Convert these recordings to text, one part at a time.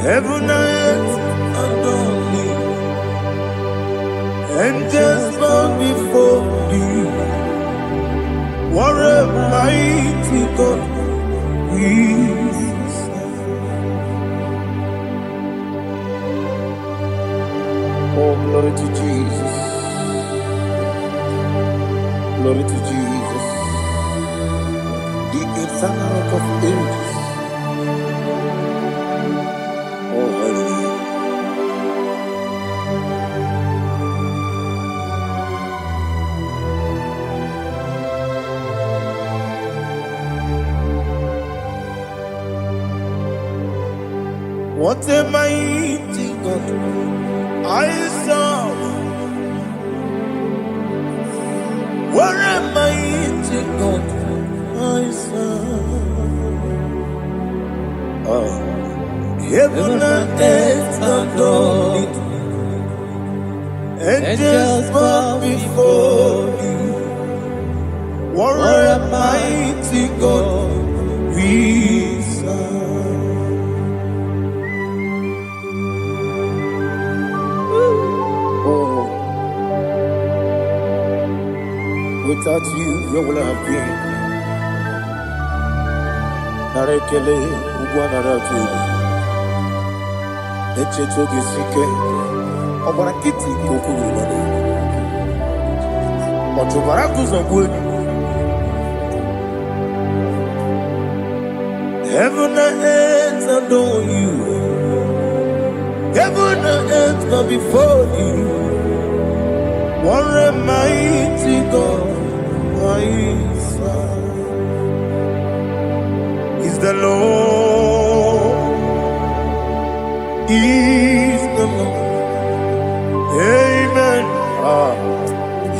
Heaven and earth adore thee. Angels bow before thee. What a mighty God we serve. Oh, glory to Jesus. Glory to Jesus. The eternal rock of ages. Oh, hallelujah. What a mighty God I serve. What a mighty God I serve. Oh. Heaven and earth adore it. Angels bow before thee. What a mighty God we serve. Oh, without you, where would I have been? Narekele, Ugwanaratu. Echetogizike, Obarakiti Kokuru, Otobarakus of wood. Heaven and earth adore you. Heaven and earth bow before you. What a mighty God I serve. Is the Lord. Is the Lord. Amen.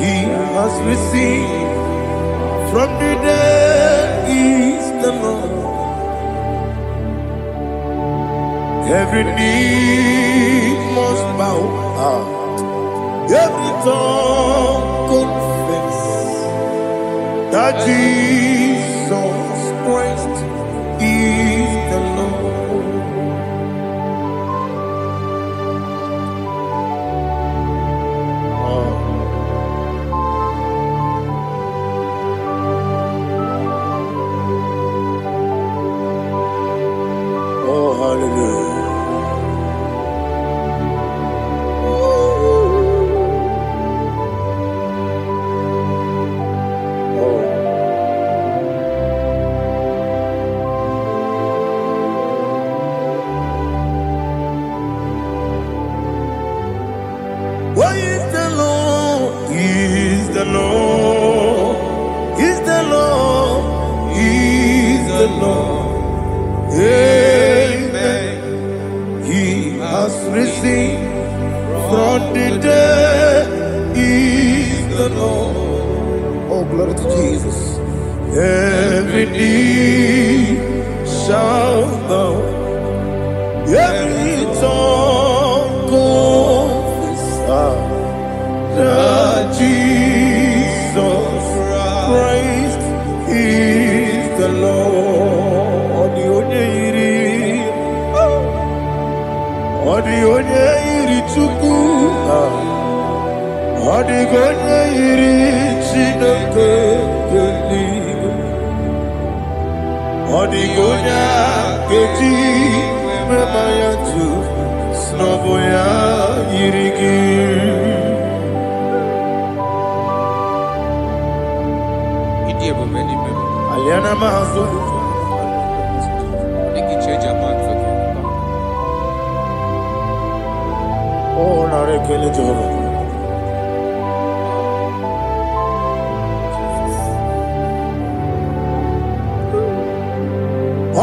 He has received from the dead. Is the Lord. Every knee must bow. Every tongue confess that Jesus Christ is the Lord. Oh, hallelujah. Why is the Lord? Is the Lord? Is the Lord? Is the Lord? Amen. He has risen from the dead. Is the Lord? Oh, glory to Jesus. Every knee shall bow. Every tongue confess that Jesus Christ is the Lord. The onye iri Chukwu, the onye iri Chineke eluigwe, the onye keji mema ya tu, n'ọbụ ya yiri gị. Aliana mahazo. Oh, narekele Jehovah.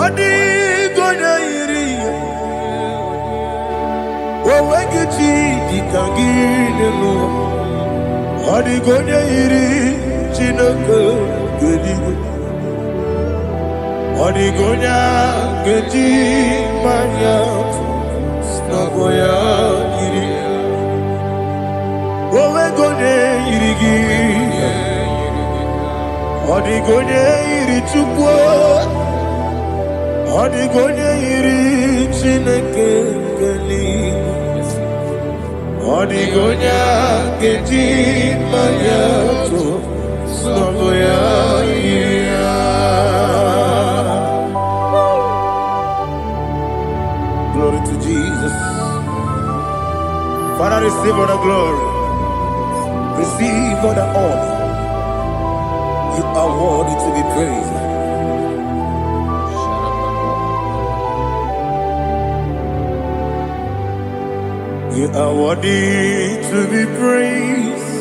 Odi gonya iri, owegichi dikanginu. Odi gonya iri, Chineke geligo. Odi gonya geji manya, snaboya iri. Owegonya iri gi, odi gonya iri Chukwu. Odi gonya iri Chineke keli Odigonya keji mayato Soboya Glory to Jesus. Father, receive all the glory. Receive all the honor. You are worthy to be praised. You are worthy to be praised.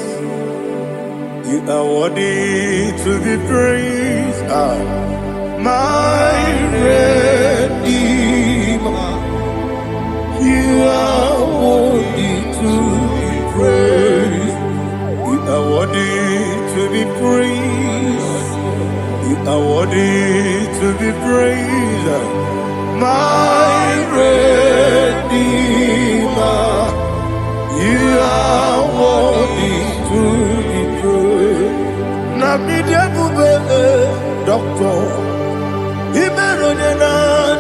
You are worthy to be praised. My Redeemer. You are worthy to be praised. You are worthy to be praised. You are worthy to be praised. My Redeemer. You are worthy to be praised. Namidia bube doctor. Imeronena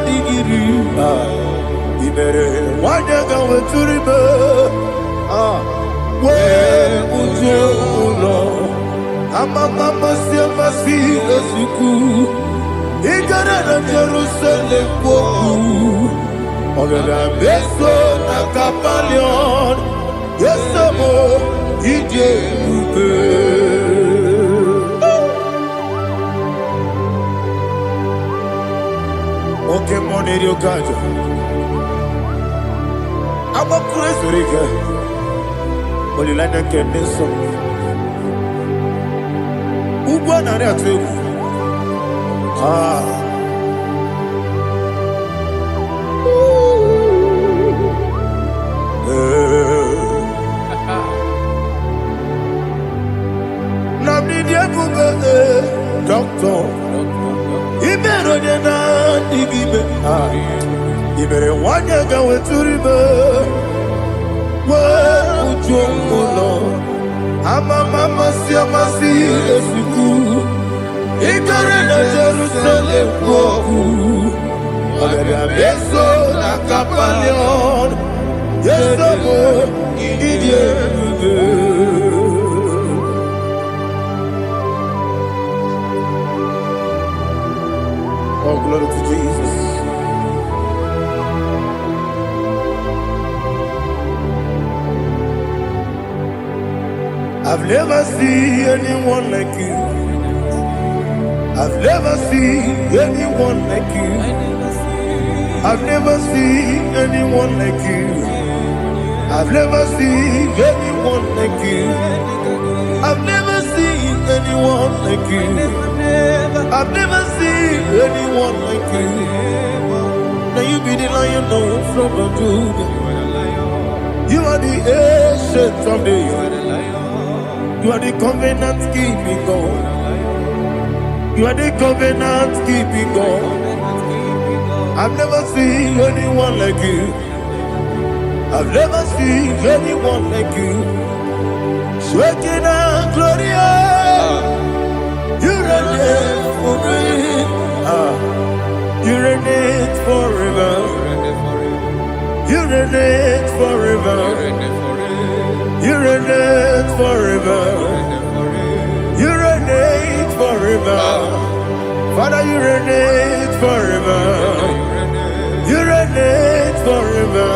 digiri. Ibere wanyaga weturibe we ujo ulo amama masi esiku igara na Jerusalem kwoku ogada beso na kapalion yesamo ije ube oke moneri okajo I'm a crazy rigger. Only like a kenso. Ubana reatu. Namni dia bube doctor. Ibero de na digibe. Ibere wanya gawe turibe. Ujomulo amama masi esiku igare na Jerusalem kwoku ogada beso na kapalion yesamo idie Oh, glory to Jesus. I've never seen anyone like you. I've never seen anyone like you. I've never seen anyone like you. I've never seen anyone like you. I've never seen anyone like you. I've never seen anyone like you. Now you be the lion from the Judah. You are the ancient of days. You are the covenant keeping God. You are the covenant keeping God. I've never seen anyone like you. I've never seen anyone like you. Shekinah Gloria, you reign forever. You reign forever. You reign forever. You reign forever. You reign forever. Father, you reign forever. You reign forever.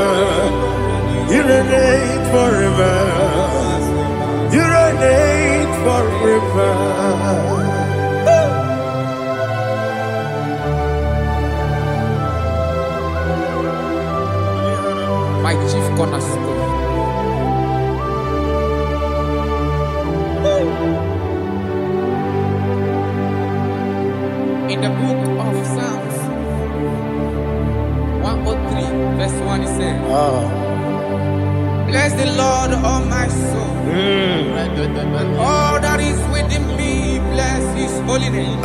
You reign forever. You reign forever. My chief cornerstone. In the book of Psalms 103, verse 1, it says, bless the Lord, all my soul, and all that is within me, bless his holy name.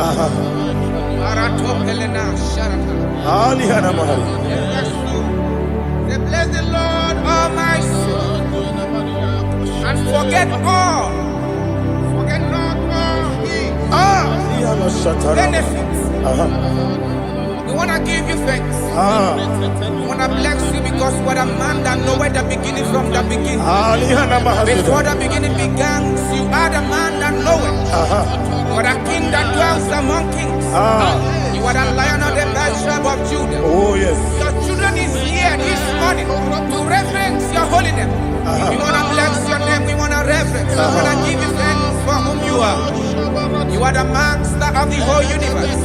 Bless the Lord, all my soul, and forget not all his benefits. The want to give you thanks. I want to bless you because you are a man that knows where the beginning from the beginning. Before the beginning began, you are the man that knows it. You are the king that dwells among kings. You are the lion of the tribe of Judah. Oh, yes. Your children is here this morning to reverence your holiness. We want to bless your name. We want to reverence. We want to give you thanks for whom you are. You are the master of the whole universe.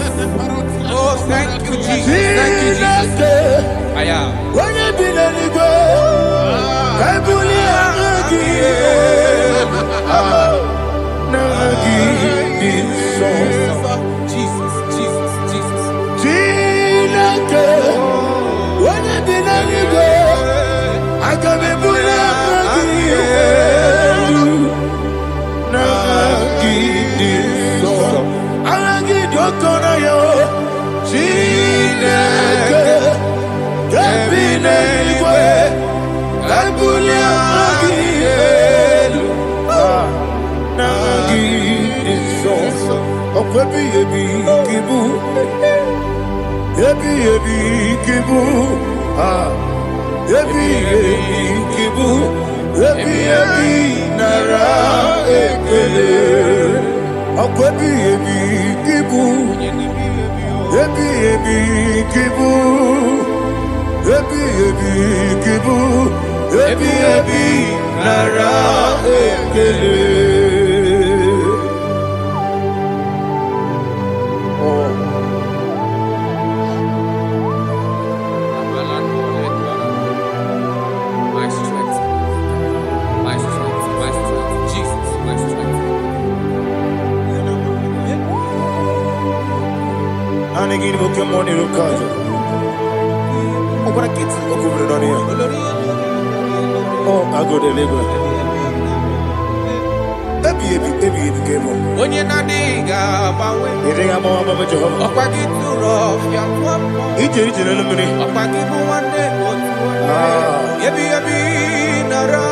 Oh, thank you, Jesus. Thank you, Jesus. I am. When you be the Igbo, I Jesus, Jesus, Jesus. When you be the Igbo, I can be Oh, I go to Deliverance. When you're not digging, You think I'm all about Jehovah? I'll get too rough. You're Each and every minute. I'll give you one day. Yebi, yebi, nara.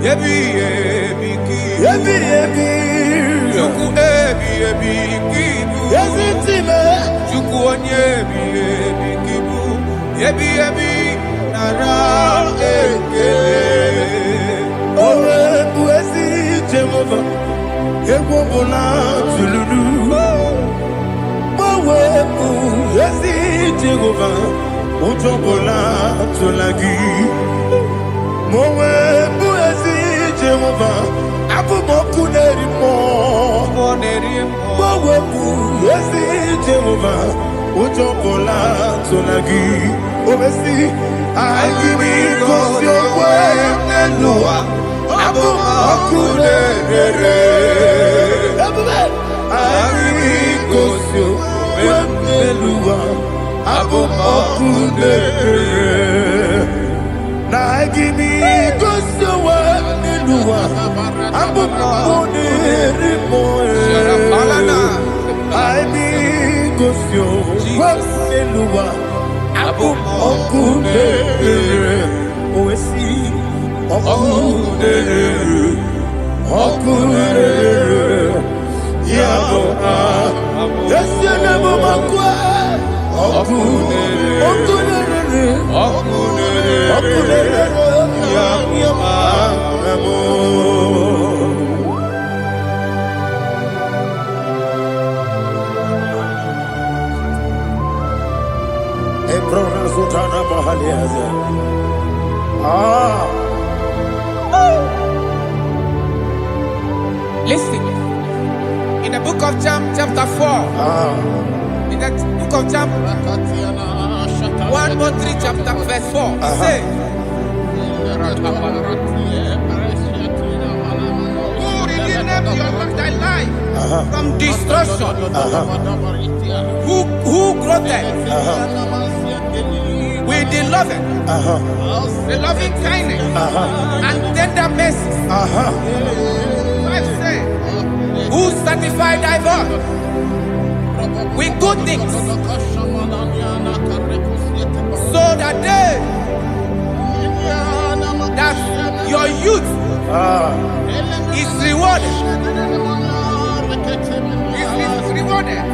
Yebi, yebi, kibu. Yebi, yebi. Juku, yebi, yebi, kibu. Yes, it's him. Juku, yebi, yebi, kibu. Yebi, yebi, nara. Oh, Buesi, Jehovah. Yewobola, Tululu. Oh, Buesi, Jehovah. Ujobola, Tulagi. Mowe, Buesi, Jehovah. Abu Moku Nerimo. Mowe, Buesi, Jehovah. Ujobola, Tulagi. Obesi, I give me cause your way and Noah. Abu Makune, I give me cause your way and Noah. Abu Makune, I give me cause your way and Noah. Abu Makune, I be cause your way and Noah. Abu Okune, Oesi, Okune, Okune, Yabo, yes, you never Makwa, Okune, Okune, Okune, Listen, in the book of John, chapter 4, in the book of John, 1:3, chapter verse 4, it says, who redeemed thy life from destruction? Who grew with the loving, the loving kindness, and tender mercy. Five say, who satisfy thy voice with good things, so that they, that your youth is rewarded. Is rewarded.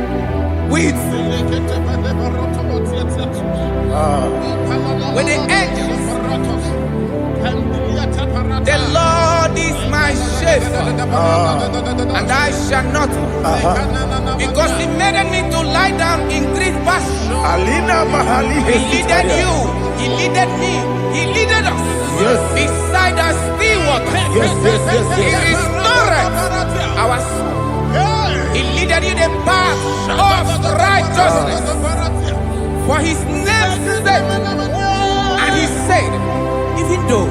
with the angels. The Lord is my shepherd, and I shall not want, because He made me to lie down in green pastures. He leaded you, He leaded me, He leaded us beside the still waters. He restored our soul. He leaded you the path of righteousness for His name's sake. And He said, even though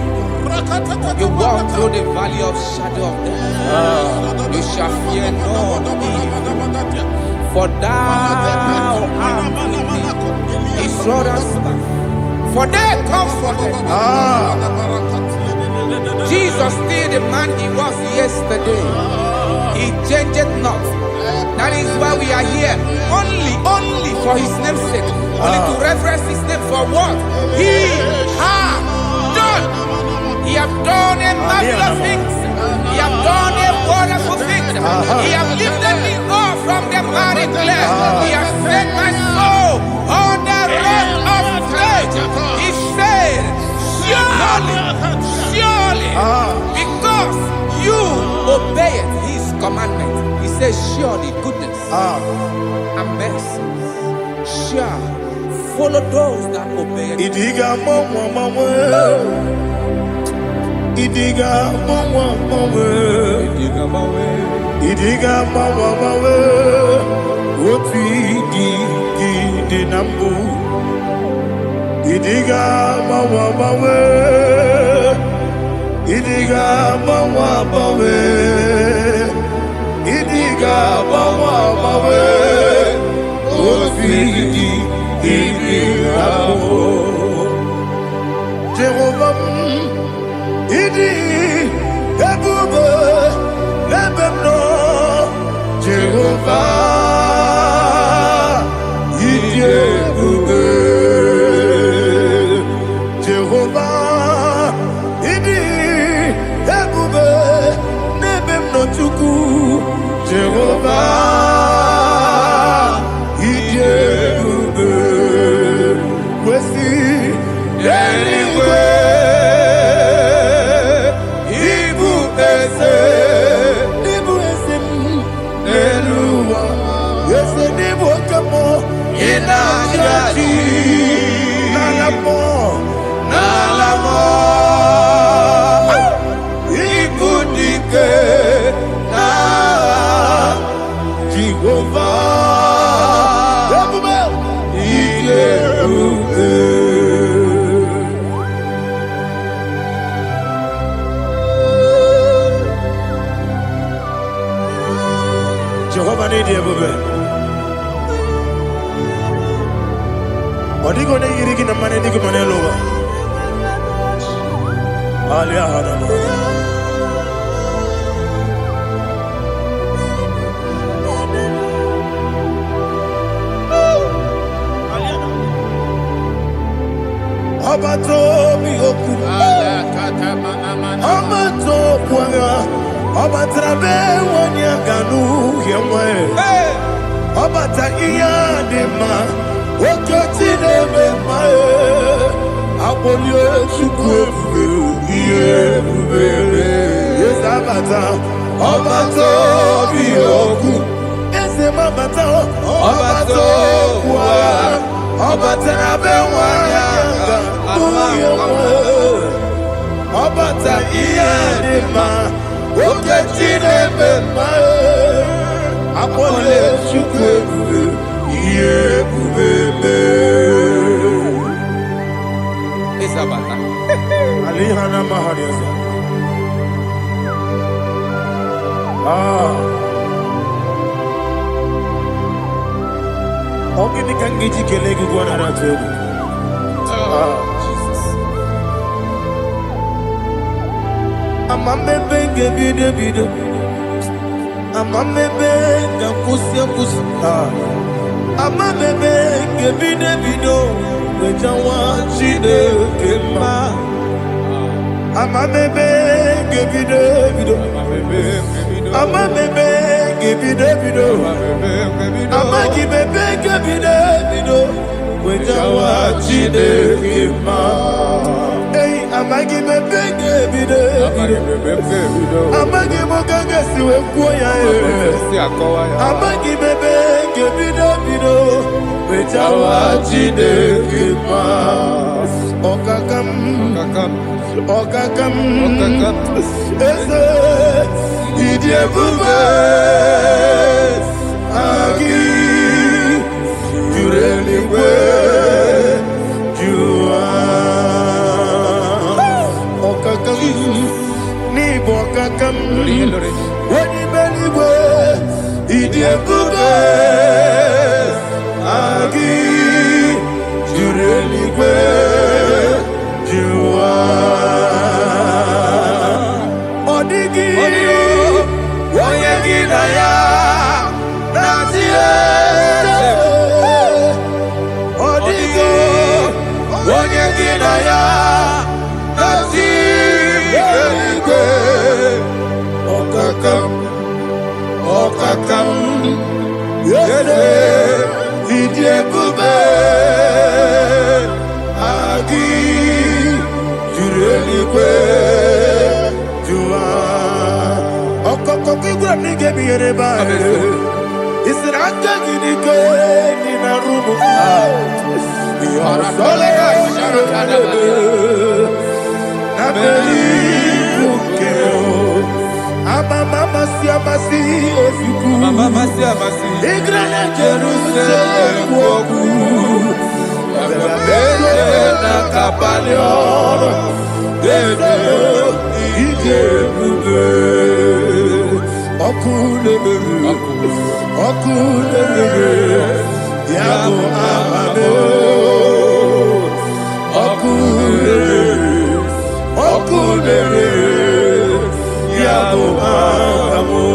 you walk through the valley of shadow of death, you shall fear no evil, for thou art with me. His rod and staff, for they comforted. Jesus still the man He was yesterday. He changed not. That is why we are here. Only for His name's sake. Only to reverence His name for what He has done. He has done a marvelous things. He has done a wonderful thing. He has lifted me up from the miry clay. He has set my soul on the rock of faith. He said, surely, because you obeyed His commandment. He says, surely goodness and mercy shall follow those that obey it. Idiga mawe Oti di nambu Idiga mawe Idiga mawe Idiga mawe Oti di nambu Jehovah Idi ebube lebemno Jehovah Idi ebube Jehovah Idi ebube lebemno chuku Jehovah Idi ebube wesi anyway Jehovah need you, baby. Odi go ne yiri gina mane di go mane loba. Alia hana. Abato mi oku. Abato kwanga. Obatrabe wonya ganu yemwe. Obata iya dema. Okoti deme mae. Abolio chukwe iye bubele. Yes abata. Obato bioku. Ese mabata. Obato kwa. Obatrabe wonya ganu yemwe. Obata iya dema. Oke chinebe mae, apole chukwe iye kubebe. Isabata. Alihana mahariasa. Oke ni kangiji kelegi gwana ratogu. Amamebe ngebido Amamebe ngakusia Amamebe ngebido Wejawa chide kema Amamebe ngebido Ama bebe gibi de bido. Ama gibi gibi de bido. Wejawa chide kima. Hey, ama gibi gibi de bido. Ama gibi gaga siwe kuya e. Ama gibi gibi de bido. Wejawa chide kima. Okakam. Ese idie bube agi jurelingwe jua okakam ni bokakam wani beligwe idie bube agi jurelingwe jua odigi oyegi na ya natie odigi oyegi na ya natie okakam yede idie bube agi jureligwe jua okokokigura nige biyereba isiranga gidike nina rumu yarasolega nabeli kukeo amama siamasi ofiku igrane Jerusalem woku abele na kapalion dede ije bube okulere yabo amamo okulere yabo amamo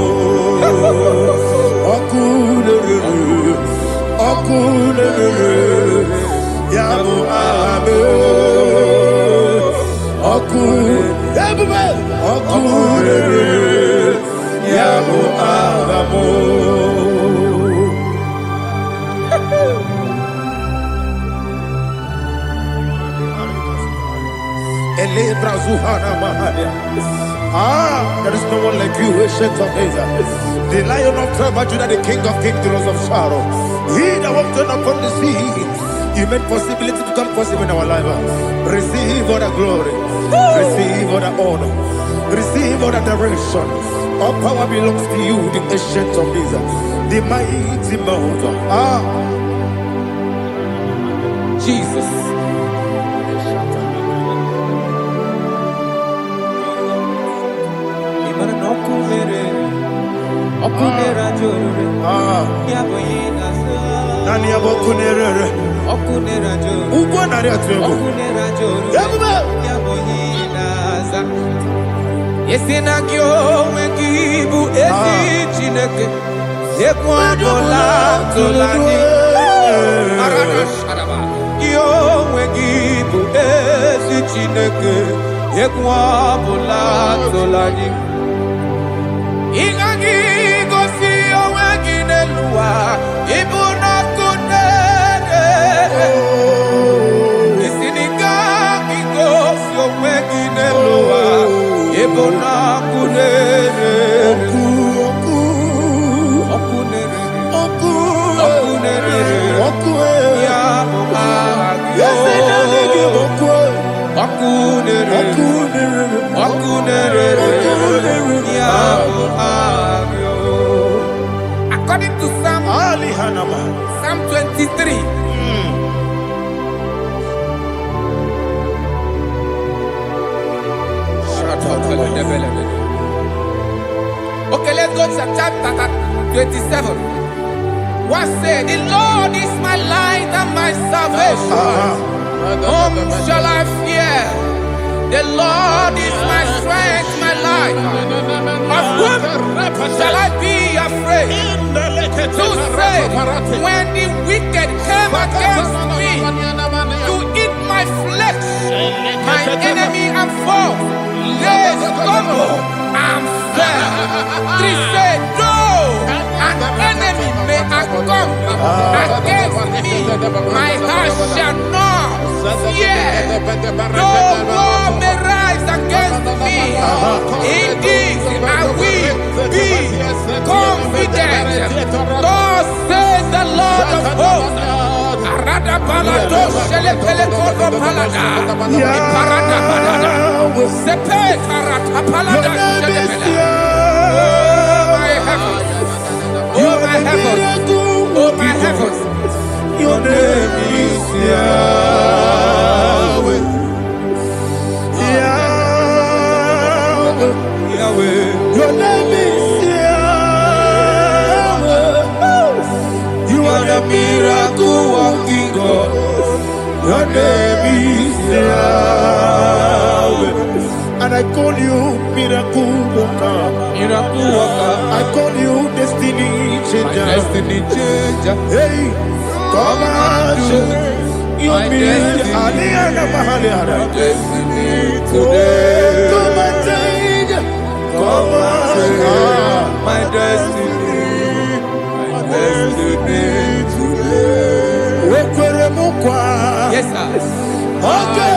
okulere yabo amamo okulere yabo amamo. There is no one like you, ancient of days. The Lion of tribe of Judah, the King of kings, the Rose of Sharon. He that walked upon the sea, He made possibility to come possible in our life. Receive all the glory, receive all the honor, receive all the direction. All power belongs to you, the ancient of days, the mighty mountain. Jesus. Nani abokunere okunera jo ugo nari atwego okunera jo yaboyinaza yesinagyo wekibu esi chineke ekwadola tolani arana sharaba yo wekibu esi chineke ekwadola tolani ingagi gosi oweginelua ibuna kunere isinika gosi oweginelua ibuna kunere okunere ya according to Psalm 23. Okay, let's go to chapter 27. What said? The Lord is my light and my salvation. Whom shall I fear? The Lord is my strength, my life. Of whom shall I be afraid? To say, when the wicked came against me to eat my flesh, my enemy and foe, they stumble and fell. 3 shall not fear. No war may rise against me. Indeed, I will be confident. Thus says the Lord of hosts. Arada balado shele pele kodo palada. Iparada balada. Sepe karata palada shele pele. Oh my heavens. Oh my heavens. Your name is Yahweh. Yahweh. Yahweh. Your name is Yahweh. You are the miracle working God. Your name is Yahweh. And I call you miracle worker. Miracle worker. I call you destiny changer. Destiny changer. Hey, come on, you mean Aliana Mahaliana. Destiny today. Come and change. Come on, my destiny. My destiny today. Yes, sir. Okay,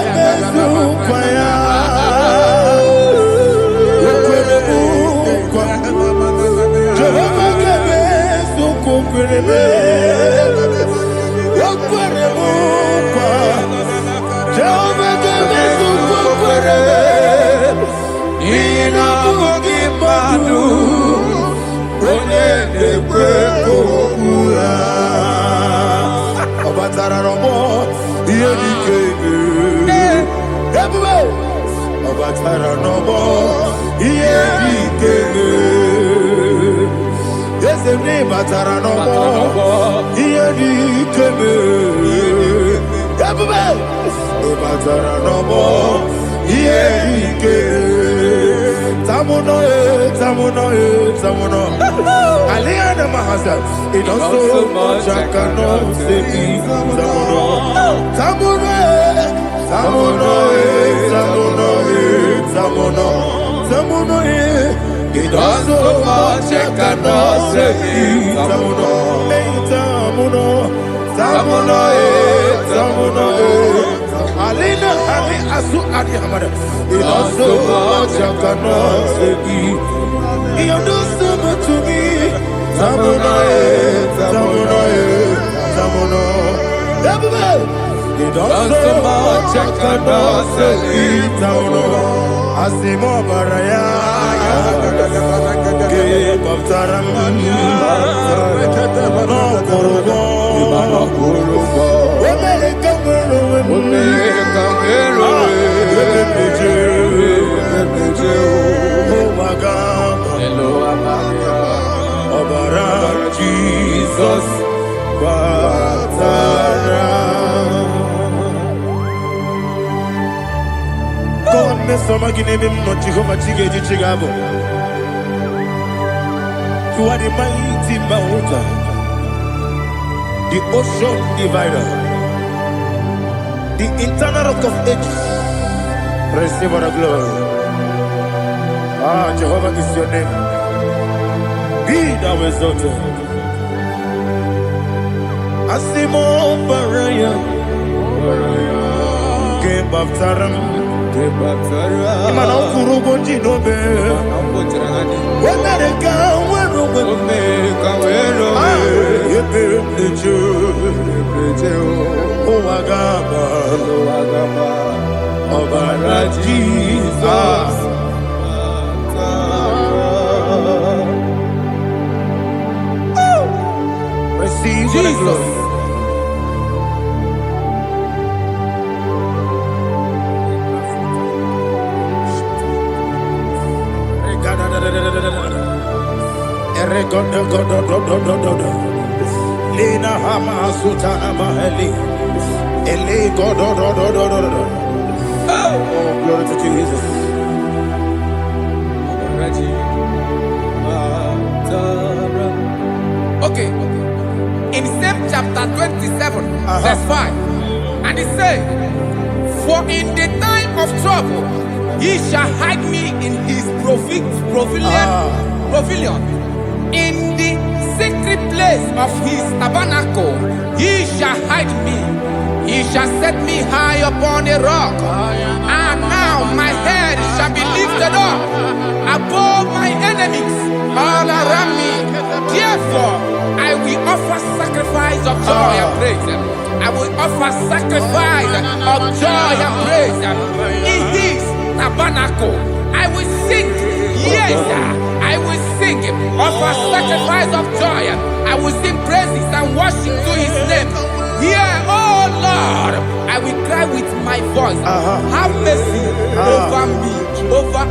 Aliana Mahasa, it also much I cannot say. Tamuno, it also much I cannot say. Tamuno, Alina, Ali Asu Adi Hamada, it also much I cannot say. You do so much to me. Tamuno. You don't so much I cannot say. Tamuno. Asimo Baraya. Give up Taram. No Kurugo. Jesus, God, Mr. Maginebe, not Jehovah Chigeti Chigabo. You are the mighty mountain, the ocean divider, the internal rock of ages. Receive all the glory. Ah, Jehovah is your name. Be thou exalted. Asimo Baraya, Game of Taram, Imano Kurugo Jinobe, America, where the Jew, Oagaba, Obara Jesus. Receive Jesus. Lina Hama Sutana Maheli. Ele Godo. Oh, glory to Jesus. Okay. In same chapter 27, verse 5, and it says, for in the time of trouble, he shall hide me in his pavilion. In the secret place of his tabernacle, he shall hide me. He shall set me high upon a rock, and now my head shall be lifted up above my enemies all around me. Therefore, I will offer sacrifice of joy and praise. I will offer sacrifice of joy and praise in His tabernacle. I will sing, yes, I will sing, offer sacrifice of joy. I will sing praises and worship to His name. Hear, oh Lord, I will cry with my voice. Have mercy over me,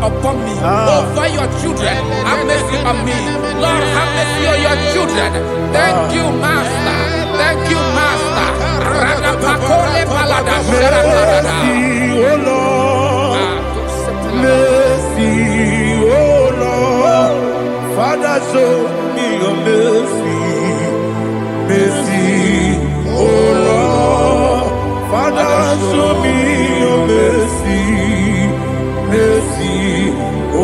upon me, over your children. Have mercy on me. Lord, have mercy on your children. Thank you, Master. Thank you, Master. Mercy, oh Lord. Mercy, oh Lord. Father, show me your mercy. Mercy, oh Lord. Father, show me your mercy. Mercy, oh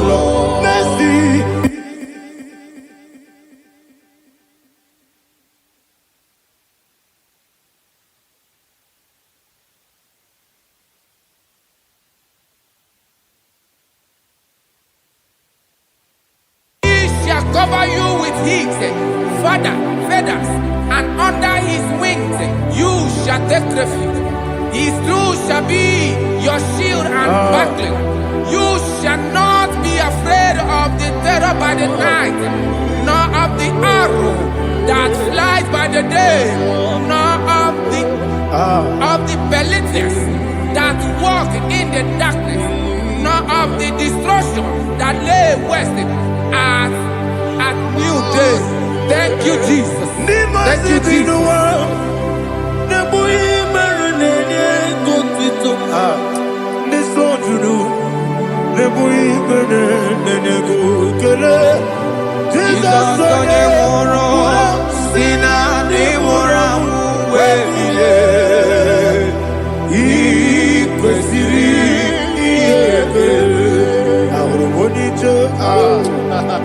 Lord. Mercy. Cover you with his feathers, and under his wings you shall take refuge. His truth shall be your shield and buckler. You shall not be afraid of the terror by the night, nor of the arrow that flies by the day, nor of the pestilence that walk in the darkness, nor of the destruction that lay waste at new day. Thank you, Jesus. Thank you, Jesus.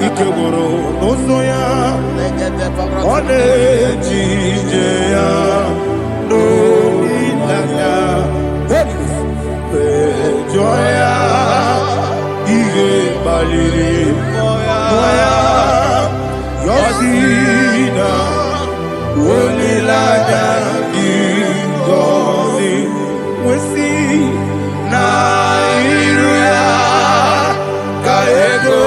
Ikegoro n'ụzọ ọ na-ejije ya n'olileanya jụọ ya ihe kpaliri mmụọ ya yọzi na olileanya dị ngọzi nwesị na iru ya ka ego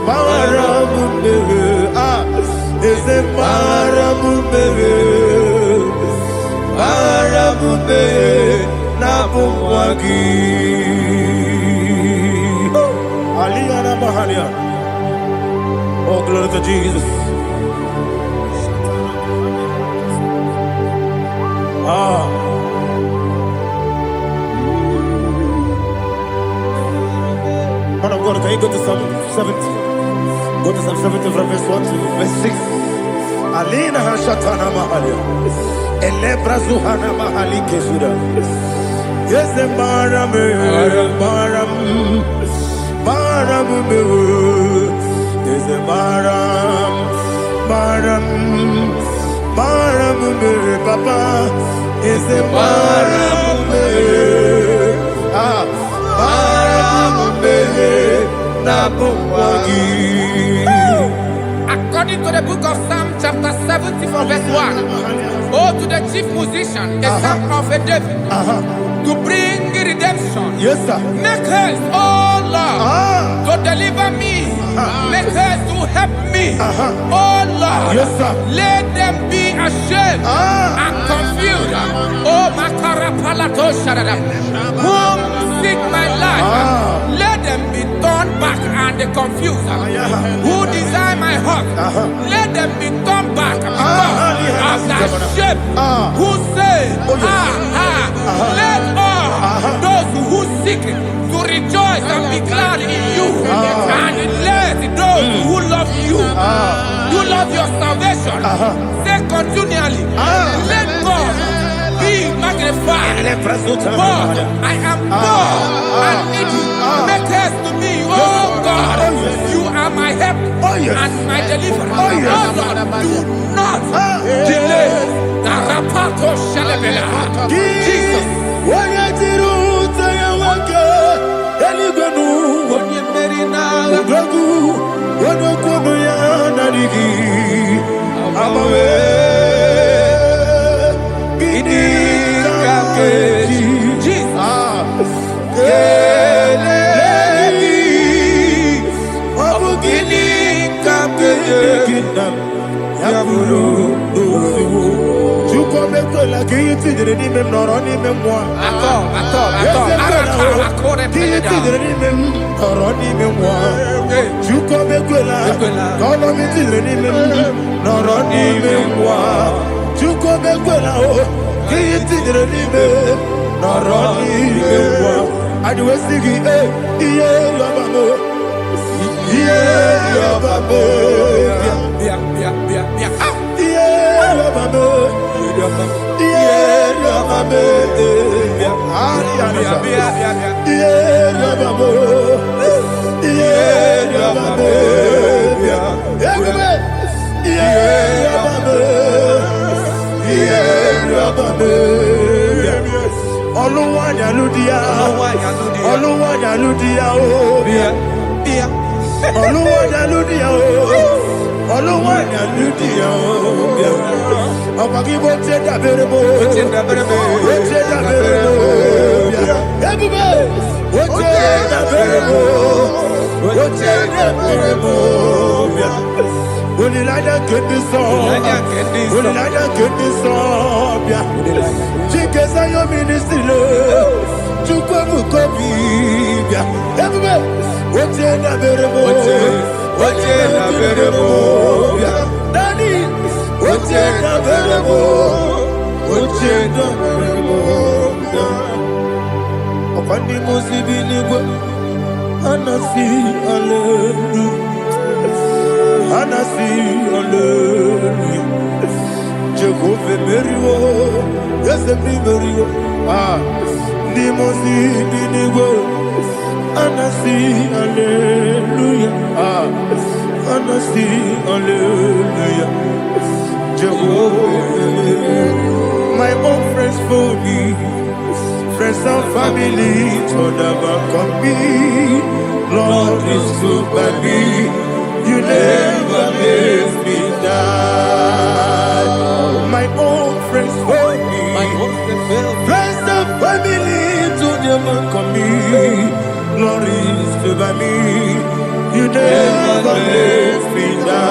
Bara Eze maramube Nabumwagi Aliyana Mahalia. Oh, glory to Jesus. Man of God, can you go to Psalm 70? Go to Psalm 70 from verse 1 to verse 6. Alina Hashatana Mahalia. Elebra Zuhana Mahali Kesuda. Yes, the Maram. Yes, the Maram. Papa. Yes, the Maram. According to the book of Psalm chapter 70 from verse 1, oh, to the chief musician, a psalm of a David, to bring redemption. Yes, sir. Make haste, oh Lord, to deliver me. Make haste to help me. Oh Lord, yes, sir. Let them be ashamed and confused. Oh, Makara Palato Shadada, whom seek my life, let them be turned back and confused. Who desire my heart, let them be turned back because of that shape. Who say, let all those who seek to rejoice and be glad in you, and let those who love you, you love your salvation, say continually, let God be magnified. God, I am poor and needy. Make haste to me, oh God. You are my help and my deliverer. Oh Lord, do not delay. Tarapato Shalabela. Jesus. My own friends for me, friends and family told never come me. Lord is good by me, you never let me die. My own friends for me, friends and family told never come me. Lord is good by me, you never let me die.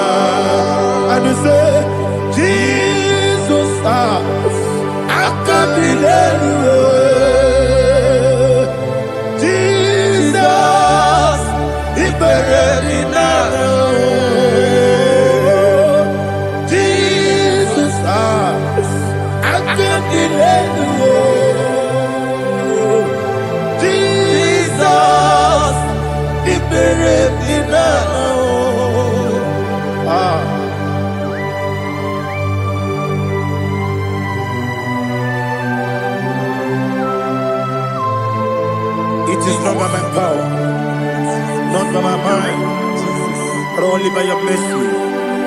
only by your mercy.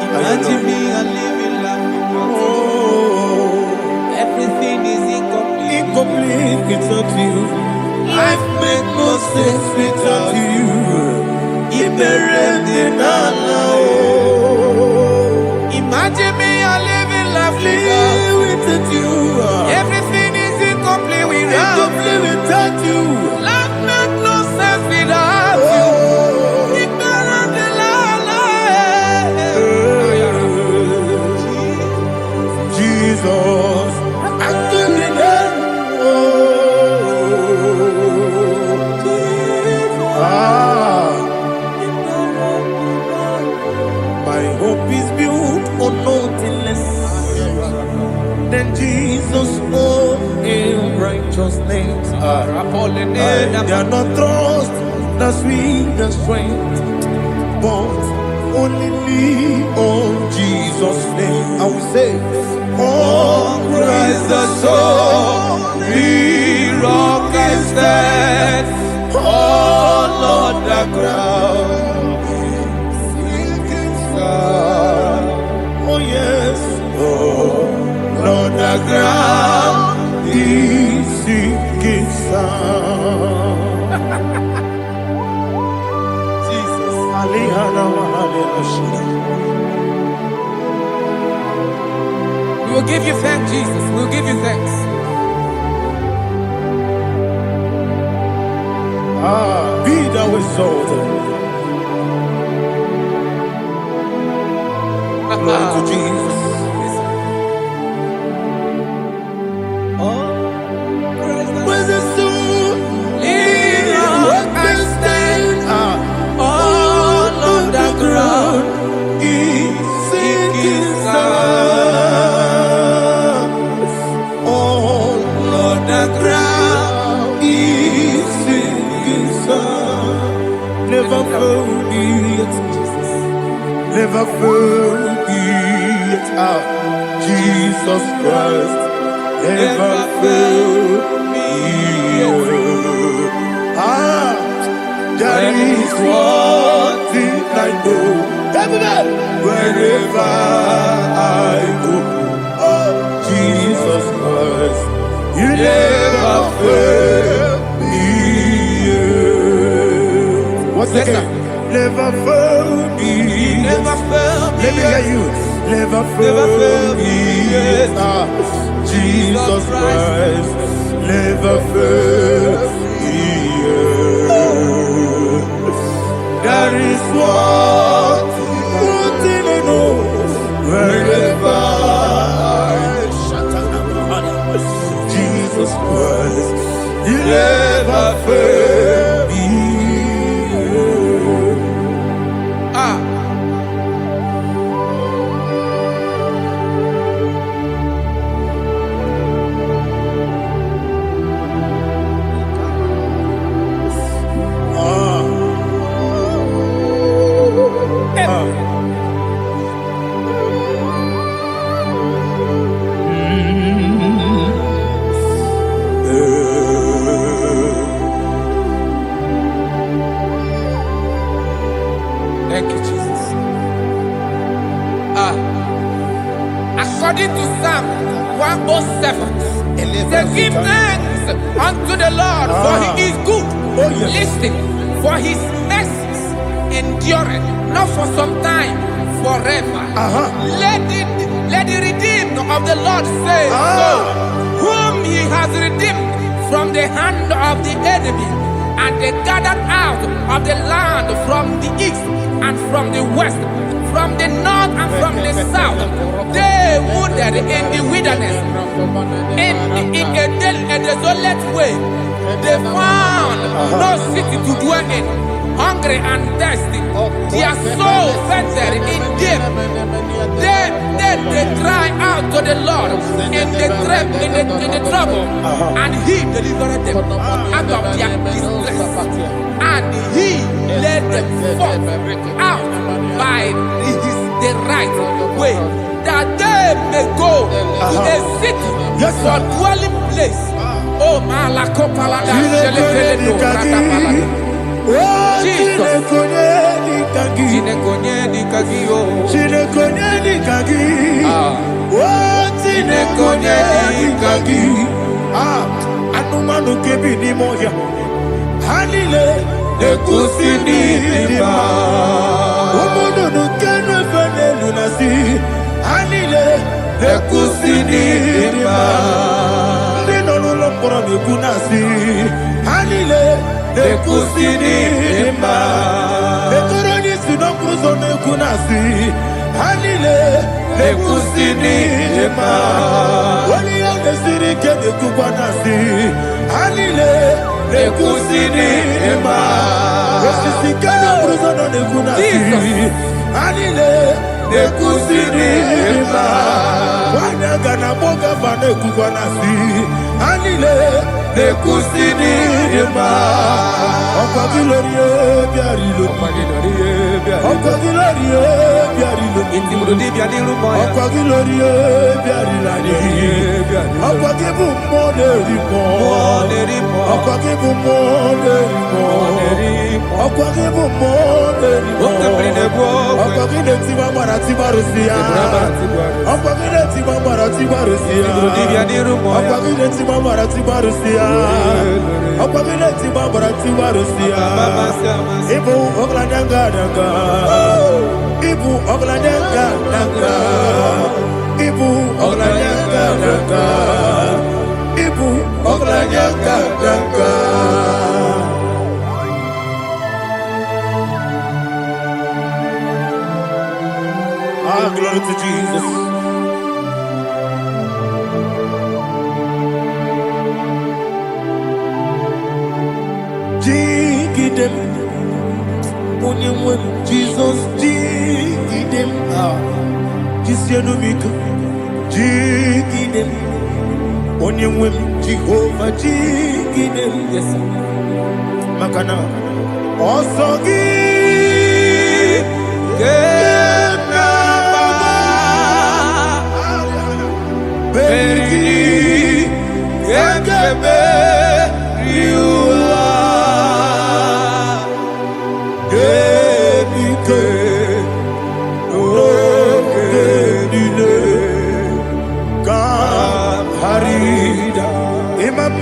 Imagine me and living life without you. Everything is incomplete. Incomplete without you. Life makes no sense without you. Imagine me and living life without you. Everything is incomplete without you. Life makes no sense without you. Jesus, I'm doing it. My hope is built on nothing less than Jesus' own righteousness. They are not trust that sweet strength, but only lean on Jesus' name. I will say, oh, Christ the solid rock I stand. Oh, Lord, the ground sinking sun. Oh, yes. Oh, Lord, the ground is sinking sun. Jesus. We will give you thanks, Jesus. We will give you thanks. Be thou exalted. Glory to Jesus. Where's the soul? What can stand? All on the ground is sinking sun. All on the ground is sinking sun. Never forget, never forget, Jesus Christ. Never forget. That is one thing I know. Wherever I go, oh, Jesus Christ, you never fail me. What's the name? Never fail me. Never fail me. Let me hear you. Never fail me. Jesus Christ, never fail me. That is what I know. Wherever Jesus Christ, you never fail me. Thank you, Jesus. According to Psalm 107, they give thanks unto the Lord, for he is good. Listen, for his mercies endureth, not for some time, forever. Let the redeemed of the Lord say so, whom he has redeemed from the hand of the enemy, and they gathered out of the land from the east and from the west, from the north and from the south. They wandered in the wilderness, in a desolate way. They found no city to dwell in, hungry and thirsty. Their soul fainted in deep. They cry out to the Lord in the trouble, and he delivered them out of their distress. And he led them forth out by the right way, that they may go to a city for dwelling place. Oh, Malakopalada, Oh, Jesus. Chinekonye dikagi. Oh. Chinekonye dikagi. Oh, Chinekonye dikagi. Anumanu kebi ni moya. Hanile ekusi ni dima. Umudu nukene fene lunasi. Hanile ekusi ni dima. Ndino lulokora mikunasi. Hanile ekusi ni dima. Ekoroni sinokruzo nekunasi. Hanile ekusi ni dima. Wali yane sirike nekukwanasi. Hanile ekusi ni dima. Esisikana bruzono nekunasi. Hanile ekusi ni dima. Wanyaga na boga vane kukwanasi. Hanile ekusi ni dima. Okwagilorie biarilo. Okwagilorie biarilo. Intimudi biadilu moya. Okwagilorie biarilani. Okwagibu monerimo. Okwagibu monerimo. Okwagibu monerimo. Okwagile tiba mara tiba rusia. Okwagile tiba mara tiba rusia. Okwagile tiba mara tiba rusia. Okwagile tiba mara tiba rusia. Ibu oglanyanga danga. Ibu oglanyanga danga. Ibu oglanyanga danga. Ibu oglanyanga danga. Glory to Jesus. Jigidem, Onyemwem, Jesus, Jigidem, Jisianumika, Jigidem, Onyemwem, Jehovah, Jigidem, yes, Makana, Osogi,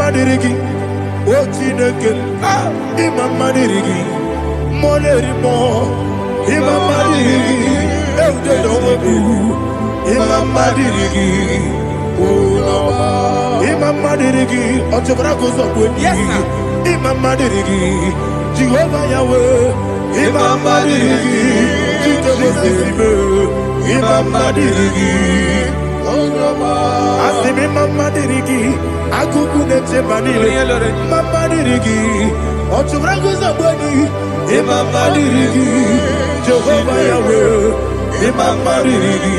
Dirigi, Ochineke, Imama Dirigi, Monerimo, Imama Dirigi, Eudedobu, Imama Dirigi, Imama Dirigi, Ochobracos of Winnie, Imama Dirigi, Jehovah Yahweh, Imama Dirigi, Jehovah Imama Dirigi, Asimi Mama Dirigi. Akuku nete banile, Mama dirigi, Ochubrago zabani, Mama dirigi, Jehovah Yahweh, Mama dirigi,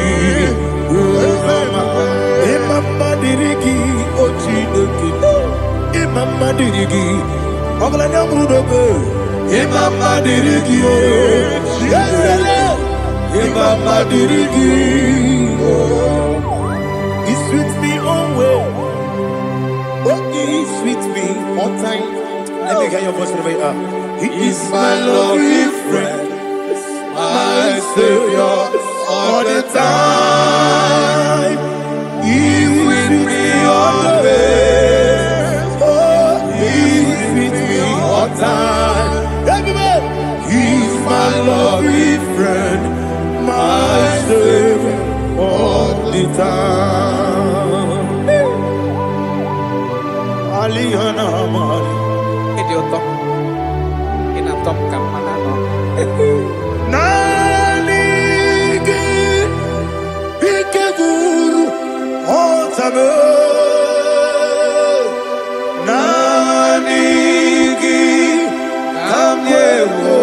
Mama dirigi, Ochineke, Mama dirigi, Oglanya Mudobe, Mama dirigi, Yesele, Mama dirigi, He sweets me always. He's with me all time. Let me hear your voice from the He is my loving friend, my Savior all the time. He's with me always. Oh, He's with me all time. Everybody, He's my loving friend, my Savior all the time. Aliana Mari. Idioto. Inatom kamanano. Nanigi Ikeguru Otame. Nanigi Kamyewo.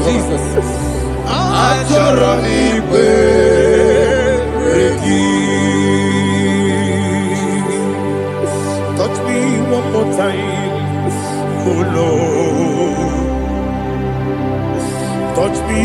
Jesus. Touch me one more time, oh Lord. Touch me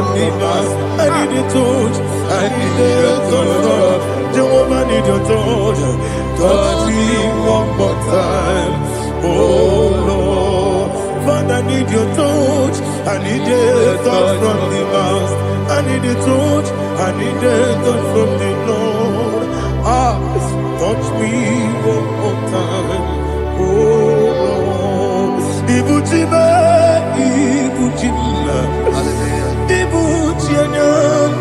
from the past. I need a touch. I need a touch from Jehovah. Need your touch. Touch me one more time. Oh Lord, Father, I need your touch. I need a touch from the past. I need a touch. I need a touch from the Lord. Touch me one more time. Oh Lord, Ibuchima, Ibuchima, Ibuchina,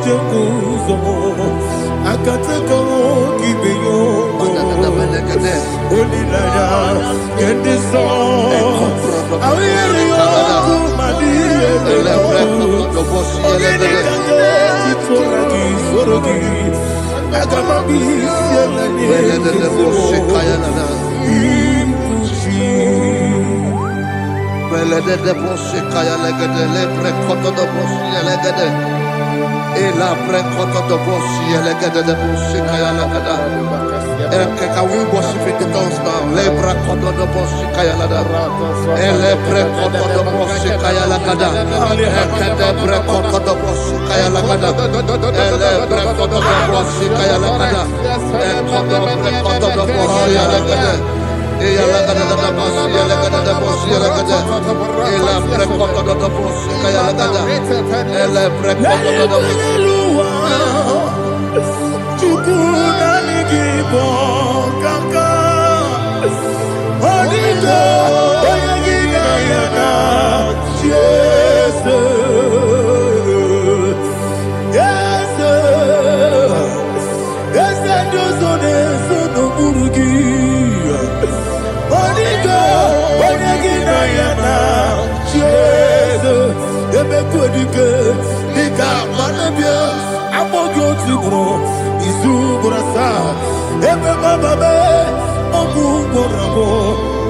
Jacuzo, Akatako, Kibeyo, Olilaya, get this song. I hear you, my dear. Can we worship in the tongues now? Lebra kodo do boshi kaya lada. Ele pre kodo do boshi kaya lada. Ekede pre kodo do boshi kaya lada. Ele pre kodo do boshi kaya lada. Ekodo pre kodo do boshi lada. Eya lada da boshi lada da boshi lada. Ele pre kodo do boshi kaya lada. Ele pre kodo do boshi.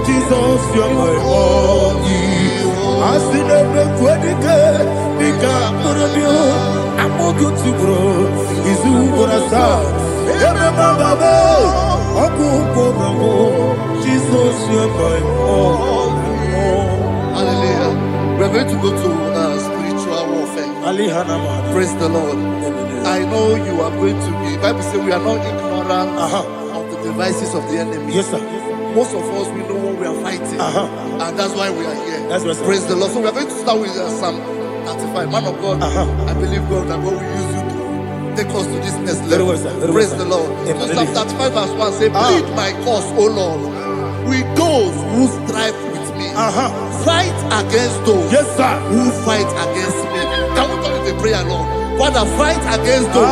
Jesus, you're my all. I see the quadrica, Nika, Morabio, I'm more good to grow. Is who for us are. Jesus, you're my all. Hallelujah. We're going to go to spiritual warfare. Praise the Lord. I know you are going to be. Bible says we are not ignorant of the devices of the enemy. Yes, sir. Most of us, we know what we are fighting. And that's why we are here. That's right, sir. Praise the Lord. So we are going to start with Psalm 35. Man of God, I believe God that God will use you to take us to this next level. Very well, sir. Very Praise well, the Lord. Yeah, So Psalm 35 verse 1 say, plead my cause, O Lord, with those who strive with me. Fight against those who fight against me. Can we call it a prayer, Lord? Father, fight against those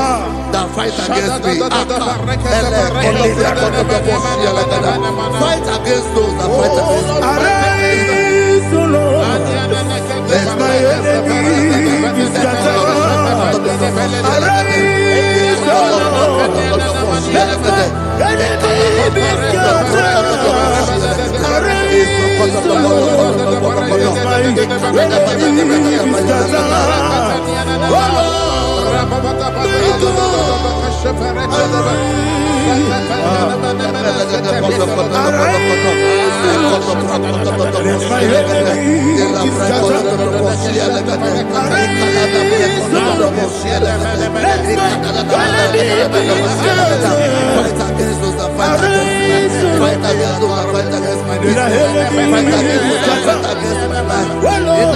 that fight against me. Fight against those that fight against me. Arise, O Lord, let my enemy be scattered. Arise, O Lord, let my enemy be scattered. Arise, O Lord, let my enemy be scattered. Oh Lord,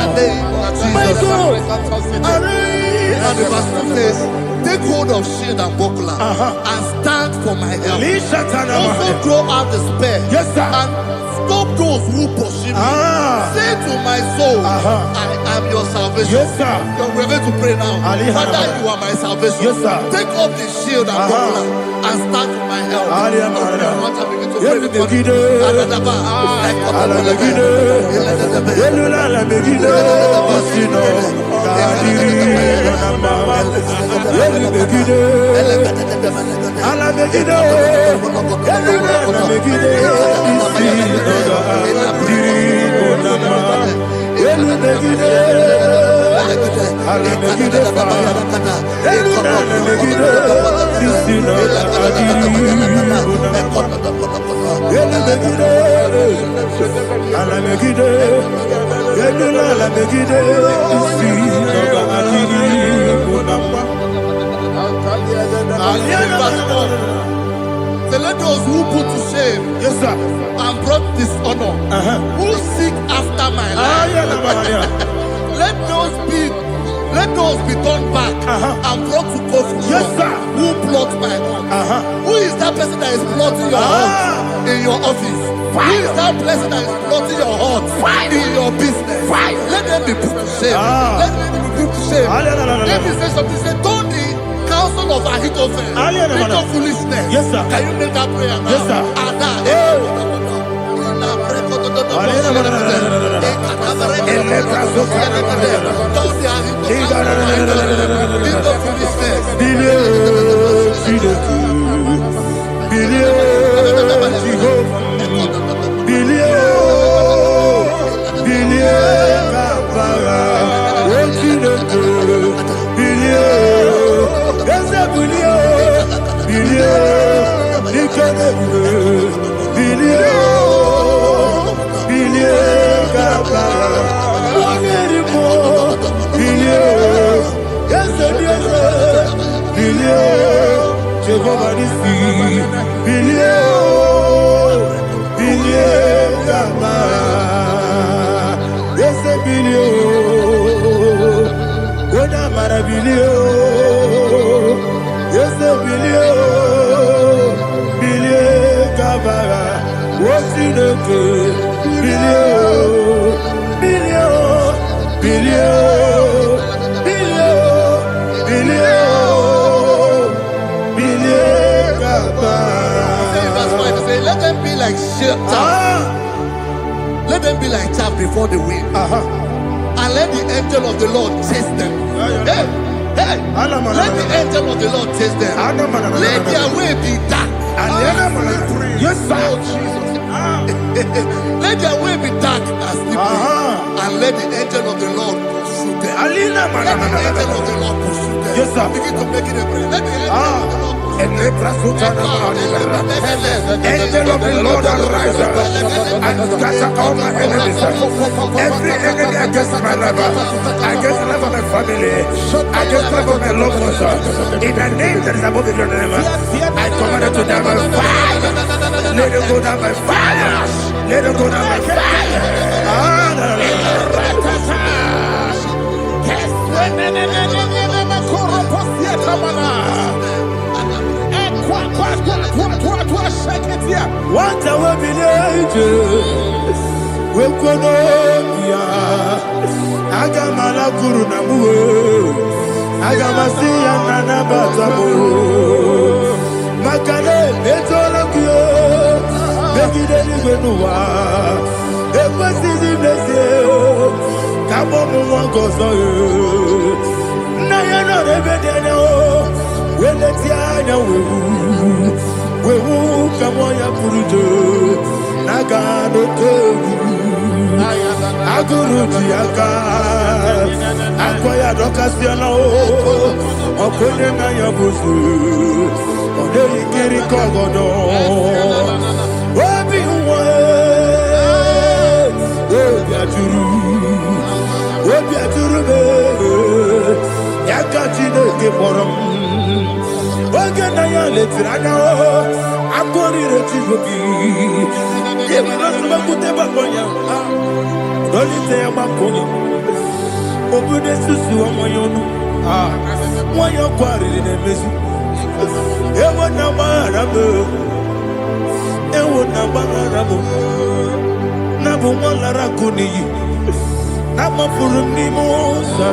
and the verse 2 says, take hold of shield and buckler and stand for my help. Also throw out the spear and stop those who pursue me. Say to my soul, I am your salvation. We're going to pray now. Father, you are my salvation. Take up the shield and buckler and stand for my help. Ala So let those who put to shame, Yes, sir. and brought dishonor, who seek after my life, let those be turned back and brought to confusion. Yes, sir. Who plot my hurt? Who is that person that is plotting your hurt in your office? Who is that person that is plotting your hurt in your business? Let them be put to shame. Let them be put to shame. Let me say something. Say, don't the counsel of Ahithophel become foolishness. Yes, sir. Can you make that prayer now? Yes, sir. Let them be like chaff. Let them be like chaff before the wind. And let the angel of the Lord chase them. Hey, hey. Let the angel of the Lord chase them. Let their way be dark. Yes, sir. Oh, Jesus. Let their way be dark and slippery. And let the angel of the Lord pursue them. Let the angel of the Lord pursue them. Yes, sir. Begin to make it a prayer. Let the angel of the Lord Angel of the Lord arise and scatter all my enemies. Every enemy against my life, against the life of my family, against the life of my loved ones. In the name that is above your name, I command it to die by fire. Let it go down by fire. Let it go down by fire. What I will be we kono ya agamala guru na muwe agamasi ya nana batamo makale etola kuyo begide ni gbenuwa ekwesi ni blese kabo mu won gozo na ya no rebede ne o wele ti anya wewu kamo ya purujo naga no tewu aguru jiaka akoya dokasiana o okonye na ya bosu ode ikiri kogodo obi nwa obi aturu be yakati no ke borom oge na ya letiranya o akori retivobi yebi no suba kute bakonya dolite ya bakonya obude susu omoyonu moyo kwari ne mesu ewo na barabo na bu molara kuniyi na mafuru ni mosa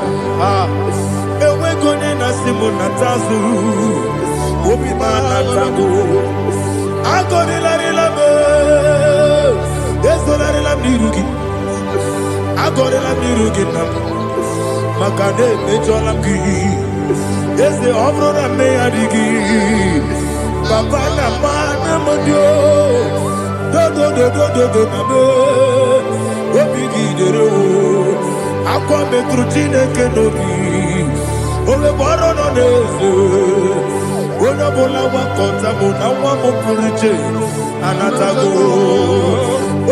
ewe gone na simu na tazu obi mana tago agore la relabe esolare la mirugi agore la mirugi na makade mejola ki ese obrora me adigi papa na mana modio do na me obi gidere o akwa metrutine kenobi ole boro no neze ona bola wa kota mo na wa mo puriche anatago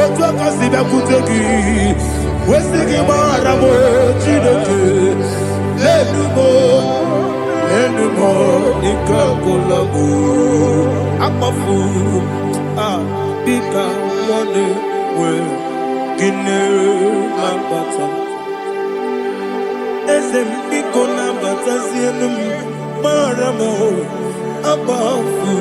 otu akasiba kutegi wesigi mara mo chineke ledumo Monica Colabo, Amafu, Bika, One, Well, Guinea, Lambata, SMPico Lambata, Maramo, Abafu,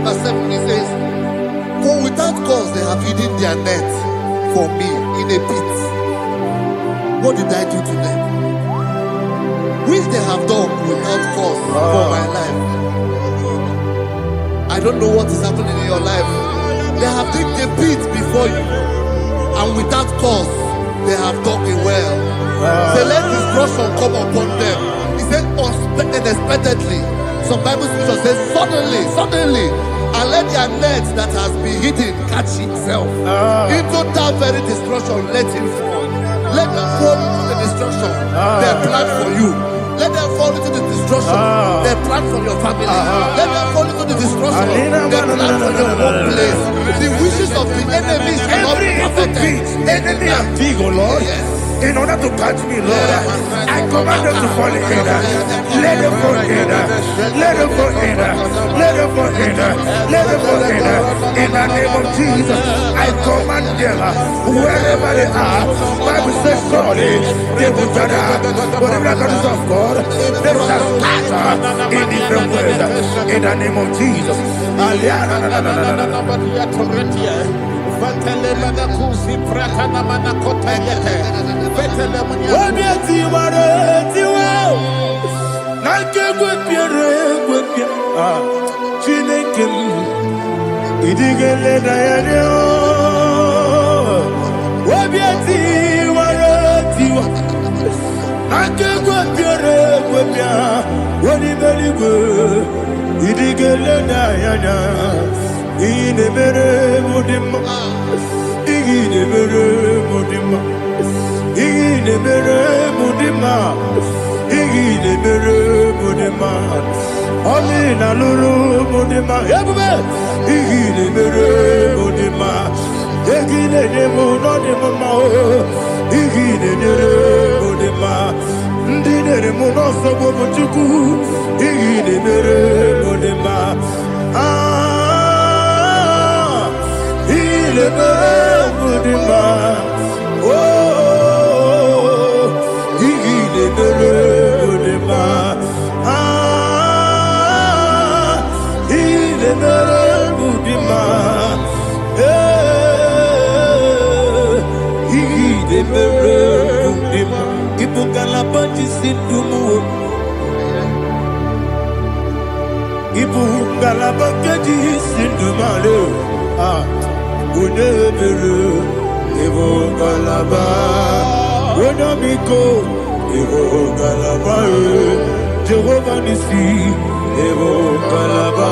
Verse 7, he says, for without cause they have hidden their net for me in a pit. What did I do to them? Which they have done without cause for my life. I don't know what is happening in your life. They have digged a pit before you, and without cause they have dug it well. Say, let destruction come upon them. He said, unexpectedly. Some Bible scripture says, suddenly, and let their net that has been hidden catch itself. Into that very destruction, let it fall. Let them fall into the destruction they plan for you. Let them fall into the destruction they plan for your family. Let them fall into the destruction they plan for your workplace. The wishes of the enemy shall not be perfected. Enemy and big, oh Lord. Yes. In order to catch me, Lord, I command them to fall in. Let them fall in. Let them fall in. Let them fall in. Let them fall in. In the name of Jesus, I command them wherever they are. Bible says surely they will gather, but the miracles of God, they shall scatter in different ways. In the name of Jesus. Jehovah Nissi, Evo Kalaba,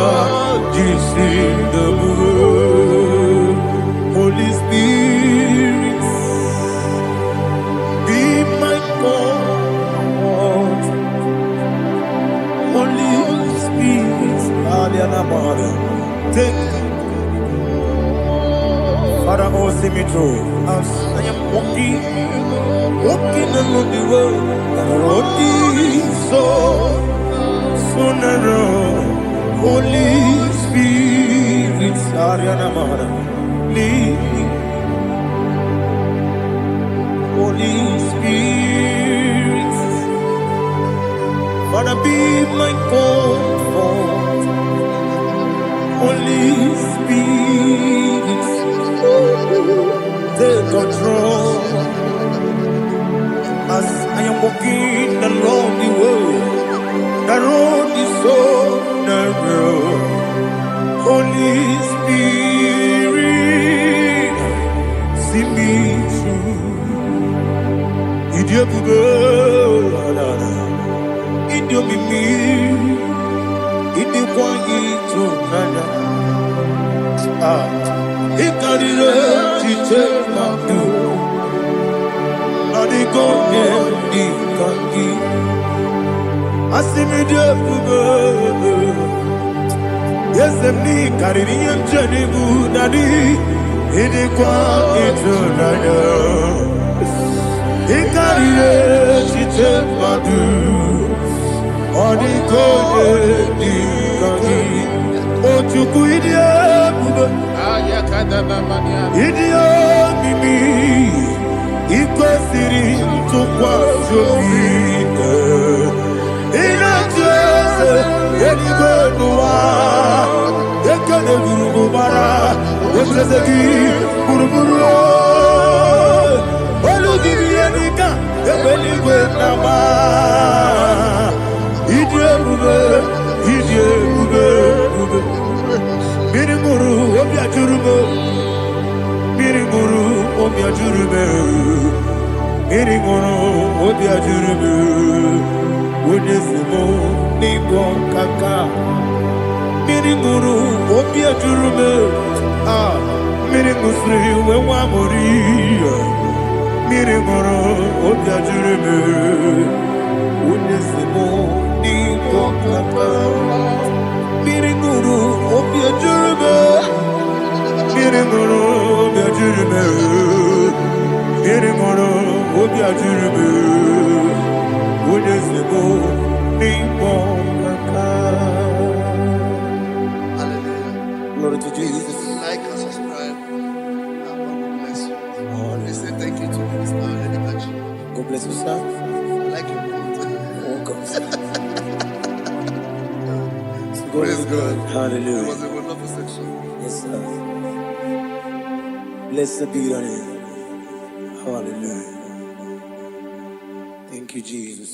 Jesus the Holy Spirit, be my God. Holy Spirit, take Father, oh, see me through. As I am walking along the road, the road is so narrow. Holy Spirit, Ariana Mara, lead me. Holy Spirit, Father, be my comfort. Holy Spirit, take control. As I am walking along the road is so narrow. Holy Spirit, see me through. Idiopube, Idiomimi, Idikwanyito Nana. Ikarire Chichemadu. Yes, me carry him journey good daddy. In the quiet eternal. He carry she take my do. On the code the kagi. Oh, chuku idiot mimi. Iko siri to kwa jobi. Ina jese eni gwenua. Ekene guru bara. Wesezeki buruburu. Olu gibi enika. Ebeli gwenama. Idie bube. Biri guru obia jurube. Biri guru obia jurube. Biri guru obia jurube. Wodesimo nigo kaka. Biri guru obia jurube. Ah, biri musri wewa mori. Biri guru obia jurube. Wodesimo nigo kaka. Biri guru obia jurube. Biri guru obia jurube. Biri guru obia jurube. Wodesimo nigo kaka. Hallelujah. Glory to Jesus. Like and subscribe. God bless you. Let's say thank you to Minister Lady Kachi. God bless you, sir. Like you. Welcome. Praise God. Hallelujah. It was a wonderful section. Yes, sir. Blessed be your name. Hallelujah. Thank you, Jesus.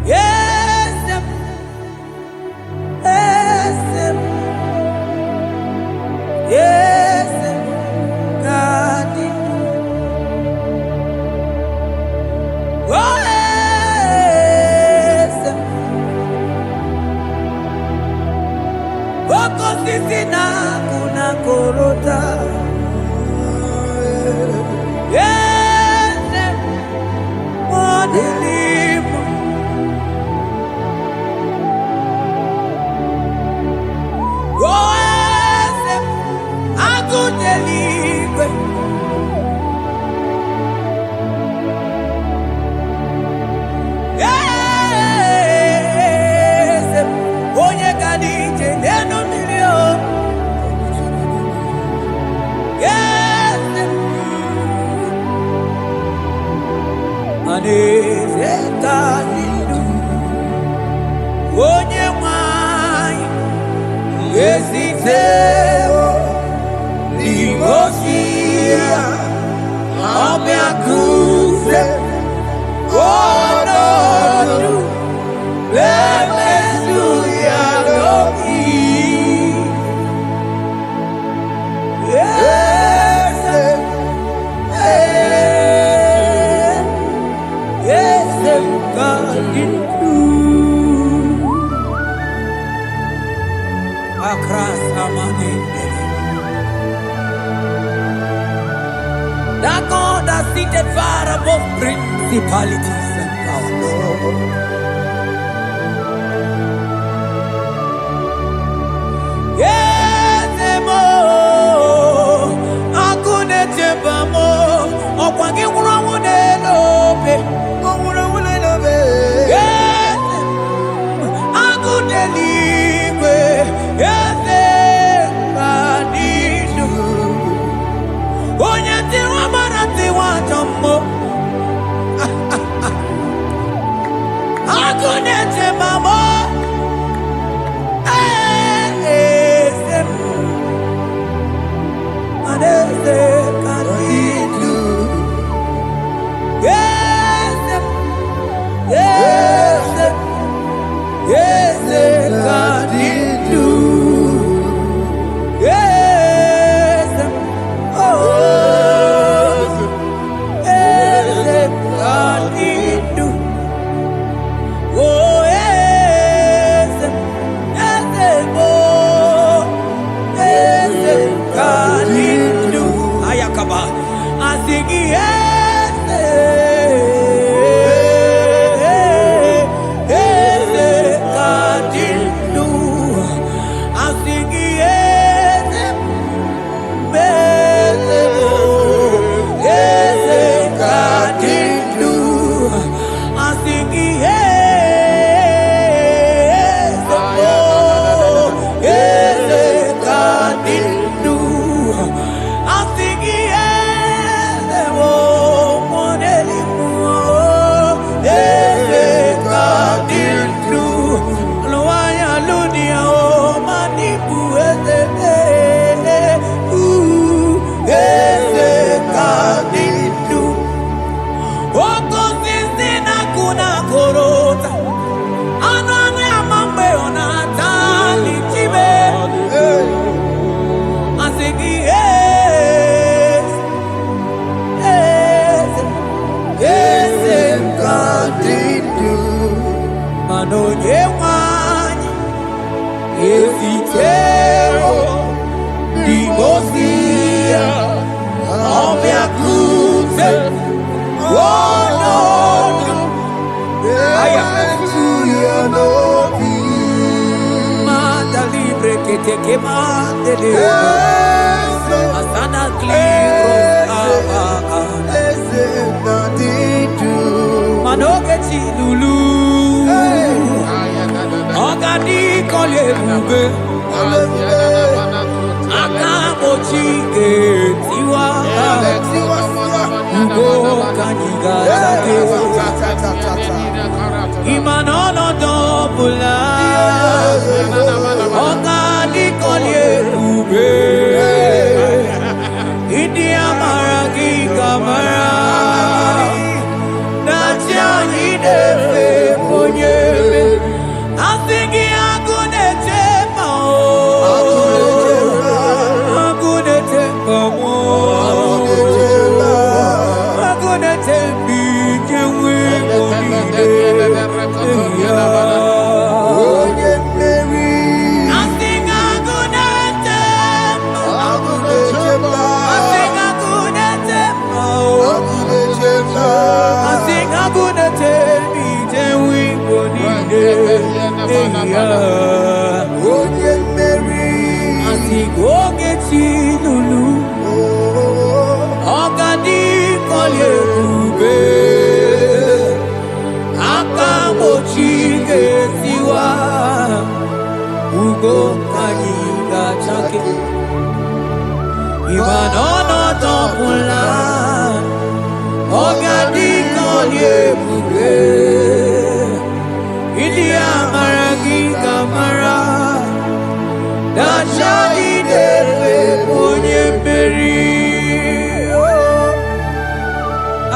Yes, yes, yes, God. Oh, yes. Boko sisi na kuna korota. Yes, oh, deliver. That God has seated far above principalities and powers. Yes, mo, akune tebamo, okwangi urawune lobe, urawune lobe. Yes, akune libe, yes, kadinu. Onyati wa marati wa jammo, akune tebamo. Adese kadinu. Manonye wani Efitero Dibosia Obiakute Wono Aya Manda libre que te quemande de Asana Cliro Manogeti Lulu Ogani Kolye Bube Akamochi Tiwa Ugo Kaniga Imanono Dobula Ogani Kolye Bube India Maragi Kamara Nacha Yidefe Ponye Asingi Agunete Mao Agunete Mao Agunete Bijewe Onide Asing Agunete Asing Agunete Asing Agunete Bijewe Onide Asigogeti Lulu Ogani Kolye Bube Akamochi Getiwa Ugo Kaniga Chake Imanono Topula Ogani Kolye Bube India Maragi Kamara Dashani Dewe Ponye Meri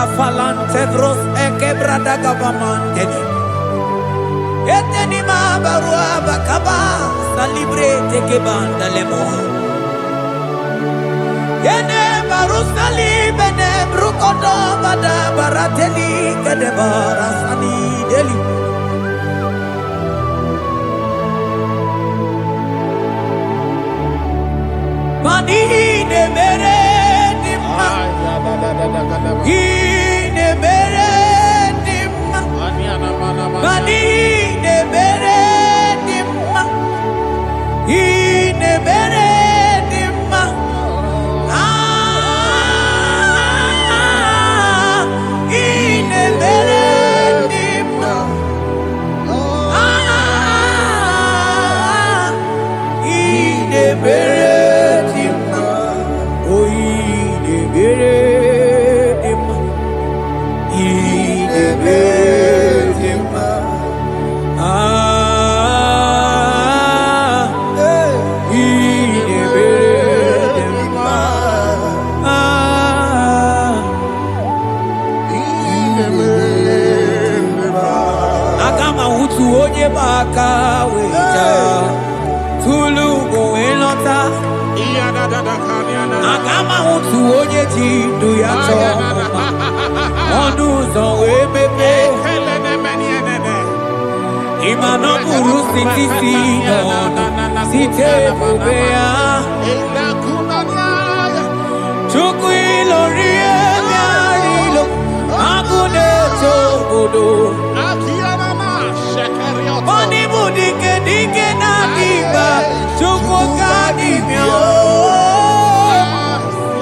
Afalante Vros Ekebrada Gabamante Eteni Mabarua Bakaba Salibre Tekebanda Lemo Yene Barusali Bene Brukodo Bada Barateli Kadebara Sani Deli Mani ne mere dimma ne mere dimma Mani ne mere dimma ne mere dimma ne mere dimma ne mere Agama utu onye ji ndu ya chọma ọnụ ụzọ wee mepee ịma na ọ bụrụ sitisi n'ọnụ site ebube ya Chukwu ilori ebe arịlo agụ na-eto obodo Mani bụ dike na-adịgba Chukwu ka dịbịa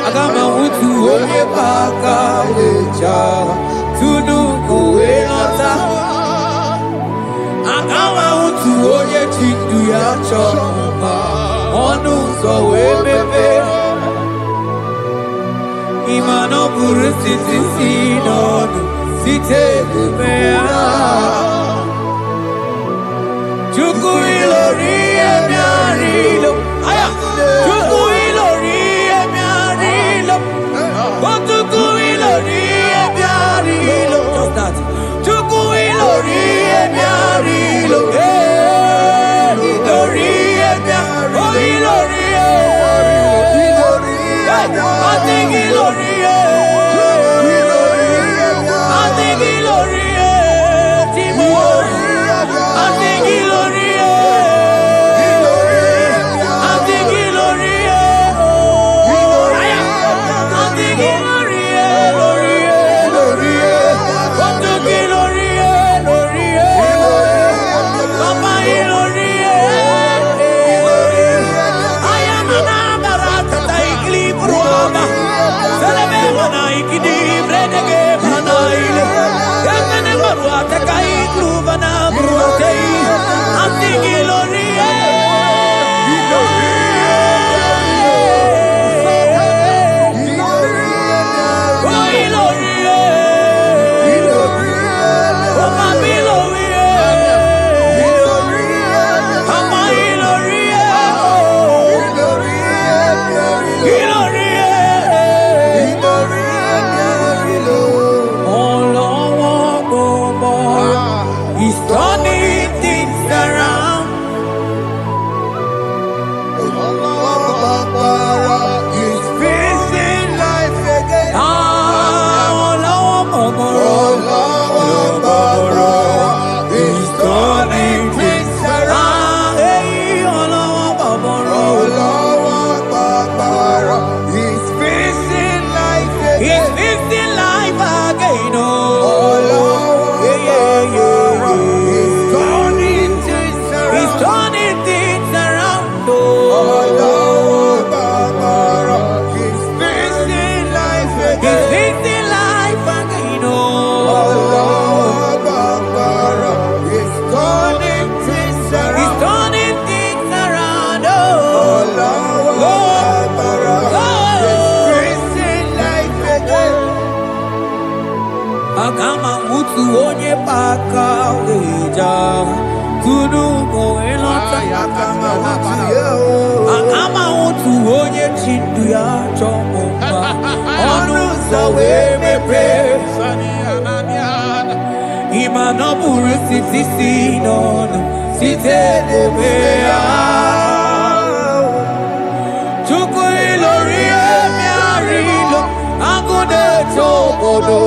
Agama utu onye baka lecha Tunu kuwe nọta Agama utu onye chindu ya chọma Ọnụ ụzọ wee mepe Ịma na ọ bụrụ sitisi n'ọnụ Site ebube ya Chukwu ilori emi arịlo Chukwu ilori emi arịlo Chukwu ilori emi arịlo Just that Chukwu ilori emi arịlo Ilori emi arịlo Ilori I think ilori I think ilori Akama mutu onye paka weja Kudu go elota Akama mutu onye chindu ya chomomba Onu sawe mepe Ima no buru siti sinon Site debea Chuku ilori emiarilo Agude chobodo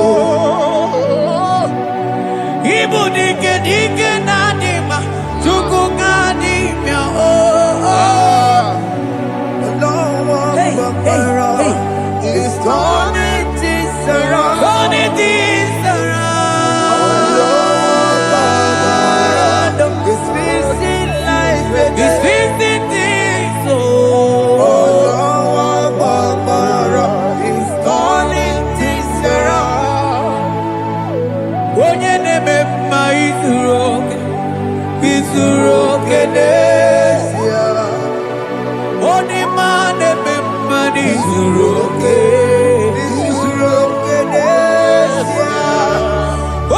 Ibu dike dike nadima Chuku ganimya Hey, hey, hey It's turning things around. Turning things around It's fixing life again. It's fixing things It's turning things around. Onye neme mma izuru oke n'ezie Onye ma neme mma izuru oke n'ezie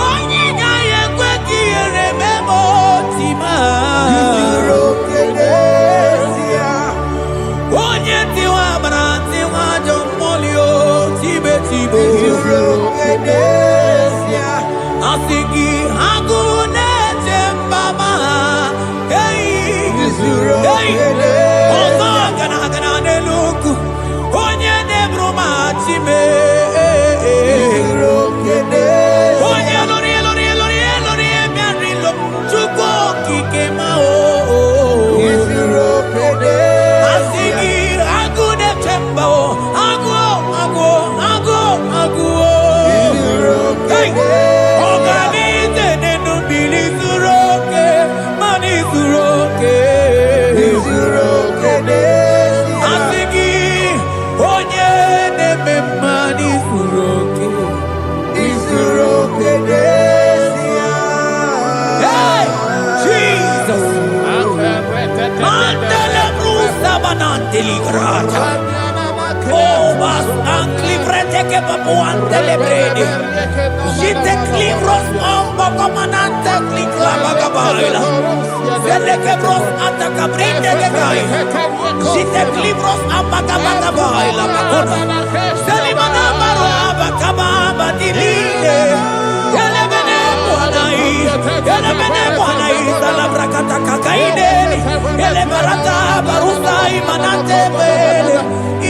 Onye gaghị ekwe ka ihere mee ma otu ma izuru oke n'ezie Onye tiwa bara tiwa ajọ mmụọ tibe izuru oke n'ezie asị gị agụụ na-eche mbama ha izuru oke n'ezie ọzọ gana n'elu ugwu onye na-eburu ma chime izuru oke n'ezie onye lụrụ bịarilo Chukwu okike ma izuru oke n'ezie asị gị agụụ na-eche mba agụụ izuru oke n'ezie Organize nenu bili zuru oke mani zuru oke izuru oke n'ezie asị gị onye na-eme mmadụ zuru oke izuru oke n'ezie Hey, Jesus Mandele brusa bananteli grata Oh, vas anclivrete che papuante le brede Jite clivros ombo comanante clicla bagabaila Zelle che bros attacca brinde che gai Jite clivros ambagabagabaila Macona Selimana baro abacababa di lide Yele bene buonai Sala bracata cacaideli Yele barata barusai manante bele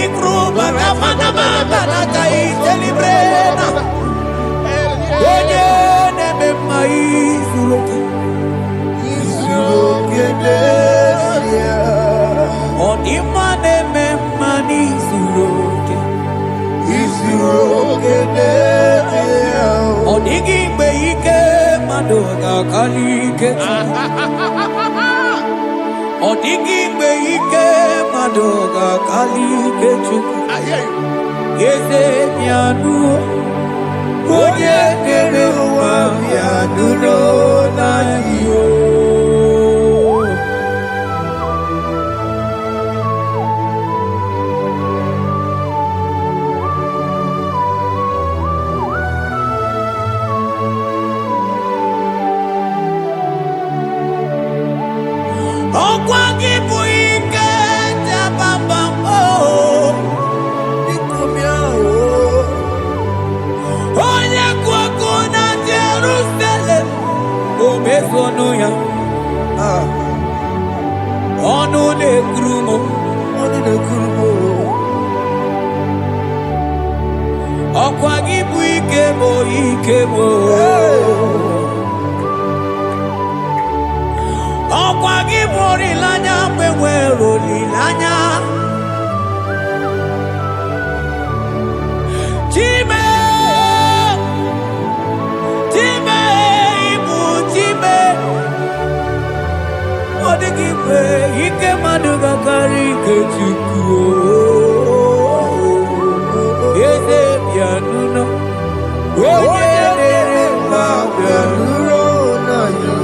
Ikruba kamana mabana kai celebrena Onye neme mai zuroke izuru oke n'ezie Onima neme mani zuroke izuru oke n'ezie Onigi mgbe ike mmadụ ga-akali ike Ọdịghị mgbe ike mmadụ ga-akali ike Chukwu Eze bịanụ onye kere ụwa bịanụrụ n'anyị o Ọkwa gị bụ ike jabambam ikomia onye kwụ ọkụ na Jerusalem o mezonu ya ọnụ na-ekuru m ọnụ na-ekuru ọkwa gị bụ ike m ọkwa gị bụ olileanya mgbe nwere olileanya Chime ibu Chime ọ dịghị mgbe ike mmadụ ga-akarị ike Chukwu eze bịanụnọ onye dere mma bịanụrụ n'anyị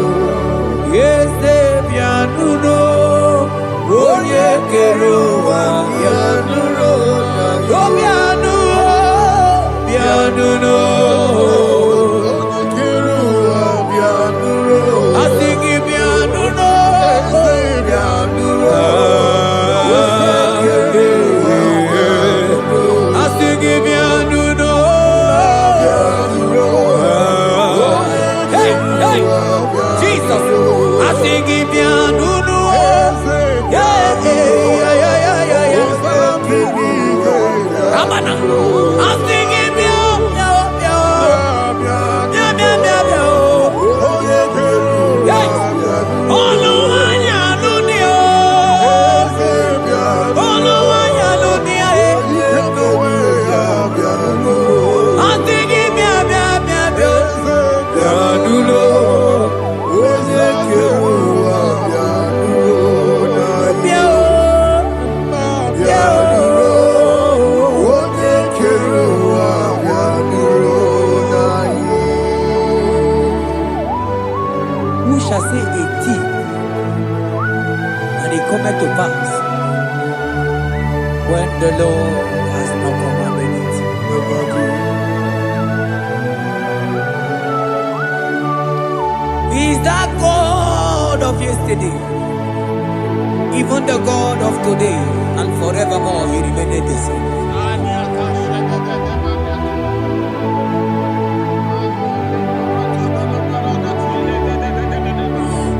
eze bịanụnọ onye kere ụwa bịanụrụ bịanụnọ shall say a thing, and it cometh to pass when the Lord has not commanded it. He is that God of yesterday, even the God of today, and forevermore He remained the same.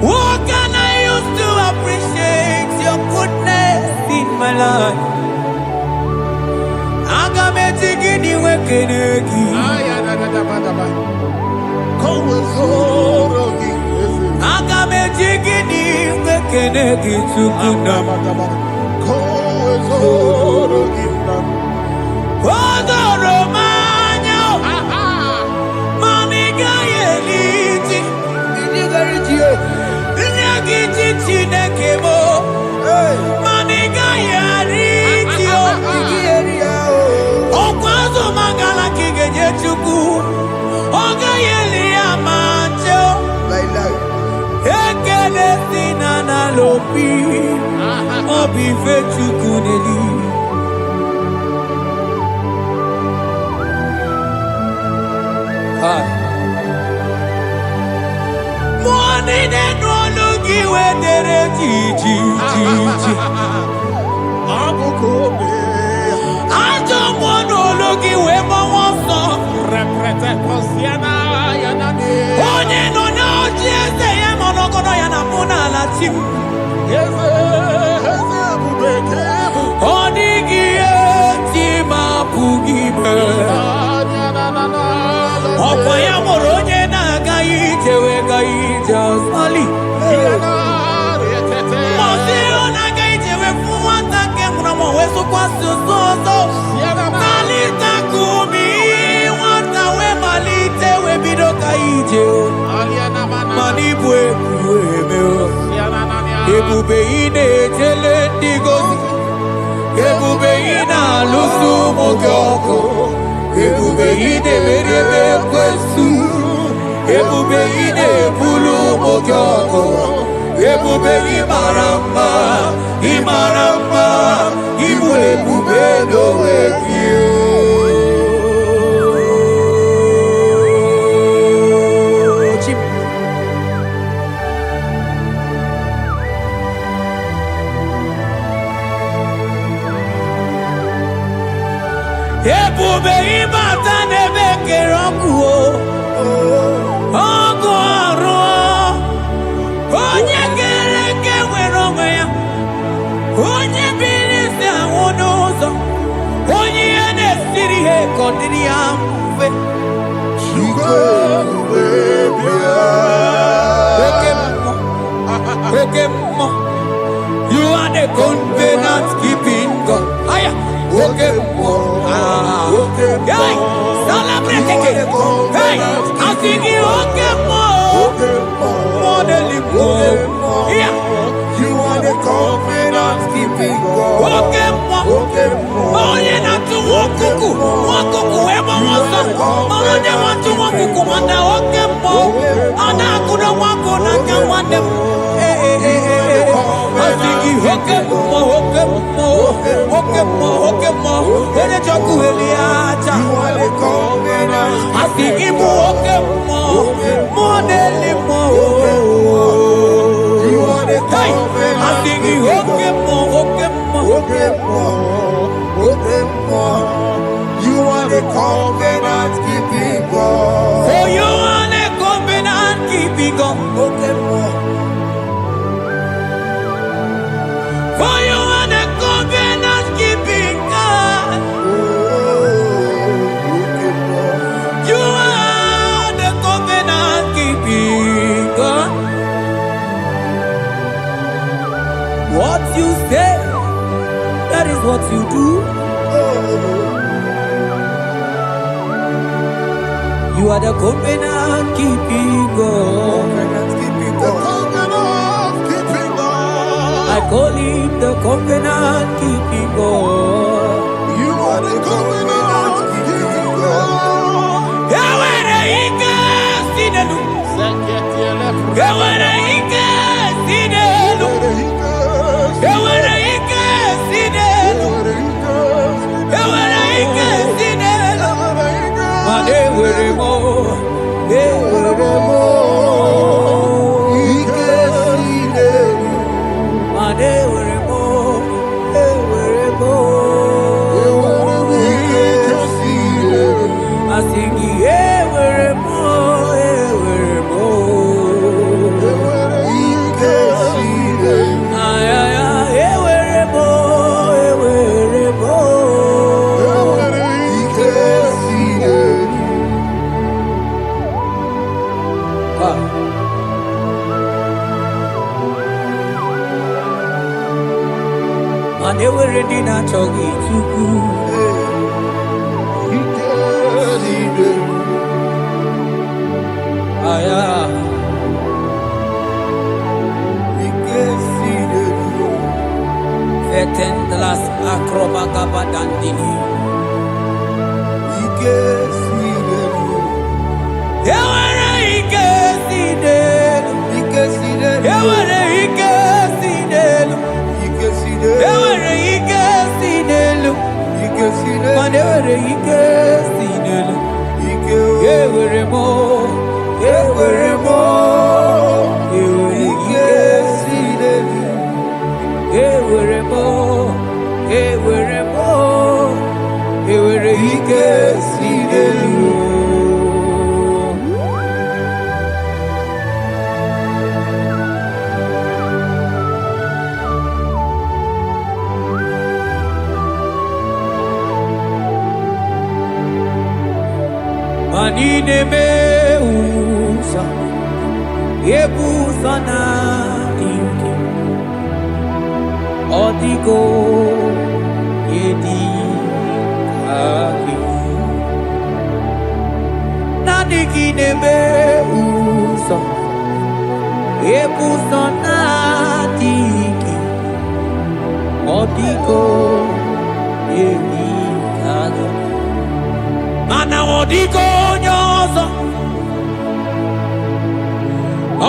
What can I use to appreciate your goodness in my life? Agametigini wekenegi. Agametigini wekenegi tukuna. Odoro manyo. Mamiga yeliti. Nyagiti chinekemo. Mamiga yaritio. Okwazo magala kigeje chuku. Oga yeli amancho. Ekele sinana lopi. Obi fechuku neli. Hi. Money de no logi we dere ji. Ajo mono logi we mo wonso. Reprete posiana yana de. Onye no na ojiese ye mono kono yana muna la tim. Eze bubeke. Onigi etima pugibe. Opa ya moronye na gaite we gaite asali. Moseo na gaite we fuwanta ke muna weso kwa soso. Kalita kumi wanta we malite we bido gaite. Manibwe kuwemeo. Ebube ine tele digozi. Ebube ina lusu mogyoko. Ebube ine merebe kwesu. Ebube ine bulu mogyoko. Ebube imarama. Ibu ebube no ekio. Ebube ibata nebe keroku ogo aro onye kereke nwere onwe ya onye biri si anwụ n'ụzọ onye ihe na-esiri ha ekọdịrị ya mfe Eke mmụọ you are the covenant keeping God. Aya Oke mmụọ Hey, celebrate again. Hey, I sing you oke mmụọ Modeli mmụọ Yeah. You are the covenant keeping God. Oke mmụọ onye na-atụ nwakuku ebe ọsọ onye na-atụ nwakuku mana oke mmụọ ọ na-akụrụ nwakụ n'aka nwanne m asigi oke mmụọ onye chọkụ heli aja asigi bụ oke mmụọ mmụọ na-eli mmụọ asigi oke mmụọ You are the covenant keeping God. For you are the covenant keeping God. For you are the covenant keeping God. You are the covenant keeping God. What you say, that is what you do. You are the covenant keeping God. I call him the covenant keeping God. You are the covenant keeping God. Yahweh, he can see the news. Yahweh, Manewere di na chogi chuku. Aya. Vetendlas akrobagabadandini. Ewere ike sidelu. Ewere ike sidelu. Ewere ike sidelu. Manewere ike sidelu. Ewere mo. Ewere mo. Ewere ike sidelu. Ewere mo. Ewere mo. Ewere ike sidelu. Manine me usa, yebusa na inki, odigo yedi aki. Nadigine me usa, yebusa na inki, odigo yedi aki. Mana odigo nyozo,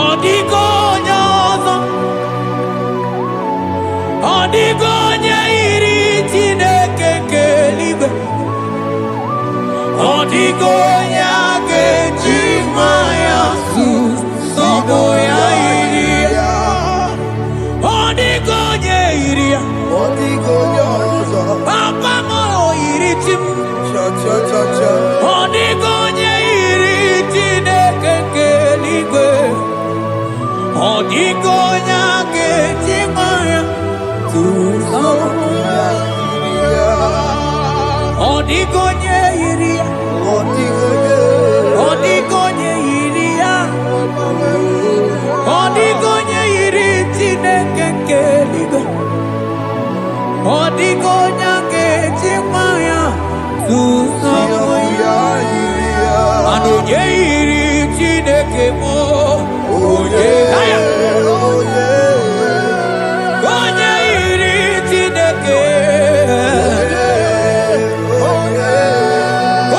odigo nyozo, odigo nyairi Chineke kelibe, odigo nyage chimaya sobo ya iria, odigo nyairi, odigo nyozo, papa mo iri chim. Odigonye iri Chineke keligwe, odigonya gechimaya tuzoya iria, odigonye iria, odigonye iria, odigonye iri Chineke keligwe, odigonya gechimaya tuzoya iria, anoye iri Chineke mo, oye oye, onye iri Chineke, oye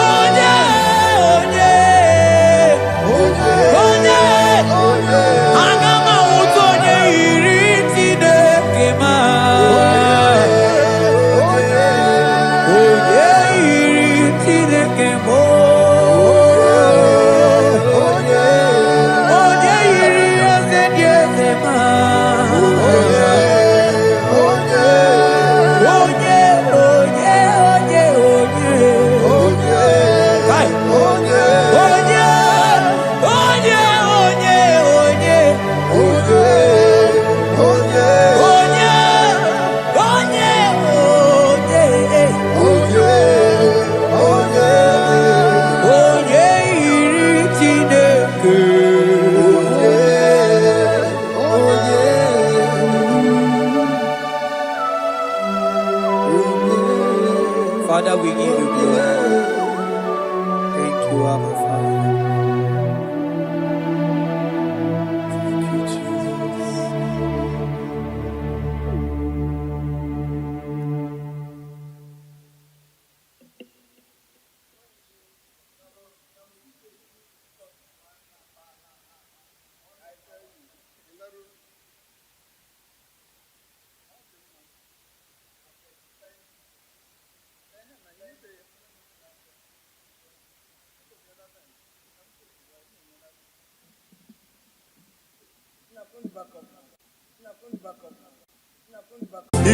onye onye onye, aga m ahụta onye iri Chineke ma. Father, we give you glory. Thank you, Abba Father. Thank you, Jesus.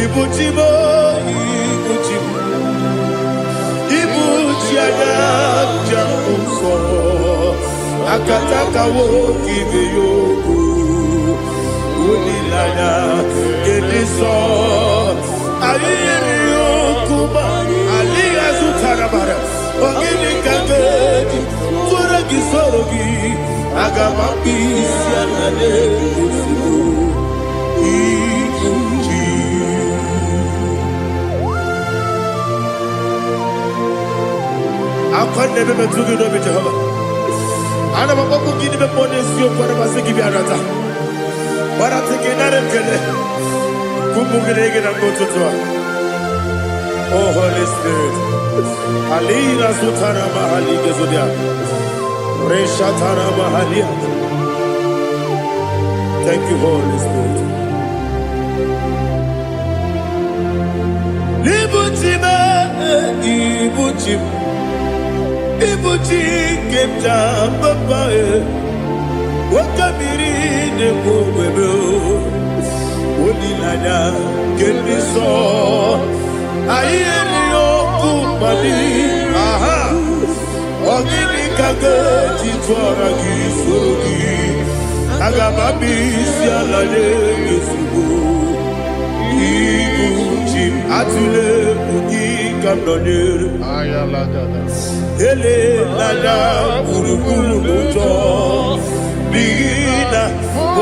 Ibuchimo, Ibuchimo, Ibuchiana, Jamuso, Akataka woki yoku, Unilana, Gediso, Ayiri yokuba, Aliya Zutarabara, Ogini Kageti, Turagi Sorogi, agamapisia nane usiku ikuji. Akwande bebe tugi no be Jehovah. Ana maboku gidi be pone sio kwa basi gibi anata. Bara teke nare kele. Kumugirege na ngototwa. Oh Holy Spirit. Alira sutara mahali gezodia. Resha tara mahali. Thank you, Holy Spirit. Libutime, ibutim, ibutim kemta papae. Wakamiri de bobebe, onilanya kendiso. Ayeri okupadi, aha. Ogini kage titwara gisugi. Agamabisi alade gesugo. Iguchi atule ugi kamdonir. Ayalagada. Ele lala urukulu muto. Bigina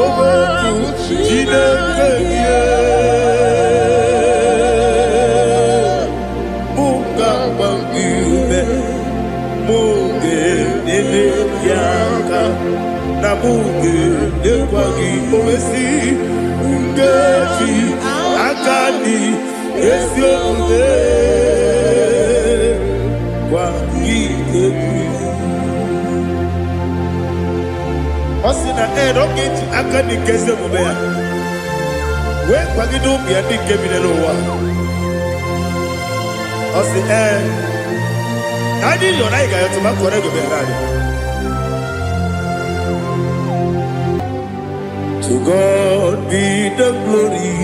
ogoku jinekeye. Munga bangiume. Munge nene yaka. Namuge nekwagi owesi ngeji akani esiode kwagi ebi osina ogeji akani kese mubea we kwagi do bia di kebile lo wa osi nadi yo na iga yo to makore go be radi. To God be the glory.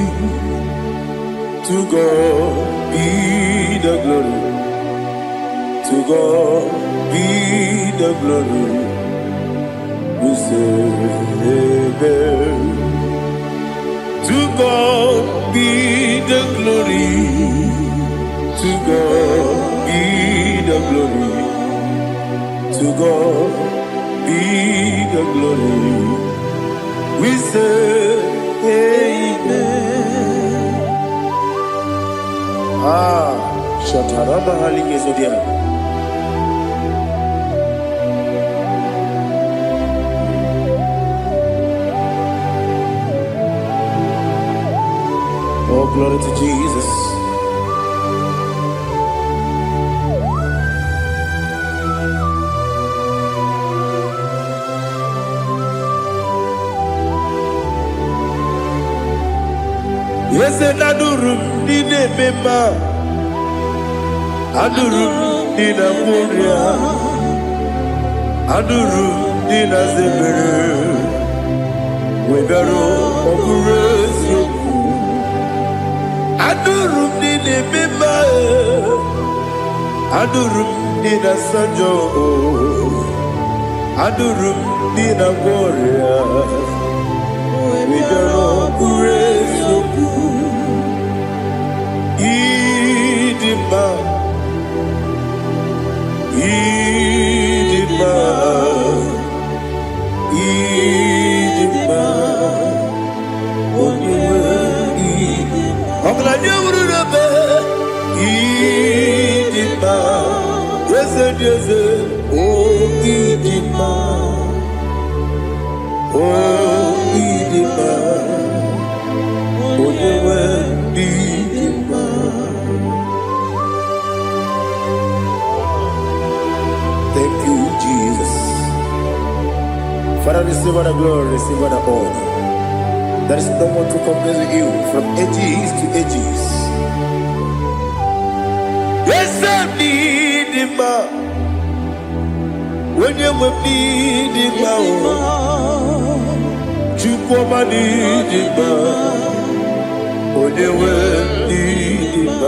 To God be the glory. To God be the glory. We say amen. To God be the glory. To God be the glory. To God be the glory. We say amen. Shataraba haligezodia. Oh, glory to Jesus. Yes, and Adurum Dine Mema Adurum Dina Muria Adurum Dina Zebere Webero Oguresu Adurum Dine Mema Adurum Dina Sanjo Adurum Dina Muria Webero Oguresu Idima, Idima, Idima, Idima, Idima, yes, oh Idima, oh Idima, thank you, Jesus. Father, receive all the glory, receive all the honor. There is no one to compare with you from ages to ages. Yes, I need him. When you need him, you come and need him. When you need him,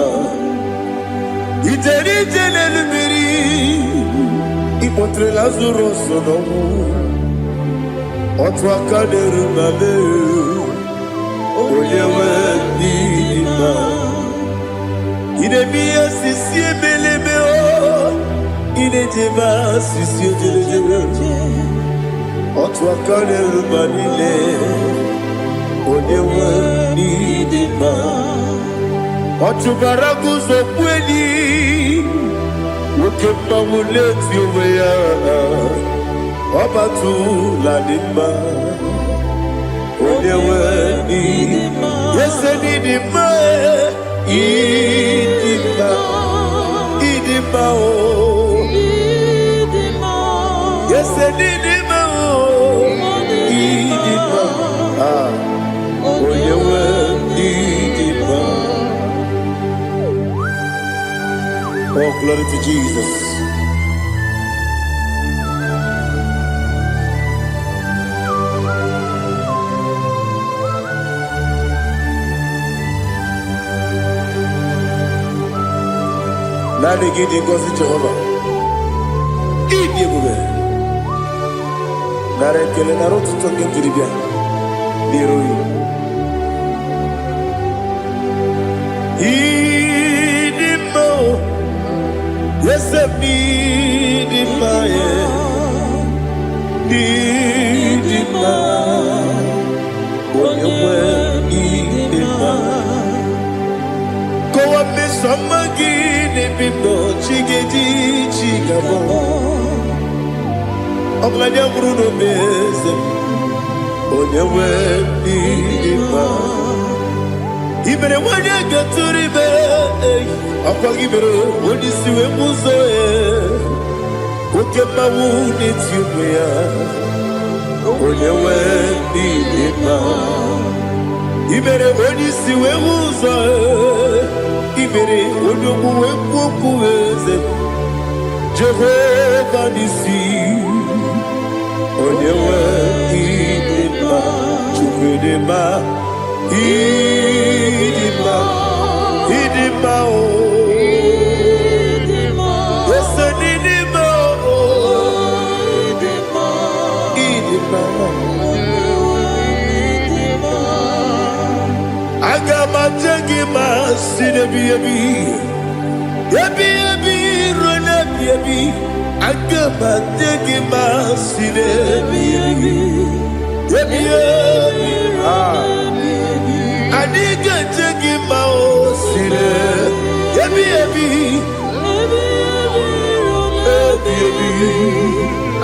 it's a little bit. Ipotre Lazaro sonomu Otwa kaderu mame Oyewe nidima Inemiya sisi ebelebe o Inejeba sisi ojelejebe otu aka na-eruba niile onye nwe n'ịdị mma ọ chụbara guzo kweli nwoke mmanwụ na-eti onwe ya ọ batụla dị mma onye nwe n'ịdị mma yese n'ịdị mma ịdị mma ịdị mma o yese n'ịdị mma o ịdị mma onye nwe n'ịdị mma. Oh, glory to Jesus. Nani gidi ngozi Jehovah. Idi ebube. Nara ekele nara otuto nke njiri bịa n'iru ya. Idi mma o. Yese n'ịdị mma ya. N'ịdị mma. Onye nwe n'ịdị mma. Kowa mmesoma gị n'ebe nọ chigedi chigabo. Ọbụladị bụrụ n'obe eze m. Onye nwe n'ịdị mma. Ibere nwanyị agatụrụ ibe ọkwa gị mere onye isi wee ụzọ ya oke mmanwụ na-eti onwe ya onye nwe n'ịdị mma ibere onye isi wee ụzọ ibere onye okwu wee kwuo okwu eze Jehova n'isi onye nwe n'ịdị mma Chukwu dị mma Idima, Idima, oh, yes, Idima, oh, Idima, I got my jagima, Sina baby, Yabi, run up, Yabi, I got my jagima, Sina baby, Yabi, I need to take him out, Yabi,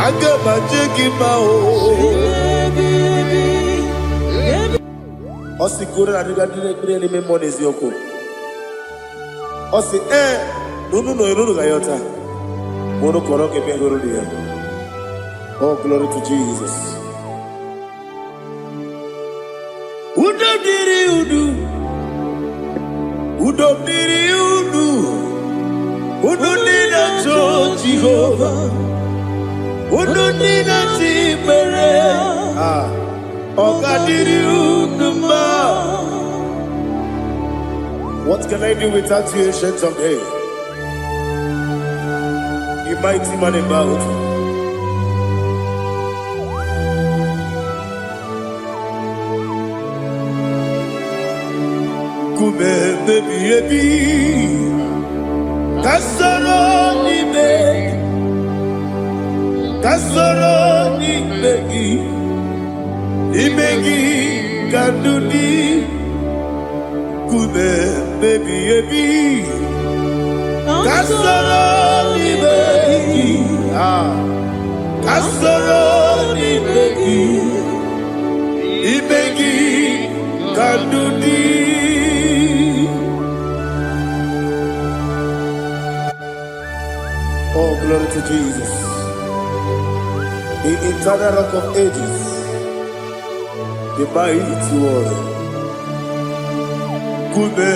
I got my taking out. Osi kura na diga dire me money yoko. Osi no gayota. Mono koroke me goro dia. Oh, glory to Jesus. Udo diri udu nina cho Jehovah udu nina tibere oga diri udu ma. What can I do without you, ancient of days? You mighty man about Kume baby Kasoro ni begi Kanduni Kume baby Kasoro ni begi Kasoro ni begi Kanduni. Oh, glory to Jesus. The eternal rock of ages. The mighty one. Kume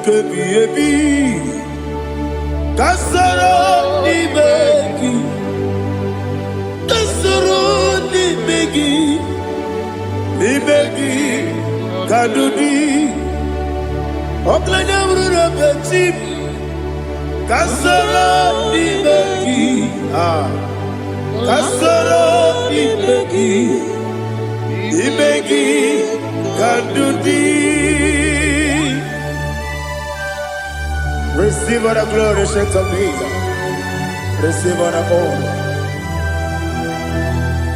kebi Kasoro ni begi Kadudi Oklanya Bruna Petit Kasoro ni begi Kasoro ni begi Kadudi. Receive all the glory, strength of Jesus. Receive all the honor.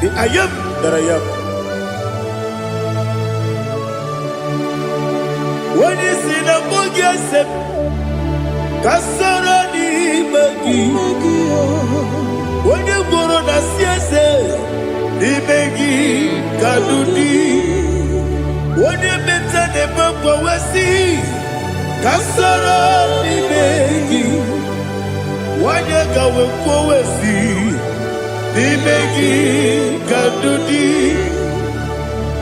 The I am that I am. When you see the boogie, I said, Kasarani Magi. When you go on the CSA, the Magi Kadudi. When you mention the Papa Wesi, Kasarani Magi. When you go with Wesi, the Magi Kadudi.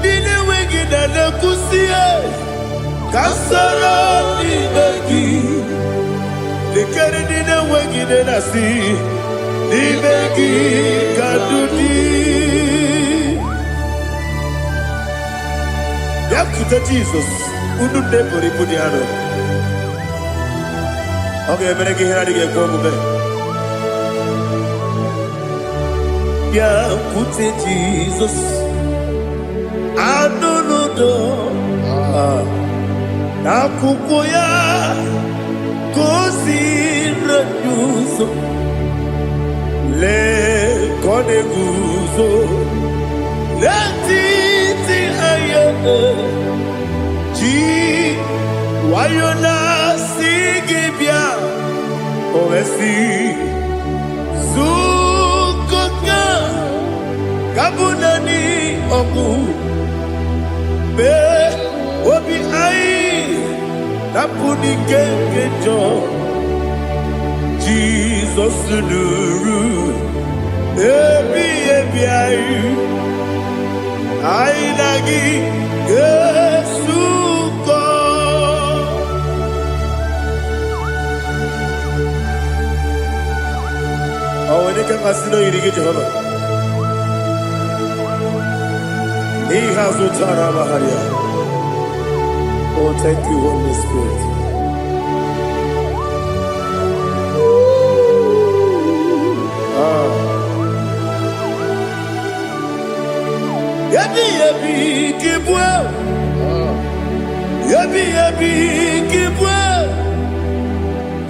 Dine Wegi Nana Kusia. Kasarani Magi. The Canadian waking in a sea, the Magi Kadudi. Yakuta Jesus, Udu Depori Pudiano. Okay, I'm going to get here for me. Yakuta Jesus, I don't know. Nakukoya. Kosi reduzo le koneguzo le titi ayane ji wayona sigibia oesi zukoka kabunani oku be obi ai Napuni kenkejo Jesus nuru ebi ayu ainagi Yesuko awene kasino irige Jehovah ni hazo tara baharia. Oh, thank you, Holy Spirit. Yabi kibwa. Yabi kibwa.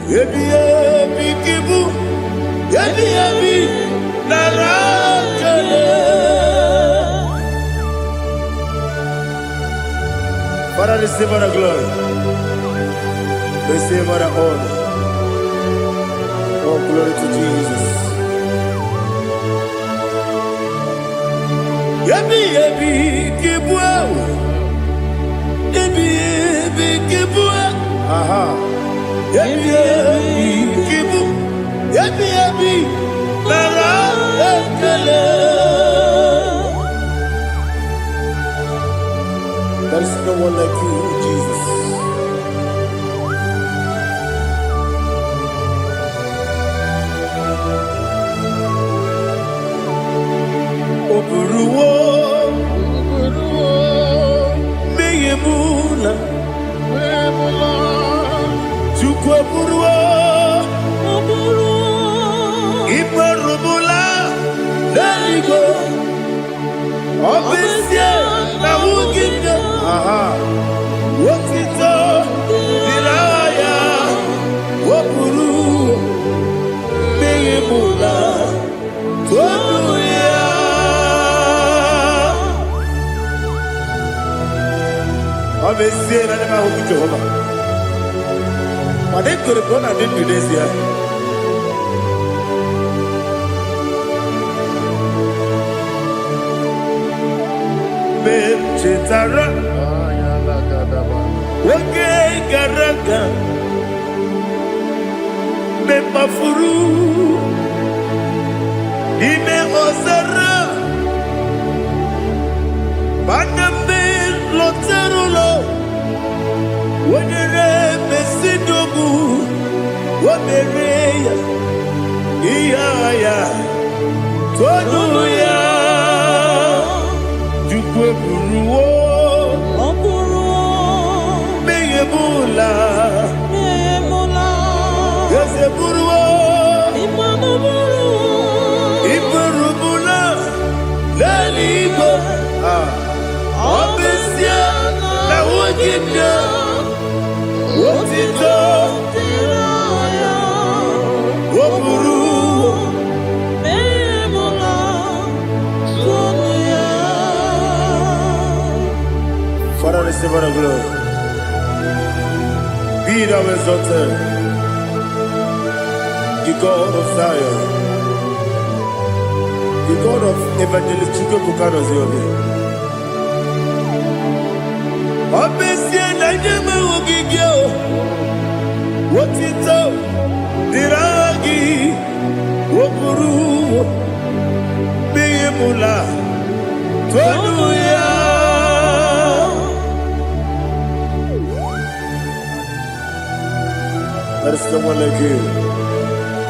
Yabi kibu. Yabi narakale. Father, receive all the glory. Receive all the honor. Oh, glory to Jesus. Yabi kibwa. Yabi kibwa. Aha. Yabi kibu. Yabi nara ekele. There is no one like you, Jesus. Oburuwo, meyemula, chukwu oburuwo, imarubula, leligo, obesie na wugide. Aha. Wotito diraya wopuru meyemula toduya Obesie na nema hoku Jehovah. Made kore kona dindu desia. Chetara Wake Garaga Me Mafuru Ime Ozara Baname Loterulo Wenere Mesidogu Wamereya Iyaya Toduya Jukweburuwo Meyemula Yeseburuwo Iburubula Leligo Obesia Na wogimya Wotito Woburuwo Meyemula receive all the glory. Be thou exalted, the God of Zion, the God of Evangelist Chike Bukanos Yobi. Obesia na nyama ogigio, wotito, diragi, wokuru, biyemula, tonuya. There is no one like you.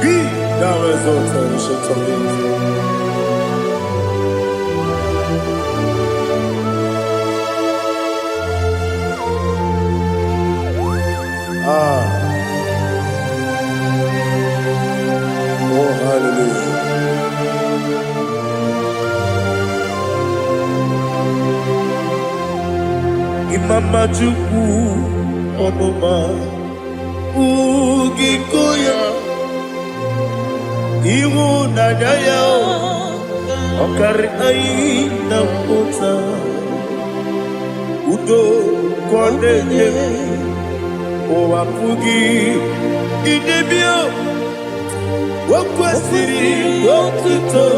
Be thou exalted, ancient of days. Oh, hallelujah. Imama Juku Onoma Ugikoya Iwu Nadaya Okari Aina Kota Udo Kwaneye Owapugi Idebio Wakwasiri Wakito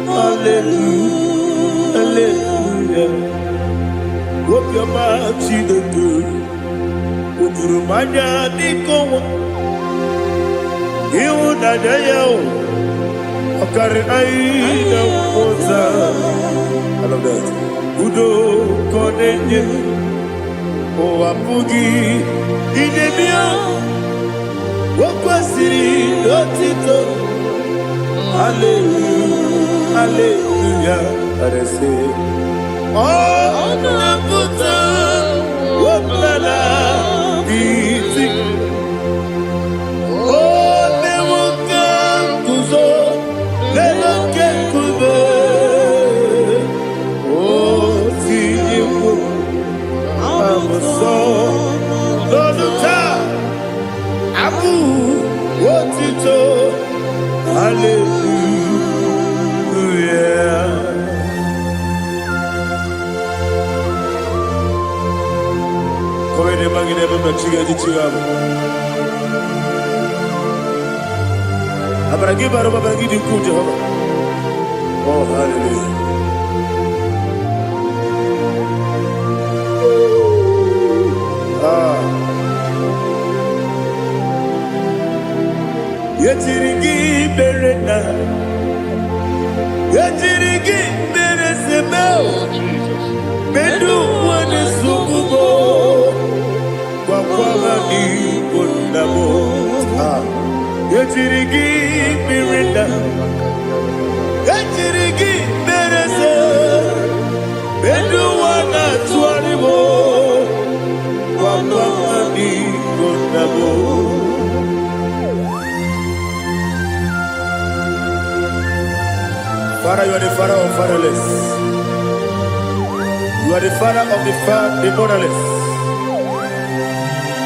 Hallelujah Hallelujah Wopiama Chidedu Udurumanya Nikowa Iwu Nadaya Okari Aina Kota I love that Udo Kwaneye Owapugi Idebio Wakwasiri Lotito Hallelujah Hallelujah I say Oh Naputa Wapala Biti Oh Newoka Kuzo Newoke Kube Oh Tiyimu Amuso Loduta Abu Wotito Hallelujah Come in the magin ever but chiga di chigabu Abragi baro babragi di ku Jehovah Oh hallelujah Yetirigi berena Yetirigi beresebeo Bedu wane sukubo Kwa ni kundabo Yetirigi berena Yetirigi berese Bedu wana tuaribo Kwa ni kundabo Father, you are the father of fatherless. You are the father of the motherless.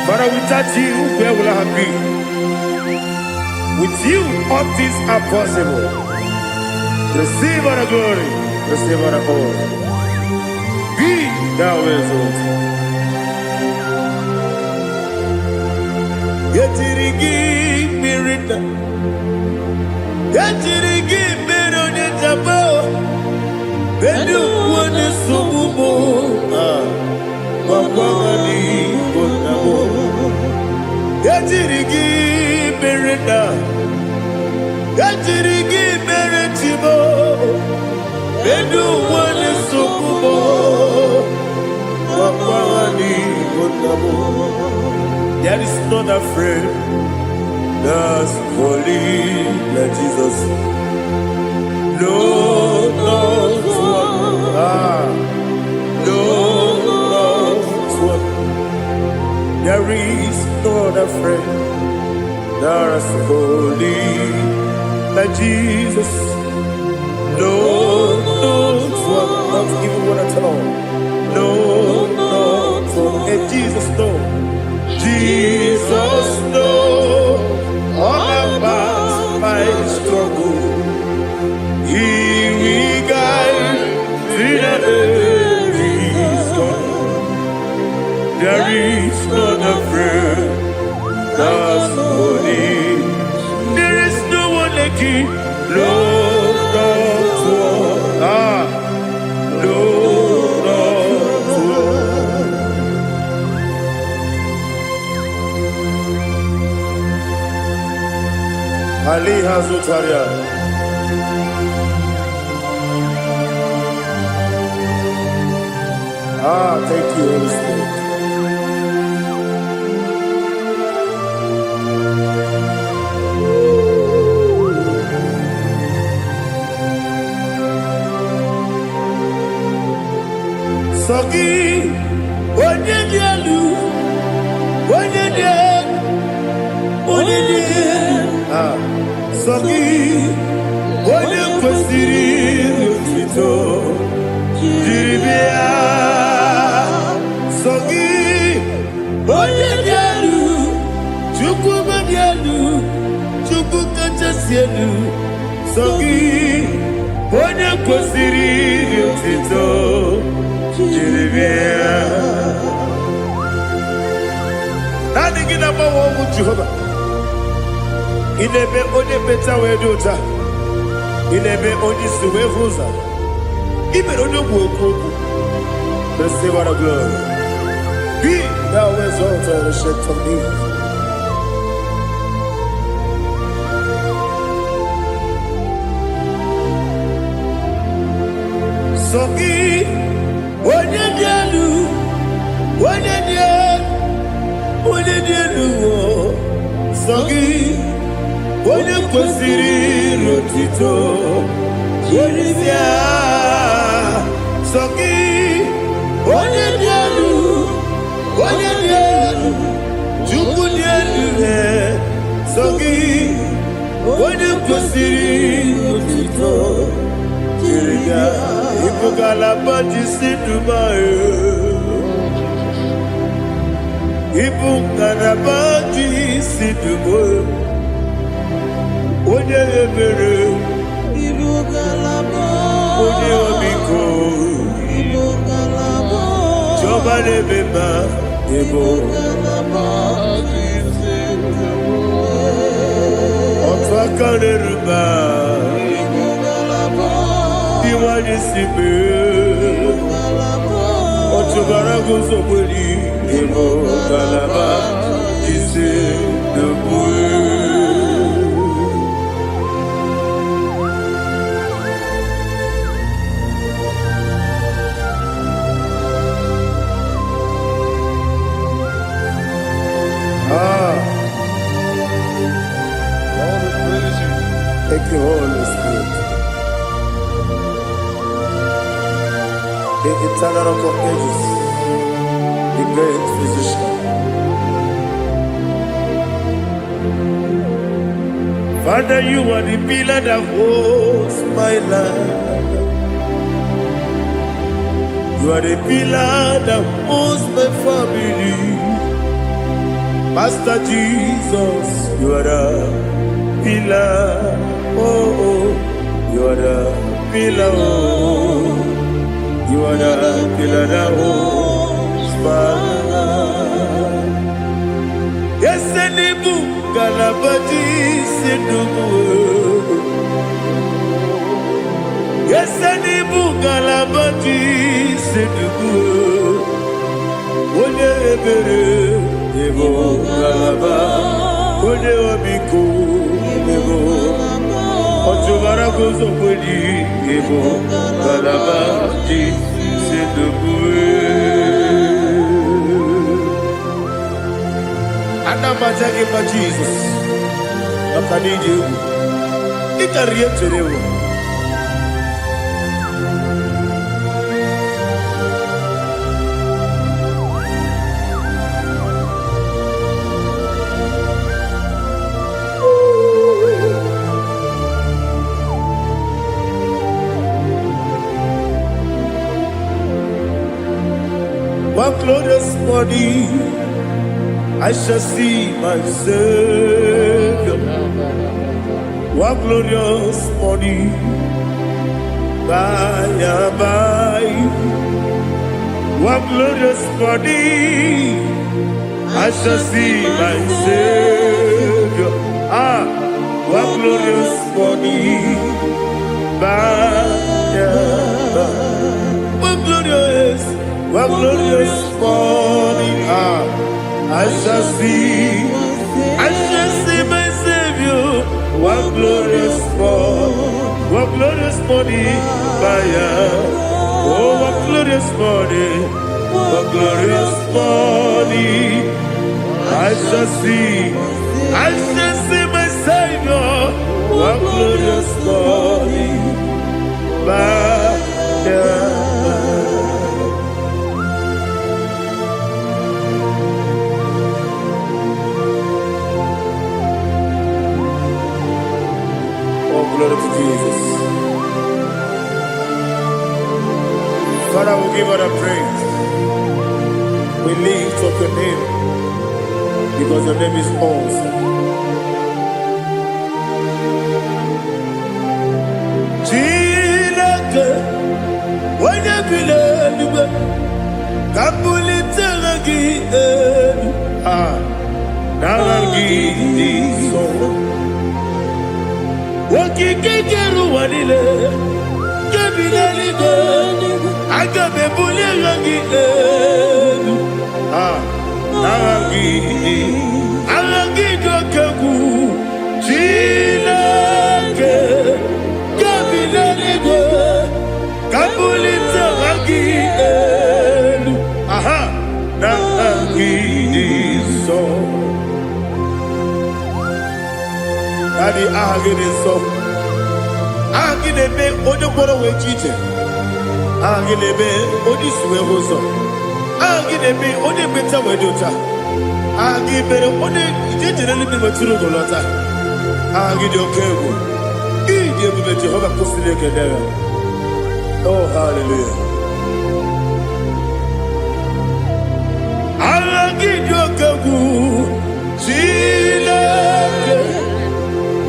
Father, without you, where will I have been? With you, all things are possible. Receive our glory, receive our honor. Be thou exalted. Yetirigi mirita, yetirigi mirone jabo, bedu wane sububo, wakwani konabo. Yetirigi mirita, yetirigi miretibo, bedu wane sububo, wakwani konabo. There is not a friend that's holy like Jesus. No, no, no, one. There is no other friend that's holy like Jesus. No, one. Not even one at all. No, one. And Jesus, no. Jesus knows all about my struggle. He will guide me to the very Ali Hazutaria. Thank you, Holy Spirit. Sogi, onye dielu, onye dielu, onye dielu. Sogi, onye kwesịrị otuto, jiri bịa. Sogi, onye dielu, Chukwu dielu, Chukwu kachasị elu. Sogi, onye kwesịrị otuto. Nani gina mawa mu Jehova. Inebe onye beta we dota. Inebe onye suwe vuza. Ibe onye gwoku. Receive our glory. Be thou exalted and shed from me. Sogi onye dielu, onye dielu, onye dielu, Sogi, onye kwesịrị otito, Jeremia, Sogi, onye dielu, Chukwu dielu, Sogi, onye kwesịrị otito, Jeremia. Ibugalaba jisi Dubai. Ibugalaba jisi Dubai. Onye ebere. Ibugalaba. Onye omiko. Ibugalaba. Jọba lebeba. Ibugalaba jisi Dubai. Otu aka n'eruba. Iwani sibe Otubara gozo mweli Emo galaba Jise debue Thank you, Holy Spirit. The eternal rock of ages, the great physician. Father, you are the pillar that holds my life. You are the pillar that holds my family. Master Jesus, you are the pillar. Oh, you are the pillar. Oh. You are the pillar that holds my life. Yes, Enibu Galabati Sidubu. Yes, Enibu Galabati Sidubu. Onye ebere Ebo Galaba. Onye obiku Ebo. Otubara gozo mweli Ebo Galaba Sidubu. Anamajage pa Jesus. Nakanije. Ikariyeterewo. One glorious body, I shall see my Savior. One glorious body, by and by. One glorious body, I shall see my Savior. One glorious body, by and by. One glorious morning, I shall see my Savior. One morning, oh, what glorious morning, what glorious morning. I shall see my Savior, what glorious morning, Oh, glory to Jesus. Father, we give all the praise. We lift up your name because your name is awesome. Chineke, when you believe, Kabulitagi, Naragi, so. Wakikeru wanile, Kabinaligo, Agabe Bulelagi, Naragi, Alagido Kagu, Chineke, Kabinaligo, Kabulita Ragi, Naragi, so. Daddy, so. Agilebe, Odoboro Wejite. Agilebe, Odiswe Hoso. Agilebe, Odebeta Wedota. Agibere, Ode, Generally Maturu Golota. Agidio Kevu. Idiot Jehovah Postilic. Oh, hallelujah. Agidio Kevu. Chile.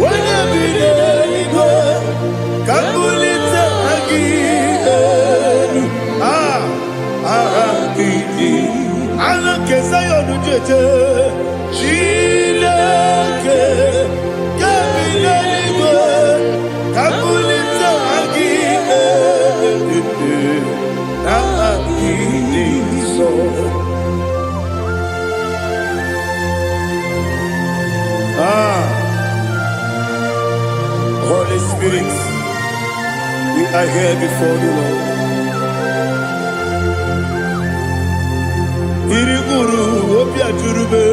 When you believe, Kabulita again. Agidi. Alakesayo Jete. Chileke. Kabilaligo. Kabulita again. Agidi so. Holy Spirit, we are here before you, Lord. Biriguru Obia Jurube,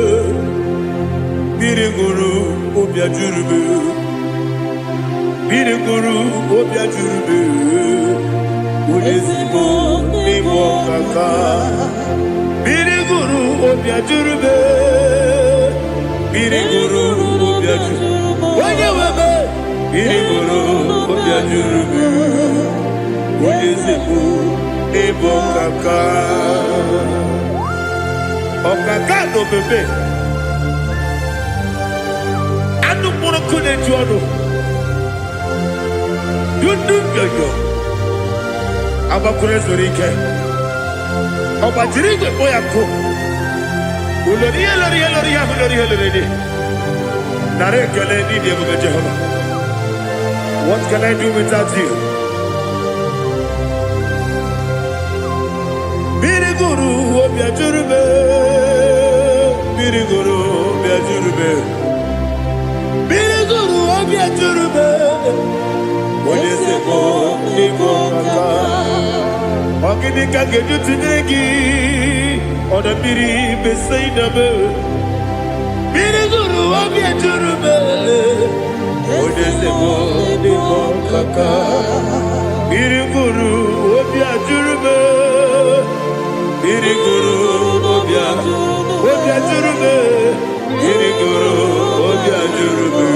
Biriguru Obia Jurube, Biriguru Obia Jurube, Udesibo Nibo Kaka, Biriguru Obia Jurube, Biriguru Obia Jurube, Wanyawebe. Biriguru Obia Jurube, Udesibo Nibo Kaka. Okaka no bebe. Anu mono kune juano. Yundu yoyo. Abakure zorike. Obajirige boyako. Uloriya. Nare kele ni devu Jehovah. What can I do without you? Biriguru Obia Jurube, Biriguru Obia Jurube, Biriguru Obia Jurube. What is it for? Nibo Kaka. Okinika geju tinegi, oda biri beside me. Biriguru Obia Jurube. What is it for? Nibo Kaka. Biriguru Obia Jurube. Biriguru Obia Jurube, Biriguru Obia Jurube,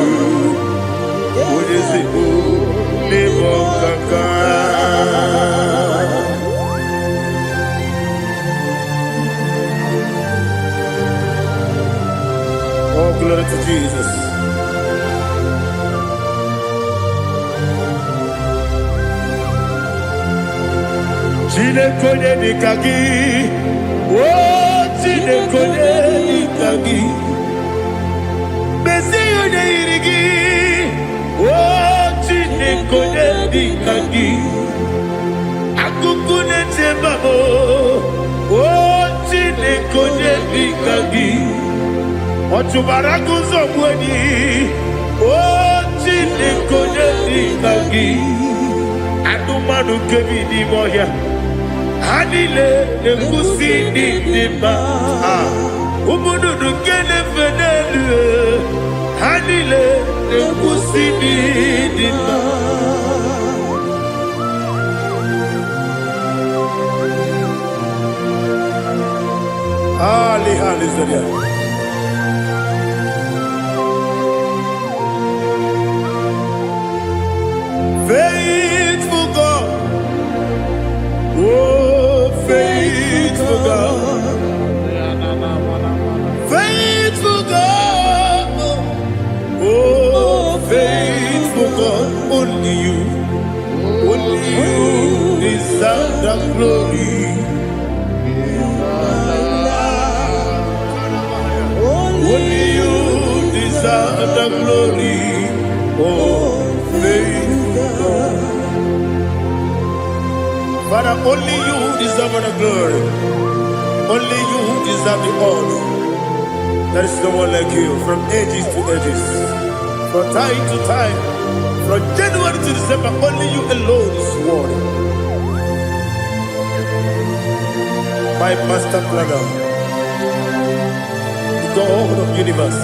Udesibo Nibo Kaka. Oh, glory to Jesus. Chineke nikagi, oh Chineke nikagi, Mesiyo neirigi, oh Chineke nikagi, Akukune tebabo, oh Chineke nikagi, Otubaraku zomweni, oh Chineke nikagi. mmadụ nke bi n'ime ọhịa ha niile na-ekwusi n'ịdị mma ụmụ nnụnụ nke na-efe n'elu ha niile na-ekwusi n'ịdị mma. Hallelujah. Faithful God, oh faithful God, faithful God, oh faithful God, only you deserve the glory. Only you deserve the glory, oh faithful God. Father, only you deserve the glory. Only you deserve the honor. There is no one like you from ages to ages, from time to time, from January to December. Only you alone is worthy. My master planner, God of universe,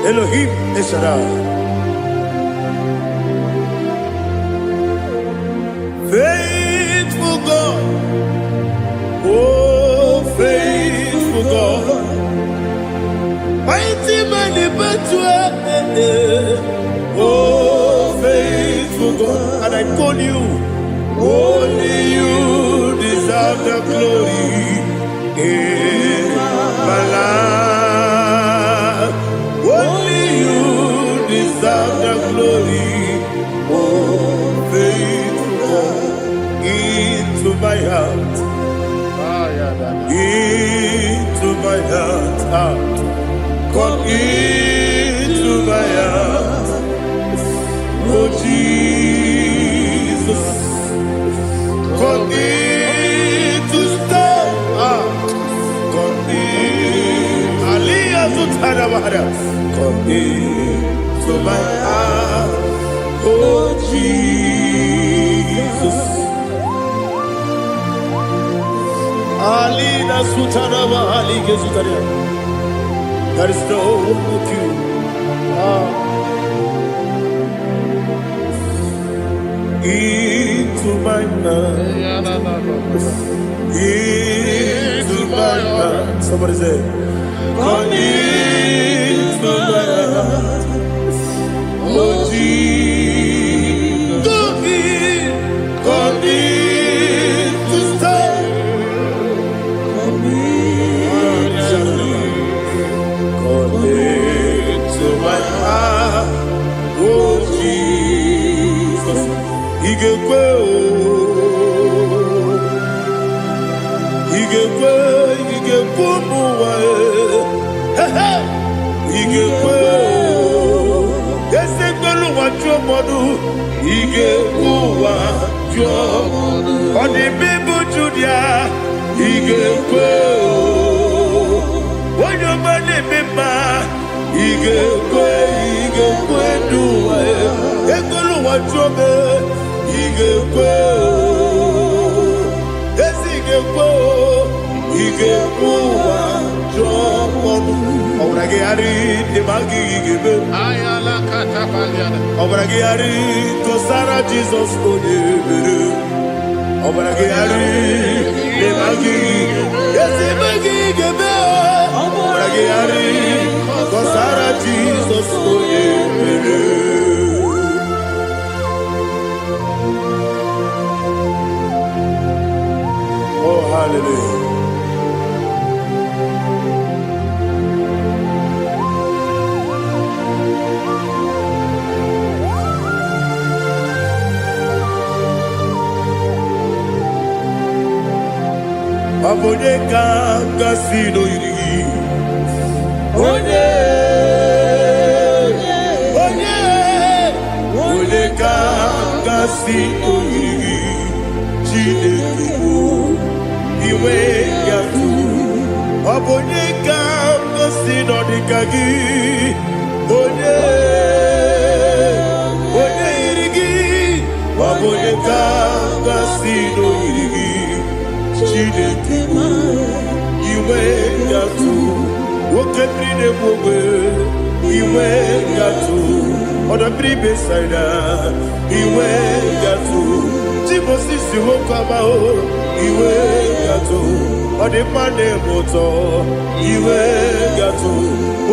Elohim Eshadai, faithful God, oh faithful God, mighty man in battle, oh faithful God, and I call you, only you deserve the glory. My life, only you deserve the glory, oh faithful God, into my heart, come into my heart, oh Jesus, come in to stay, come into my heart, oh Jesus. Alina Sutanaba Ali Gezutaria. There is no one like you. Into my heart, into my heart. Somebody say, come into my heart, oh Jesus. Come in to stay. Come into my heart, oh Jesus. Igekwe muwa, igekwe ese gbolu wa jomodu, igekwe wa jomodu. Odi bibu Judia, igekwe woyo mane mema, igekwe duwa, egolu wa jome, igekwe ese igekwe wa jomodu. Obrage ari de magi igebe ayala katapaliana. Obrage ari to Sara Jesus odebere. Obrage ari de magi yesi magi igebe. Obrage ari to Sara Jesus odebere. Oh hallelujah. Abone kanga sino yiri, onye kanga sino yiri, Chineke iwe yatu. Abone kanga sino dikagi, onye yirigi, abone si no yiri Chineke iwe yatu woke brine bobe iwe yatu oda bribe saida iwe yatu Timosi si wokama o iwe yatu ode mane moto iwe yatu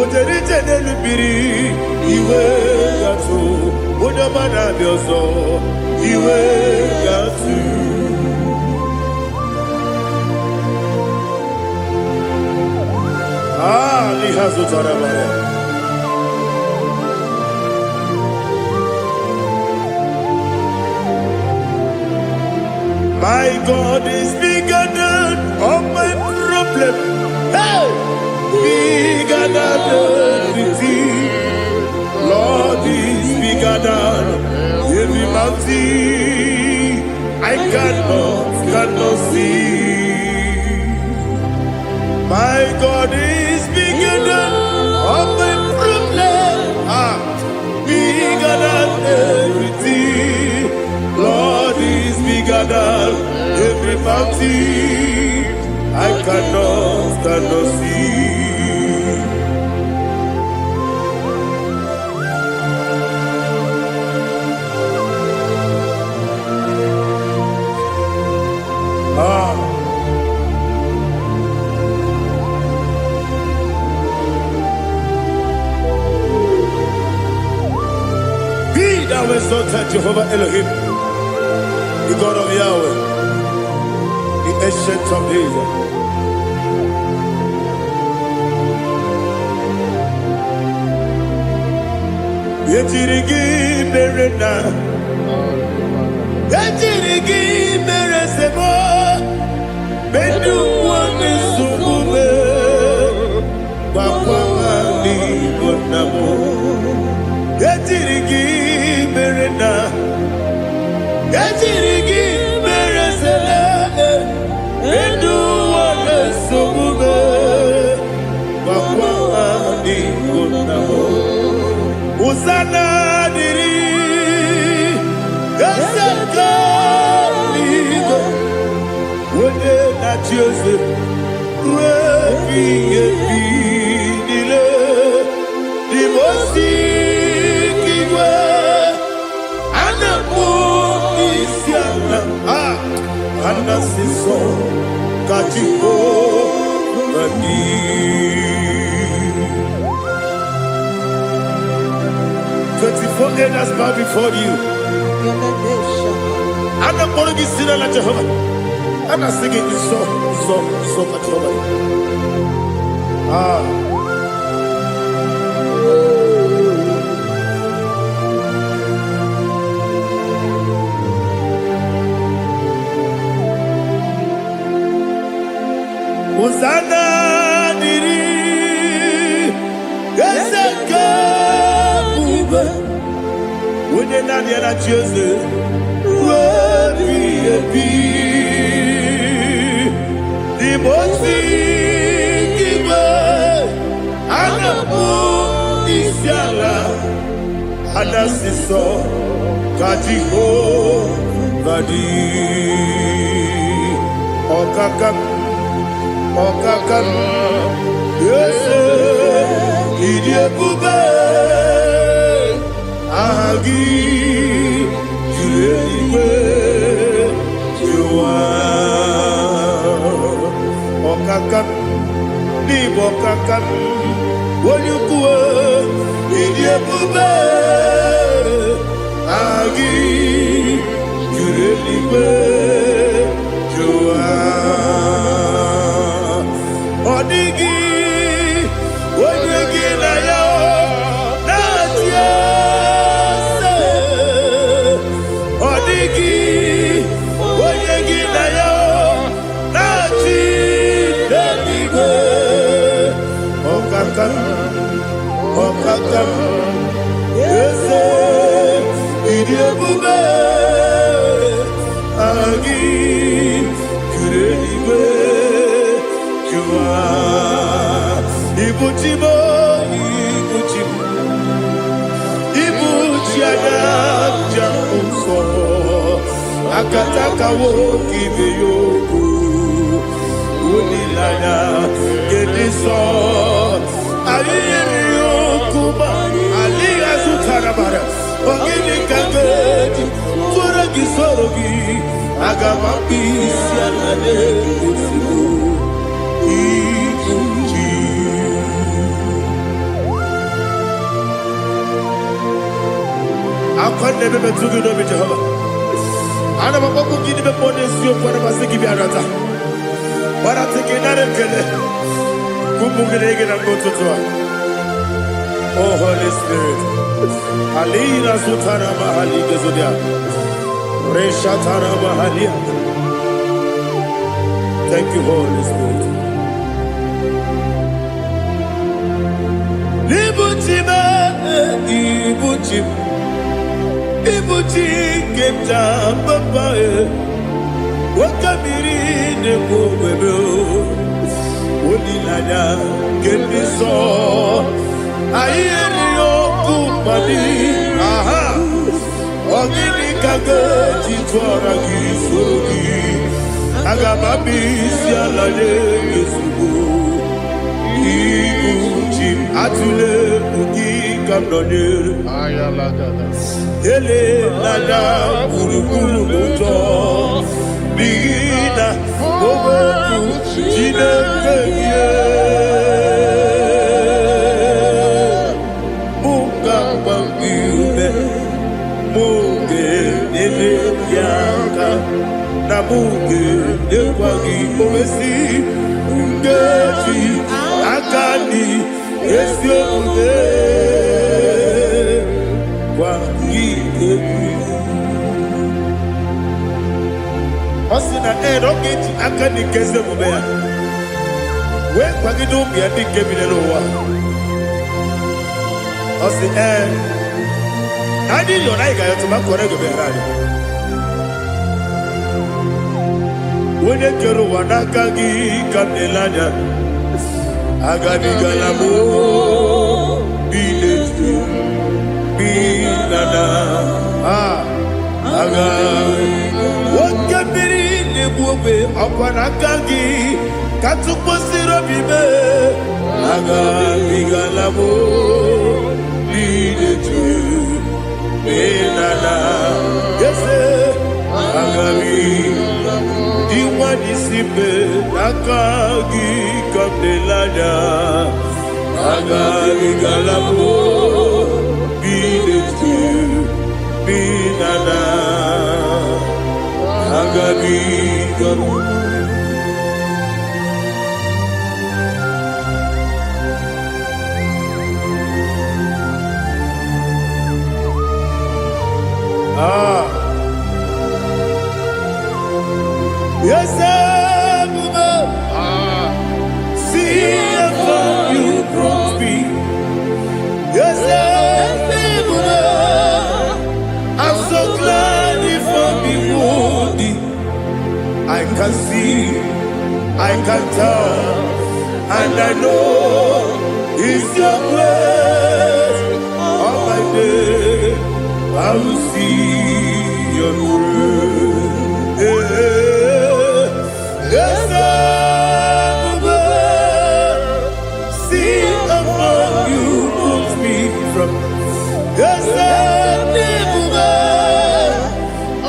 oderi tenelu biri iwe yatu oda mana biozo iwe yatu lihazo tarabaya My God is bigger than all my problem. Hey! Bigger than everything. Lord is bigger than every mountain I cannot see. My God is bigger than all my problem. Bigger than everything. Lord is bigger than every mountain I cannot see. Be thou exalted, Jehovah Elohim, the God of Yahweh, the ancient of days. Yetirigi berena, yetirigi beresemo, bedu wane sumume, wakwani bonamo. Yetirigi berena, yetirigi beresele, bedu wane sumume, wakwani bonamo. Usana diri, esaka ligo, wode na Jose, refi efi nile, dimosi kiwe, anamu isiana, anasiso kachiko mani. 24 elders bow before you. I'm not going to be singing like Jehovah. I'm not singing this song like Jehovah. Hosanna diri, Eseka. When you're not here at Jose, the most giver, and the moon is yalla, and the sister, Kajiho, Vadi, Okakam, yes, Idiot Bube. Agi julewe juwa okakam ni bokakam wonyukwe idiebube agi julewe juwa odigi wonyegi na yo natie Okakam, yes, idiebube, agi, kureliwe, jua, ibuchibo, ibuchiada, jamuso, Akataka woki beyoku Unilana Gediso Aliyeri yokuba Aliya Zutarabara Ogini kagedi Tura gisorogi Agamapisi alane Usibu Ikuji Akwande bebe tugi no Jehovah Ana maboku gidi be ponesio kwa na basiki biarata Bara teke na rekele Kumungirege na mototwa Oh Holy Spirit Alina sutana mahali gezodia Reshatana mahali Thank you Holy Spirit Libuchime Ibuchime Ibuchi kemja papa Wakamiri ne kubebe Unilanya kemiso Ayeri yokumani Aha Ogini kage chitwara kisogi Agamami sialane yesubu Ibuchi atule uki kamdonere Ayalagada Ele nada kurukuru muto Bigina Ogoku Jine keye Munga bangiume Munge nene yaka Na munge nekwagi omesi Ngeji akani Esyo ude Osina roketi akani keze mubea We kwagidu biandi kebinelowa Osi Nani yona iga yotuma korego beharani Wene kero wanakagi kamnelanya Agani galamo Binetu Binana Aga Wakabiri nebuwe Akwanakagi Katuposiro bibe Aga Bigalamo Binetu Binana Yese Aga Diwani sipe Nakagi Kamdelanya Aga Bigalamo Binana Agabi Yes, see how you brought me. Yes, I'm so glad you found me worthy. I can see, I can tell, and I know it's your grace. All my day, I will see your grace. Yes, see how you moved me from. Yes,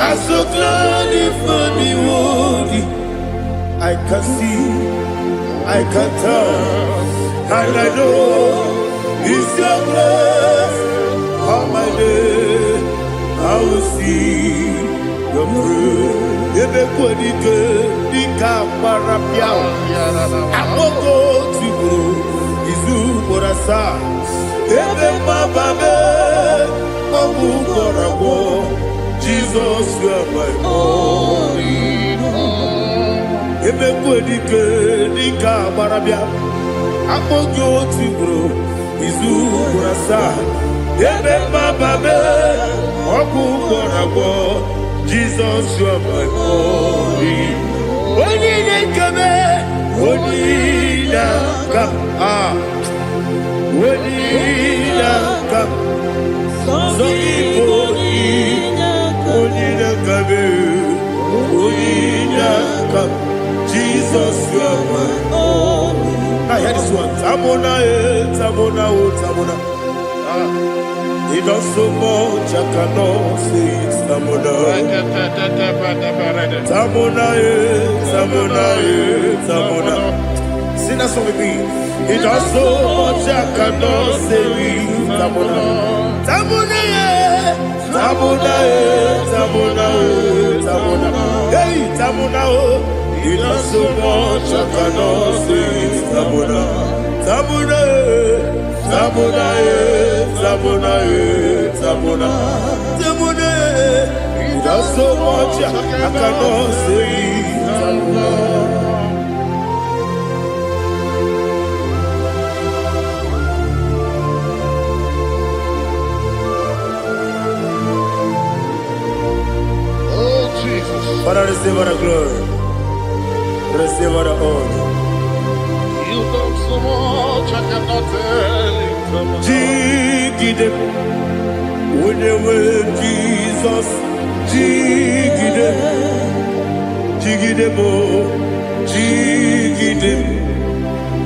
I'm so glad you found me worthy. I can see, I can tell, and I know it's your grace. All my day, I will see your grace. Ebe kwenike, nika marapia. Amoko tiburo, izu morasa. Ebe mababe, mabu korabo. Jesus, you are my only home. Ebe kwenike, nika marapia. Amoko tiburo, izu morasa. Ebe mababe, mabu korabo. Jesus, you are my only. Only come, only come, only come. So only come. Jesus, you are my only. Now hear this one. Tamona, Tamona, Tamona. He does so much, I cannot say it. Tamona. Tamona, Tamona, Tamona. Sing that song with me. He does so much, I cannot say it. Tamona. Tamona, Tamona, Tamona, Tamona. Hey, Tamona, he does so much, I cannot say it. Tamona. Tamona, Tamona, Tamona, Tamona, Tamona. He does so much, I cannot say it. Tamona. Father, receive all the glory. Receive all the honor. You done so much, I cannot tell it. Jigide, when you were Jesus, Jigide, Jigide mo, Jigide,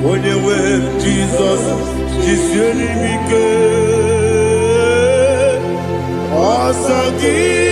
when you were Jesus, Jisuni Mike, Asagi.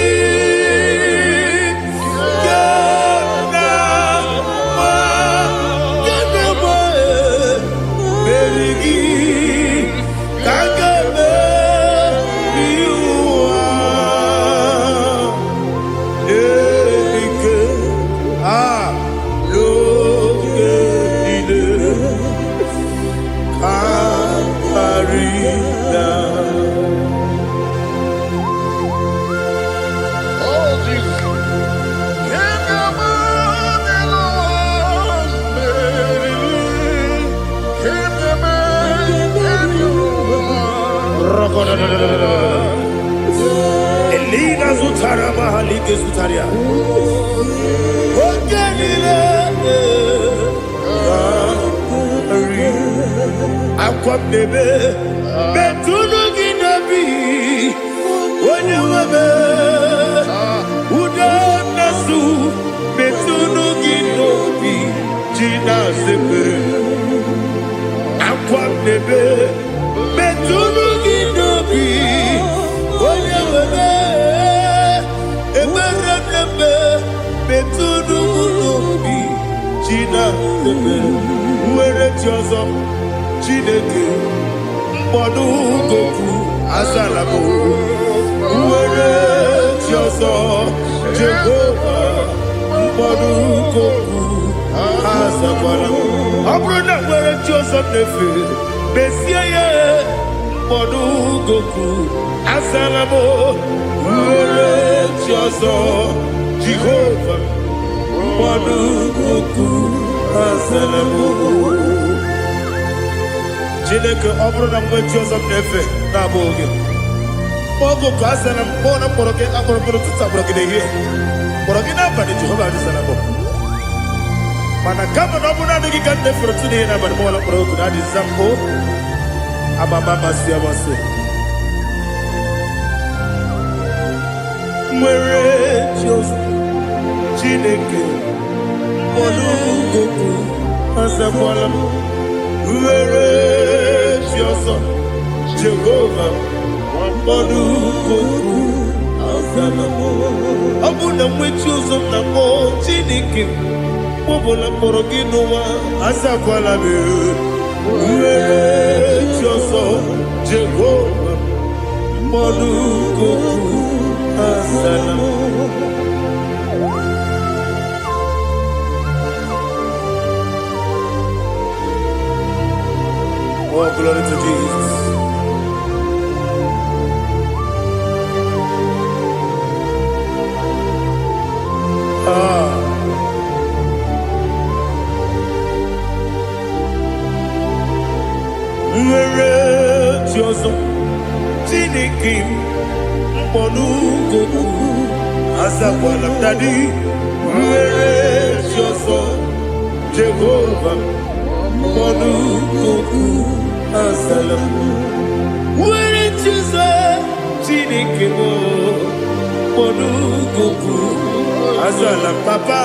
Elina Zutara Mahalike Zutaria. Aquam bebe, Betunu Ginabi, when you were Udanasu, Betunu Ginobi, Gina Sepe. Aquam bebe, Betunu Ginobi, when you were Betunu Ginobi, Gina Sepe. Where it was up. Chineke mkpọdụ goku azalabo uwere chioso Jehova mkpọdụ goku azakwalabo ọ bụrụ na were chioso nefe besie ya mkpọdụ goku azalabo uwere chioso Jehova mkpọdụ goku azalabo. Chineke ọ bụrụ na mgbe chi ọzọ m na-efe na-abụ oge ogo ka a sara m kpọọ na mkpọrọ gị akpọrọ mkpọrọ tụta kpọrọ gị n'ehihie kpọrọ gị n'abalị Jehova adịsara m mana kama na ọ bụ naanị gị ka m na-efere tụ n'ihe n'abalị mụọla mkpọrọ ogu na adịza mbụ amama amasị amasị nwere chi ọzọ Chineke mkpọrọ ogu azakwala m were chi ọzọ Jehova mkpọrọ ogu azala m ọ bụ na nwechi ụzọ m na mkpọ Chineke mkpọbụla mkpọrọ gị n'ụwa azakwala m were chi ọzọ Jehova mkpọrọ ogu azala m. Oh, glory to Jesus. Nwere Jiozo Chineke mkpọnụ goku azakwala m dadi nwere Jiozo Jehova mkpọnụ goku azala m nwere Jiozo Chineke mkpọnụ goku azala m papa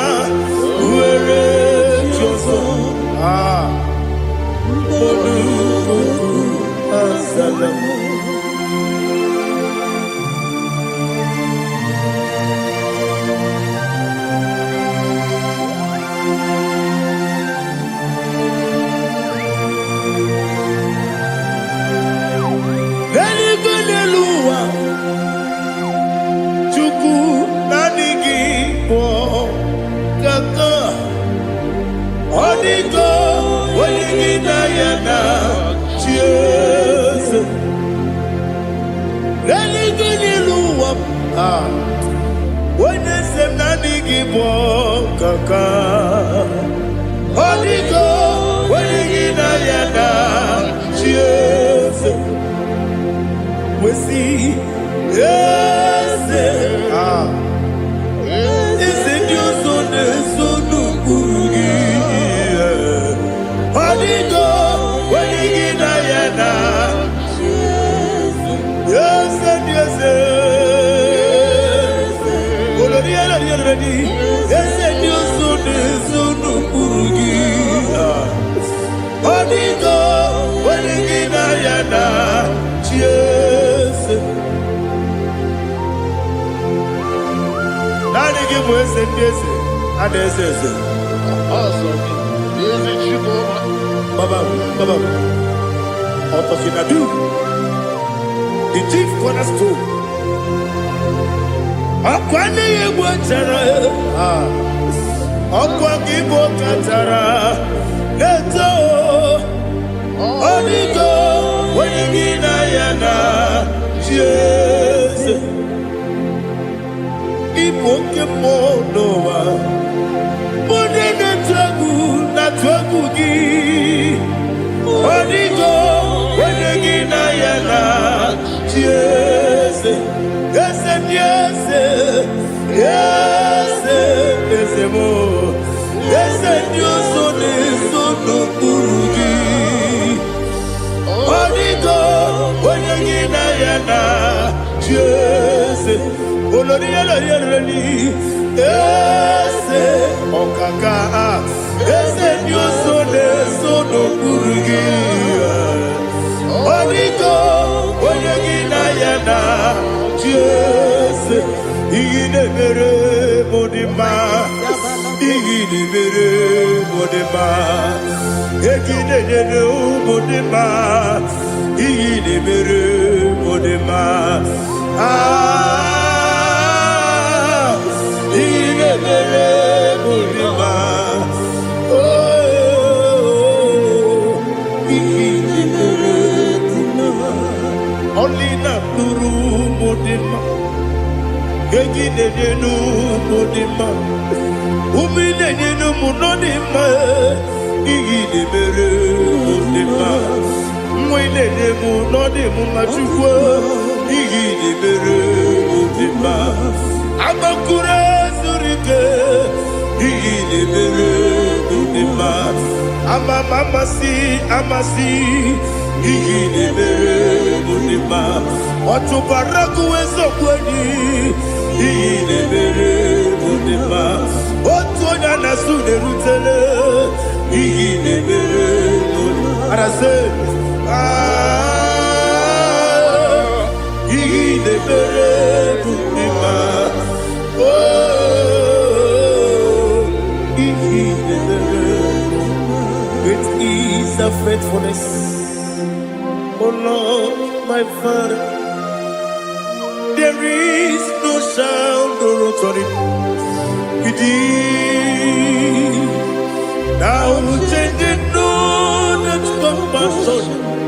The chief cornerstone. Akwani Igbo chara, Akwani Igbo katara, Neto, Onigo, Wenigina yana, Jesus. Igbo kemo noa, Ode na twagu gi, Onigo, Wenigina yana, Jesus. Yes, yes, yes, yes, more. Yes, you so no kurugi. Onigo, when you get ayana, yes, olori olori, yes, okaka, yes, you so no kurugi. Onigo, when you get ayana. Yes, Igidebere Modima, Igidebere Modima, Egidebere Modima, Igidebere Modima, Igidebere Modima, oh, Igidebere Modima, only not Nuru. Egidenu modima, umidenu munodima, igidebere modima, mwidenu munodimu machukwa, igidebere modima, abakure surike, igidebere modima, amasi, igidebere modima. Otubaraku ezokweni igidebere modima. Otonya nasude rutele igidebere modima. Arase igidebere modima. Oh, igidebere. Great is the faithfulness, oh Lord, my Father. There is no sound or authority. Now changing no that compassion,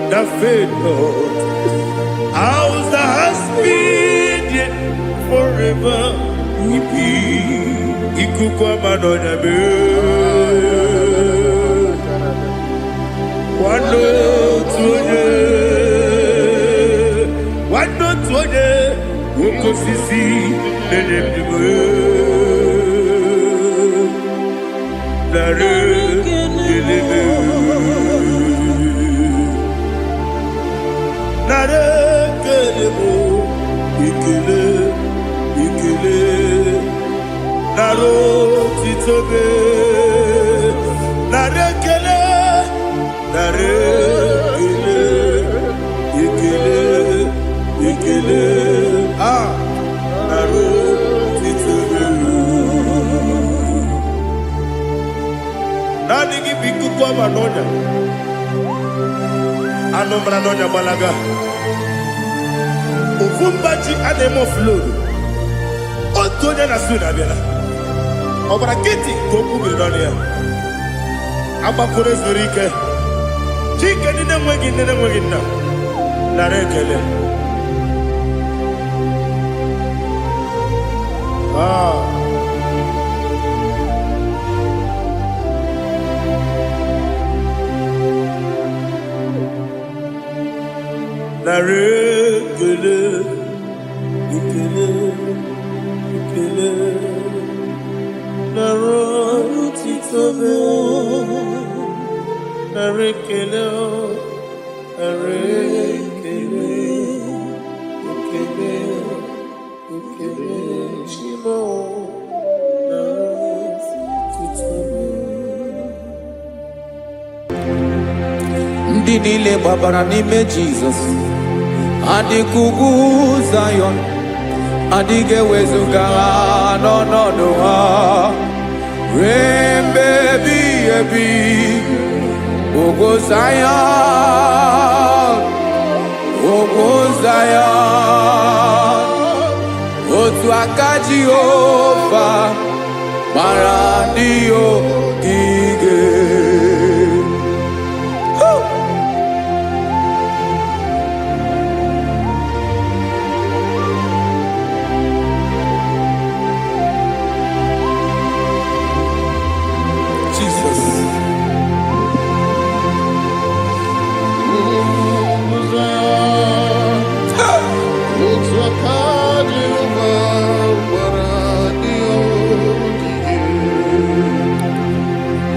the faith, Lord. Ours that has been yet forever. Ikukwa manonya be. Wano tuone. Uko sisi nenemdiwe Nare kelebe Nare kelebo Ikele Naro titobe Nare kelebo nare ikele nare titubelu nani gi bikuku amanonya anomra nonya balaga Ufumbaji anemo flood. Otonya na suna biela. Obara kiti koku bilonia. Abakure zurike. Chike nine mwegi na. Narekele. Narekele. Ikele narotitobe narekele shimo narotitobe ndị niile gbabara n'ime Jizọs adịkugwu Zion adịghị ewezuga ha n'ọnọdụ ha ruo mgbe ebighị ebi ugwu Zion otu aka Jehova gbara ndị ogige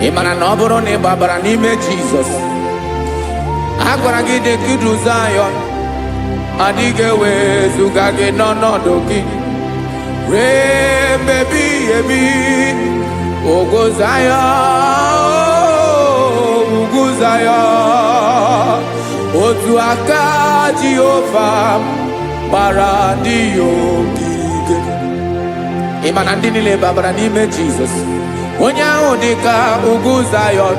ị mara na ọ bụrụ na ị gbabara n'ime Jizọs a gwara gị dị kudu Zion adịghị ewezuga gị n'ọnọdụ gị ruo mgbe ebighị ebi ugwu Zion otu aka Jehova gbara ndị ogige ị ma na ndị niile gbabara n'ime Jizọs onye ahụ dị ka ugwu Zion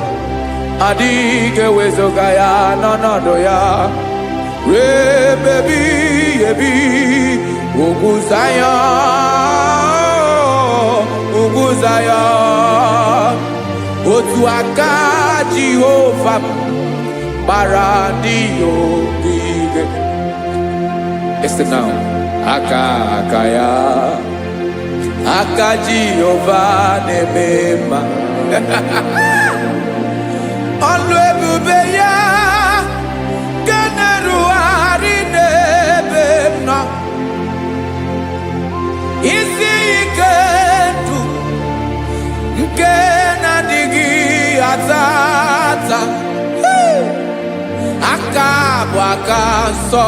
adịghị ewezuga ya n'ọnọdụ ya ruo mgbe ebighị ebi ugwu Zion otu aka Jehova gbara ndị ogige. Listen now. Aka ya aka Jehova na-eme mma ọlụ ebube ya ka na-erugharị n'ebe m nọ isi ike ndụ nke na-adịghị ata ata aka bụ aka nsọ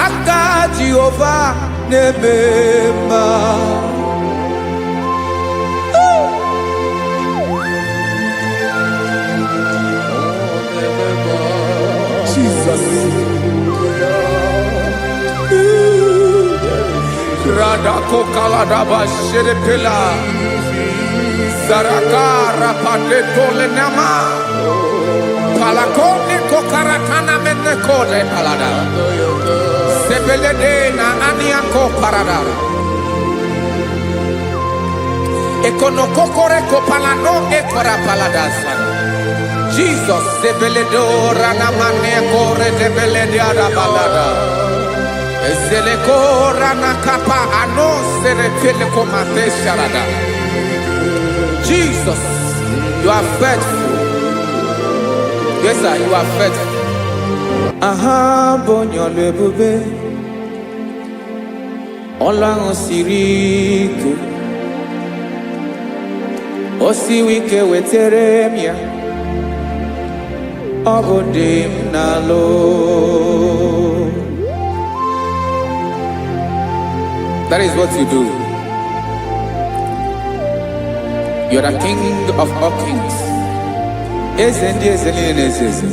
aka Jehova na-eme mma Jesus Rada kokalada basherepela Zarakara padetole nama Palakone kokaratana mene kode palada Sebelede na aniako parada Ekono kokore kopalano ekora paladasa Jesus sebeledo rana mane kore debelede ada balada Ezele korana kapa ano serepele komate sharada Jesus, you are faithful. Yes, sir, you are faithful. Aha, bonyo lebube. Olang osiriku. Osiwike weteremia. Obodim nalo. That is what you do. You are the King of all kings eze ndị eze niile na-eze eze.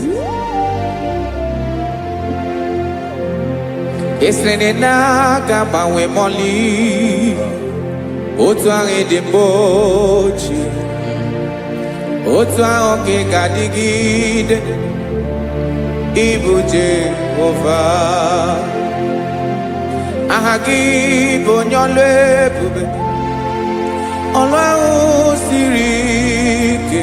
Esere na-agbanwe mọlị, otu ahụ dị mgbe ochie, otu ahụ ka ị ga-adịgide, ịbụ Jehova. Aha gị bụ onye ọlụ ebube, ọlụ ahụ siri ike,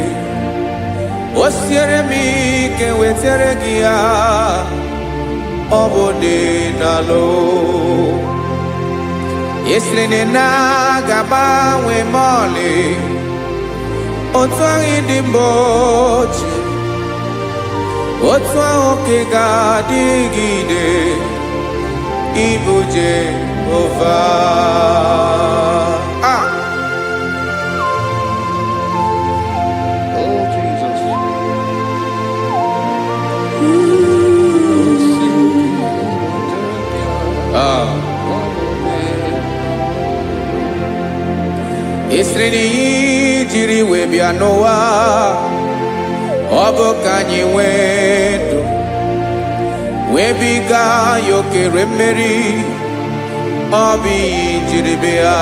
o siere m ike wetara gị ya, ọ bụ dị n'alụ. Esiri na ga-agbanwe mọlị, otu ahụ dị mgbe ochie, otu ahụ ka ị ga-adịgide, ịbụ Jehova. Oh, Jesus. Esiri na ihe jiri wee bịa n'ụwa, ọ bụ ka anyị nwee ndụ, wee biga ya okere mmeri, ọ bụ ihe jiri bịa.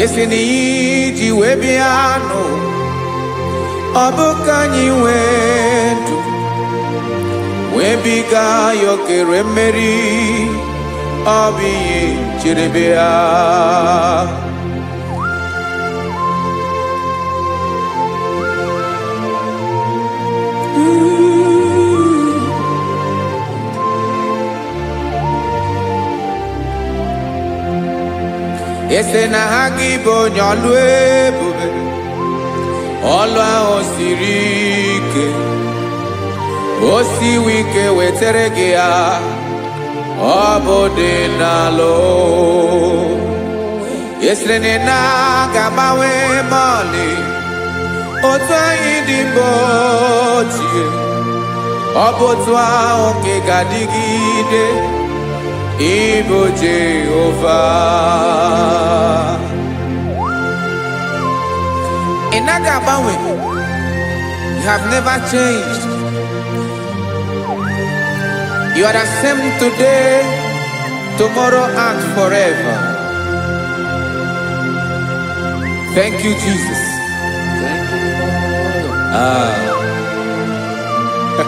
Esi na ihe ji wee bịa nụ, ọ bụ ka anyị nwee ndụ, wee biga ya okere mmeri, ọ bụ ihe jiri bịa. Ese na ha gị bụ onye ọlụ ebube, ọlụ ahụ siri ike, o siwe ike wetara gị ya, ọ bụ dị n'alụ. Esere na ga-agbanwe mọlị, otu anyị dị mgbe ochie, ọ bụ otu ahụ ka ị ga-adịgide, ịbụ Jehova. Ị naghị agbanwe. You have never changed. You are the same today, tomorrow and forever. Thank you, Jesus. Thank you,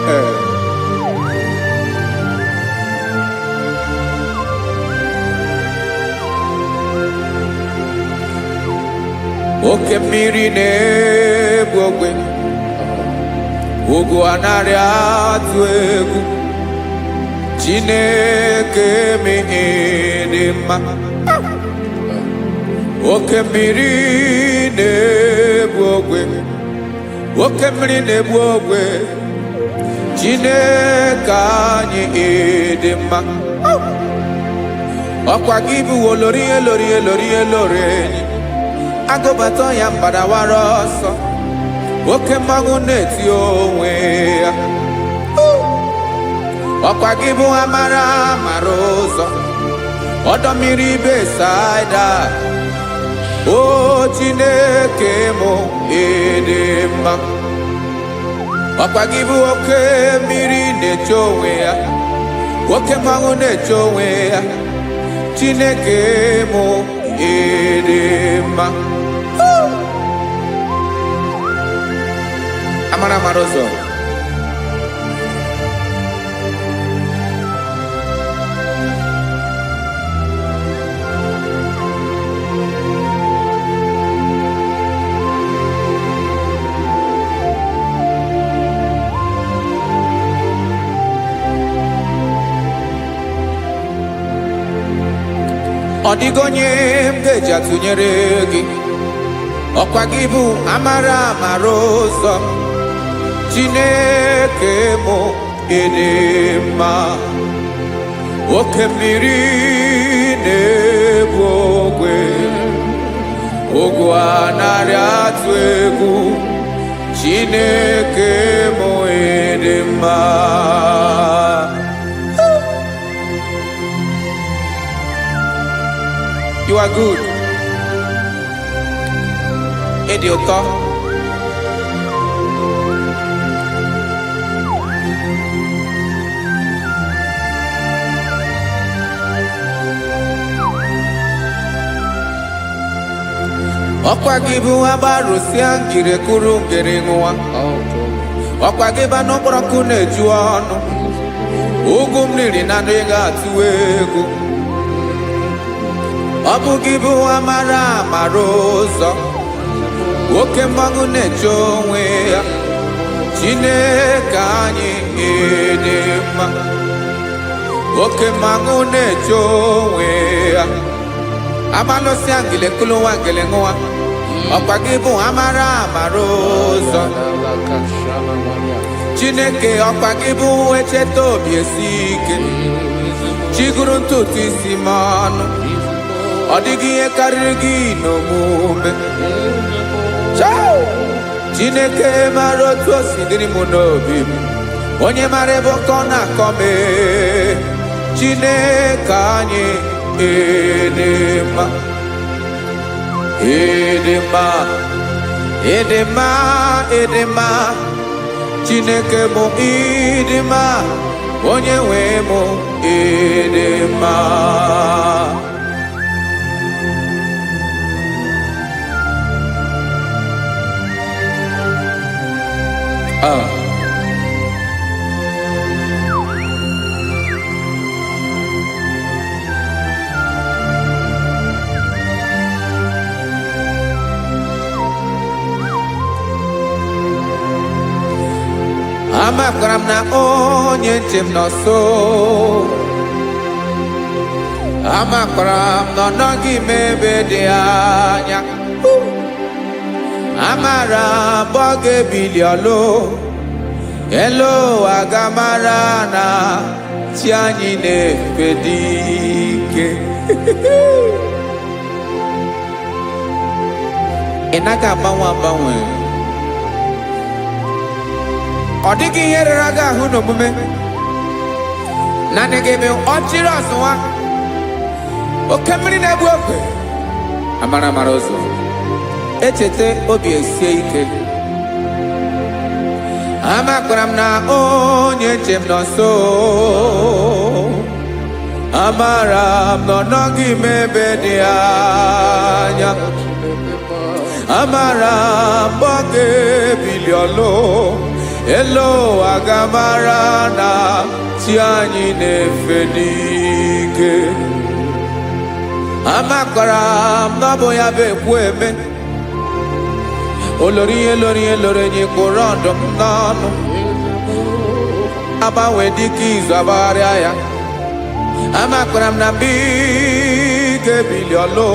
Lord. Oke mmiri na-egbu ogwe, ugwu anaghị atụ egwu, Chineke mee dị mma. Oke mmiri na-egbu ogwe, oke mmiri na-egbu ogwe, Chineke anyị dị mma. Ọkwa gị bụ olori elori elori elori enyi, agụbata ya mbadawara ọsọ, oke mmanwụ na-eti onwe ya. Ọkwa gị bụ amara amara ụzọ, ọdọ mmiri Besaida, o Chineke mụ ịdị mma. Ọkwa gị bụ oke mmiri na-eche onwe ya, oke mmanwụ na-eche onwe ya, Chineke mụ ịdị mma. Amara amara ụzọ, ọ dịghị onye m ga-eji atụnyere gị. Ọkwa gị bụ amara amara ụzọ, Chineke mụ ịdị mma. Oke mmiri na-egbu ogwe, ogwu anaghị atụ egwu, Chineke mụ ịdị mma. You are good. Ịdị ụtọ. Okwa gibu abarusi angire kuru ngere ngwa. Okwa giba no broku neju onu. Ugu mmiri na ndịga atụ egwu. Ọ bụ gị bụ amara amara ụzọ. Nwoke mmanwụ na-eche onwe ya. Chineke anyị dị mma. Nwoke mmanwụ na-eche onwe ya. Amalụsị angele kulu wangele nwa. Ọkwa gị bụ amara amara ụzọ. Chineke ọkwa gị bụ echeta obi esi ike. Chiguru ntutu isi m ọnụ. Ọ dịghị ihe karịrị gị n'omume. Chineke mara otu o si dịrị m n'obi m. Onye mara ebe ọkọ na-akọ m. Chineke anyị dị mma. Ịdị mma, ịdị mma, ịdị mma. Chineke mụ ịdị mma, onye nwe mụ ịdị mma. Amakwara m na onye nche m nọ nso. Amakwara m na ọ nọghị m ebe dị anya. Amara m ọ ga-ebili ọlụ. Elu aga mara na chi anyị na-efe dị ike. Ị naghị agbanwe agbanwe. Ọ dịghị ihe rere aga ahụ n'omume. Naanị gị bụ ọchịrị ọzụwa. Oke mmiri na-egbu okwe. Amara amara ụzọ. Echete obi esie ike. Amakwara m na onye nche m nọ nso. Amara m na ọ nọghị m ebe dị anya. Amara m ọ ga-ebili ọlụ. Elo agamara na chi anyị na-efe n'ike. Amakwara m na ọ bụ ya bụ ekwu eme. Olori ihe lori ihe lori enyi kpụrụ ọdụm n'ọnụ. Agbanwe dịka izu agbagharịa ya. Amakwara m na mgbe ị ga-ebili ọlụ.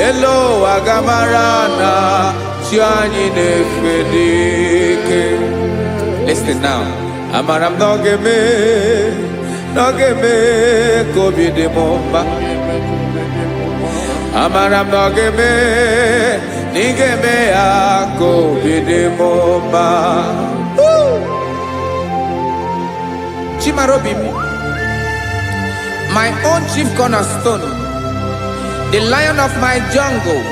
Elo agamara na chi anyị na-efe n'ike. Listen now. Amara m na ọ ga-eme ka obi dị m mma. Amara m na ọ ga-eme na ị ga-eme ya ka obi dị m mma. Chimara obi m, my own chief cornerstone, the lion of my jungle,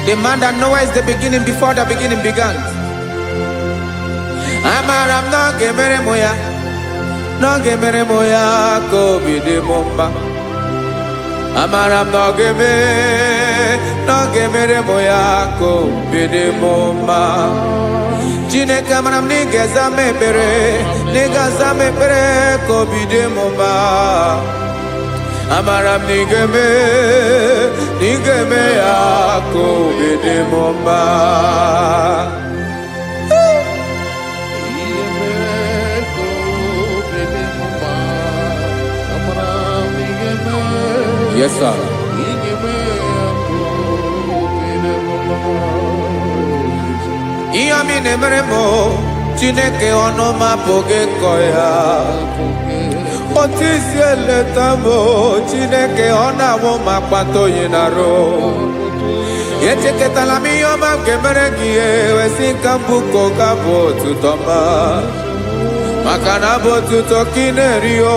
the man that knows the beginning before the beginning began. Amara m na ọ ga-emere m ya, na ọ ga-emere m ya ka obi dị m mma. Amara m na ọ ga-emere m ya ka obi dị m mma. Chineke amara m na ị ga-aza m ekpere, na ị ga-aza m ekpere ka obi dị m mma. Amara m na ị ga-eme ya ka obi dị m mma. Yes, sir. Ihe mi na-emere m Chineke ọnụ m apụghị ịkọ ya. Otu isi eleta m Chineke ọ na-awụ m akpata oyi n'arụ. Echeketala m ihe ọma m ga-emere gị ewesị ka m bụko ga bụ otuto mma. Maka na bụ otuto ka ị na-eri o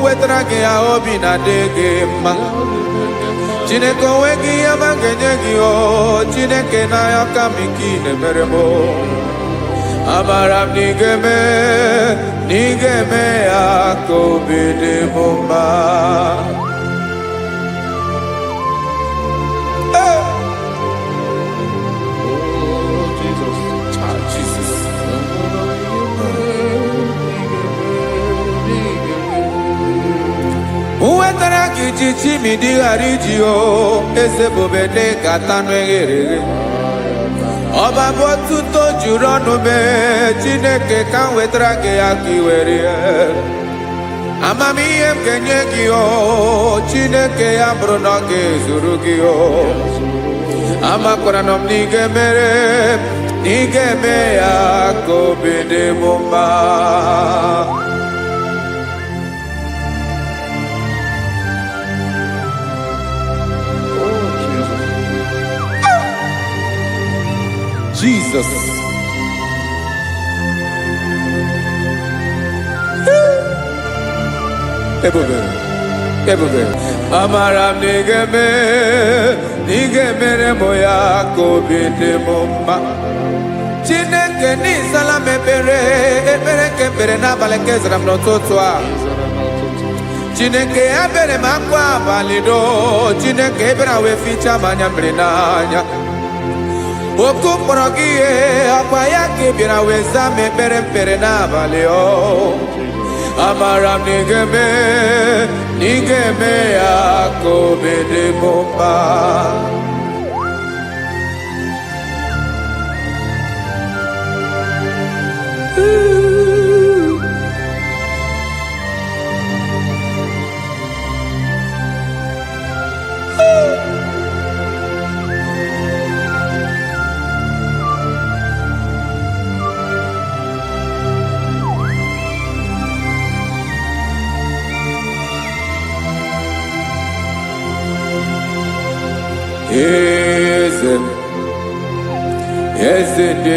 wetara gị ya obi na-adị gị mma. Chineke onwe gị ihe ọma ga-enye gị o Chineke n'anya ka m ike ị na-emere m. Amara m na ị ga-eme ya ka obi dị m mma. Chichi mi di harijio, ese bobede katano egere. Oba botuto jurono me, Chineke kan wetrage akiwere. Amami em kenyegio, Chineke abronoge zurugio. Amakwara nom nige mere, nige me akobede mumba. Jesus. Ebube. Amaram nigeme moya kobide mumba. Chineke ni salame ebere kebere na baleke zram no totwa. Chineke abere makwa valido. Chineke ebera we ficha manya mrenanya. Oku morogie akwa yake bira weza mepere na valeo. Amaram nigeme yako bede bomba.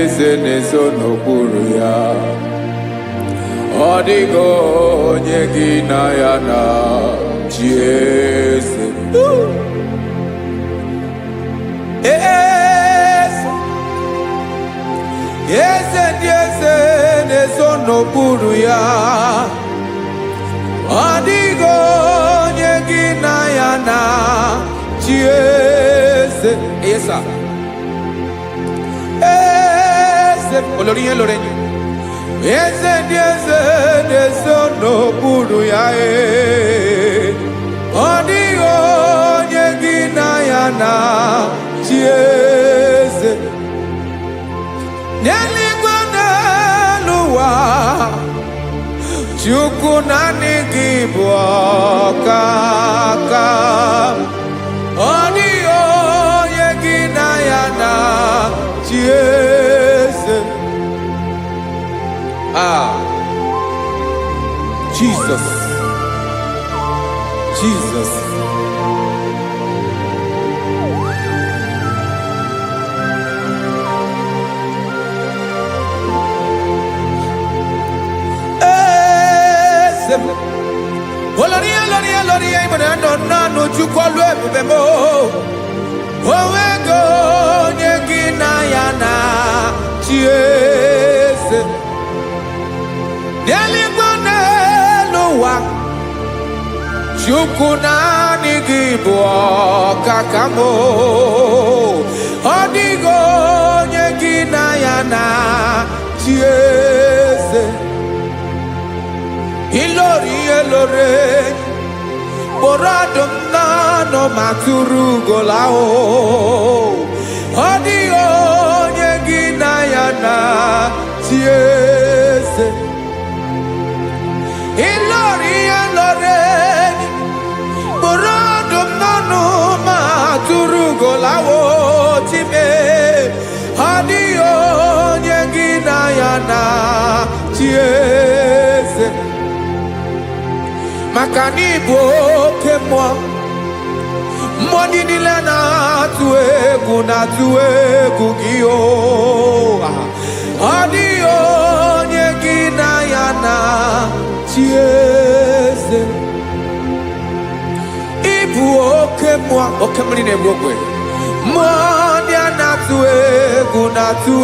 Eze nezo n'okpuru ya. Ọ dịghị onye gị na ya na chi eze. Eze ndị eze nezo n'okpuru ya. Ọ dịghị onye gị na ya na chi eze. Yes, sir. Olórí lórí eze ndị eze n'okpuru ya. Ọ dịghị onye gị na ya na chi eze. N'eluigwe n'elu ụwa, Chukwu naanị gị bụ ọkaka. Ọ dịghị onye gị na ya na chi eze. Jesus. Oloria ibona no chukwu olu ebube mo. Owego onye gị na ya na chi eze. N'eluigwe n'elu ụwa, Chukwu naanị gị bụ ọkaka m. Ọ dịghị onye gị na ya na chi eze. Ilori kpọrọ ọdụm n'ọnụ ma tụrụ ugola ahụ. Ọ dịghị onye gị na ya na chi eze. Ilori kpọrọ ọdụm n'ọnụ ma tụrụ ugola ahụ. Chime, ọ dịghị onye gị na ya na chi eze. Maka n'ịbụ oke mmụọ, mmụọ niile na-atụ egwu gị. Ọ dịghị onye gị na ya na chi eze. Ịbụ oke mmụọ, oke mmiri na-egbu ogwe. Mmụọ ndị a na-atụ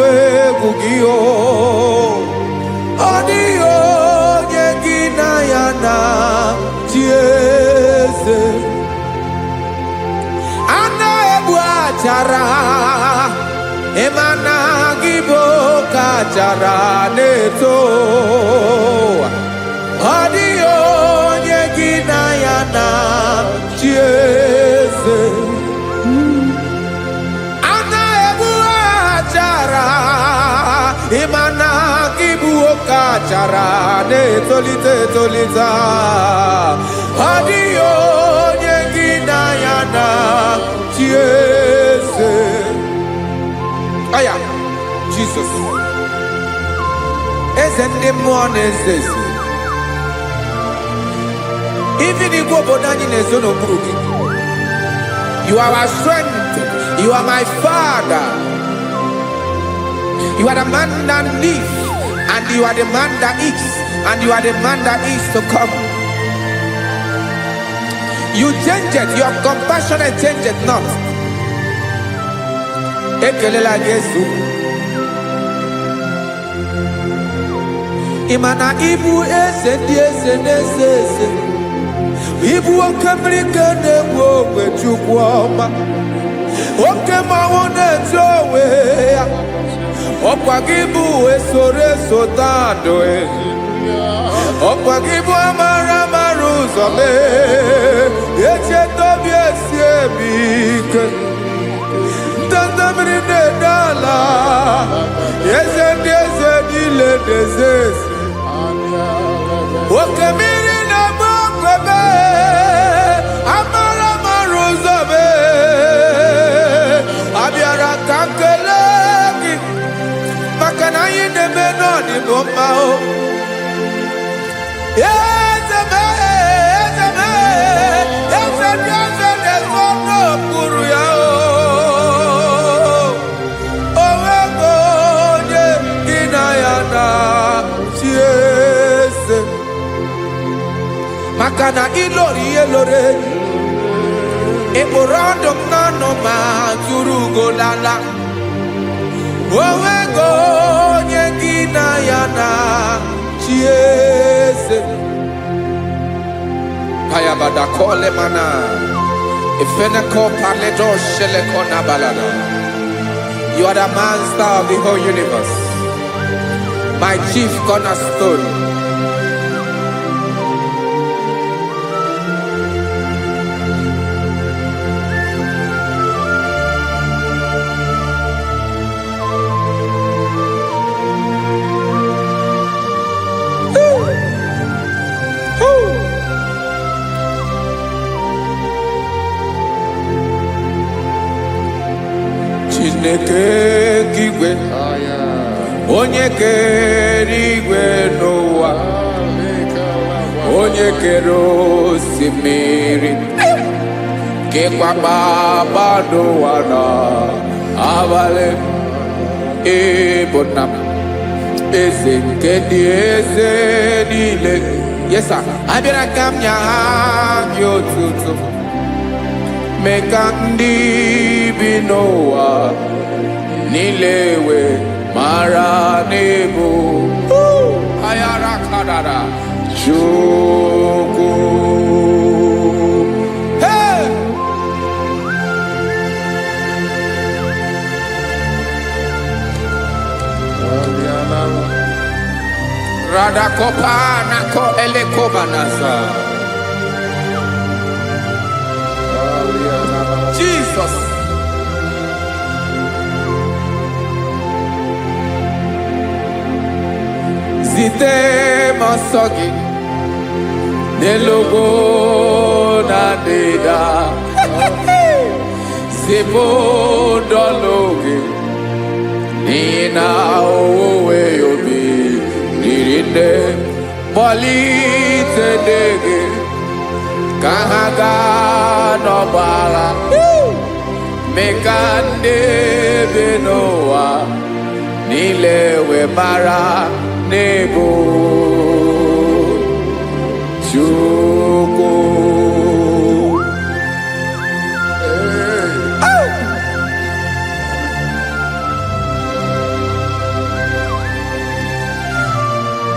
egwu gị. Ọ dịghị onye gị na ya na chi eze. A na-egbu achara, ịma na gị bụ ka achara na-eto. Ọ dịghị onye gị na ya na chieze ana ebu achara imana kibu okachara ne tolita adio nyegina yana chieze aya Jesus ezende mone zezi even if you are our strength, you are my Father, you are the man that lives, and you are the man that is, and you are the man that is to come. You change it, your compassion and change it not. Ekelela Yesu imana ibu ese Ibu okamrika newo kwechukwoma Okemawone jowe Okwagibu esore sotando Okwagibu amara maruzame Eche tobi esiebike Ndandamrine dala Yeze dile dezesi Okemiri amara maruzabe abiara kankelegi makana yinebe no ni bomba o ezeme no puru ya o owego nye kinayana chiese makana ilori elore eborando nano ma turugo lala owego nyegina yana chiese paya bada kole mana ifena ko parle do shele kona balada. You are the master of the whole universe, my chief cornerstone. Chineke kigwe onye kere igwe n'ụwa onye kere osimiri kekwa kpakpando ụwa na abalị ịbụ nna m eze nke ndị eze niile. Yes sir, abịara ka m nya ha gị otuto mee ka ndị bi n'ụwa niile wee mara n'ebu ayara kadara Chukwu. Hey! Radakopa nako elekobanasa. Jesus. Zite masogi nelogo na deda Zipo dologe nina owe yobi nirinde bolite dege kahaga no bala mekande benoa nilewe mara nebo Chukwu.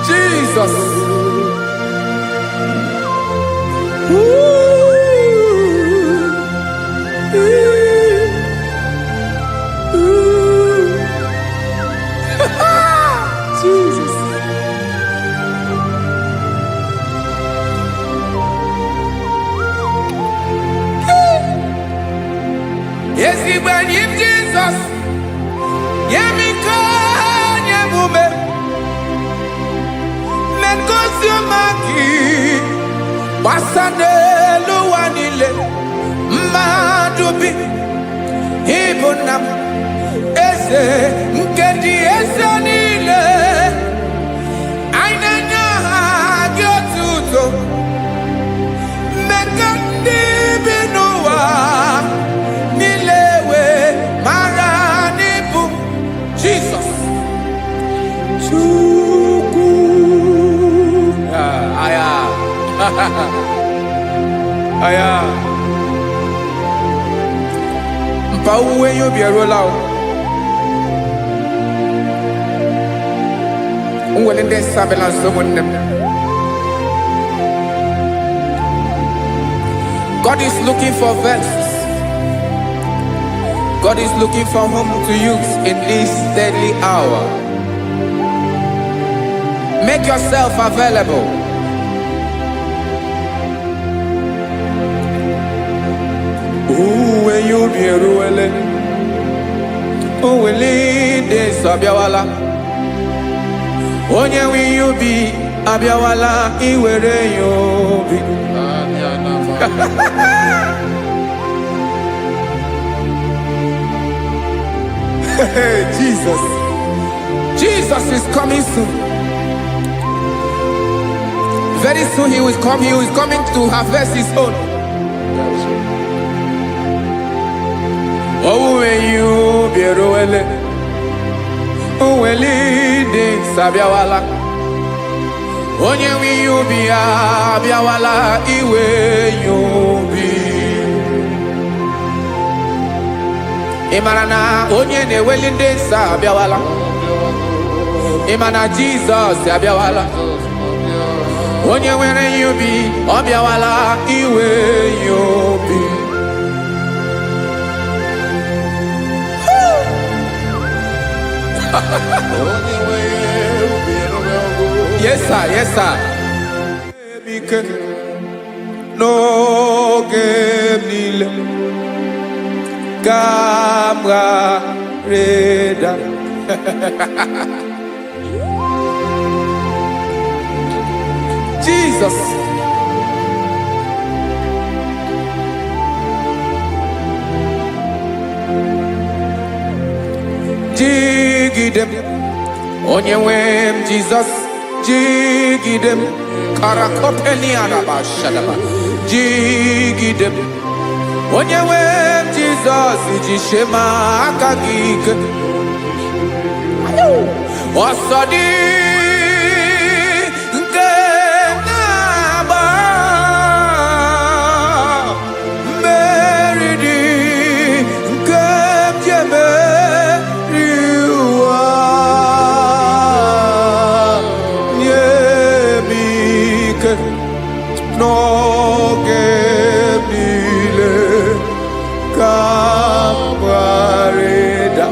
Jesus. Jesus. Basanelu wanile Madubi Ibunam Eze Nkedi Eze nile Ainanya Gyotuto Mekandi Binuwa Nilewe Maranibu Jesus Chuku Aya Aya Mpauwe yo bierola Unwelende sabela someone. God is looking for verses. God is looking for whom to use in this deadly hour. Make yourself available. When you be ruling, who will lead this Abiawala? Onye will you be Abiawala? Iwere you be. Jesus. Jesus is coming soon. Very soon he will come. He is coming to harvest his own. Oh, when you be ruling, who will lead this Abiawala? Onye will you be Abiawala? Iwe you be. Imarana onye ne-eweli ndị nsọ abịawala. Imana Jesus abịawala. Onye nwere ya obi ọ bịawala iwe ya obi. Yes sir, yes sir. N'oge niile Gamra Reda Jesus Jigidem Onyewem Jesus Jigidem Karakopeni Arabashadaba Jigidem Onyewem Jesus Jishema Akagik Osodi Ngenaba Meridi Nkemjeme Riwa Nyemike Nogemile Kamwareda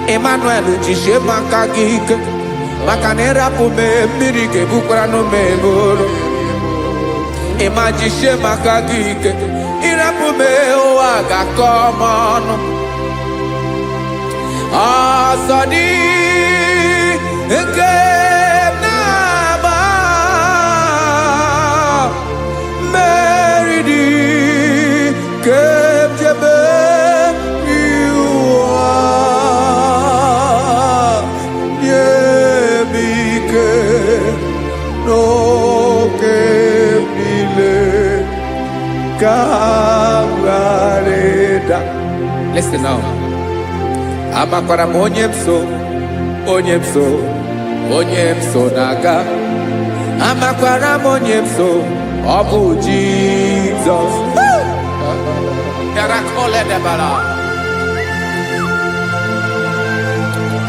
Emmanuel jishe makagike Makanera pume mirike bukrano meboro Ema jishe makagike Irapume oaga komono Asadi Ngenaba Meridi Kemjebe Listen now. Amakwara onyemso naga. Amakwara onyemso obu Jesus. Yarakole debala.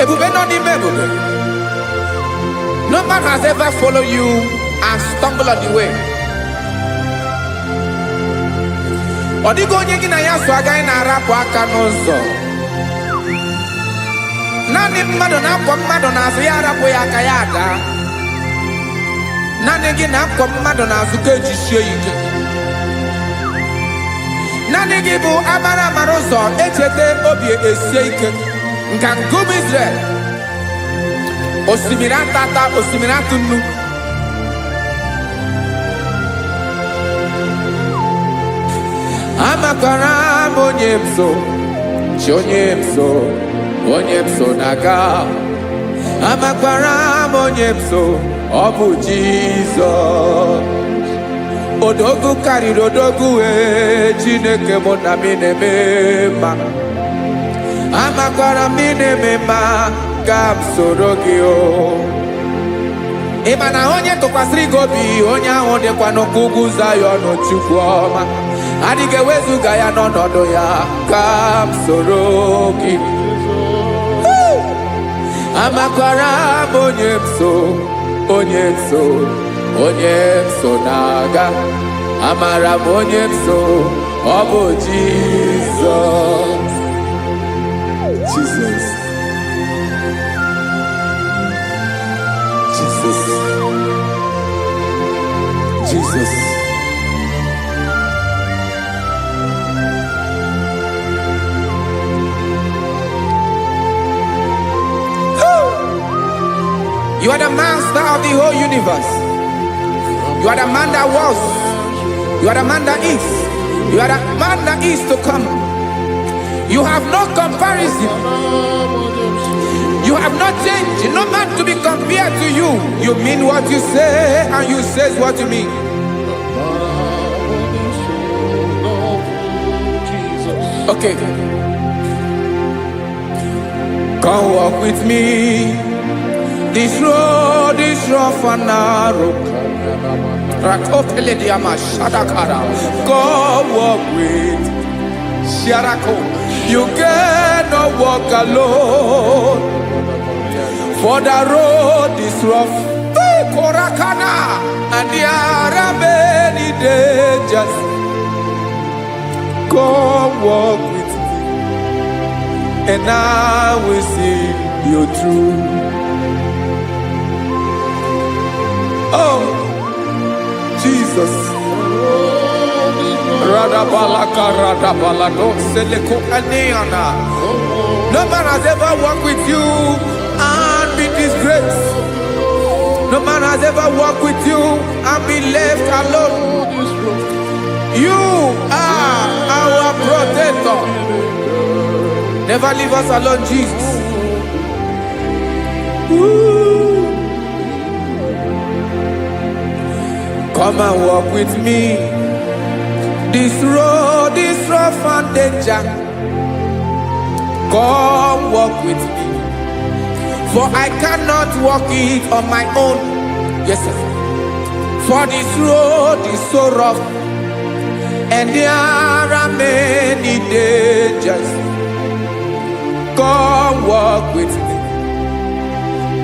Ebube no ni mebube. No man has ever followed you and stumbled on the way. Odigo onye gị na ya so agaghị na-arapụ aka n'ụzọ. Naanị mmadụ na-akwọ mmadụ n'azụ ya arapụ ya aka ya ada. Naanị gị na-akwọ mmadụ n'azụ ka ejisie ike. Naanị gị bụ amara ụzọ echete obi esie ike. Nka ngụm Israel. Osimiri atata, osimiri atụ nnu. Amakwara m onye m so, chi onye m so, onye m so na-aga. Amakwara m onye m so, ọ bụ Jizọs. Odogwu karịrị odogwu, Chineke mụ na mi na-eme mma. Amakwara m ị na-eme mma, ka m soro gị o. Ị ma na onye tụkwasịrị gị obi, onye ahụ dịkwa n'ụkwụ ugwu Zayọn Chukwu ọma. Adịghị ewezuga ya n'ọnọdụ ya, ka m soro gị. Amakwara m onye m so, onye m so, onye m so na-aga. Amara m onye m so, ọ bụ Jizọs. Jesus. Jesus. Jesus. You are the master of the whole universe. You are the man that was. You are the man that is. You are the man that is to come. You have no comparison. You have not changed. No man to be compared to you. You mean what you say, and you say what you mean. Okay. Come walk with me. This road is rough and narrow. Come walk with Sharako. You cannot walk alone. For the road is rough. Korakana. And there are many dangers. Come walk with me, and I will see you through. Oh, Jesus. No man has ever walked with you and been disgraced. No man has ever walked with you and been left alone. You are our protector. Never leave us alone, Jesus. Ooh. Come and walk with me. This road is rough and danger. Come walk with me. For I cannot walk it on my own. Yes, sir. For this road is so rough, and there are many dangers. Come walk with me,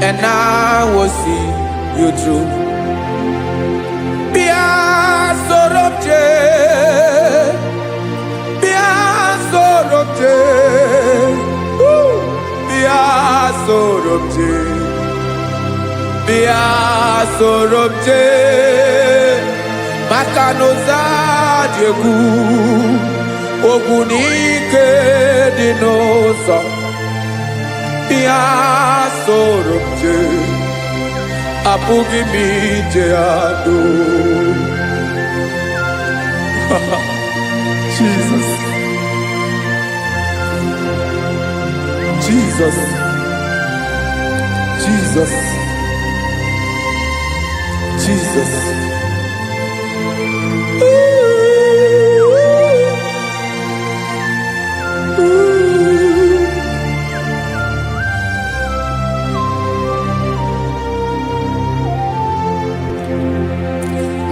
and I will see you through. Sorobje Makanoza Diegu Ogunike Dinosa Bia Sorobje Apugi Mijeado. Jesus. Jesus. Jesus. Jesus.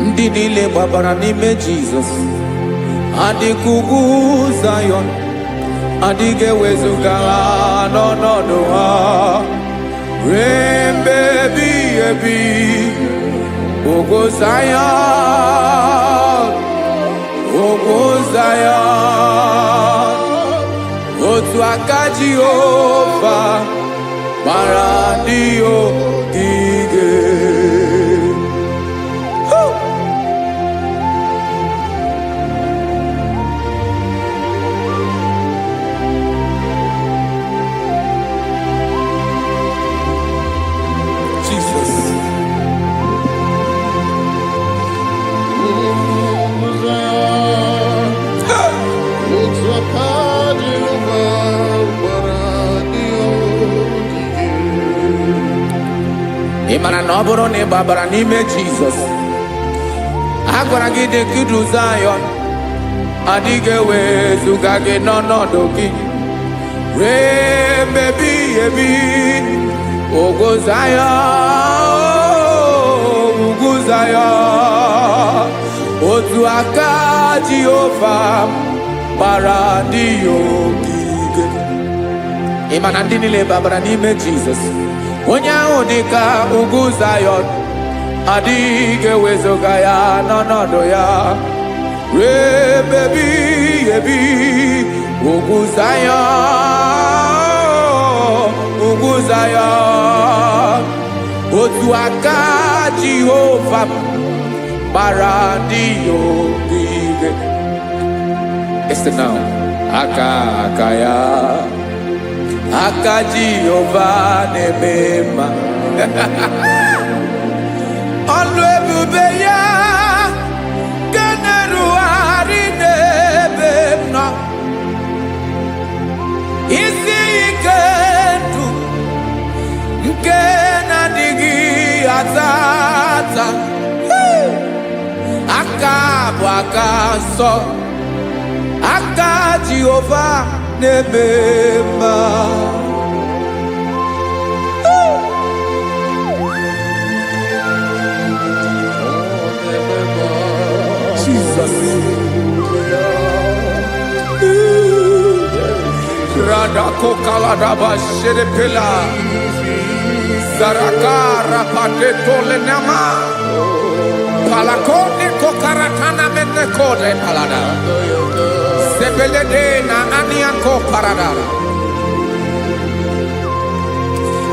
Ndị niile gbabara n'ime Jizọs adịghị ugwu Zayọn, adịghị ewezuga ha n'ọnọdụ ha ruo mgbe ebighị ebi. Ogo Zion, Ogo Zion, otu aka Jehova mara ndị ogige. Imana na ọ bụrụ na ị gbabara n'ime Jizọs, a gwara gị dị kudu Zion, adịghị ewezuga gị n'ọnọdụ gị ree mgbe ebighị ebi. Ugwu Zion, ugwu Zion, otu aka Jehova gbara ndị ya ogige. Imana ndị niile gbabara n'ime Jizọs, onye ahụ dị ka ugwu Zion, adịghị ewezuga ya n'ọnọdụ ya ree mgbe ebighị ebi. Ugwu Zion, ugwu Zion, otu aka Jehova gbara ndị ya ogige. Listen now. Aka ya, aka Jehova na-eme mma. Ọlụ ebube ya ga na-erugharị n'ebe m nọ. Isi ike ndụ nke na-adịghị ata ata. Aka bụ aka nsọ, aka Jehova na-eme mma. Jesus. Radako kaladaba sherepela Zarakara padeto lenama Palakone kokaratana menekode palada Sebelede na aniako paradara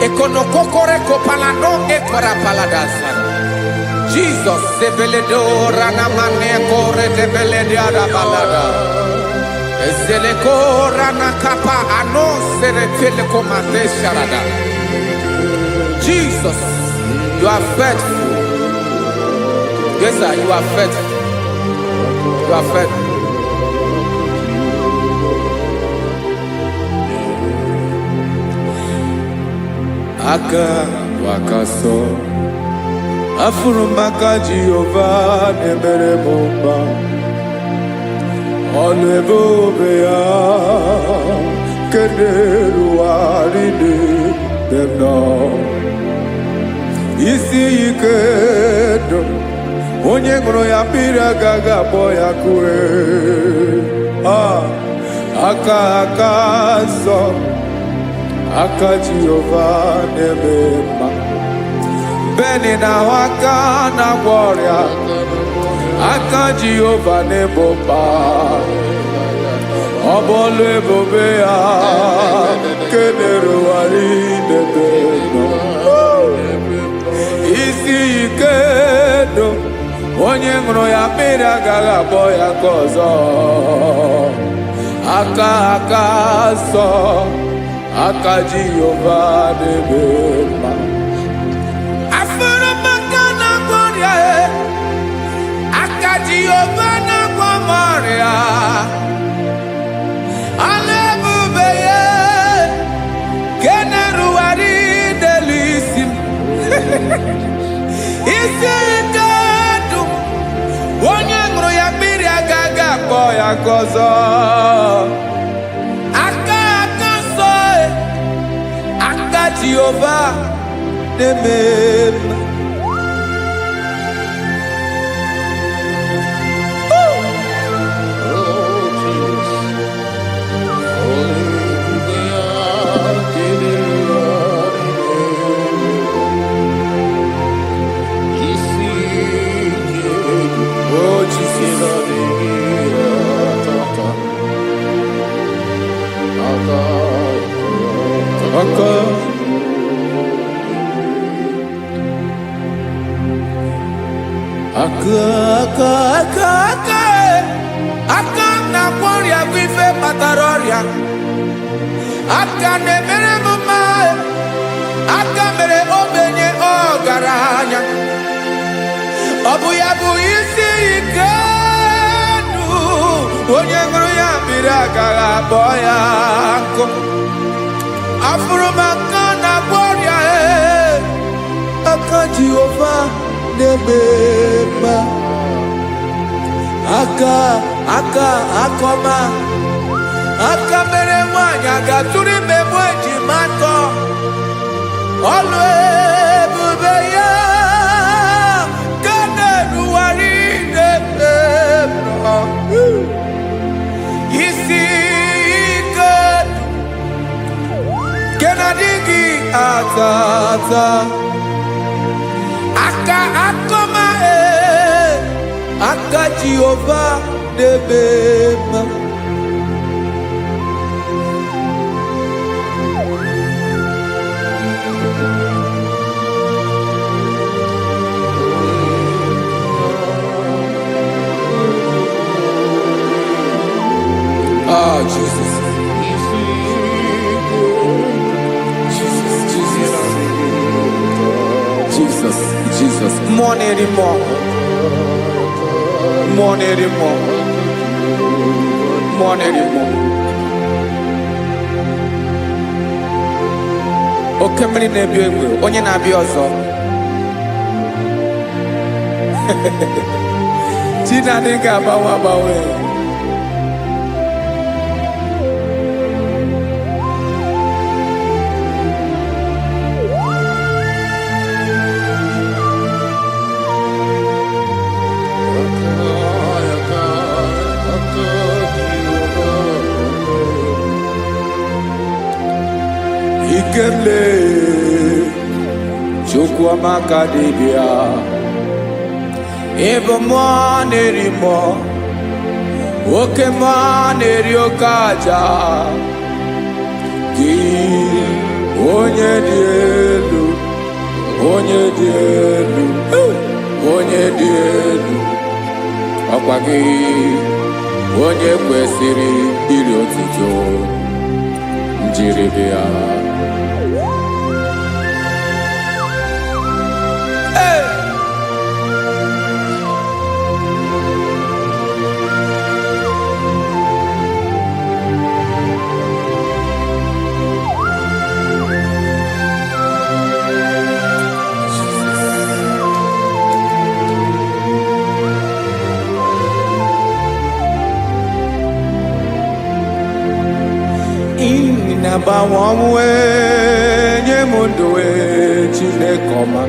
Ekonokokore kopalano ekora paladasa Jesus sebeledo ranamane kore debelede adabalada Ezeleko ranakapa ano seretele komande sharada. Jesus, you are faithful. Yes, sir, you are faithful. You are faithful. Aka wakaso afurumaka Jehova nebere bomba. Ọlụ ebube ya keneruwarị n'ebe m nọ. Isi ike ndụ onye ṅụrụ ya mmiri agaghị akpọ ya kue. Aka nsọ, aka Jehova na-eme mma. Beni na-ahụ aka na-agwọ ọrịa, aka Jehova na-ebo mba. Ọ bụ ọlụ ebube ya kenerugharị n'ebe nọ. Isi ike ndụ onye ṅụrụ ya mmiri agaghị akpọ ya ka ọzọ. Aka nsọ, aka Jehova na-eme mma. Jehova na-agwọ m ọrịa, ọlụ ebube ya ka na-erugharị n'elu isi m. Isi ike ndụ onye ṅụrụ ya mmiri agaghị akpọ ya ka ọzọ. Aka nsọ, aka Jehova na-eme mma. Aka na-agwọ ọrịa bụ ife kpatara ọrịa. Aka na-emere m mma. Aka mere ogbenye ọgaranya. Ọ bụ ya bụ isi ike ndụ onye ṅụrụ ya mmiri agaghị akpọ ya nkụ. Afụrụ m aka na-agwọ ọrịa, aka Jehovah nebema akoma mere nwanyị agatụrụ ime mụ ejimatọ ọlụ ebube ya ka na-eruwari nebema isi ike ke na-adịghị ata akoma aka Jehovah nebema Jesus. Jesus. More anymore. Okemri na-ebi egbe, onye na-abịa ọzọ. Chinadị ga-agbanwe. Ikele Chukwamaka dibia Ebo mo nerimo Oke mo neriokaja Ki onye dielu Ọkwa gị onye kwesịrị iri otuto njiri bịa Inabawamwe nyemundowe Chinekoma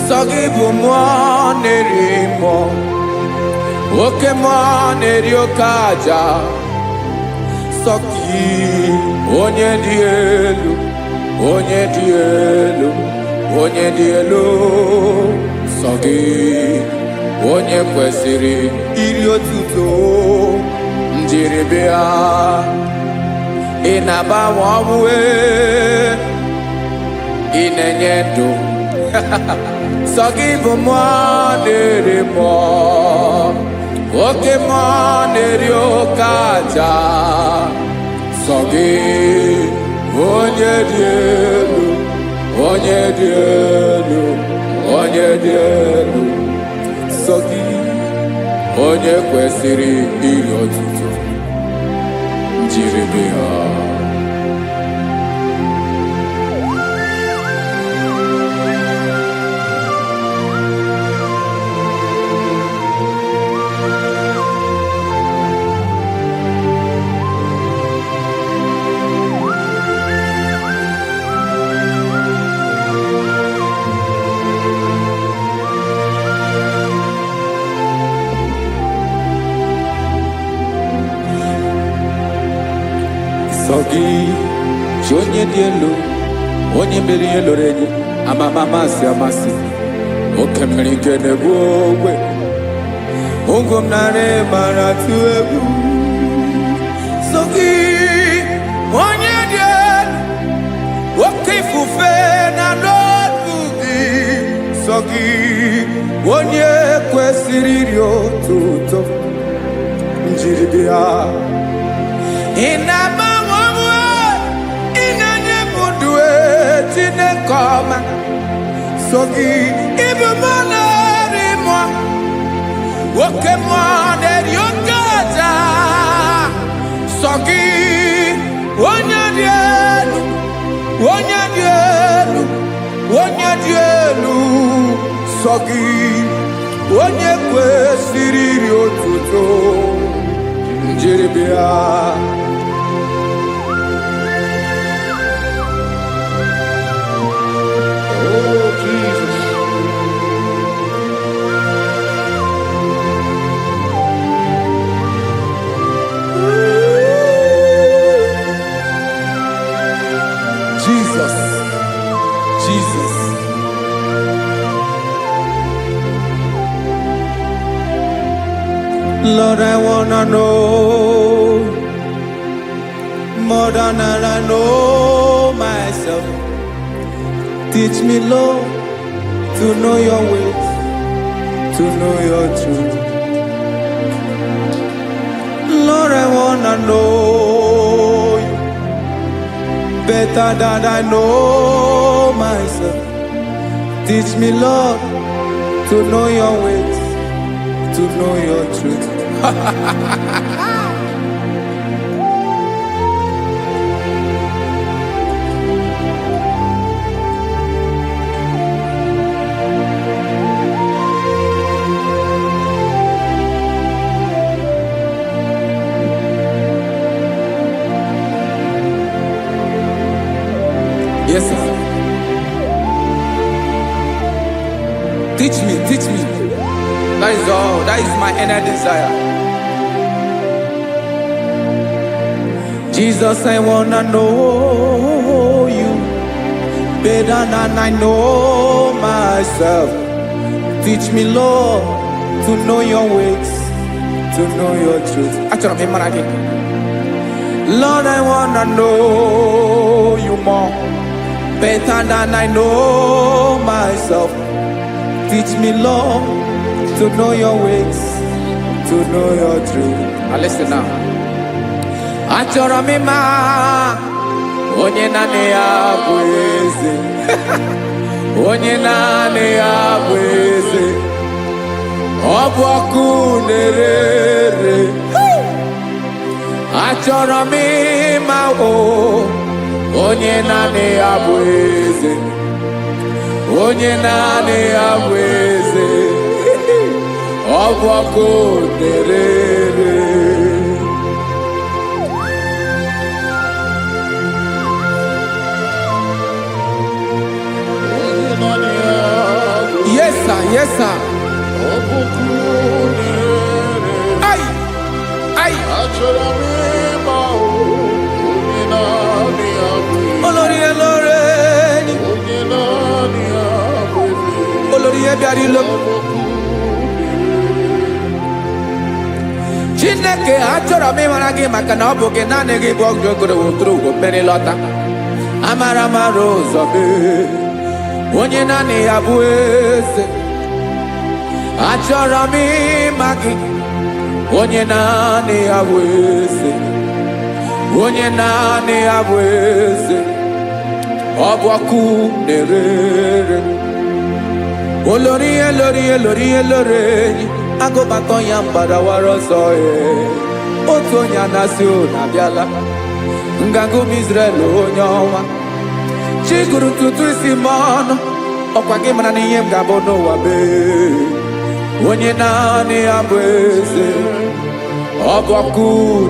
Sogibu nerimo Oke neriokaja Soki onye dielu Sogi onye kwesịrị iri otuto njiri bịa Inabawamwe inenye ndụ Sogibu nerimo Oke neriokaja Sogi onye dielu Sogi onye kwesịrị iri otuto njiri bịa Sogi onye dị elu onye mere ihe lụrụ enyi amasi oke mmiri nke na-egbu ogwe ụgwọ m nara mara tụ egwu Sogi onye dị elu oke ifufe na n'ọdụ gị Sogi onye kwesịrị iri otuto njiri bịa Inabawamwe inenye mundue Chinekoma Sogi ibu mo nerimo Oke mo neriokaja Sogi onye dielu onye dị elu sọ gị onye kwesịrị iri otuto njeribịa. Oh, Jesus. Jesus, Jesus. Lord, I wanna know more than I know myself. Teach me, Lord, to know your ways, to know your truth. Lord, I wanna know you better than I know myself. Teach me, Lord, to know your ways, to know your truth. Yes, sir. Teach me, teach me. That is all. That is my inner desire. Jesus, I wanna know you better than I know myself. Teach me, Lord, to know your ways, to know your truth. Actually, I'm again. Lord, I wanna know you more better than I know myself. Teach me, Lord, to know your ways, to know your truth. Now listen now. Achọrọ m ịma onye naanị ya bụ eze. Onye naanị ya bụ eze. Ọ bụ ọkụ na-ere. Achọrọ m ịma onye naanị ya bụ eze. Onye naanị ya bụ eze. Ọ bụ ọkụ na-ere. Yes, sir. Yes, sir. Ay, ay. Olórí elóore ni. Olórí ebiari lo. Chineke achọrọ m ịmara gị maka na ọ bụ gị naanị gị bụ ọgụ ogoro wotoro ugwo mmeri lọta. Amara mara ụzọ mee. Onye naanị ya bụ eze. Achọrọ m ịma gị. Onye naanị ya bụ eze. Onye naanị ya bụ eze. Ọ bụ ọkụ na-ere. Olórí elórí elórí elóore enyi. Agụbatọ ya mgbadawara ọsọ otu onye anasị ụlọ abịala. Nganga ụmụ Izrel onye ọnwa. Chi gụrụ ntutu isi m ọnụ. Ọkwa gị mara na ihe m ga-abụ n'ụwa mee. Onye naanị ya bụ eze. Ọ bụ ọkụ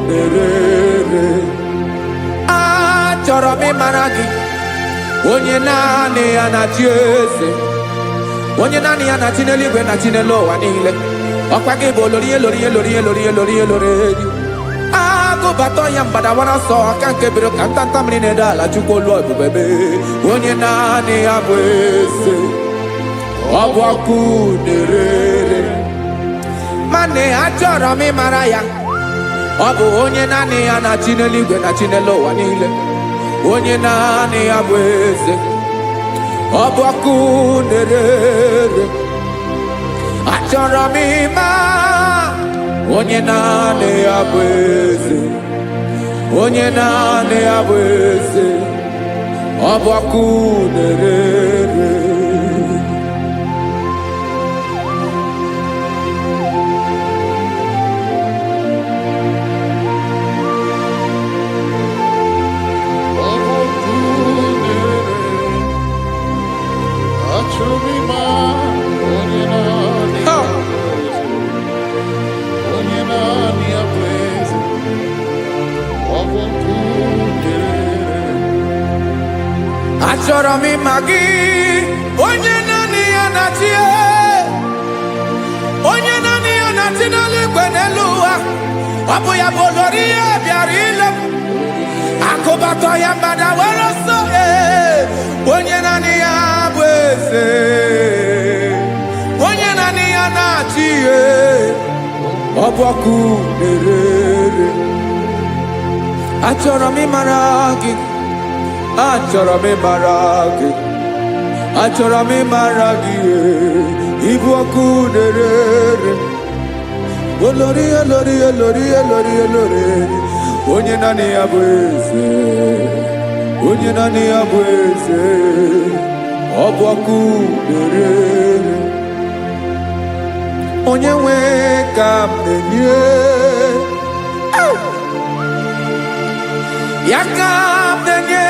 na-ere. Achọrọ m ịmara gị. Onye naanị ya na-achị eze. Onye naanị ya na-achị n'eluigwe na-achị n'elu ụwa niile. Ọkwa gị bụ olórí elórí elórí elórí elórí elórí enyi. Agụbatọ ya mgbadawara ọsọ aka nke biri ka ntanta mmiri na-ede ala Chukwu olu ebube mee. Onye naanị ya bụ eze. Ọ bụ ọkụ na-ere. Mane achọrọ m ịmara ya. Ọ bụ onye naanị ya na-achị n'eluigwe na-achị n'elu ụwa niile. Onye naanị ya bụ eze. Ọ bụ ọkụ na-ere. Achọrọ m ịma onye naanị ya bụ eze. Onye naanị ya bụ eze. Ọ bụ ọkụ na-ere. Achọrọ m ịma gị, onye naanị ya na-achị, onye naanị ya na-achị n'eluigwe n'elu ụwa. Ọ bụ ya bụ olori ya bịara ile m, akụbatọ ya mgbada were ọsọ. Onye naanị ya bụ eze, onye naanị ya na-achị ihe. Ọ bụ ọkụ na-erere. Achọrọ m ịmara gị, achọrọ m ịmara gị, achọrọ m ịmara gị. Ịbụ ọkụ na-erere. Olori, olori, olori, olori, olori. Onye naanị ya bụ eze, onye naanị ya bụ eze. Ọ bụ ọkụ na-erere. Onye nwe ka m na-enye, ya ka m na-enye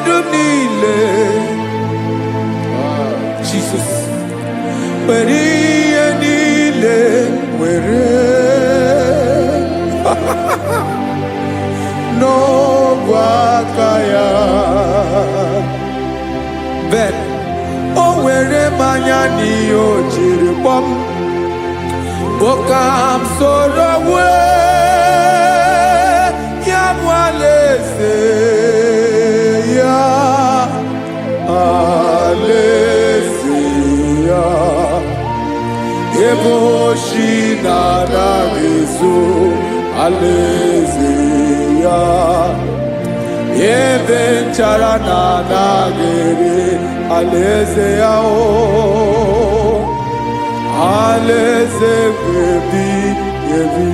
dum niile. Jesus, were ihe niile were n'ọbụ aka ya. Ben, o were mmanya n'ihe o jiri kpọọ m, boka m soro wee ya bụ alaeze ya, alaeze ya. Ebe oshi na-anaghị ezo, alaeze ya. Ebe nchara na-anaghị ere, alaeze ya. Alaeze ebi ebi.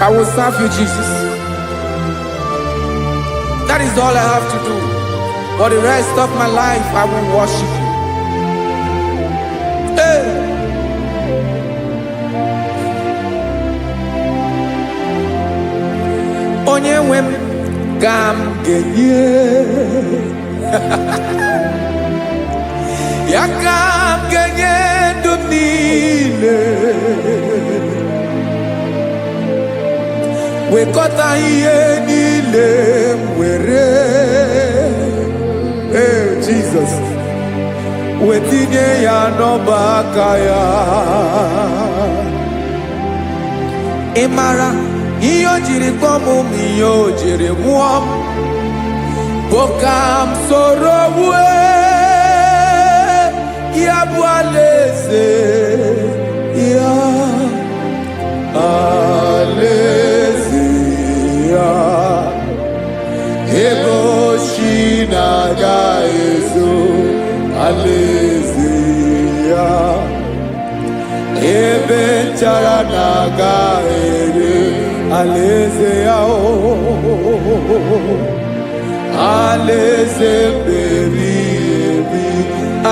I will serve you, Jesus. That is all I have to do. For the rest of my life, I will worship you. Hey. Onye nwe m ka m ga-enye, ya ka m ga-enye ndụ m niile. Wekọta ihe niile m were, Jesus, wetinye ya n'ọba aka ya. Ị mara ihe o jiri kpọọ m, ihe o jiri nwụọ m, bụ ka m soro wee ya bụ alaeze ya, alaeze ya. Ebe oshi na-aga ezo, alaeze ya. Ebe nchara na-aga ere, alaeze ya. Alaeze ebi ebi,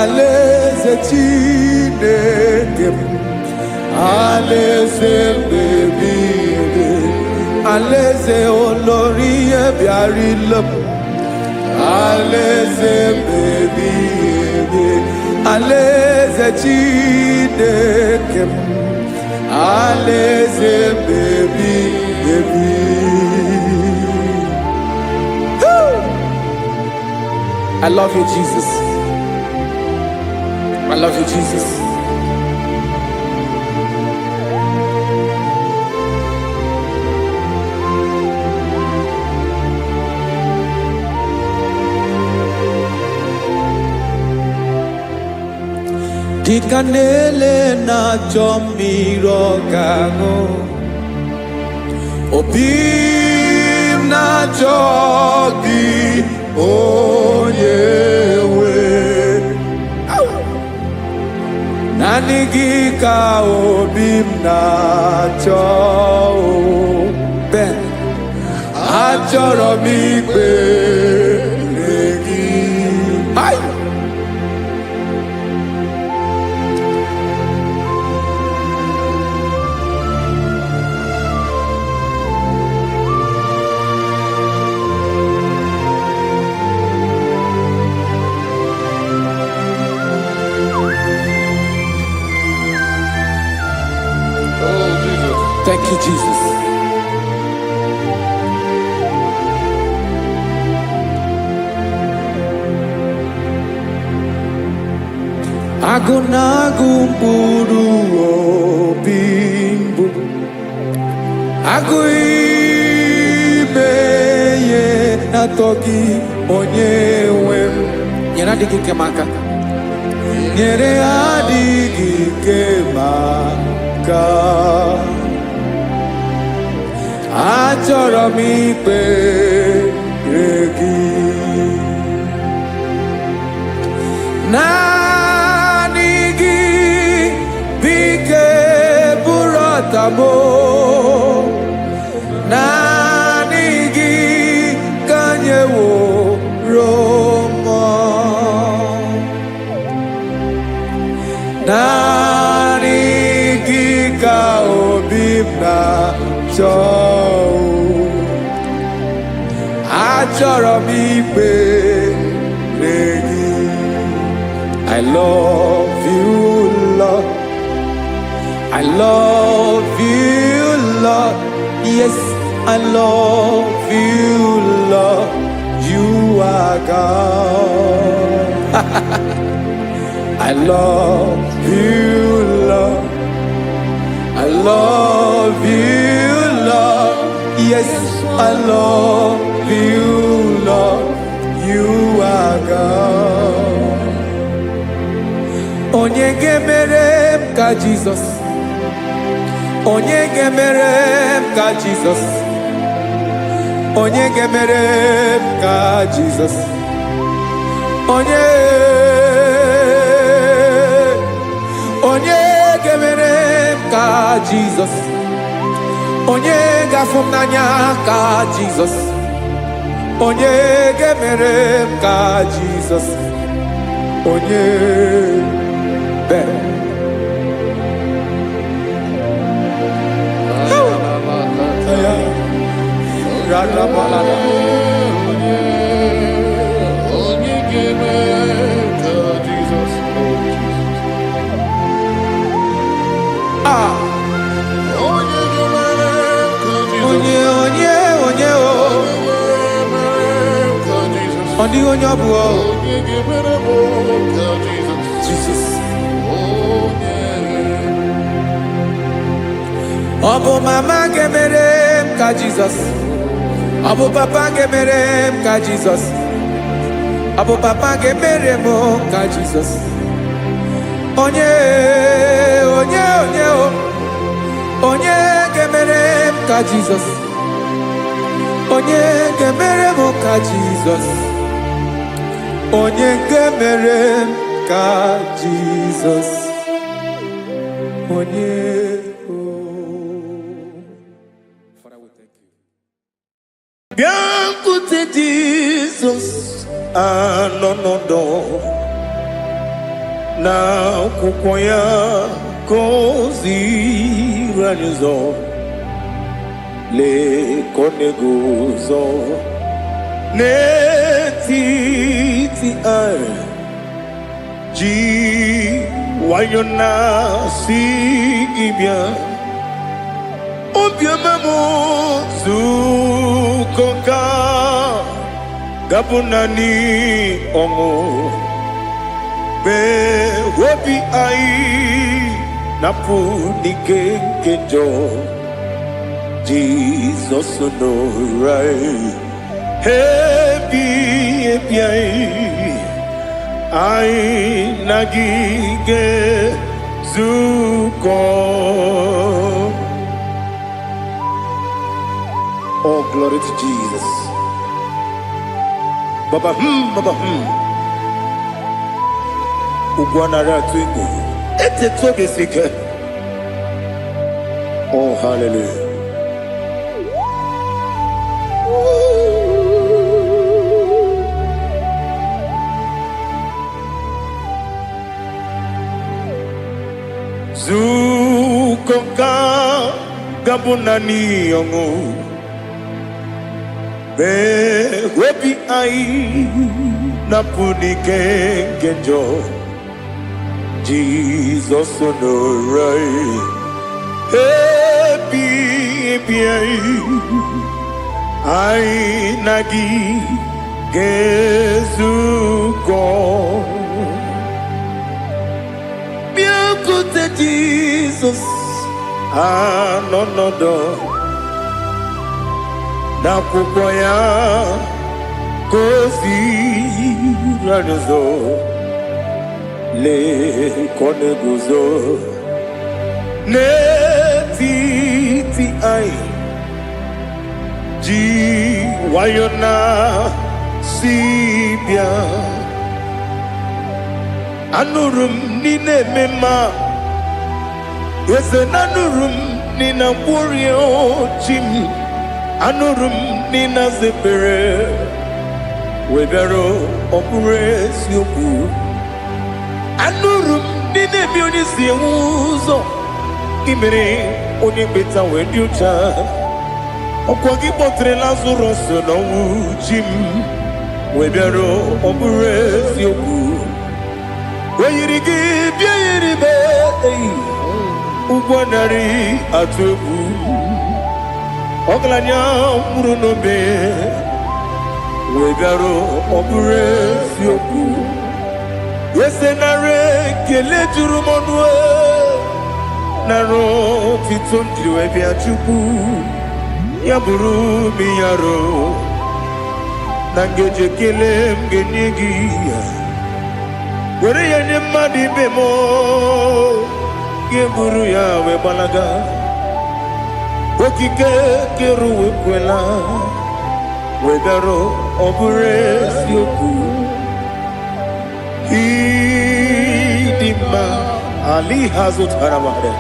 alaeze Chineke m. Alaeze ebi ebi, alaeze olori ya bịara ile m. Alaeze ebi ebi, alaeze Chineke m. Alaeze ebi ebi. I love you, Jesus. I love you, Jesus. Dịka na-ele na-achọ mmiri ọ ga-aṅụ, obi m na-achọ gị, onye nwe. Naanị gị ka obi m na-achọ. Ben, achọrọ m ikpere gị. Thank you, Jesus. Agunagu mpuru obimbu Aguimeye natoki onyewem Nyere adigi kemaka Nyere adigi kemaka Achọrọ m ikpere gị naanị gị bike bụrụ ọtabo naanị gị ka nyeworo m naanị gị ka obi m na-achọ achọrọ m ikpere gị I love you, Lord. I love you, Lord. Yes, I love you, Lord. You are God. I love you, Lord. I love you, Lord. Yes, I love you, Lord. You are God. Onye gemere m ka Jesus. Onye gemere m ka Jesus. Onye gemere m ka Jesus. Onye gemere m ka Jesus. Onye gafum n'anya ka Jesus. Onye gemere m ka Jesus. Onye Jesus. Obu mama gemere m ka Jesus. Obu papa gemere m ka Jesus. Obu papa gemere m ka Jesus. Onye gemere m ka Jesus. Onye gemere m ka Jesus. Onye gemere m ka Jesus. Onye Biancote Jesus anonodo na kukoya kozi ranizo le konegozo netiti ai ji wayona si ibia obiamamu zukoka gabunani ongo be wobi ai napu nikenjo Jesus no right happy ai nagige zuko. Oh, glory to Jesus. Baba Ugwanara twingo. Ete toge sike. Oh, hallelujah. Zukoka gabunani yongo. Be wepi ai napuni kenjo Jesus no right happy ai nagi gezuko Jesus, no no no. Na kukwaya kozi ranizo le koneguzo ne ti ai ji wayona sibia anurum nine mema yese nanurum nina kurio chim anurum nina zepere webero opures yoku anurum nine bioni siuzo imere oni beta weducha okwagi potre Lazarus no chim webero opures yoku weyirigi biiribe ugwanari atubu oglanya murunobe wegaro oburesioku yesenare kele jurumonwe naro titondriwe biachuku yaburu miyaro nangeje kele mgenigi were yenye madi bemo geburu ya we balaga okike keru we kwela wedaro obure sioku idima ali hazut haramare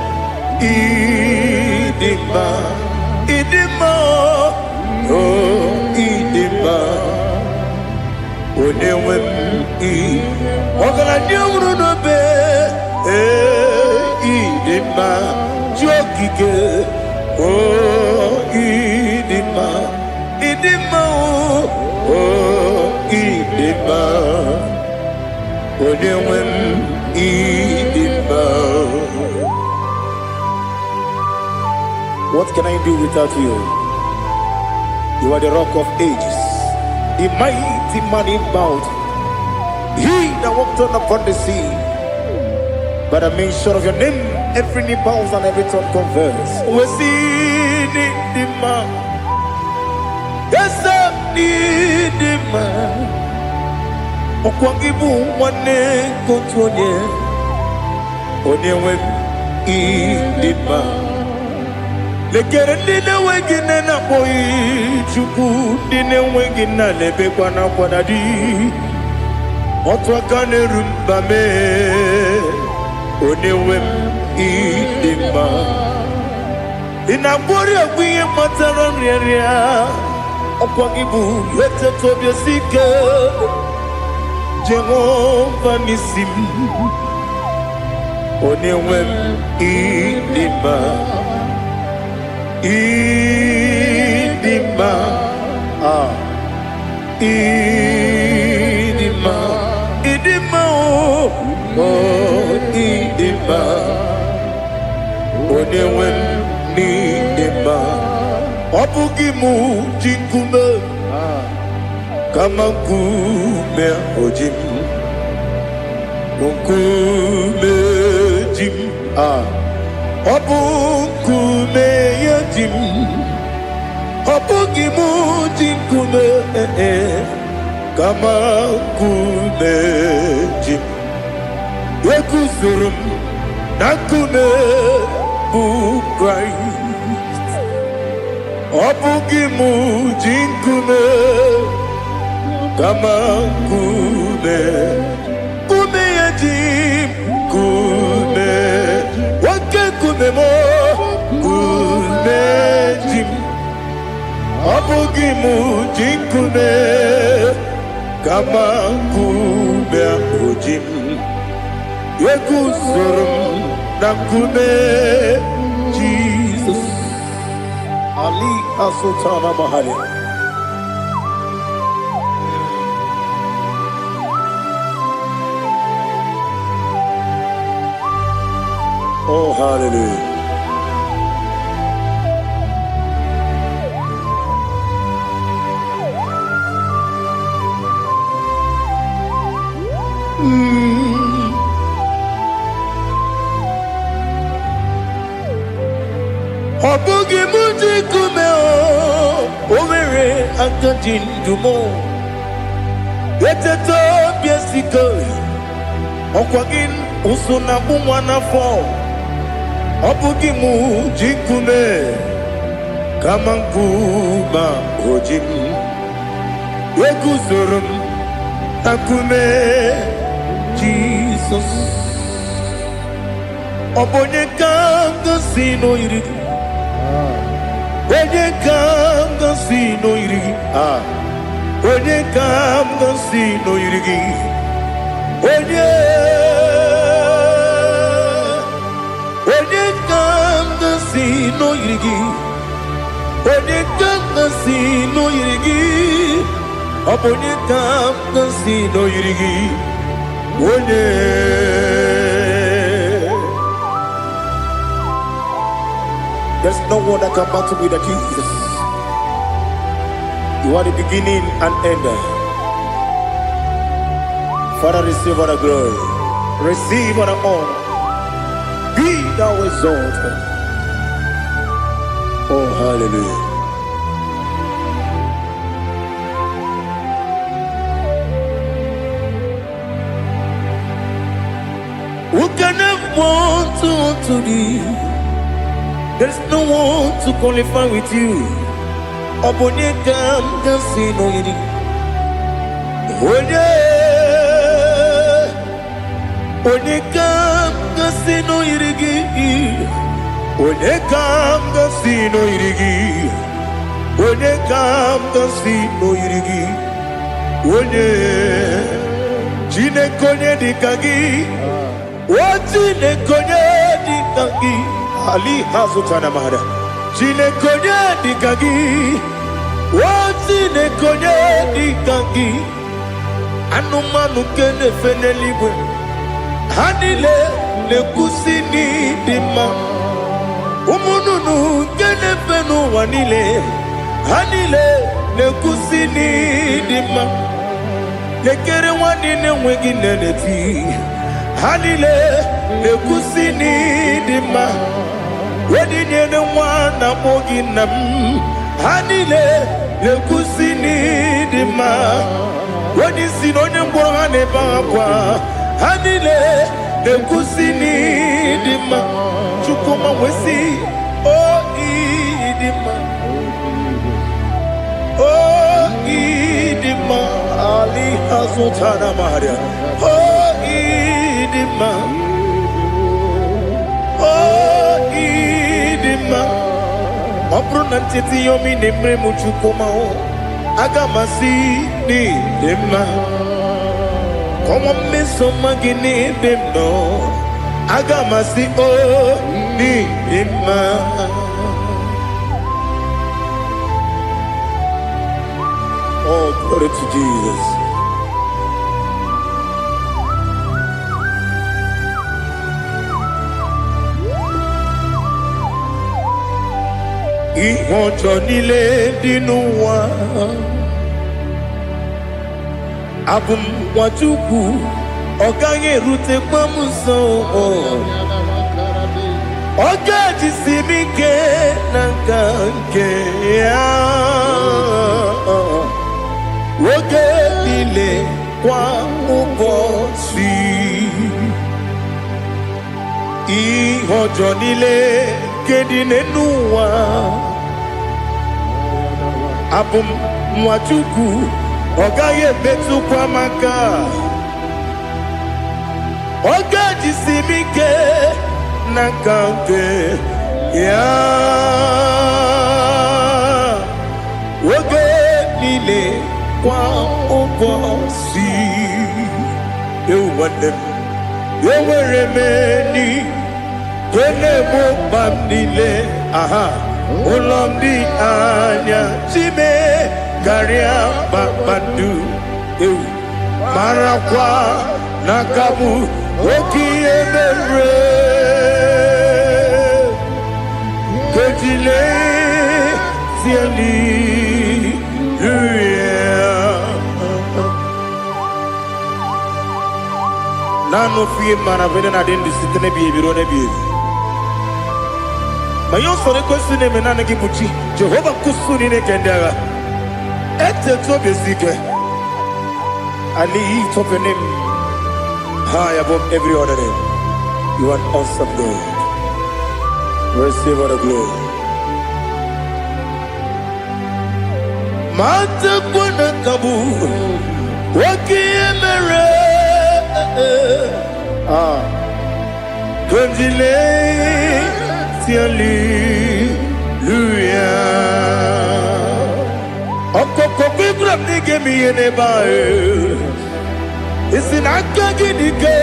idima oh idima onewem ogala nyuru no be idima jokike oh idima oh idima onewem idima. What can I do without you? You are the rock of ages, the mighty man in mountain, he that walked on upon the sea. By the mention of your name, every knee bows and every tongue converts. We see the man. Yes, I need the man. Okwangibu wane kontonye. Onyewe idima. Lekere nine wegine na boy chuku nine wegina lebe kwa na kwanadi. Otwa kane rumba me. Onewem idima inabori agwiye matara nriaria okwagibu yete tobye sike Jehova nisim onewem idima idima idima idima oh idima onewem idima obugimu jinkume kama nkume ojim nkume jim obukume yajim obugimu jinkume kama nkume jim Yekuzurum nakune bu Christ obugimu jinkume kama kume kume yajim kume wake kume mo kume jim obugimu jinkume kama kume ojim Yekuzurum nakune Jesus Ali Asutana Mahali. Oh hallelujah. agadi ndumo eteto biesiko okwagin usuna bumwana fo obugi mu jikume kama nkuba ojim eguzorum akume Jesus obonye kanga sino irigi onye kanga sino irigi onye kanga sino irigi onye kanga sino irigi onye kanga sino irigi obonye kanga sino irigi onye. There's no one that can battle with Jesus. You are the beginning and end. Father, receive all the glory. Receive all the honor. Be thou exalted. Oh, hallelujah. Who can have one to thee? There's no one to qualify with you. Obonye kam kasino yiri. Onye kam kasino yiri. Onye kam kasino yiri. Onye kam kasino yiri. Onye jine konye dikagi. Wajine konye dikagi. Ali hazutana mahada. Jine konye dikagi. Wajine konye dikagi. Anumanu kene fenelibwe. Hanile le kusini dima. Umununu kene fenu wanile. Hanile le kusini dima. Lekere wanine wegi neneti. Hanile le kusini dima. Wedi nyene wana mogi nam. Hanile le kusini dima. Wedi sinonye mborane bakwa. Hanile le kusini dima. Chukuma wesi oh idima. Oh idima. Ali hazutana maria. Oh idima. Oh idima. Obruna titi yomi nemre muchukuma o. Agamasi ni dima. Como me somagini demno. Agamasi o ni dima. Oh, glory to Jesus. Ihojo nile dinuwa abum wajuku oganye rute pamuso oga jisimike nankanke ya oge nile kwa ubosi ihojo nile kedinenuwa abum mwachuku ogaye betu kwa maka oga jisimike nakanke ya oge nile kwa ubosi ewanem eweremeni kene mo bamnile aha ulomdi anya chime garia babandu eu marakwa nakabu okiemere kejile zieli nano fie mana vene na dendi sitene biebiro ne biebi mayo sore kwesune menana kimuchi Jehova kusuni ne kendaga I lift up your name high above every other name. You are an awesome God. Receive all the glory. Mata kuna kabu wakiemere Konjile tiali luya Okoko bibra nige miyene bae Isinaka ginike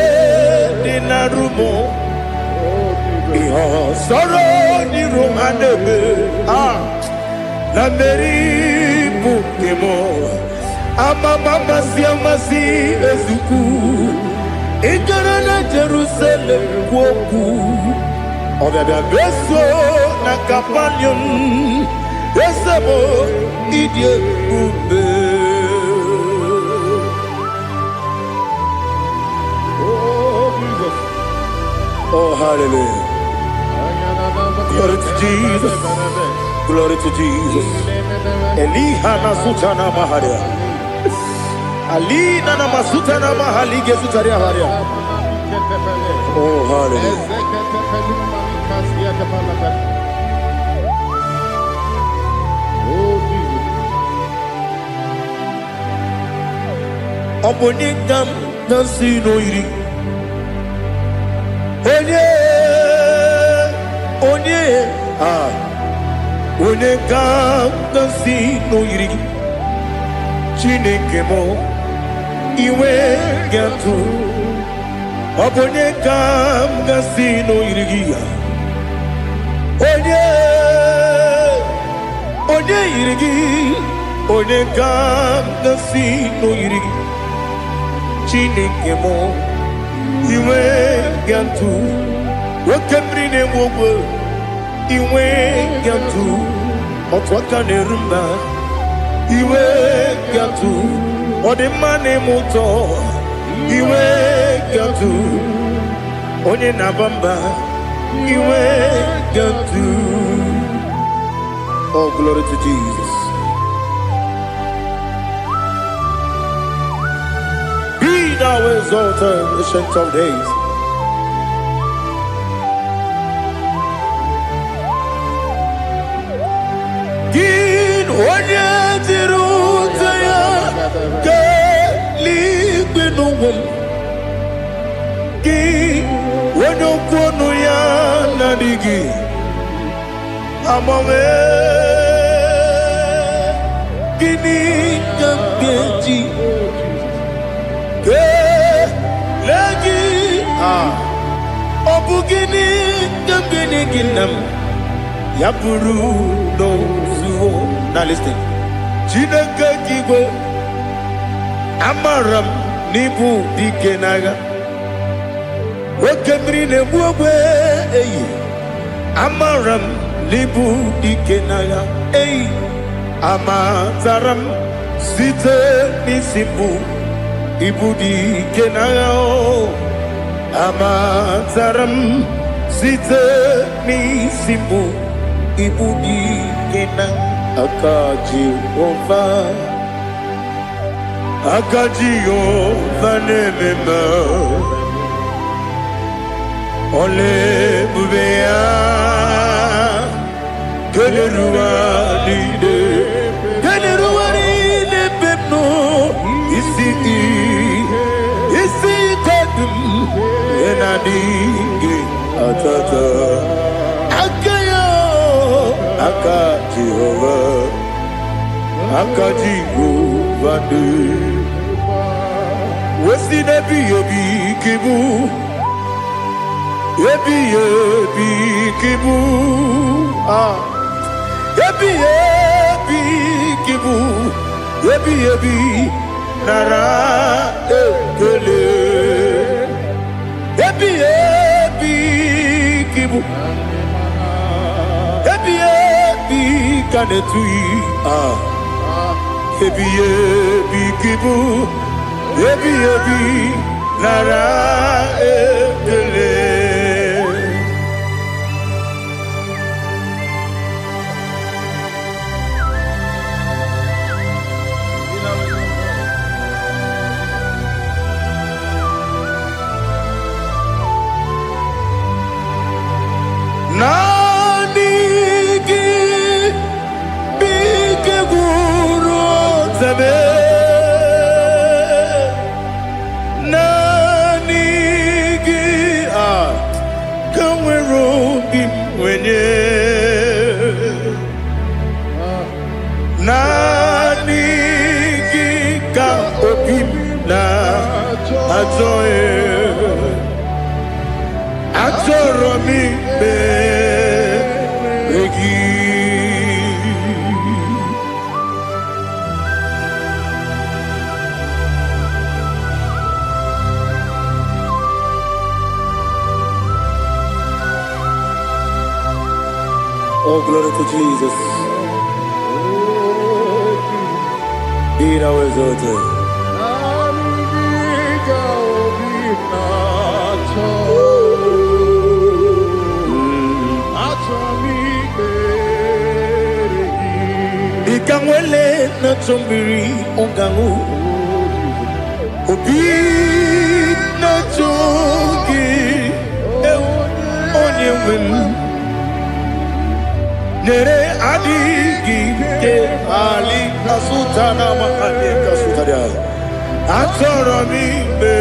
dinarumo Iho soro ni romanebe Na meri bukemo Ama mama siamasi ezuku Ikarana Jerusalem woku Obebe beso na kapanion Esebo idye ube Oh Jesus Oh hallelujah Glory to Jesus Glory to Jesus Elihana sutana maharia Alina na masuta na mahali gezutaria haria Oh hallelujah Obonikam nasino iri Onye Onekam nasino iri Chineke mo Iwe gatu Obonekam nasino iri Onye iri Onekam nasino iri Chineke mo Iwe gatu Wakemrine wogo Iwe gatu Otwaka nerumba Iwe gatu Odemane moto Iwe gatu Onye nabamba Iwe gatu Oh glory to Jesus. Be thou exalted, ancient of days. Gin onye tiruta ya ke ligbinugum. Gin onye okwonu ya nadigi. Amame gini kamgeji. Ke lagi obugini kamgini ginam. Yapuru no zuo. Now listen. Chineke kigo amaram nibu dikenaga. Wekemri ne buwe eyi. Amaram nibu dikenaga. Eyi. Amataram site nisimbu. Ibu dikenaga. Amataram site nisimbu. Ibu dikenaga. Akaji Ova nemema Ole bubea Geleruwa lide pepno Isi kadum Enadingi atata Akaji Ova de Wesi nebi yebi kibu Yebi kibu Yebi kibu Yebi nara ekele Yebi kibu Yebi kanetui Yebi kibu Yebi nara ekele Nani Gika Opim Na Atoe Atoromi Begi. Oh, glory to Jesus. Be thou exalted. Ikangwele na chombiri ongangu Obi na chogi onye wem Nere adigi ke ali kasutana ma ali kasutaria Atoromi be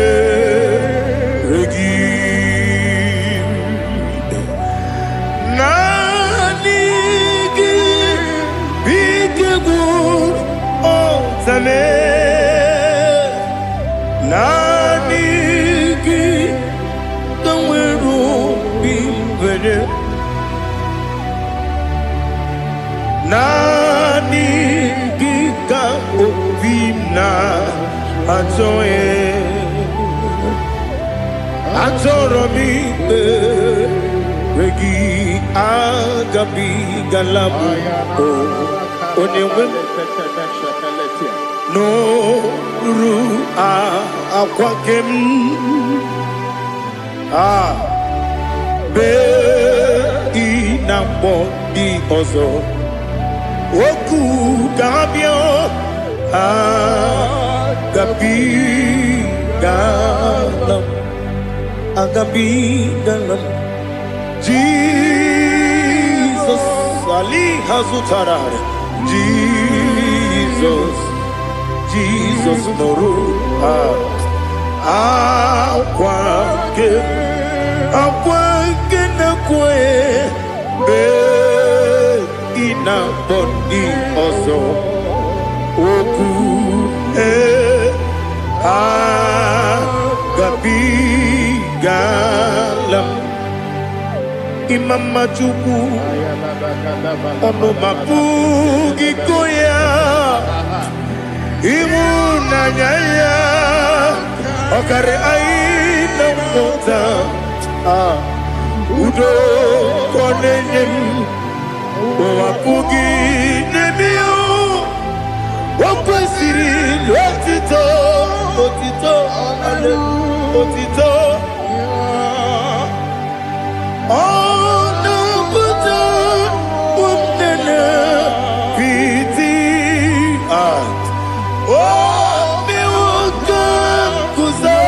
regi Nanigi bigegu otame Nanigi tanweru bimvede Nani Gika Opimna Atoe Atoromi Regi Agabi Galabu Onewem No Ru Aquakem Be Inambo Di Ozo Oku Gabio Agabi Galam Agabi Galam Jesus Ali Hazutarar Jesus Noru Aquake na kwe Be Ina body also Oku Gabi Galam Imam Majuku Ono Mapugi Koya Imu Nanyaya Okare Aina Mota Udo Konenyem Wapugi Nebio Wakwesiri Otito Ale Otito Ono Buto Umnene Piti Oh Miwaka Kuzo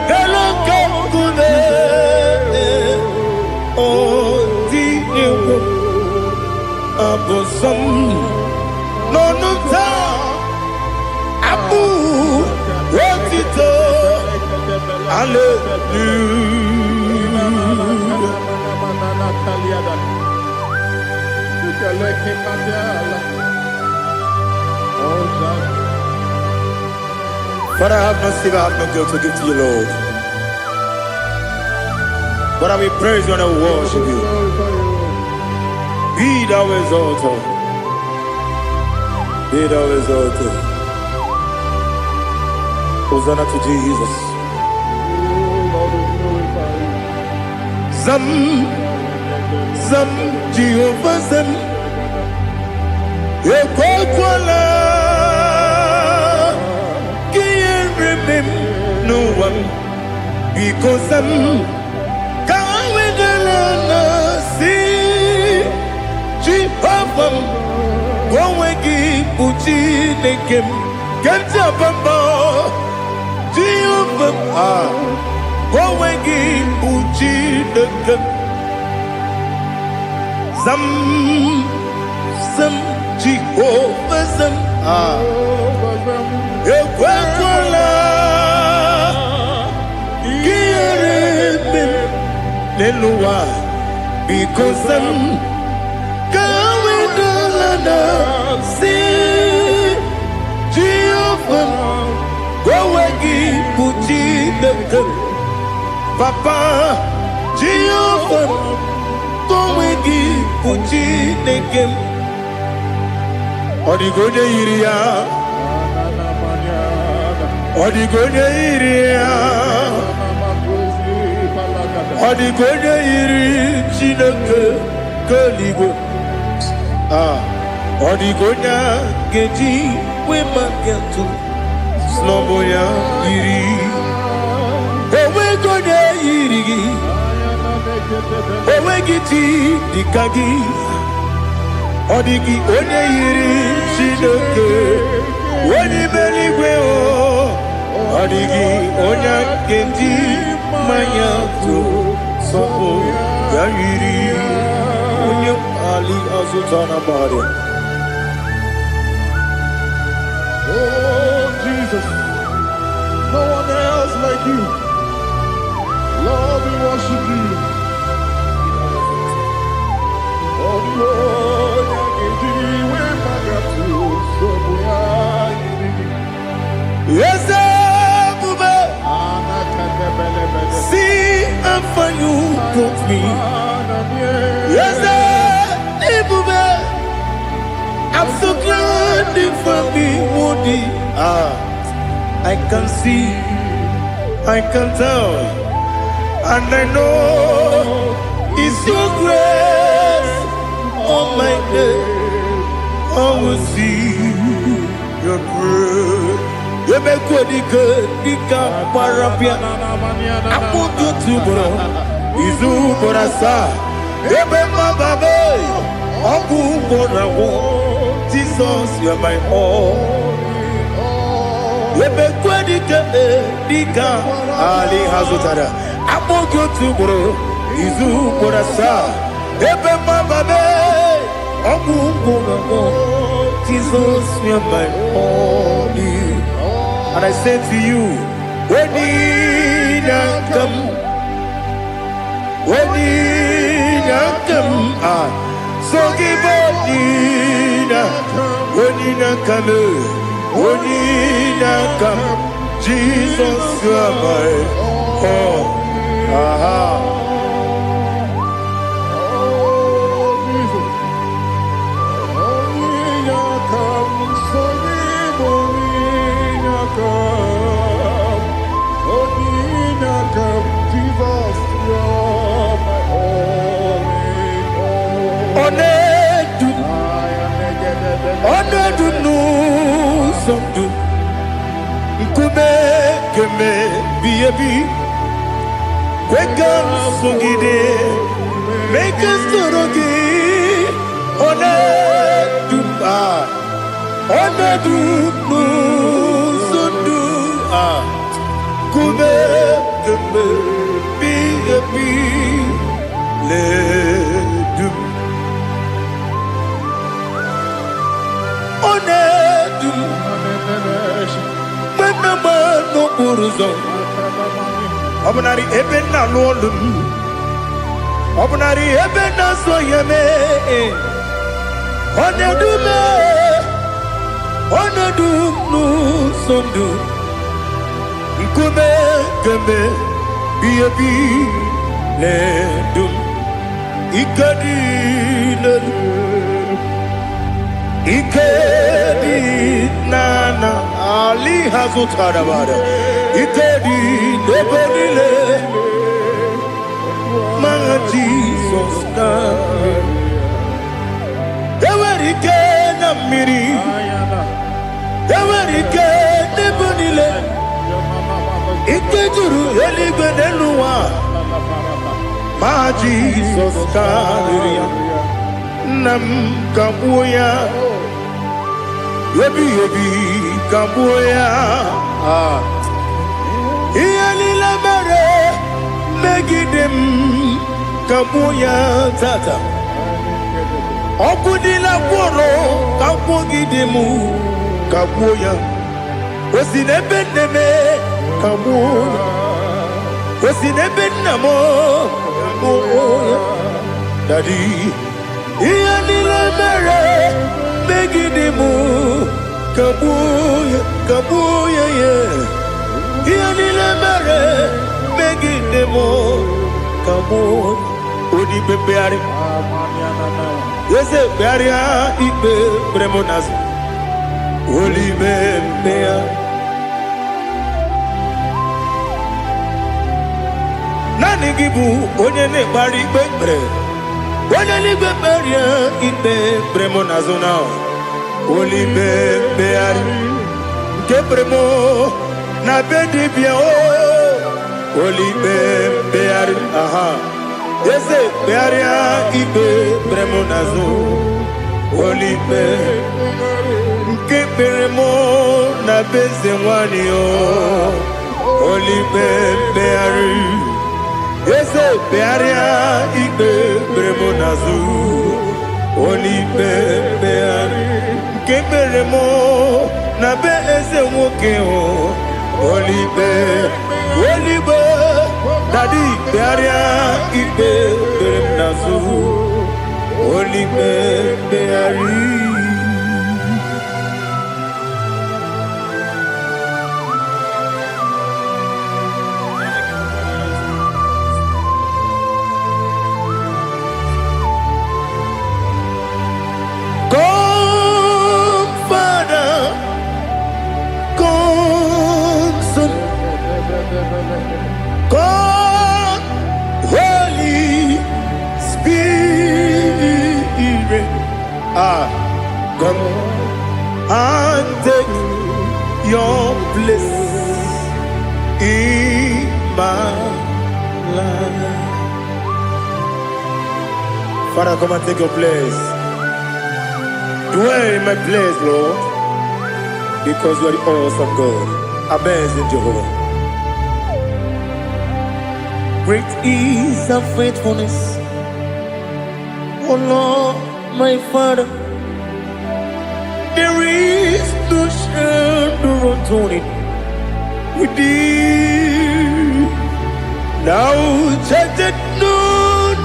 Galaka Kune Oh Diniwo Abosom Nonuta Abu Otito Father, I have no sin, I have no guilt to give to you, Lord. But I will praise you and I will worship you. Be thou exalted. Be thou exalted. Hosanna to Jesus. Zam, Jehovah Zam. Ekwakwala. Can't remember no one. Because I'm Kawedalana see Jehovah. Gowegi Uchi Nekem. Kajabamba. Jehovah. Gowegi Uchi Nekem. Zam Jehovah Zam Ekwakwala Kiyarebe Neluwa Because Zam Kawedalana Si Papa, Jehovah, Kowegi, Uchi, Nekem, Odigonya Iria, Odigonya Iria, Odigonya Iri, Chineke, Kaligo, Odigonya, Geji, Wemakiatu, Sloboya, Iri. Owegonya Iri, Owegiti, Dikagi, Odigi, Onye Iri, Chinoke, Oni Meligwe, Odigi, Onya Genti, Mayato, Sopo, Yiri, Onye Ali Azutana Bari. Oh, Jesus, no one else like you. Lord, we worship you. Oh, Lord, yes, Bube. See how you took me. Yes, Bube. I'm so glad for me, Woody. I can see, I can tell. And I know it's your grace on my head. I will see your grace. You make good, Dika Parapia. I put you to bro. Izu Borasa. You make my baby. Oku Borawo. Jesus, you're my all. You make good, Dika Ali Hazutara. Abogo to bro, Izu Borasa, Ebe Mababe, Ogu Jesus, you're my only. And I say to you, when you come, so give when you come, Jesus, you're my all. Make us to Obnari ebena lolum, Obnari ebena soyeme, Onedume, Onedunu sondu, Nkume keme, biabi ledum, Ikadi Ikedi nana Ali Hazutarabada Ikedi nebodile Manga Jesus na Ewerike na miri Ewerike nebodile Ikejuru eligwe neluwa Ma Jesus na Nam kabuya Yebi kabuya Iyalila mere Megidem kabuya tata Okudila kworo Kabugidemu kabuya Osinebeneme kabuya Osinebenamo kabuya Daddy Iyalila mere Megidemu kabuya kabuya yeah Iyalila mere megidemo kamo odi bebeari yese bearia ibe bremonas oli bebea nani gibu onye ne bari bebre onye ni beberia ibe bremonas na oli bebeari kebremo na bedi bia o oli bebeari aha yese bearia ibe bremonazo oli be kebremo na bezewani o oli bebeari yese bearia ibe bremonazo oli bebeari kebremo na bezewoke o oli be Daddy, bearia ibe beremnazu, oli beari. Come, Father, come, Son. God, Holy Spirit, come and take your place in my life. Father, come and take your place. Dwell in my place, Lord, because you are the awesome God, amazing Jehovah. Great is thy faithfulness, O Lord, my Father. There is no shadow of turning with thee. Now judged no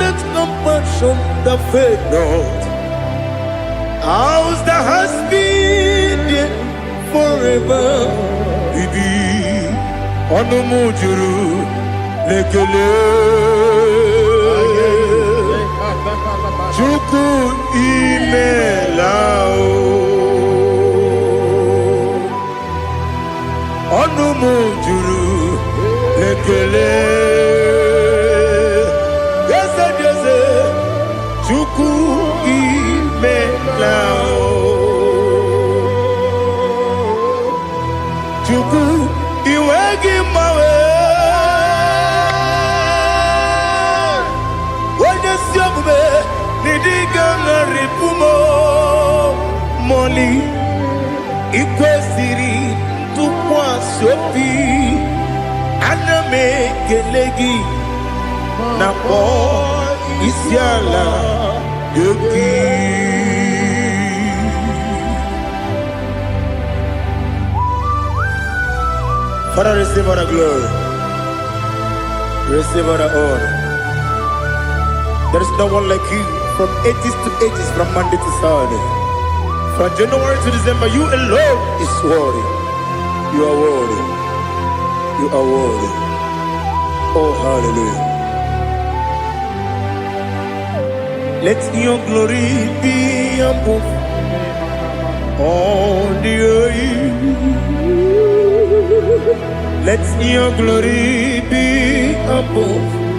that compassion that faith not. Ours that has been forever with thee. On the mujuru. Lekele Chuku imelao Onu mujuru Lekele Yese yese Chuku imelao Chuku iwegi mawe Ripumo Moli Ikwesiri Tukwa Sopi Aname Kelegi Napo Isiala Yoki Father, receive all the glory, receive all the honor. There is no one like you. From ages to ages, from Monday to Saturday, from January to December, you alone is worthy. You are worthy. You are worthy. Oh, hallelujah. Let your glory be above all the earth. Let your glory be above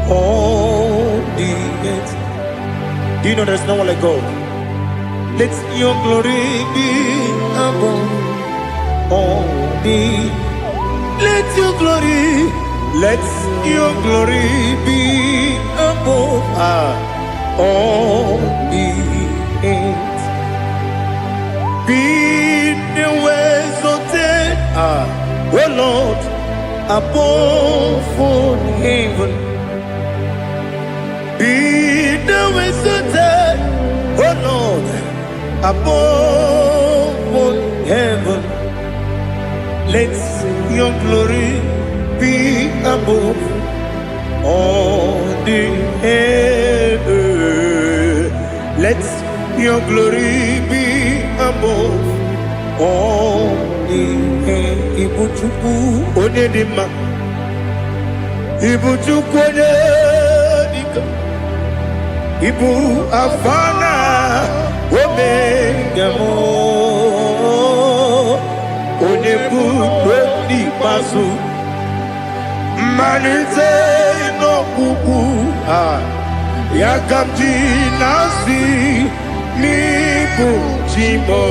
all the earth. Do you know there's no one like God? Let your glory be above all the. Let your glory be above all the earth. Be the ways of death, oh Lord, above all heaven. Be the visited, oh Lord, above all heaven. Let your glory be above all the earth. Let your glory be above all the earth. Ibu chukwenye dika, Ibu afana omega mo, Onebu di pasu, Manite no kuku, Yakamji nasi, Nibu chimo,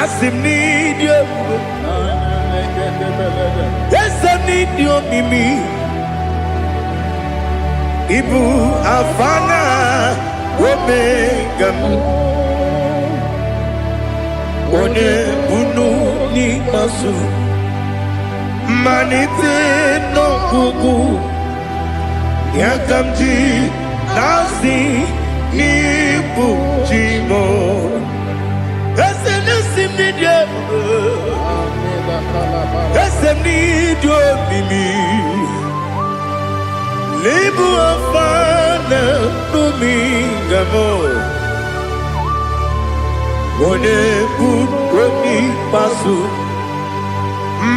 Asim need you. Yes, I need you, Mimi. Ibu afana omega one bunu ni masu manite no kuku yakamji nasi ni bujimo. Yes, I need you. Yes, I need you, Mimi. Libu afana numinga mo, one buni pasu,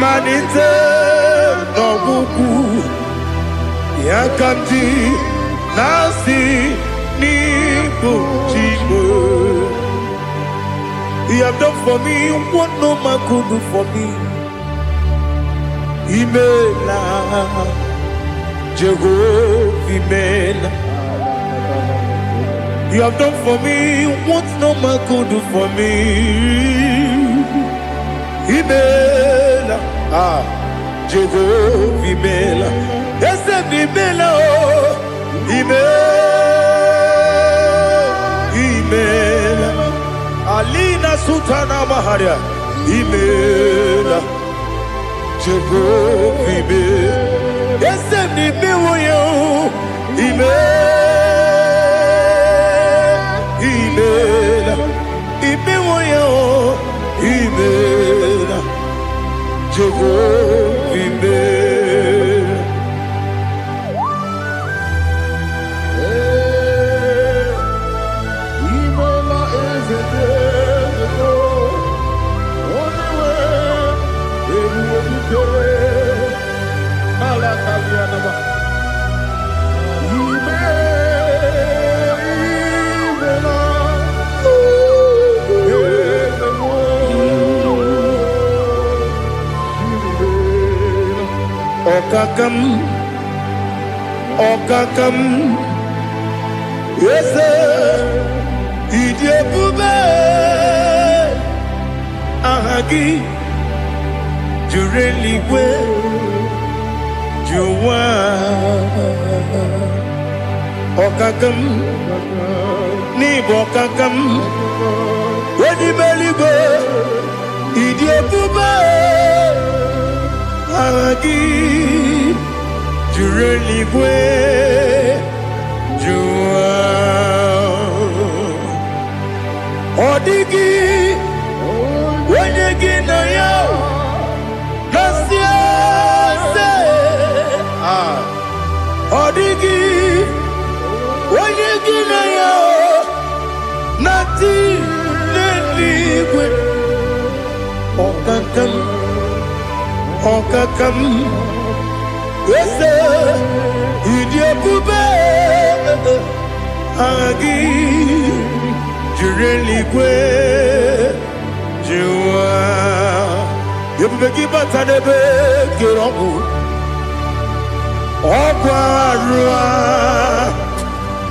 manite no buku, yakamji nasi ni bujimo. You have done for me what no man could do for me. Imela, Jehovah, Imela. You have done for me what no man could do for me. Imela, Jehovah, Imela. Yes, Imela, Imela. Alina Sutana Maharia, Imela, Jehovah, Imela. Yes, Imela, Imela, Imela, Jehovah, Imela. Okakam, yes, Idiabube, Ahagi, Jureli, Juwa, Okakam, Nibokakam, Wedi Beligo, Idiabube, Ahagi. Jureligwe Jua Odigi Wenyegi na yao Nasia se Odigi Wenyegi na yao Nati Neligwe Okakam Okakam Yes, Idiabube, Agi, Jureligwe, Jua, Yabeki Batanebe, Kiromu, Okwarua,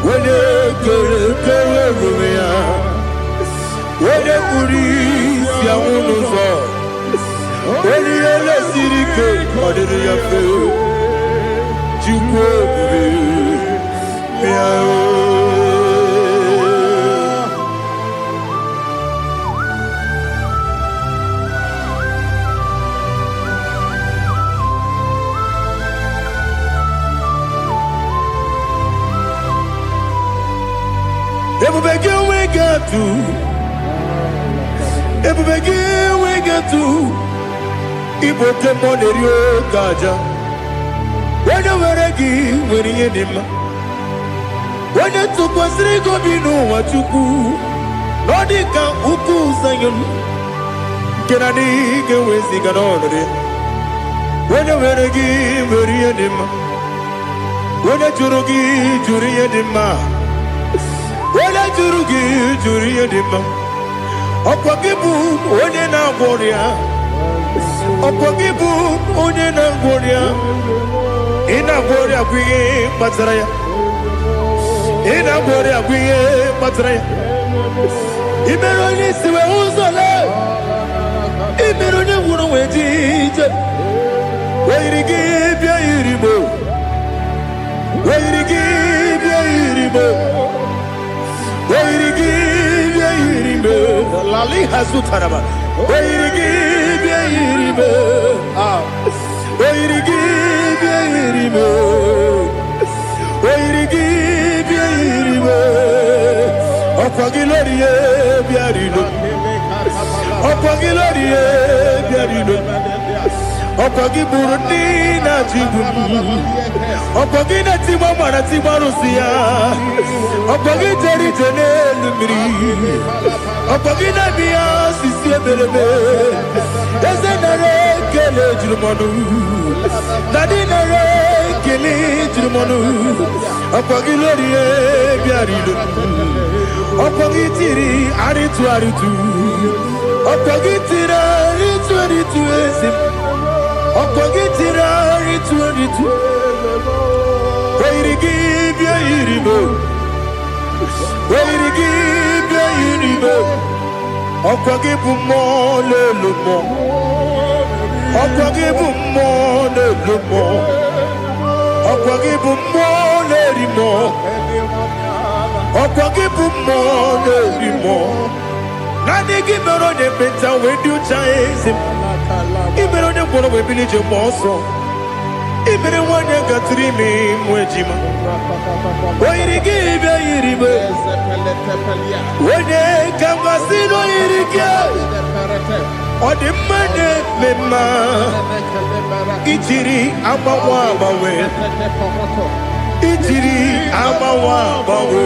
when you get when you police, Yamuno, when you see the cake, what did you feel? we get to Ibo Kemonerio Gaja. When you were a gift, when you did, when you took us, they go be no what you do. Nodika Uku Sayon, can I dig away? When you were a give, very edema. When a jurugi, jury edema. When a jurugi, jury edema. Opagibu, when in a warrior. Opagibu, when in a warrior. In a warrior, we Matraya. In a warrior, we Matraya. Imeroni, see who's alive. Imeroni, wouldn't wait. Where you give your iribo? Where you give your iribo? Where you give your iribo? Lali Hasutaraba. Where you give your iribo? Where you give your iribo? Where you give your iribo? Opagilorie biarino. Opagilorie biarino. Opagi Burundi na Jibu, Opagi na Timama na Timarusia, Opagi Terry Tenelumri, Opagi na Mia Sisia Berebe, Ezenare Kele Jumanu, Nadinare Kele Jumanu, Opagi Lorie Biarido, Opagi Tiri Aritu Aritu, Opagi Tira Aritu Aritu Esim. Opagitira ritu Where you give your iribo Where you give your iribo Opagibu mo le lumo Opagibu mo le lumo Opagibu mo le rimo Opagibu mo le rimo Nani gibero de penta when you chase Ibero de poro we village moso. Ibere wanya gatrimi mwejima. Oiri give ya iribe. Wene kambasino irike. Odi mane mema. Ichiri amawa bawe. Ichiri amawa bawe.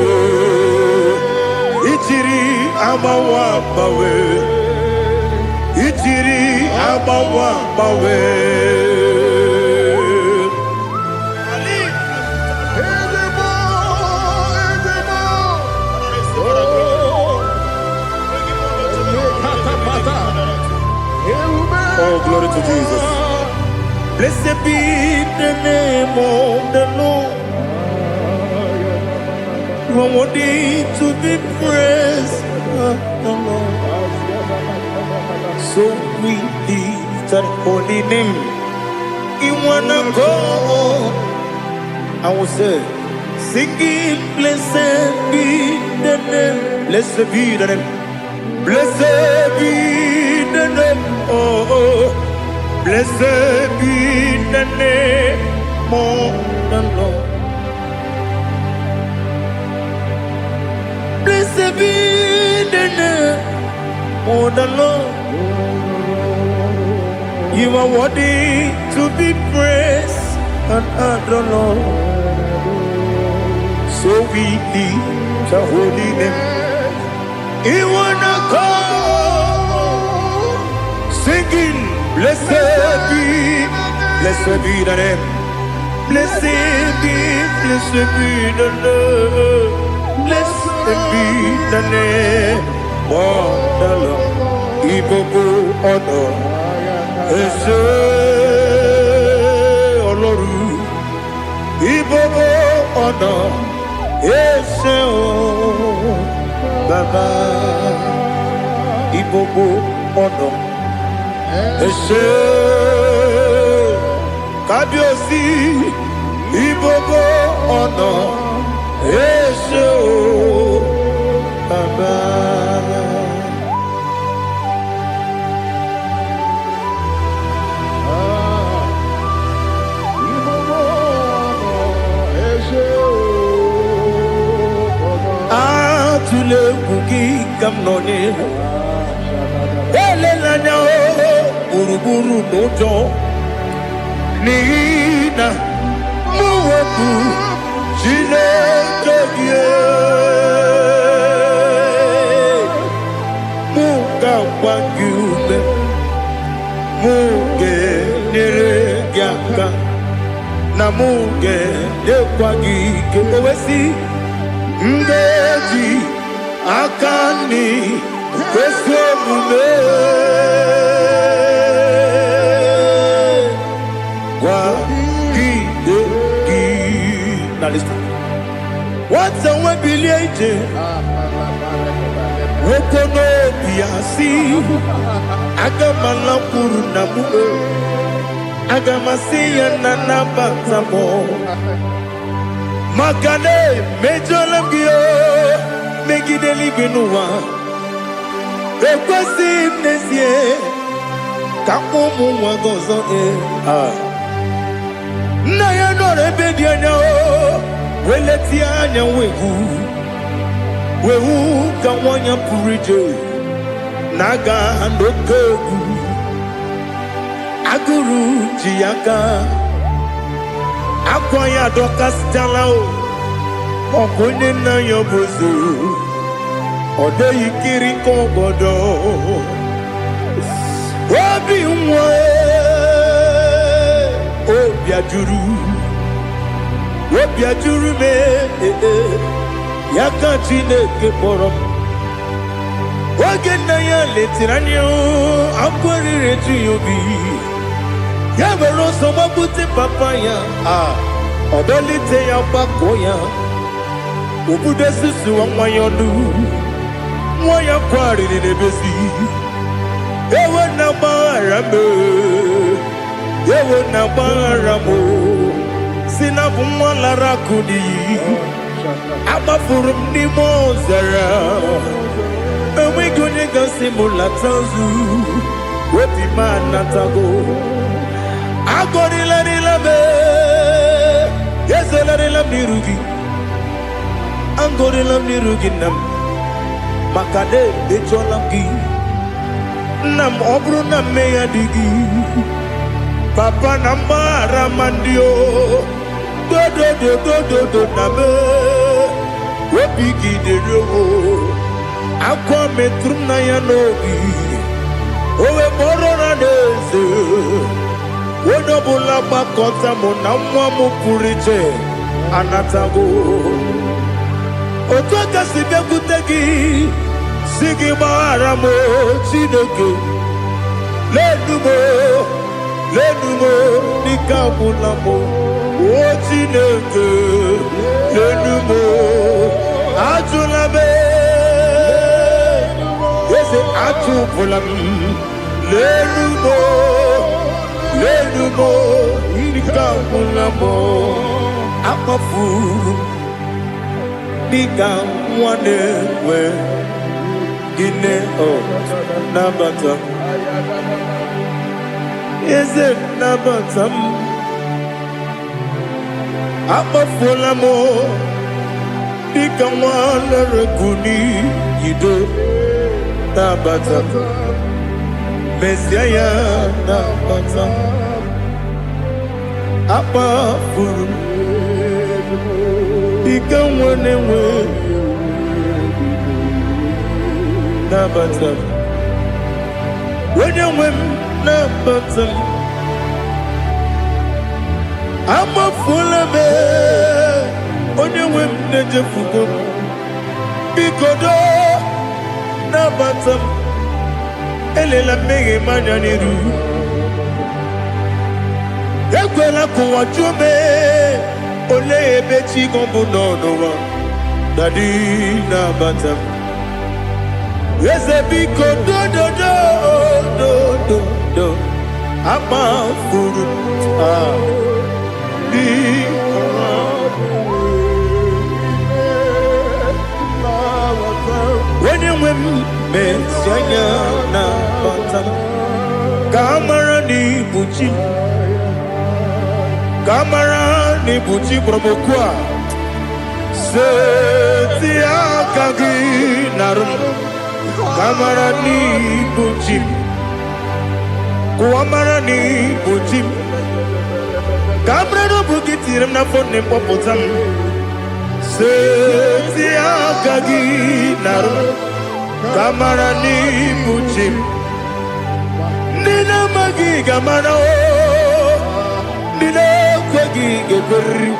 Ichiri amawa bawe. Ichiri abawa bawe. Oh, glory to Jesus. Blessed be the name of the Lord. You are worthy to be praised, the Lord. So we lift that holy name. You wanna go? I will say, singing, blessed be the name. Blessed be the name. Blessed be the name. Oh, blessed be the name of the Lord. Blessed be the name of the Lord. You are worthy to be praised and adored, Lord. So we lift your holy name. You wanna call, singing, blessed be the name. Blessed be the name. Blessed be the name of the Lord. Ibobo honor. Ese Oloru Ibobo ọ̀nà Ese o Baba Ibobo ọ̀nà Ese Kábíyèsí Ibobo ọ̀nà Ese o Baba. Tule bugi kamnoni ele lanya buruburu nojo nina muwebu jine togie muga wagyube muge nyere gị aka na mụ ga-edekwa gị ike owesi ngeji aka nri kwesị omume gwa gị gị na lista nwata nwe bilie ije nwoke n'obi ya si aga m alakwuru na mụ aga m asị ya na nabata m maka na emejuola m gị megide eluigwe n'ụwa ekwesịghị m n'ezie ka ụmụ nwa gị ọzọ nna ya nọrọ ebe dị anya wee letie anya wehu ka nwanyị pụrụ ije na-aga n'oke egwu agụrụ ji ya gaa akwa ya dọkasịtala ọ bụ onye nna ya bụzo ọ dịghị kiri ka ọgọdọ obi nwa obi ajuru m ya ka Chineke kpọrọ m oge nna ya letere anya akwa riri eju ya obi ya were ọsọ gbapute papa ya ọ dọlite ya gbakọ ya obodo susuwa nwa ya ọnụ nwa ya kwarịrị n'ebezi ewe na gbaghara m si na bụ nwa lara akụ n'iyi agbafuru m n'ime ọzara enweghị onye gasị m lata nzu obi m anatago agọrịlarịla m ezelarịla m n'iru gị agọrịla m n'iru gị nna m maka na emejuola m gị nna m ọ bụrụ na mmehie dị gị papa na mgbaghara ma ndị dodododododo na m obi gị dịrị akwa metụrụ m na ya n'obi o wee kpọrọ na n'eze onye ọbụla gbakọta mụ na nwa m pụrụ iche anatago otu aka si bịakwute gị si gị gbaghara m Chineke lenumo dịka agwụla m o Chineke lenumo ajụla m eze achụpụla m lenumo dịka agwụla m akpafuru dịka nwa na-enwe gịnị nabata m eze nabata m akpafuola m dịka nwa na-erekwu n'iyido nabata m mesia ya nabata m akpafuru dịka nwa na-enwe nabata m onye nwe m nabata m amafuola m onye nwe m na-ejefugo m biko nabata m elela mmehie m anya n'iru ekwela ka ụwa jụọ m olee ebe chi gị bụ n'ụwa dadi nabata m eze biko do akpafuru onye nwe m mesi anya na bata ka amara n'ibu chi ka amara n'ibu chi kpọrọmokwu a seti aka gị narụ ka amara n'ibu chi kuamara n'ibu chi ka amara n'obu gị tiri m n'afọ na mkpọpụta m seti aka gị narụ ka amara n'ibu chi ndị na-amaghị ga-amara Nile kwagi geberi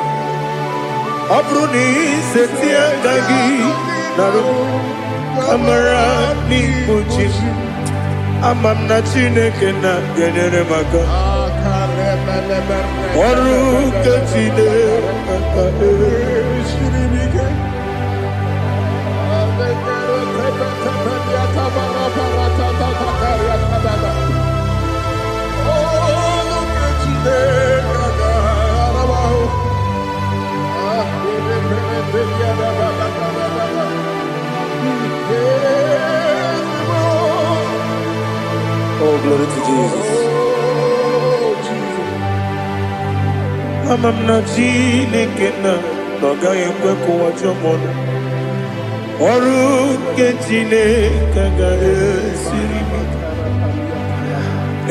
Abruni setia gagi Naru Kamara ni buchi Amam na Chineke na genyere maka Oru ke Chineke Oh, glory to Jesus. Amam na Chineke na noga ekwe kuwa chomono. Oru ke Chineke ga esiri mi.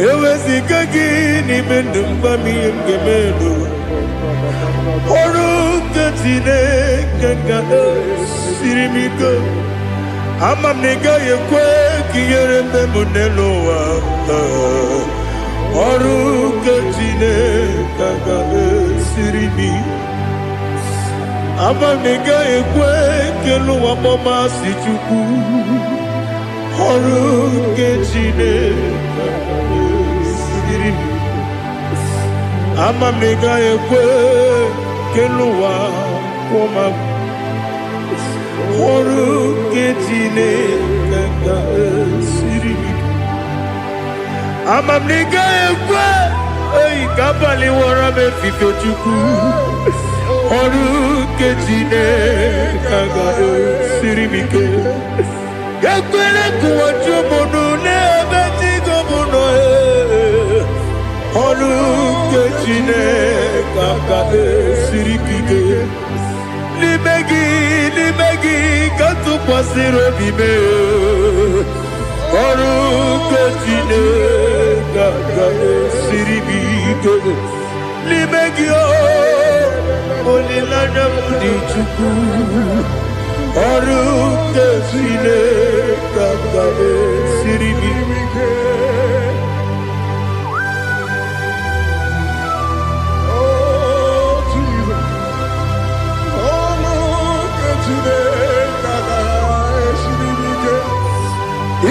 Ewezika gị n'ime ndụ mgbami ngemelu. Oru ke Chineke ga esiri mi go. Amam na ị gaghị ekwe ka ihere mbe m n'elu ụwa. Oru ke Chineke ga esiri mi. Amam na ị gaghị ekwe ka elu ụwa gbamasị Chukwu. Oru ke Chineke ga esiri mi. Amam na ị gaghị ekwe ka elu ụwa gbamasị Oru ke Chineke ga esiri mi. Amam na ị gaghị ekwe ka abalị wara m efife Chukwu. Oru ke Chineke ga esiri mi ike. Ekwere ka ụwa jụmụnụ n'ebe Chigo mụ nọ. Oru ke Chineke ga esiri mi ike. N'ime gị ka tụkwasịrị obi m. Oru ke Chineke ga esiri m ike. N'ime gị olileanya m dị Chukwu. Oru ke Chineke ga esiri m ike.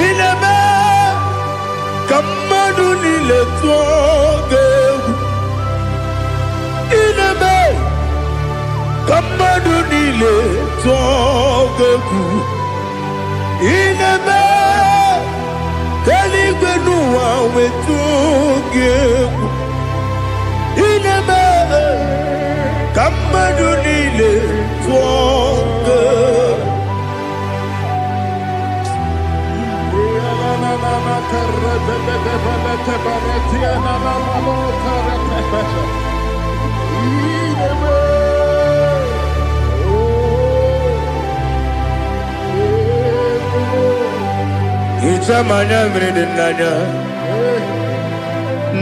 Ineme kamadu nile tuoge. Ineme kamadu nile tuoge. Ineme keligwe nuwa wetuge. Ineme kamadu nile tuoge. Ichamanya mridinanya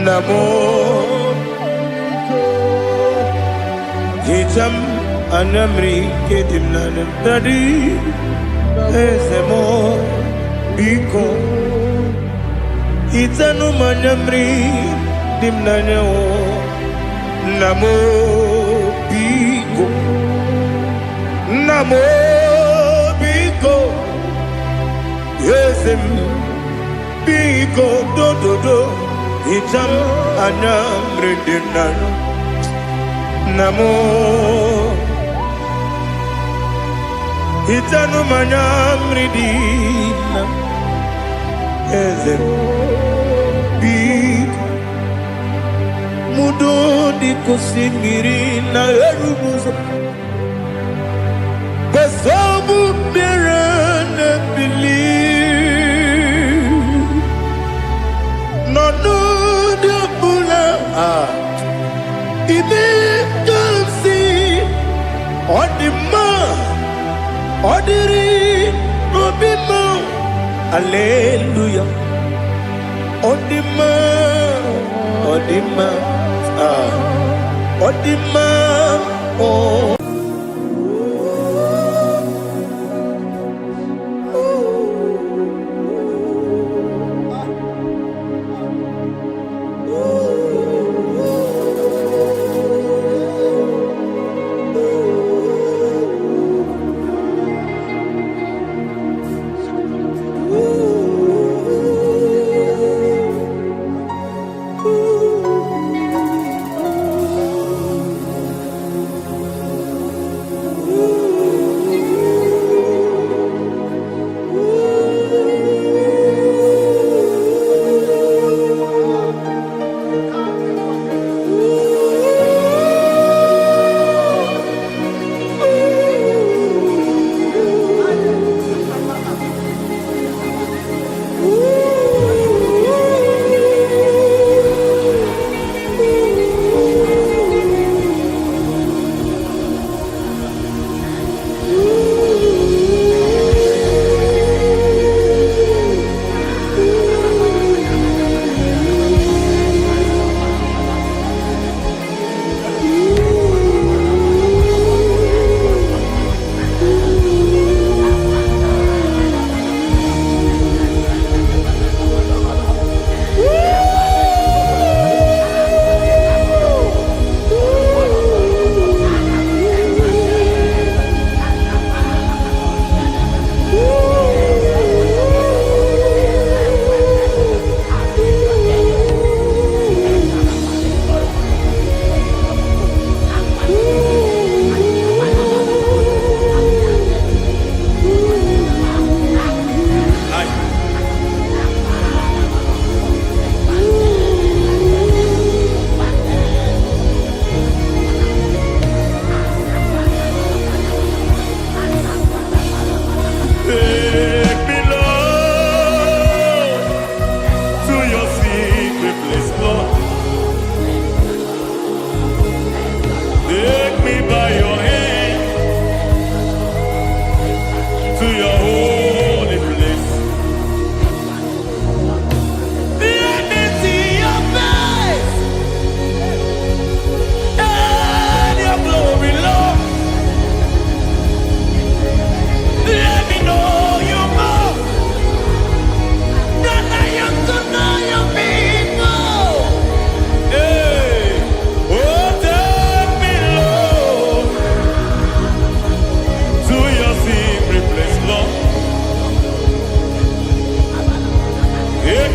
Namo Icham anamri kedimnana Dadi Ezemo Biko Itanu manamri dimnanya Namo Biko Namo Biko Yesem Biko do do do Itam anamri dimnanya Namo Itanu manamri dimnanya Yesem Mudo di kusimiri na erubuzo Besobu mirane believe No no de bula Ibe kamsi Odima Odiri Obima Hallelujah Odima Odima Odima oh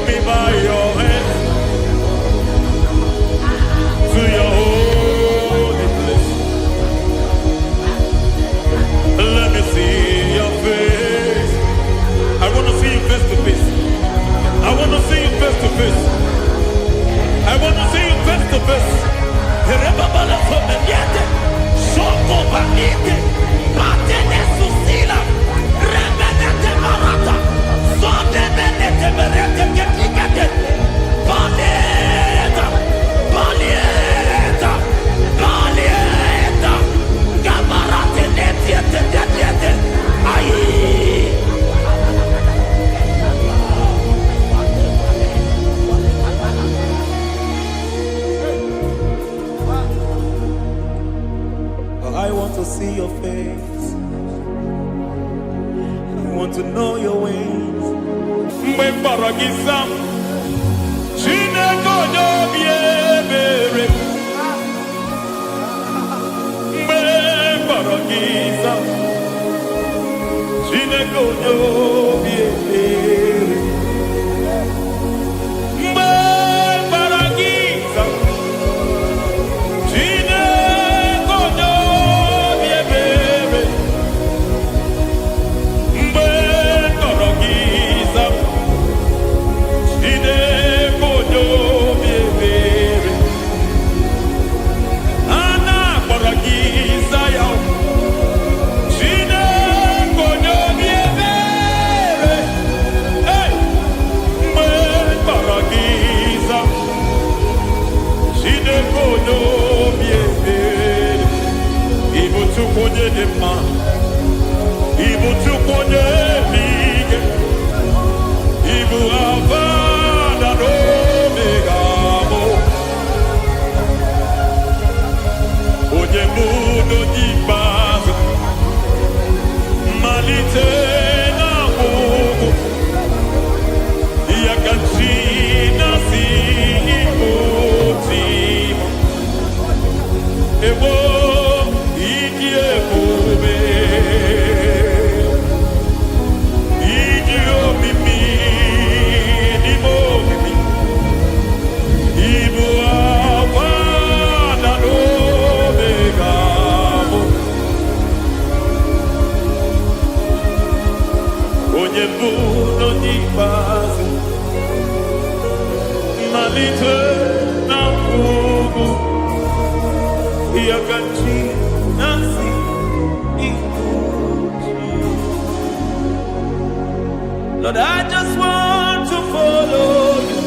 me by your hand to your holy place. Let me see your face. I want to see you face to face. I want to see you face to face. I want to see you face to face. I want to see your face. I want to know your ways. Mbaragizam, Chineke obi ebere. Mbaragizam, Chineke obi ebere. Mbaragizam, Chineke obi ebere. Mbaragizam, Chineke obi ebere. Ana baragiza ya. Chineke obi ebere. Hey, baragiza. Chineke obi ebere. Ibu tukonye de ma. Ibu tukonye bige. Ibu avada no megamo. Onye muno jibazo. Malite na mugu. Yakachina si imutimo. Ewo iki ebube. Iki omimi. Ibo mimi. Ibu avana no megamo. Onye muno jibazo. Malite na mugu. Yakachina si imutimo. Lord, I just want to follow you,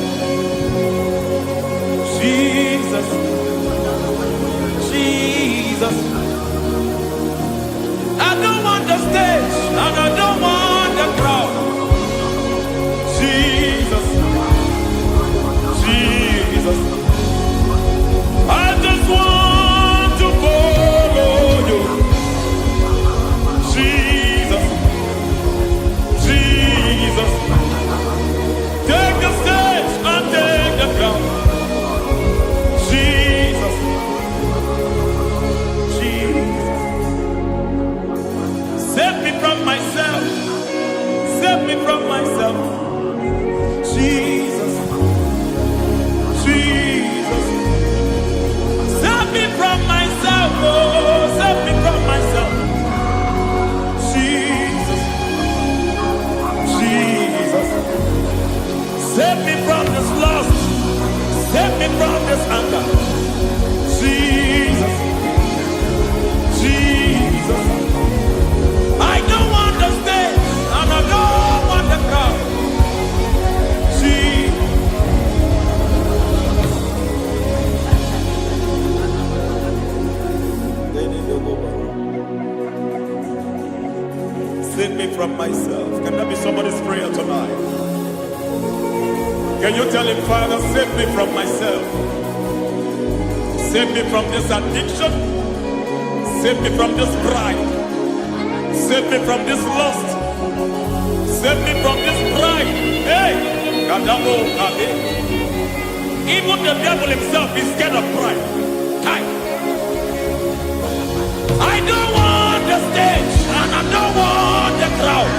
Jesus, Jesus. I don't want the stage and I don't want the crowd. Jesus, Jesus. I just want to follow you, Jesus, Jesus. Take the stage and take the crown. Jesus, Jesus. Save me from myself. Save me from myself. Jesus, Jesus. Save me from myself. Oh, save me from myself. Jesus, Jesus. Save me from this lust. Save me from this anger. Jesus, Jesus. I don't want the stage and I don't want the crowd. Jesus. Save me from myself. Can that be somebody's prayer tonight? Can you tell him, Father, save me from myself? Save me from this addiction. Save me from this pride. Save me from this lust. Save me from this pride. Hey! Kadabo, Kade. Even the devil himself is scared of pride. Hi. I don't want the stage and I don't want the crowd.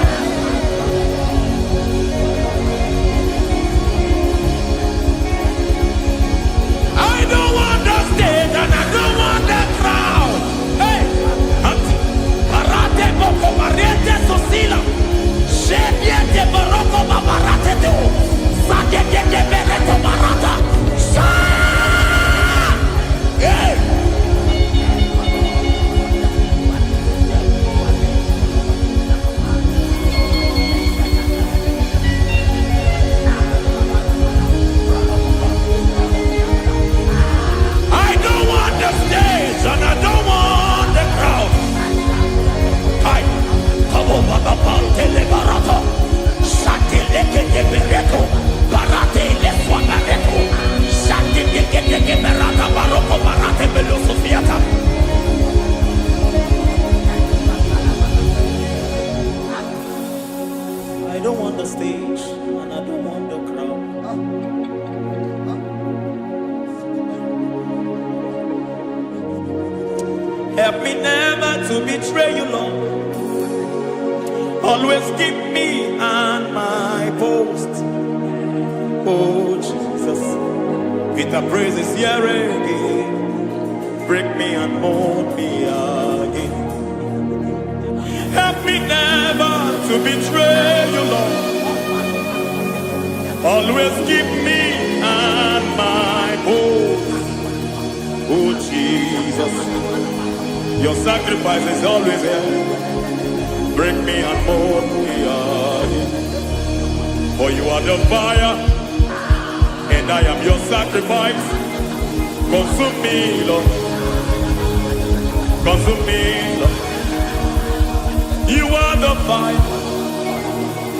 Help me never to betray you, Lord. Always keep me on my post. Oh Jesus, with the praises here again. Break me and mold me again. Help me never to betray you, Lord. Always keep me on my post. Oh Jesus, your sacrifice is always here. Break me and mold me again. For you are the fire, and I am your sacrifice. Consume me, Lord. Consume me, Lord. You are the fire,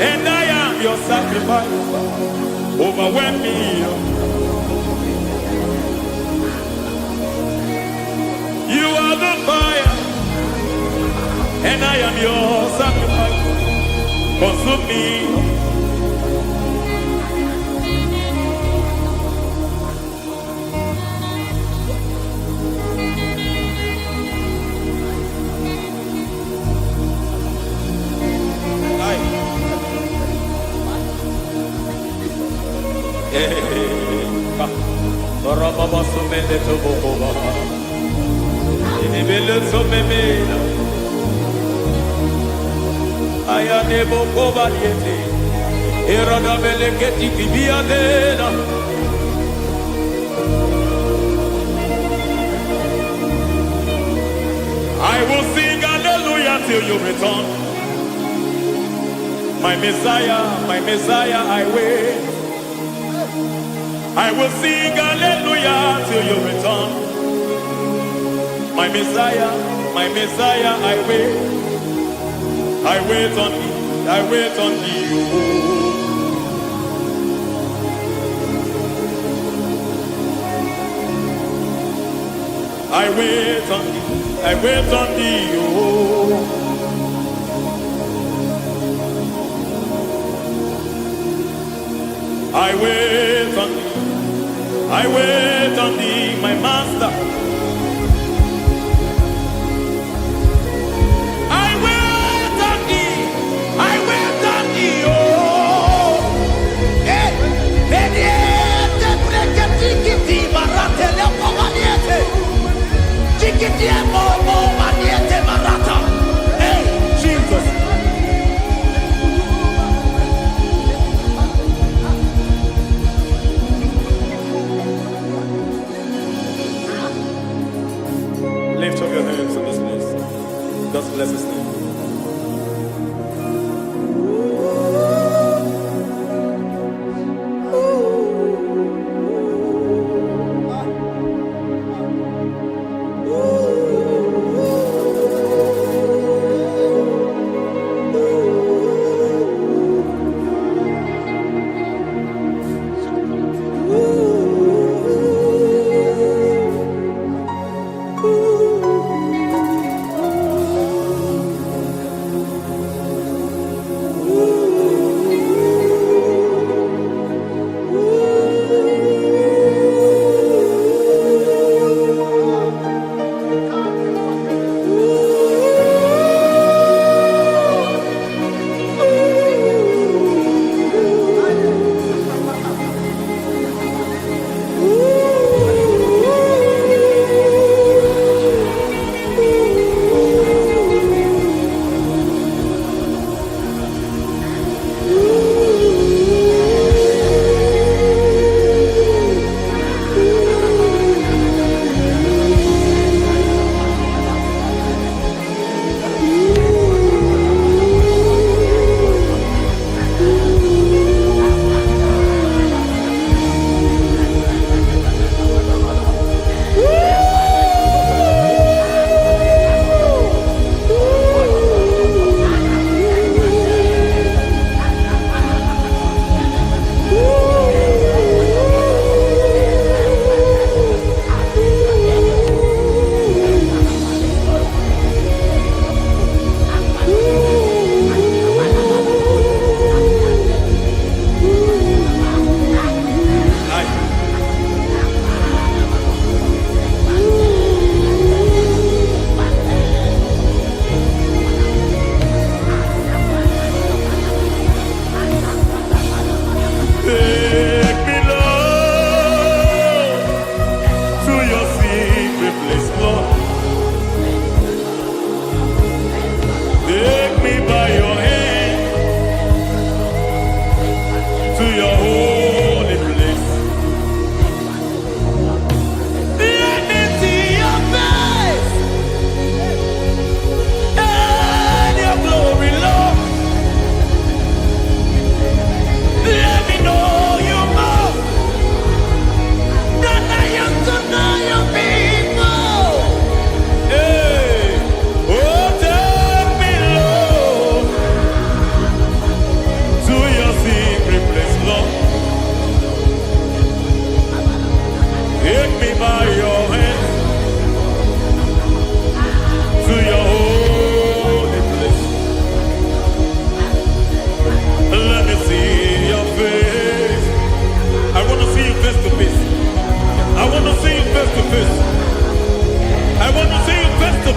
and I am your sacrifice. Overwhelm me, Lord. You are the fire, and I am your sacrifice. Consume me, Lord. I will sing hallelujah till you return. My Messiah, I wait. I will sing hallelujah till you return. My Messiah, I wait. I wait on thee, I wait on thee. I wait on thee, I wait on thee. I wait on thee, I wait on thee, my master. I wait on thee, I wait on thee, oh. Mediete breke tikiti marate le pomaniete. Tikiti mo maniete marata. Hey, Jesus.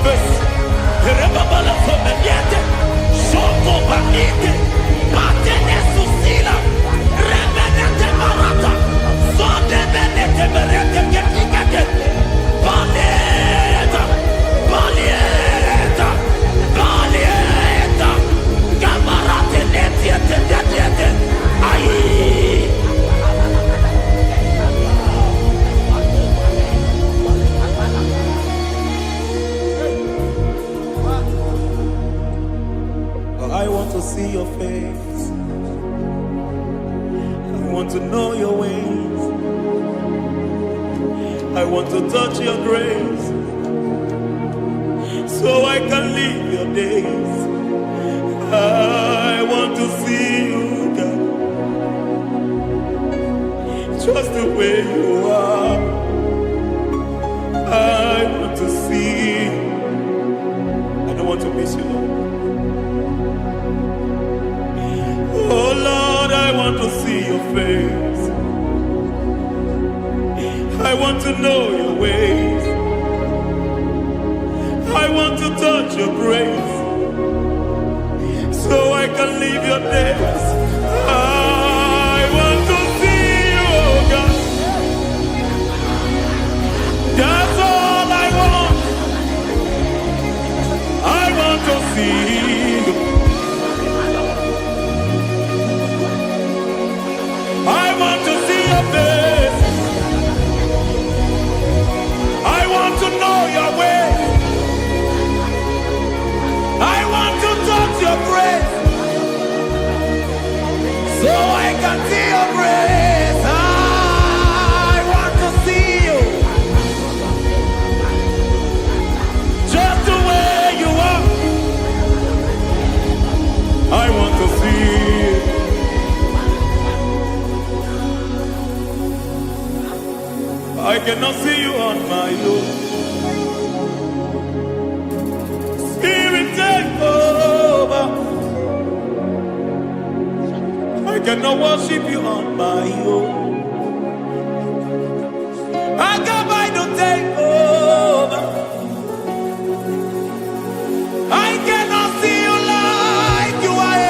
face. Rebabala Fomeniate, Shoko Banite, Patene Susila, Rebenete Marata, Sonde Benete Berete Getikate, Balieta, Balieta, Balieta, Gamarate Netiete, Aye. I want to see your face. I want to know your ways. I want to touch your grace, so I can live your days. I want to see you, God, just the way you are. I want to see you. I don't want to miss you, Lord. Oh Lord, I want to see your face. I want to know your ways. I want to touch your grace, so I can live your days. I want to see you, oh God. That's all I want. I want to see you. I want to see your face. I want to know your way. I want to touch your grace, so I can see your grace. I want to see you, just the way you are. I want to see you. I cannot see you on my own. Spirit, take over. I cannot worship you on my own. I come by to take over. I cannot see you like you are.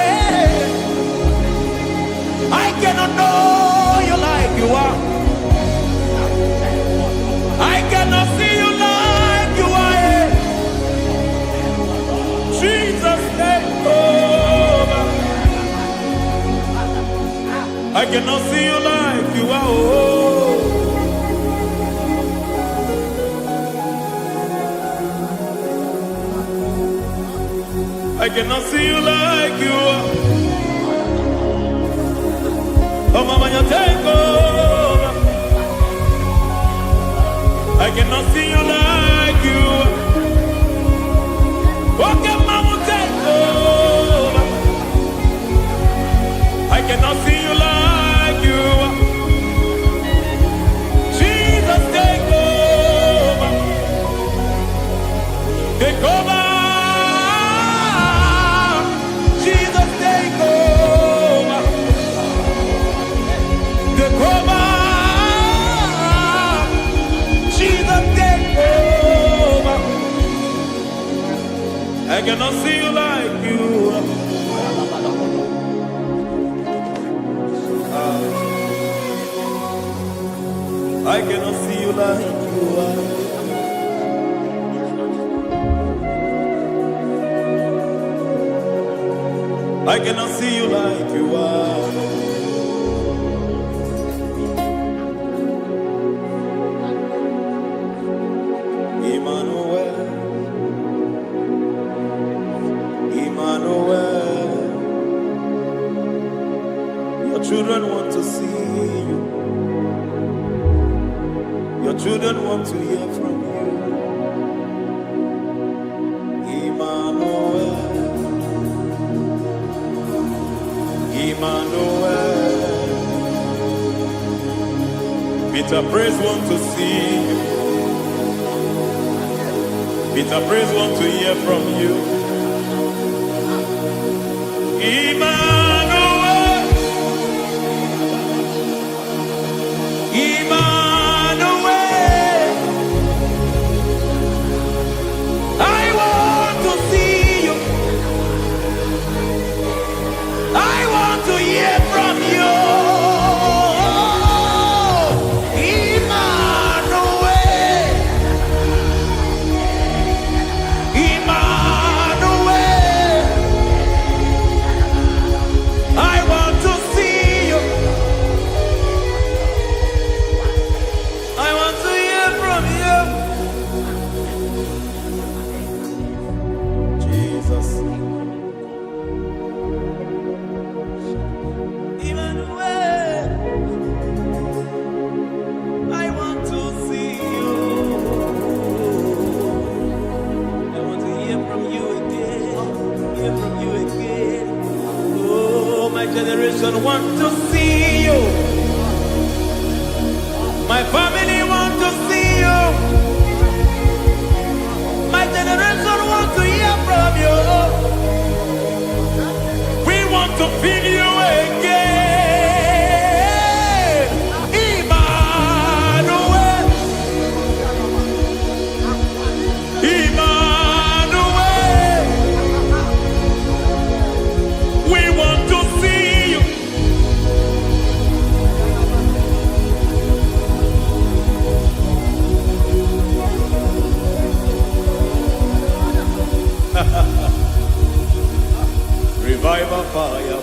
I cannot know you like you are. I cannot see you like you are. Jesus, take over. I cannot see you like you are. Oh. I cannot see you like you are. Oh, Mama, you take over. I cannot see you like you. Okay, Mama, take over. I cannot see you like you. Jesus, take over. Take over. Jesus, take over. Take over. I cannot see you like you. I cannot see you like you are. I cannot see you like you are. Emmanuel, Emmanuel, your children want to see you. Your children want to hear from you. Emmanuel, Emmanuel, Peter Praise want to see you. Peter Praise want to hear from you. Emmanuel, Emmanuel, I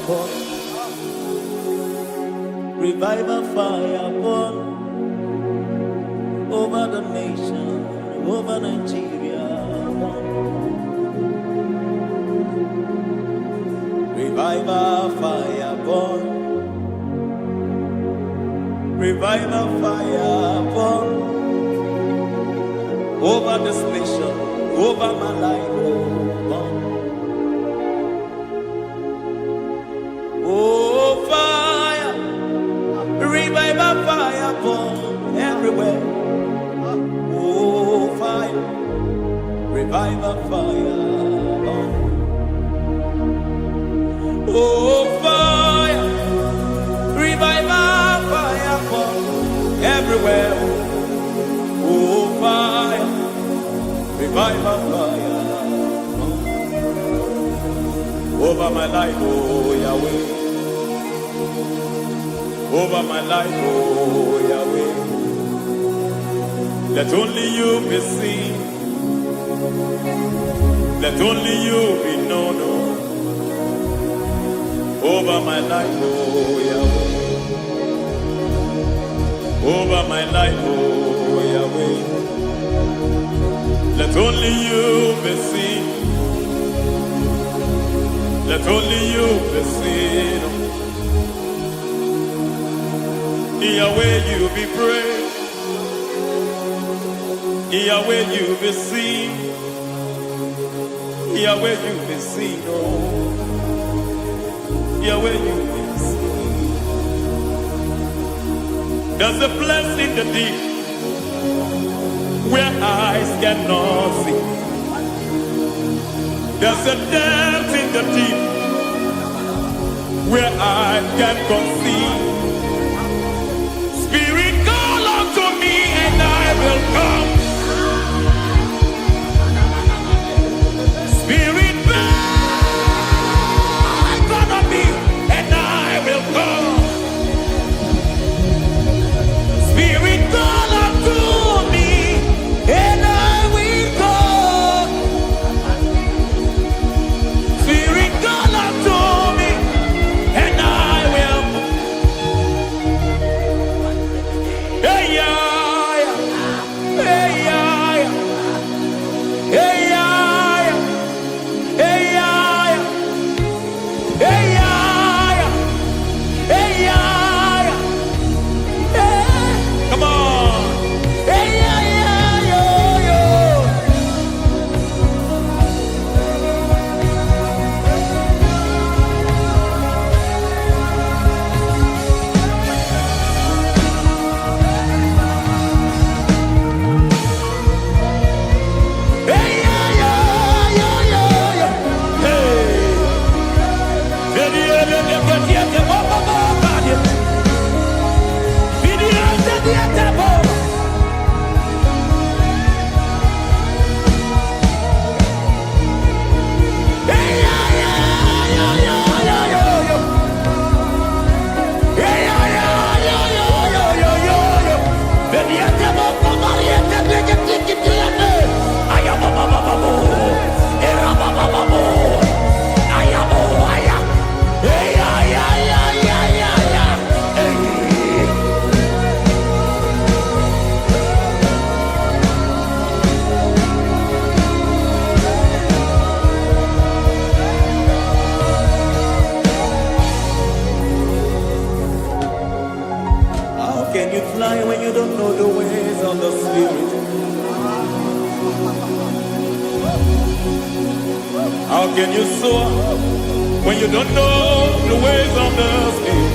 burn. Revival fire burn over the nation, over Nigeria. Burn. Revival fire burn. Revival fire burn over this nation, over my life. Burn. Oh, fire, revival fire burn everywhere. Oh, fire, revival fire burn. Oh, fire, revival fire burn everywhere. Oh, fire, revival fire burn over my life, oh Yahweh. Over my life, oh Yahweh. Let only you be seen. Let only you be known. Over my life, oh Yahweh. Over my life, oh Yahweh. Let only you be seen. Let only you be seen. Yahweh, you be praised. Yahweh, you be seen. Yahweh, you be seen. Oh, Yahweh, you be seen. There's a place in the deep where eyes cannot see. There's a depth in the deep where I can conceive. Spirit, call unto me and I will come. Spirit, breathe on me and I will come. Spirit, call unto me and I will come. Spirit, call unto me and I will. Hey, yeah, hey, yeah, hey, yeah, hey, yeah, hey, yeah, hey, yeah, hey. Come on. Hey, yeah, yo, yo. Hey, yeah, yo, yo, yo. Hey. How can you fly when you don't know the ways of the Spirit? How can you soar when you don't know the ways of the Spirit?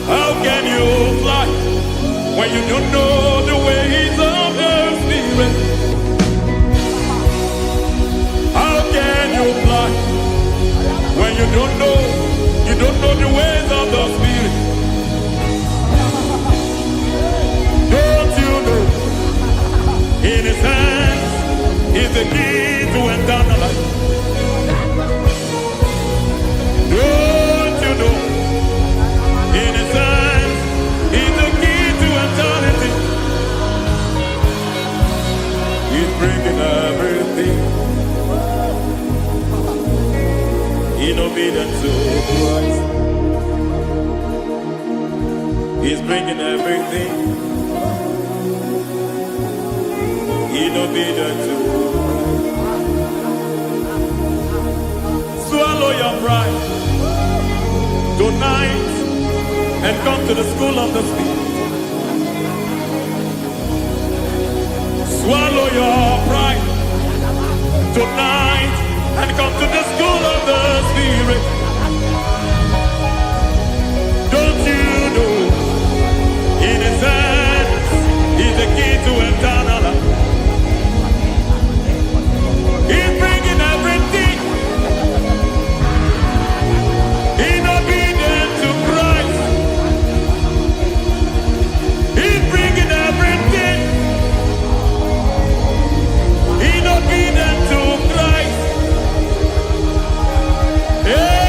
How can you fly when you don't know the ways of the Spirit? How can you fly when you don't know the ways of the Spirit? Don't you know in His hands is the key to eternal life? Don't you know in His hands is the key to eternity? He's bringing everything bringing everything in obedience to. Swallow your pride tonight and come to the school of the Spirit. Swallow your pride tonight and come to the school of the Spirit. Don't you know in His hands is the key to eternal life? He's bringing everything in obedience to Christ. He's bringing everything in obedience to Christ. Yeah.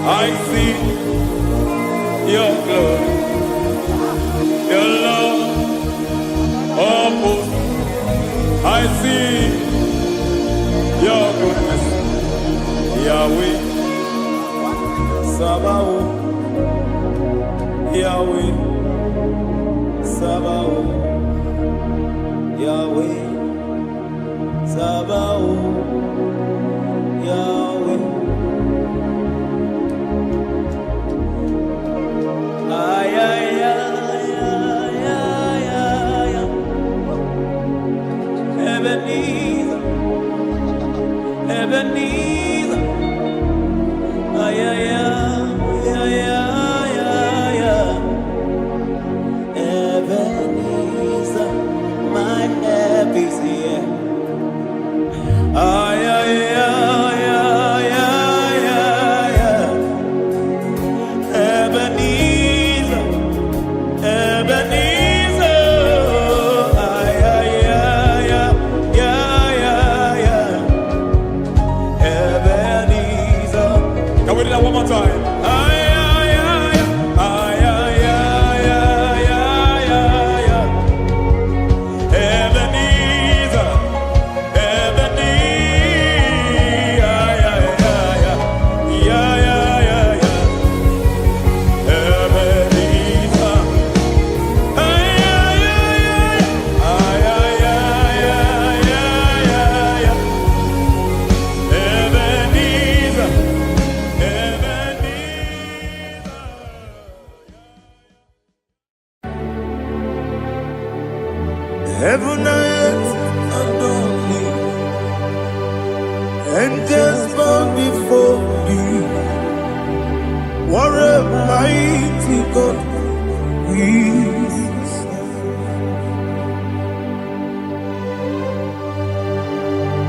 I see your glory, your love, oh, I see your goodness, Yahweh, Sabaoth, Yahweh, Sabaoth, Yahweh, Sabaoth, Yahweh. Ay, ay, ay, ay, ay, ay, ay. Ebenezer, Ebenezer. Ay, ay, ay, ay, ay, ay, ay. Ebenezer, my help is here. Ay, ay, ay, ay, ay, ay, ay. Ebenezer, Ebenezer, ay, ay, ay, ay, ay, ay, ay. Ebenezer. Can we do that one more time? Ay, ay, ay, ay, ay, ay, ay, ay, ay, ay. Ebenezer, Ebenezer, ay, ay, ay, ay, ay, ay, ay, ay. Ebenezer, ay, ay, ay, ay, ay, ay, ay, ay, ay, ay. Ebenezer, Ebenezer. Heaven and earth adore thee, angels bow before thee. What a mighty God we serve.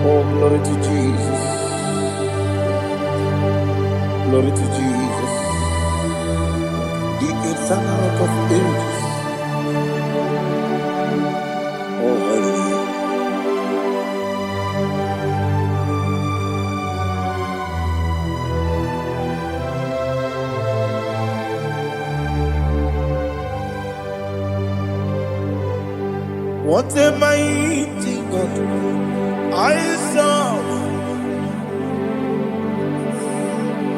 Oh, glory to Jesus. Glory to Jesus. The eternal rock of ages. Oh, hallelujah. What a mighty God I serve.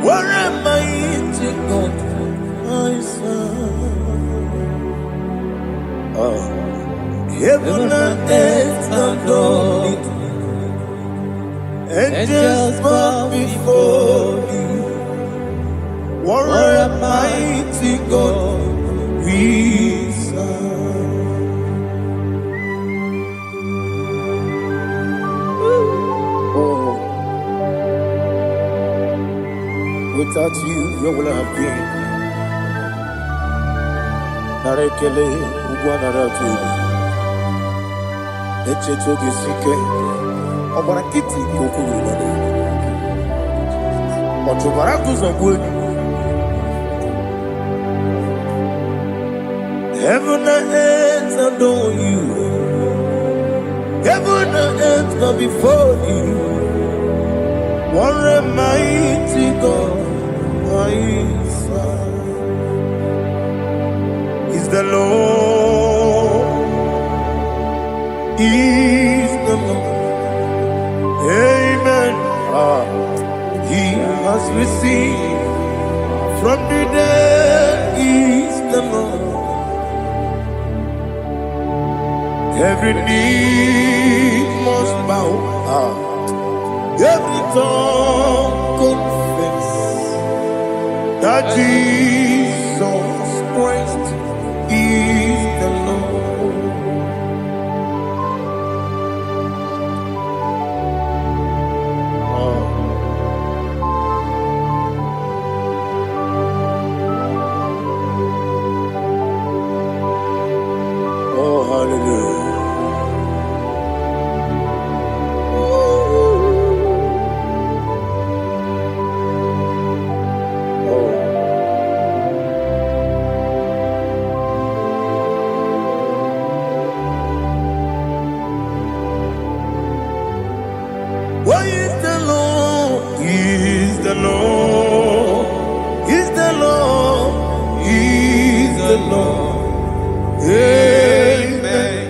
What a mighty God I my son. Heaven and earth adore it. Angels bow before you. What a mighty God we serve. Oh, without you, where would I have been? Narekele, Ugwanaratu, Echechoge Sike, Obarakiti Kokuru, Otobarakus of wood. Heaven and earth adore you. Heaven and earth bow before you. What a mighty God I serve. Is the Lord. Is the Lord. Amen. He has received from the dead. Is the Lord. Every knee must bow, every tongue confess that Jesus Christ is the Lord. Oh, hallelujah. What is the Lord? Is the Lord? Is the Lord? Is the Lord? Amen.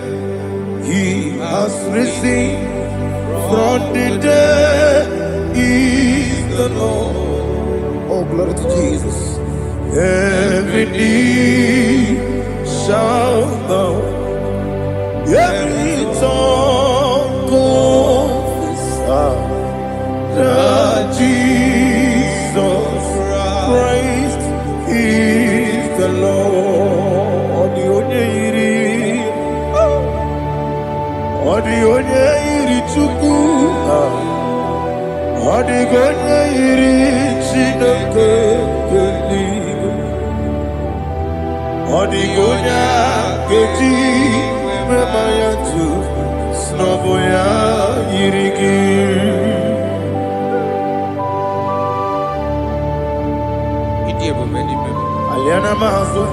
He has risen from the dead. Is the Lord? Oh, glory to Jesus. Every knee shall bow, every tongue confess that Jesus Christ is the Lord. Odi onye iri Chukwu, odi onye iri Chineke eluigwe, odi onye keji mema ya tu snobo ya yiri gị. Aliana mazo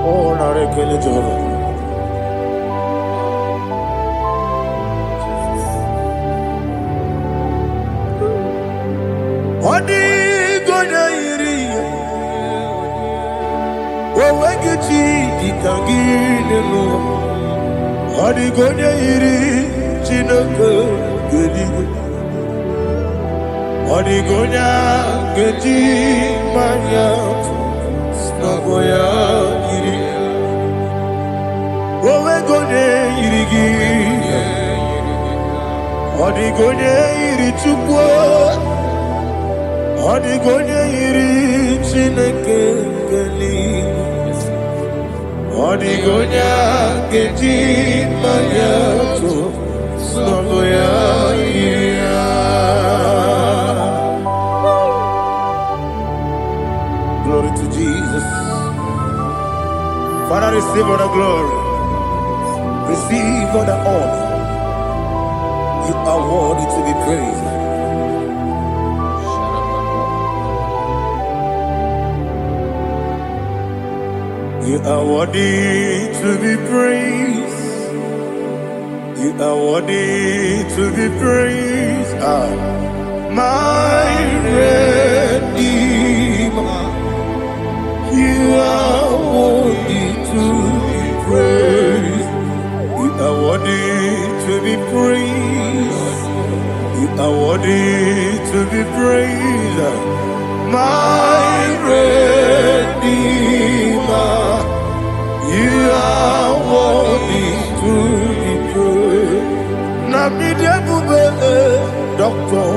oh, narekele Jehovah. Odi gonya iri owegichi dikangine no. Odi gonya iri Chineke eluigwe, odi gonya keji manya Nagoya iri, owe gonye iri gi, odi gonye iri Chukwu, odi gonye iri Chineke eluigwe, odi gonya keji manya to Nagoya iri. Glory to Jesus. Father, receive all the glory. Receive all the honor. You are worthy to be praised. You are worthy to be praised. You are worthy to be praised. My Redeemer. You are worthy to be praised. You are worthy to be praised. You are worthy to be praised, my Redeemer. You are worthy to be praised. Namidebube, Doctor,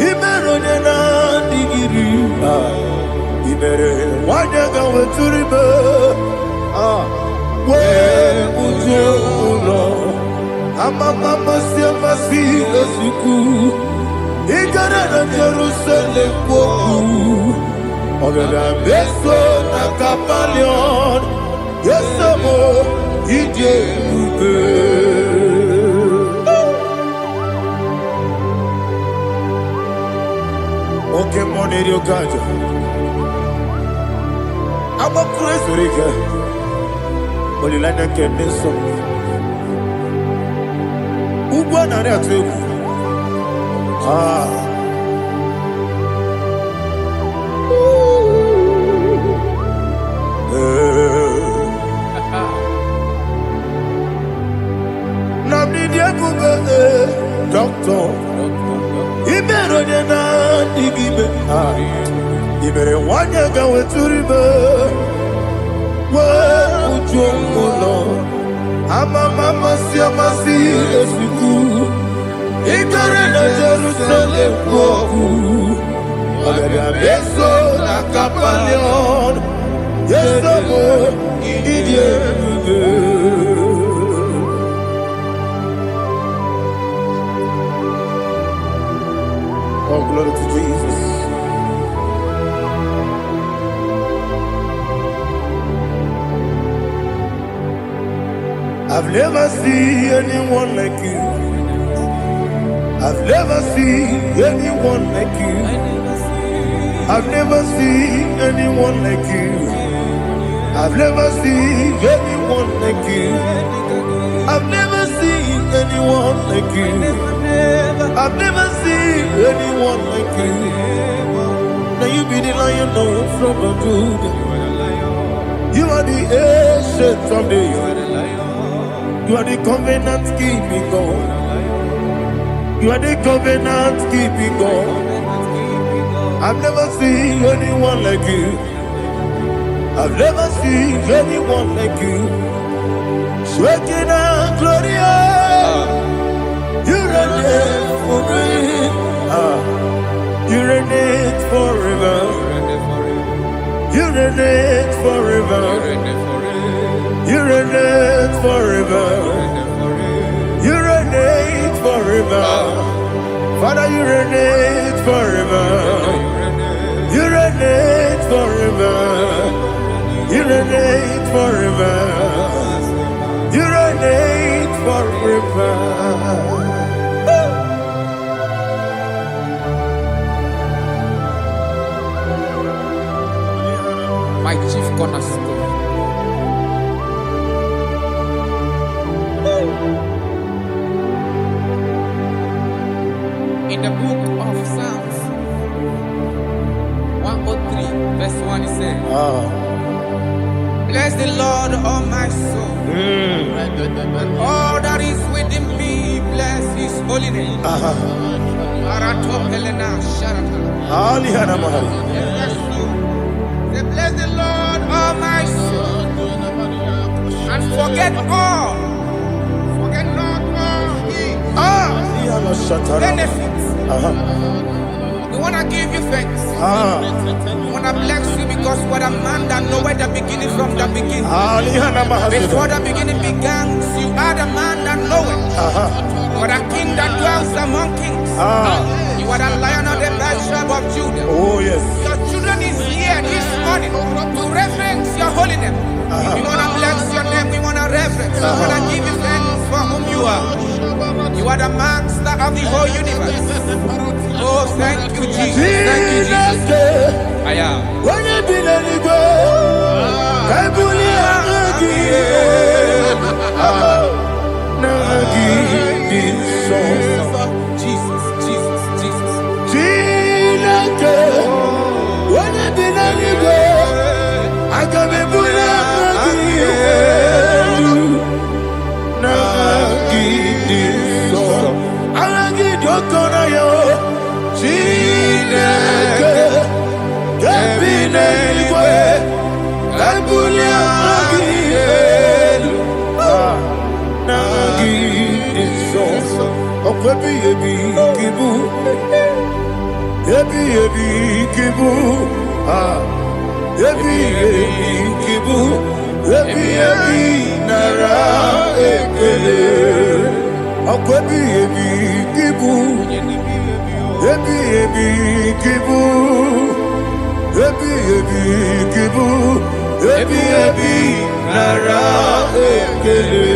Imeronena digiri, Imere wanyaga weturibe, we ujulo, Amama siamasi esiku, Igara na Jerusalem woku, Ogada beso na kapalion, Yesamo idebube. Okay, money you got. I'm a crazy rigger. Only like I can miss some. Who won on that too? Doctor, Imeronena digibe, Imere wanyaga weturibe, we ujulo, Amama siamasi esiku, Igara na Jerusalem woku, Ogada beso na kapalion, Yesamo idebube. Oh, glory to Jesus. I've never seen anyone like you. I've never seen anyone like you. I've never seen anyone like you. I've never seen anyone like you. I've never seen anyone like you. I've never seen anyone like you. Now you be the lion from the Judah. You are the ancient of days. You are the covenant keeping God. You are the covenant keeping God. I've never seen anyone like you. I've never seen anyone like you. Shaking and glorious. You reign forever. You reign forever. You reign forever. You reign forever. You reign forever. Father, you reign forever. You reign forever. You reign forever. You reign forever. My chief cornerstone. In the book of Psalms 103, verse 1, it says, bless the Lord, all my soul, and all that is within me, bless his holy name. Bless the Lord, all my soul, and forget not all his benefits. We want to give you thanks. We want to bless you because what a man that knoweth the beginning from the beginning. Before the beginning began, you are the man that knoweth. You are the king that dwells among kings. You are the lion of the tribe of Judah. Oh yes. Your children is here this morning to reverence your holiness. We want to bless your name. We want to reverence. We want to give you thanks for whom you are. You are the master of the whole universe. Oh, thank you, Jesus. Thank you, Jesus. I am. When you be let it go, I Jesus, Jesus, Jesus. When you be let it go, I can be put Chineke kebi n'eluigwe ebuli aha gị elu na gị dị nsọ ọkwa ebighị ebi gị bụ ebighị ebi gị bụ ebighị ebi gị bụ ebighị ebi nara ekele ọkwa ebighị ebi gị bụ ebighị ebi gị bụ ebighị ebi gị bụ ebighị ebi nara ekele.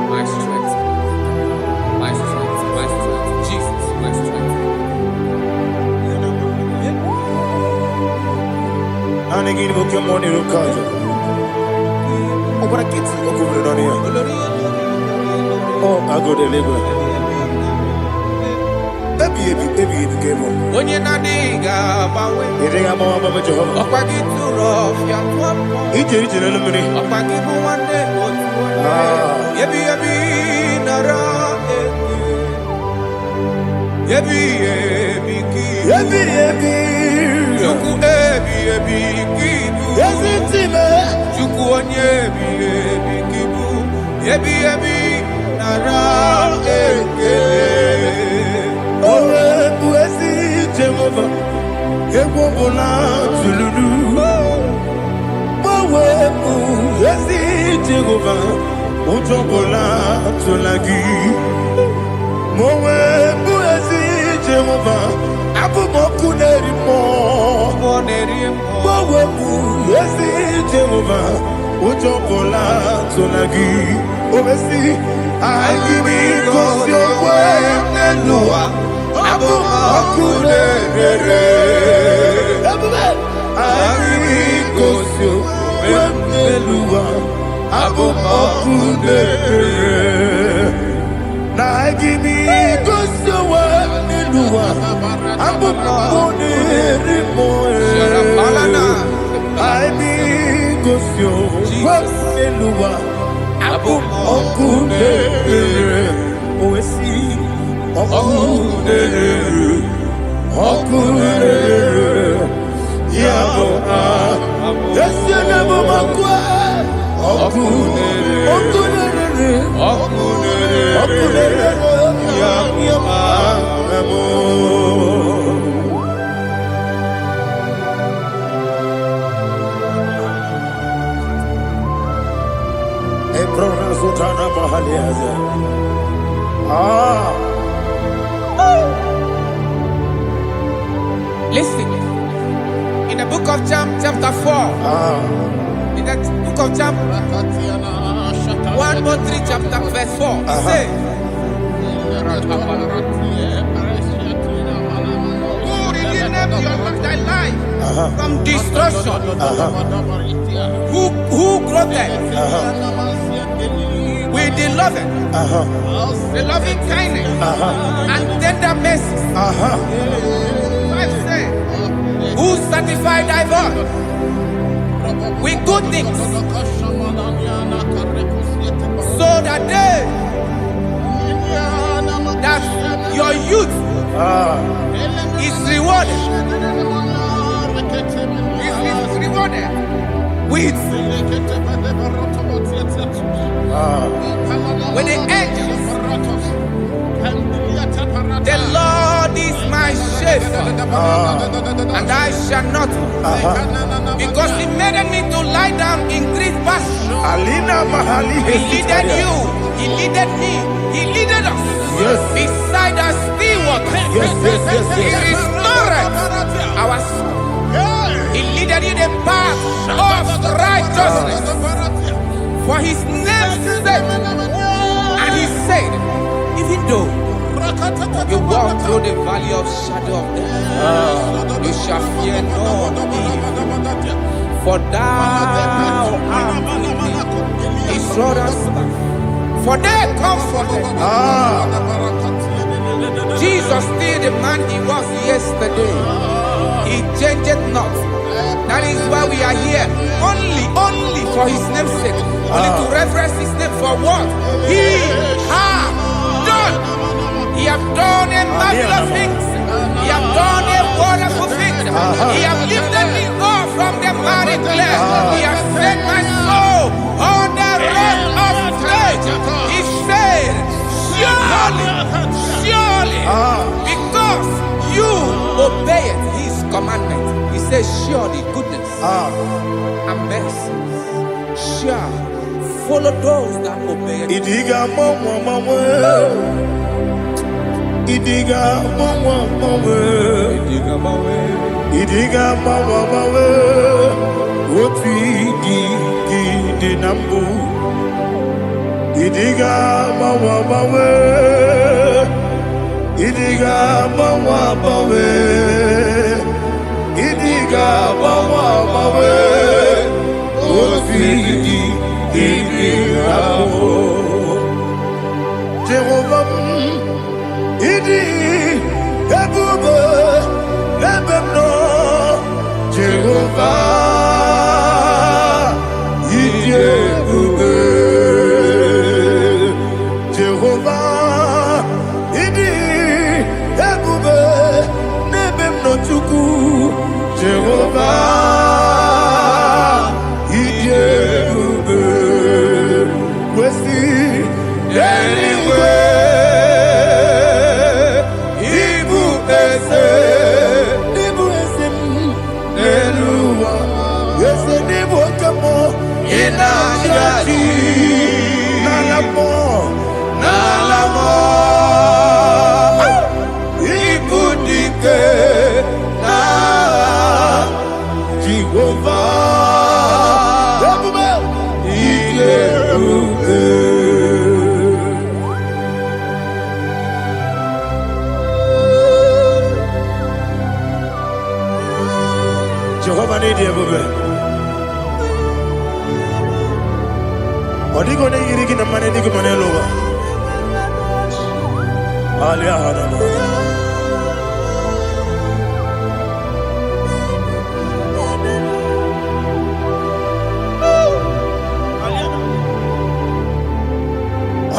My strength, my strength, my strength, Jesus, my strength. Ani gini boke moni rukaja. Obara kitsi okubre donia. Oh, ago deliverance. Ebi kemo. Onye na diga bawe. Iriga bawa baba Jehovah. Okpagi turo fia tuapo. Ije na lumini. Okpagi bu wande otu. Ebi nara eke. Ebi ki. Ebi. Juku ebi kibu. Ezitime. Juku onye ebi kibu. Ebi nara eke. Owe buesi Jehovah. Ewobola tululu. Owe buesi Jehovah. Ujobola tulagi. Mowe buesi Jehovah. Abumoku nerimo. Mowe buesi Jehovah. Ujobola tulagi. Obesi agimi kosyo kwenelua. Abumoku nerere. Agimi kosyo kwenelua. Abumoku nerere. Na agimi kosyo kwenelua. Abumoku nerimo. Agimi kosyo kwenelua. Abumoku nerere. Oesi Oku nerere. Yabo Yesu nebo makwa. Oku nerere. Yabo Ebrona Zutana Mahaliaza. Listen, in the book of John, chapter 4, in the book of John 1:3, chapter verse 4, it says, who redeemed thy life from destruction, who groweth with the loving kindness and tender mercy. Who satisfy thy voice with good things, so that your youth is rewarded. Is rewarded with the angels. The Lord is my shepherd, and I shall not, because He made me to lie down in green pastures. He leaded you, He leaded me, He leaded us beside the still waters. He restored our soul. He leaded you the path of righteousness for His name's sake. And He said, even though you walk through the valley of shadow of death, you shall fear no evil, for thou art with me. His rod and staff, for they comforted. Jesus still the man He was yesterday. He changed not. That is why we are here only for his name's sake. Only to reverence his name for what he has done. He has done a marvelous things. He has done a wonderful thing. He has lifted me up from the miry clay. He has set my soul on the rock of faith. He said, surely, because you obeyed his commandment. He says, surely goodness and mercy shall follow those that obey it. Idiga mama, Idiga mama, Woti di nambu. Idiga mama, Idiga mama, Idiga mama, Woti di nambu. Jehovah, Idi ebube lebemno Jehovah, Idi ebube Jehovah, Idi ebube lebemno chuku Jehovah, Idi ebube wesi anyway. Jehovah need you, baby. Odi go ne yiri kina mane di ko mane loba. Ali ahana ma.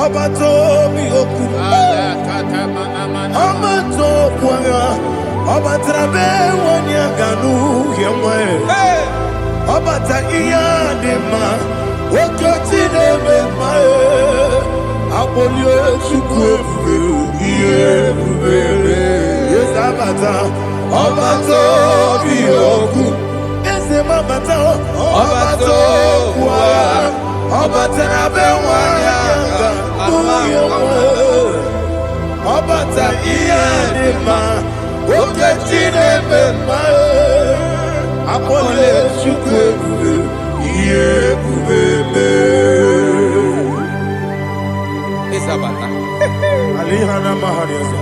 Abato mi oku. Abato kwanga. Obatrabe wonya ganu yemwe. Obata iya dema. Okoti deme mae. Abolio chukwe iye bubebe. Yes abata. Obato biyoku. Ese mabata. Obato kwa. Obatrabe wonya ganu yemwe. Obata iya dema. Oketi deme mae. Abolio chukwe iye bubebe. Isabata. Alihana mahariasa.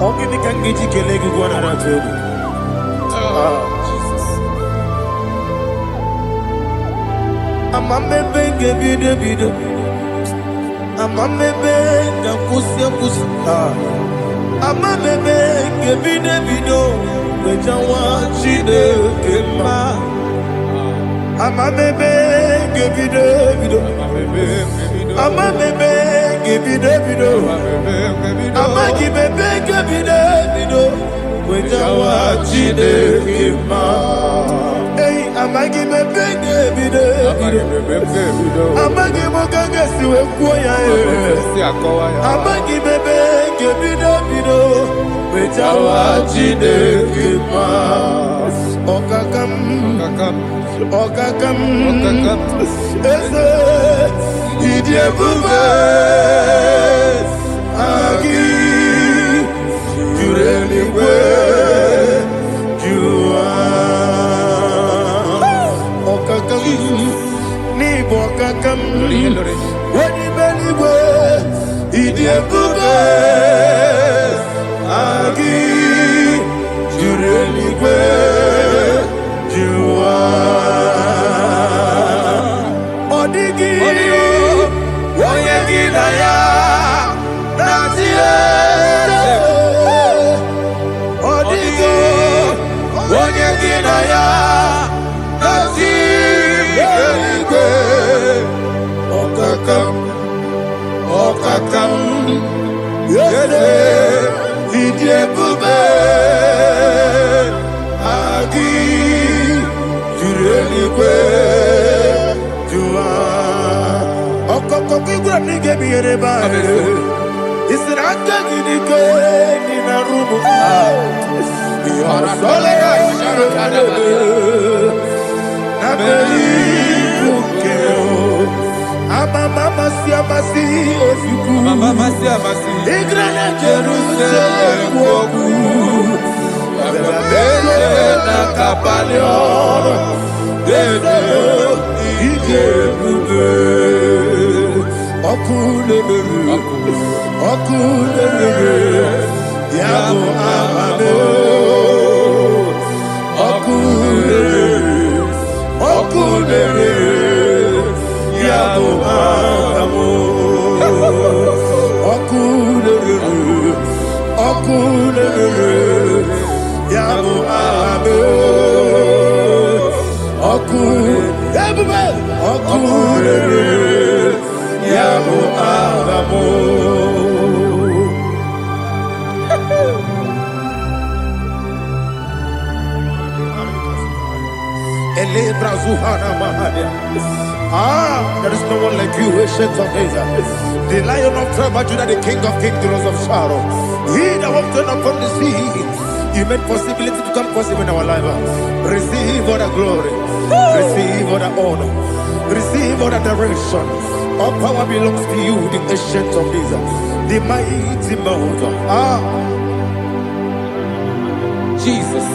Ogini kangiji kelegi gwana ratogu. Jesus. Amamebe ngebido. Amamebe ngakusi. Amamebe ngebido. Wejawa chide kema. Amamebe ngebido. Amamebe ngebido. Amagibebe ngebido. Wejawa chide kema. Hey, amagibebe ngebido. Amagibokage siwe kuya. Amagibebe ngebido. Wejawa chide kema. Okakam. Ese idie bube. Agi jureli kwe jua. Okakam ni bokakam. Wani beli kwe idie bube. Agi jureli kwe jua. Odigi oyegi na ya. ọkakam yede idiebube agi jureligwe jua ọkọkọ igwe n'ige mi yere ba isiri aka gị n'ike dị na rumu ọsọle na meri buke amamamasi amasi ofiku igre na Jerusalem wogu bebe na kapalion bebe ije bube Okulere Yabo Amame Okulere Yabo Amamo Okulere Yabo Amame Okulere Yabo Amamo there is no one like you, ancient of days. The Lion of tribe of Judah, the King of kings, the Rose of Sharon. He that walked upon the sea, He made possibility to come possible in our life. Receive all the glory, receive all the honor, receive all the direction. All power belongs to you, the ancient of days, the mighty mountain. Jesus.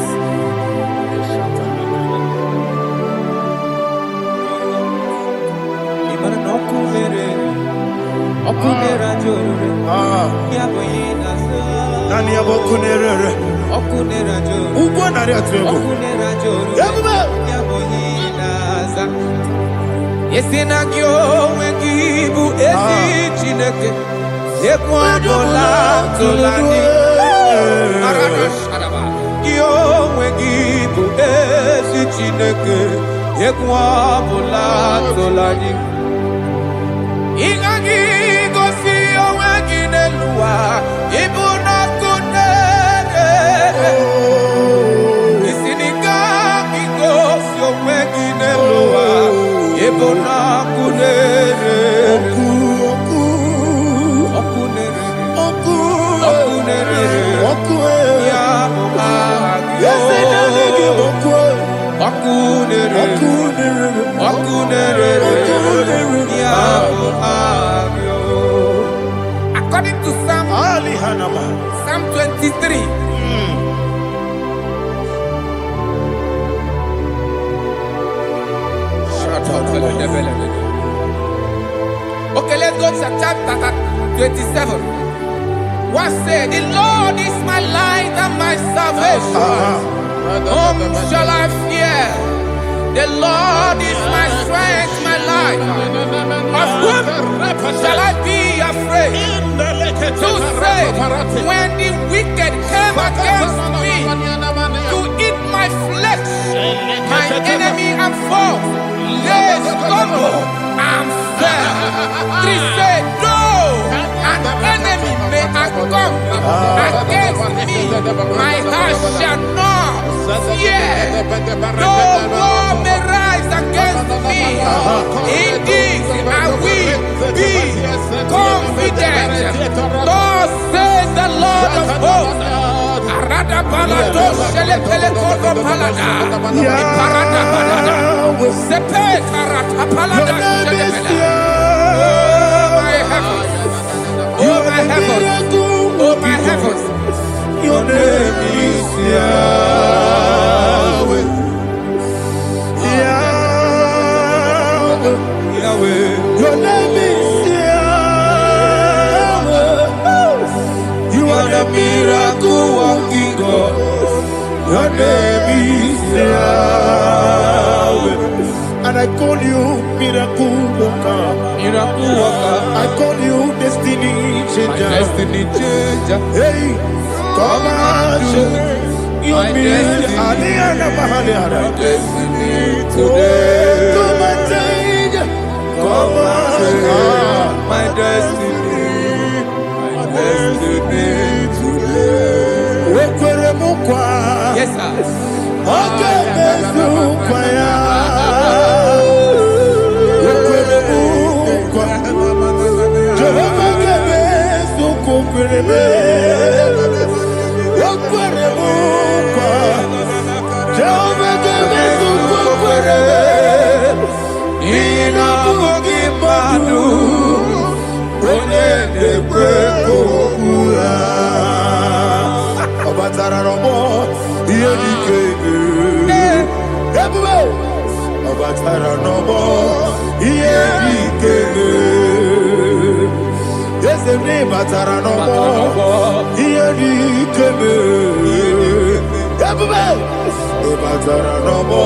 Nani abokunere okunera jo ugbo nari atego okunera jo yabuba yaboyinaza yesinagyo wengibu esi chineke ekwadola tolani arada sharaba yo wengibu esi chineke ekwadola tolani ingagi gosi oweginelua ibuna kunere isinika gosi oweginelua ibuna kunere okunere ya according to Psalm 23. Okay, let's go to chapter 27. What said? The Lord is my light and my salvation. Whom shall I fear? The Lord is my strength, my life. Of whom shall I be afraid? To say, when the wicked came against me to eat my flesh, my enemy and foe, they stumble and fell. 3 say, though an enemy may come against me, my heart shall not fear. Though war may rise against me, in this I will be confident. Thus says the Lord of hosts. Arada balado shele pele kodo palada. Iparada balada. Sepe karata palada shele pele. Oh my heavens. Oh my heavens. Your name is Yahweh. Yahweh. Your name is Yahweh. You are the miracle working God. Your name is Yahweh. And I call you miracle worker. Miracle worker. I call you destiny changer. Destiny changer. Hey, come on, your destiny. Today. Come and change. Come on, my destiny. Okay, Mezukwaya. Ukwerebukwa. Jehovah Kemezukukwerebe. Ukwerebukwa. Jehovah Kemezukukwerebe. Inabugi madu. Onye nekwe kokura. Obatara robo. Iye dikege. Ebube. Obatara robo. Iye dikege. Yesemi batara robo. Iye dikege. Ebube. Obatara robo.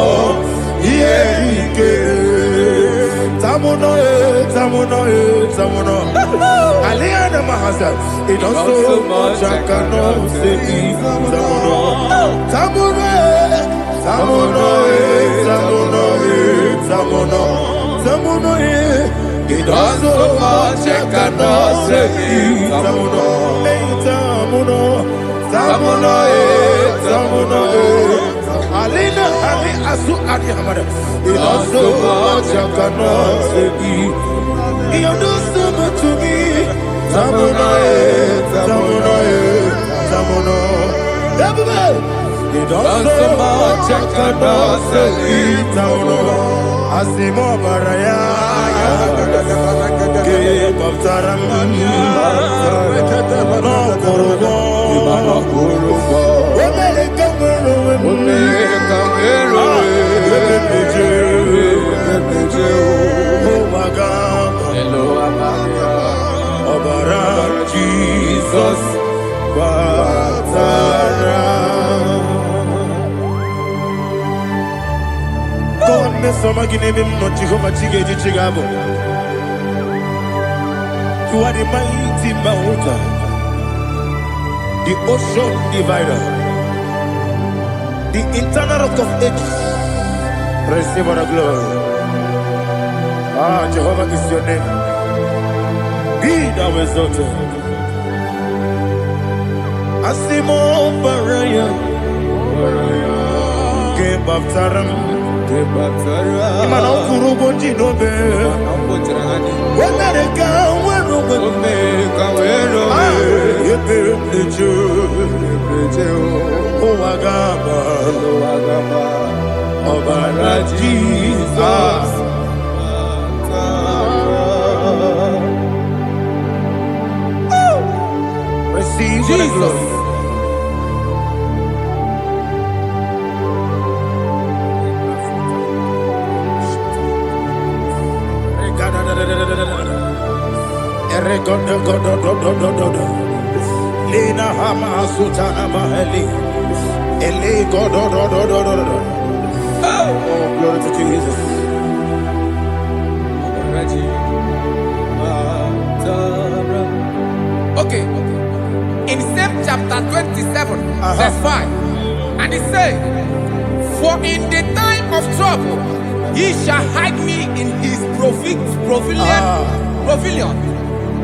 Iye dikege. Tamuno. Aliana Mahasa. It does so much I cannot say. Tamuno. It does so much I cannot say. Tamuno. Alina Ali Asu Adi Hamada. It does so much I cannot say. You do so much to me. Tamuno. It does so much I cannot say. Tamuno. Asimo Baraya. Give up Taram. No Kurubo. Jesus, God, me some give him no Jehovah Chigabo. You are the mighty mountain, the ocean divider, the internal rock of ages. Receive all the glory. Jehovah is your name. Be thou exalted. Asimo Baraya. Give up Taram. Imana Kurubo Jinobe. America, where oh, Agaba. Obara Jesus. Receive Jesus. Lina Hama Sutana Maheli. Ele Godo. Oh, glory to Jesus. Okay. In same chapter 27, verse 5, and it says, for in the time of trouble, he shall hide me in his pavilion.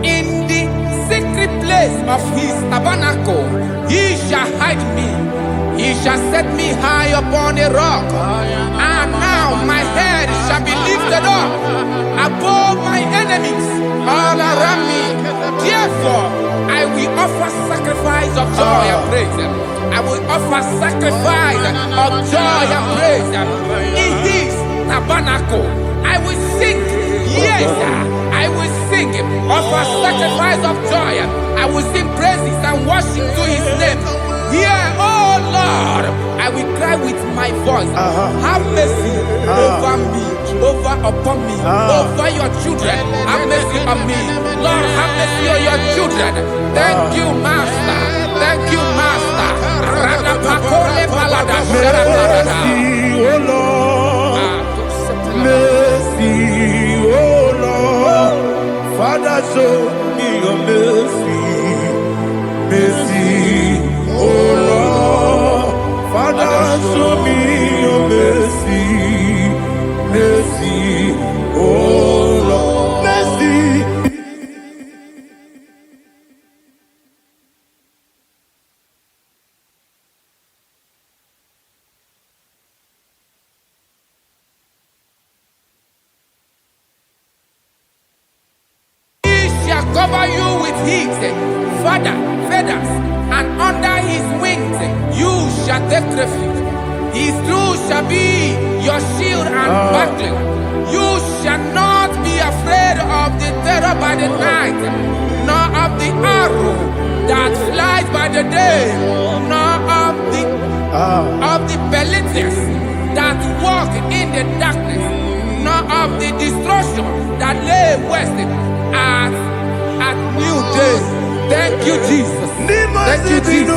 In the secret place of his tabernacle, he shall hide me. He shall set me high upon a rock. And now my head shall be lifted up above my enemies all around me. Therefore, I will offer sacrifice of joy and praise. I will offer sacrifice of joy and praise in his tabernacle. I will sing, yes, I will sing, offer sacrifice of joy. I will sing praises and worship to his name. Here, oh Lord, I will cry with my voice. Have mercy over me, upon me, over your children. Have mercy on me. Lord, have mercy on your children. Thank you, Master. Thank you, Master. Mercy, oh Lord. Mercy, oh Lord. Father, show me your mercy. Mercy, oh Lord. Father, show me your mercy. Mercy, oh Lord. Mercy. cover you with heat, feathers, and under his wings you shall take refuge. His truth shall be your shield and buckler. You shall not be afraid of the terror by the night, nor of the arrow that flies by the day, nor of the pestilence that walk in the darkness, nor of the destruction that lay west at new day. Thank you, Jesus. Thank you, Jesus.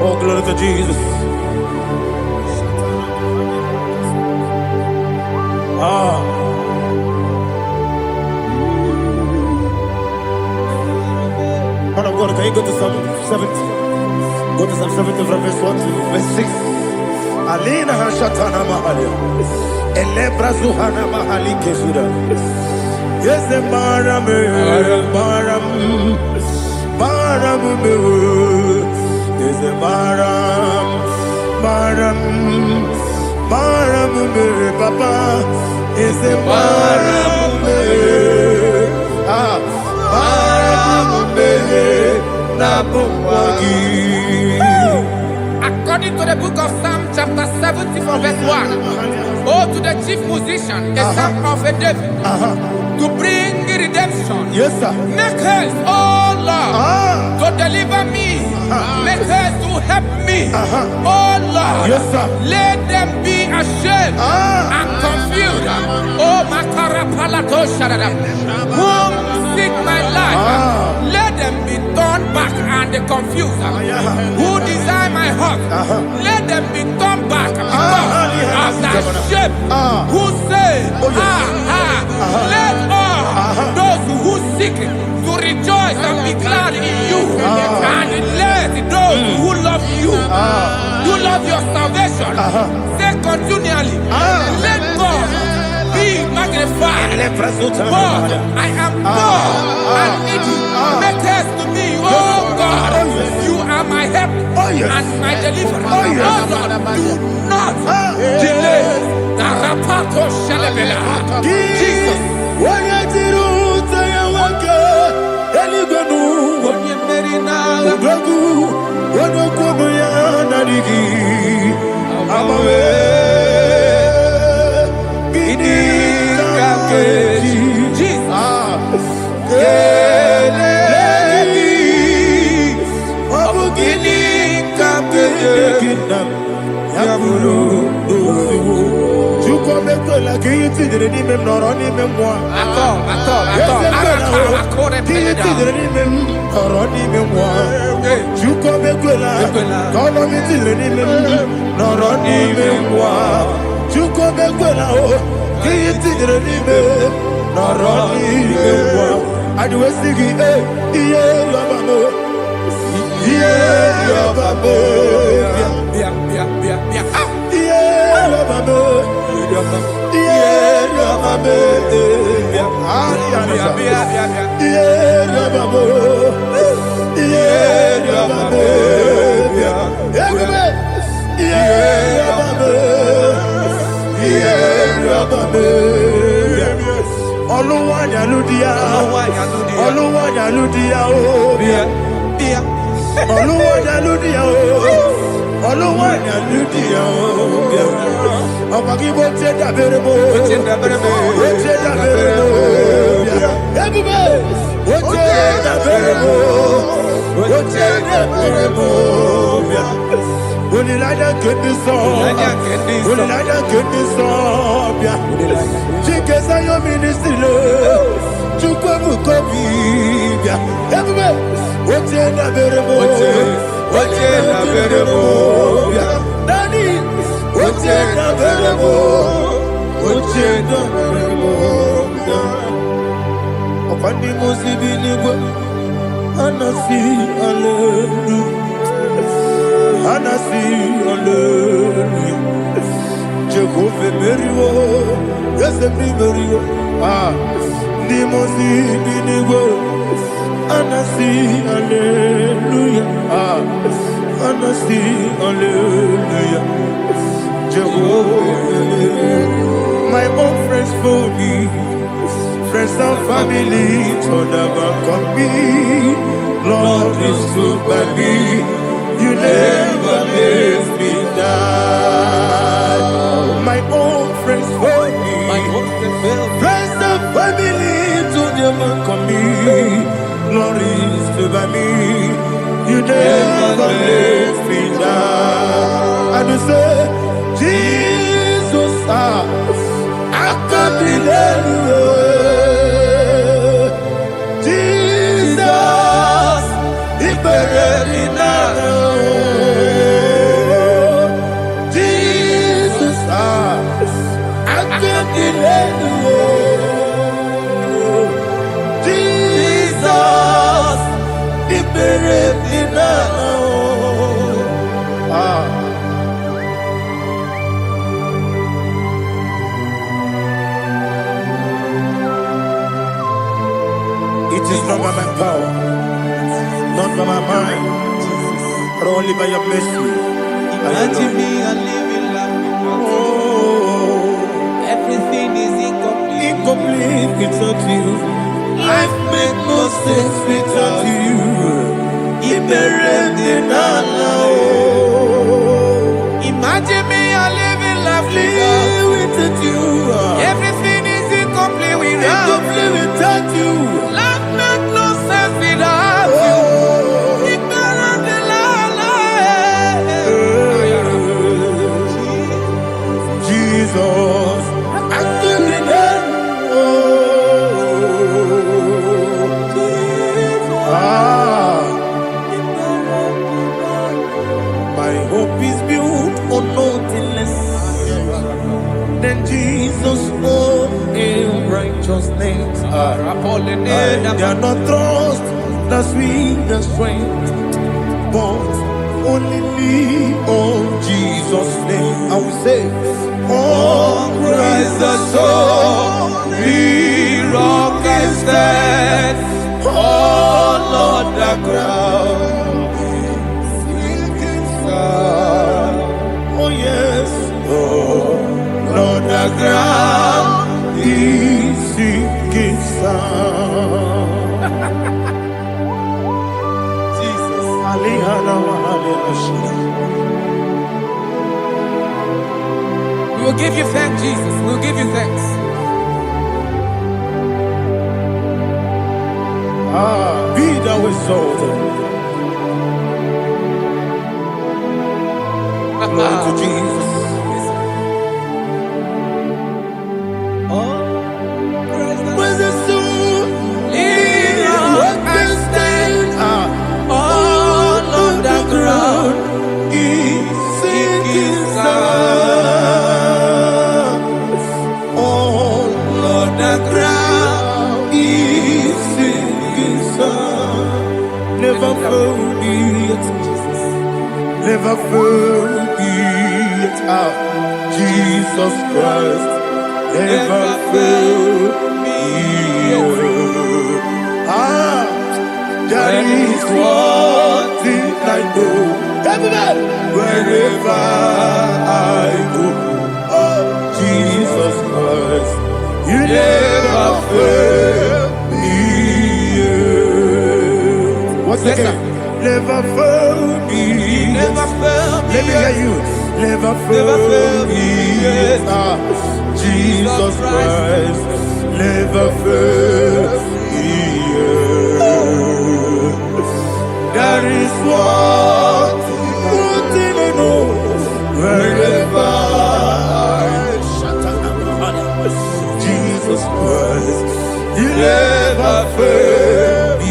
Oh, glory to Jesus. Man of God, can you go to Psalm 70? Go to Psalm 70 from verse 1 to verse 6. Alina Hashatana Mahalia. Elebra Zuhana Mahali Kesuda. Yes, the Baram, is the Baram, Papa, is the Baram, According to the book of Psalm chapter 70 from verse 1, oh, to the chief musician, a psalm of a David, to bring redemption. Yes, sir. Make haste, oh Lord, to deliver me make haste to help me. Oh Lord, Yes, sir. let them be ashamed and confused. Oh Makarapalato Shadada, who seek my life, let them be turned back and confused. Who desire my heart, let them be turned back because of that shape. Who say, let all those who seek to rejoice and be glad in you, and let those who love you, who love your salvation, say continually, let God be magnified. God, I am poor and needy. Make haste to me, oh God. You are my help and my deliverer. Oh Lord, do not delay. Jesus. My own friends for me, friends and family to never come me. Lord is good by me, you never let me die. My own friends for me, friends and family to never come me. Lord is good by me, you never let me die. And you say, Jesus, I can't believe you. Jesus, He buried me now. Jesus, I can't believe you. Jesus, He buried me now. It is not by my power, not by my mind, but only by your mercy. Imagine me and living life without you. Oh, Everything is incomplete. incomplete without you. Life make no sense without you. Imagine me and living life without you. Everything is incomplete without Incomplete without you. Life make no sense without you. Oh, Ignorant the life They are not trust the sweetest strength, but only lean on Jesus' name. And we say, on Christ the solid rock is set, all on the ground sinking sun. Oh yes, all on the ground is sinking sun. Jesus, we will give you thanks, Jesus. We will give you thanks. Be thou exalted. Glory to Jesus. Where's the soul? What can stand all on the ground? Is sinking sun. All on the ground is sinking sun. Never forget, never forget Jesus Christ. Never fail me. There is one thing I know. Everybody, wherever I go, oh Jesus Christ, you never fail me. What's the name? Never fail me. Never fail me. Let me hear you. Never fail me. Jesus Christ, never fail me. There is one thing I know. Wherever Jesus Christ, you never fail me.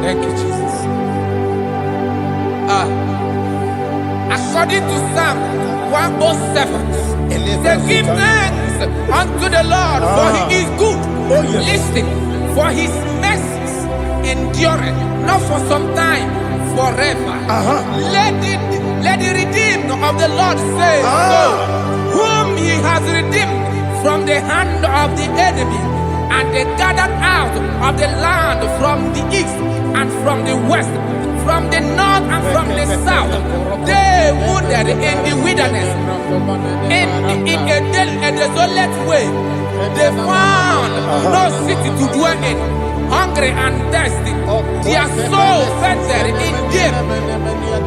Thank you, Jesus. According to Psalm 107, they give thanks unto the Lord, for he is good. Listen, for his mercies endureth, not for some time, forever. Let the redeemed of the Lord say so, whom he has redeemed from the hand of the enemy, and they gathered out of the land from the east and from the west, from the north and from the south. They wandered in the wilderness, in a desolate way. They found no city to dwell in, hungry and thirsty. Their soul fainted in deep.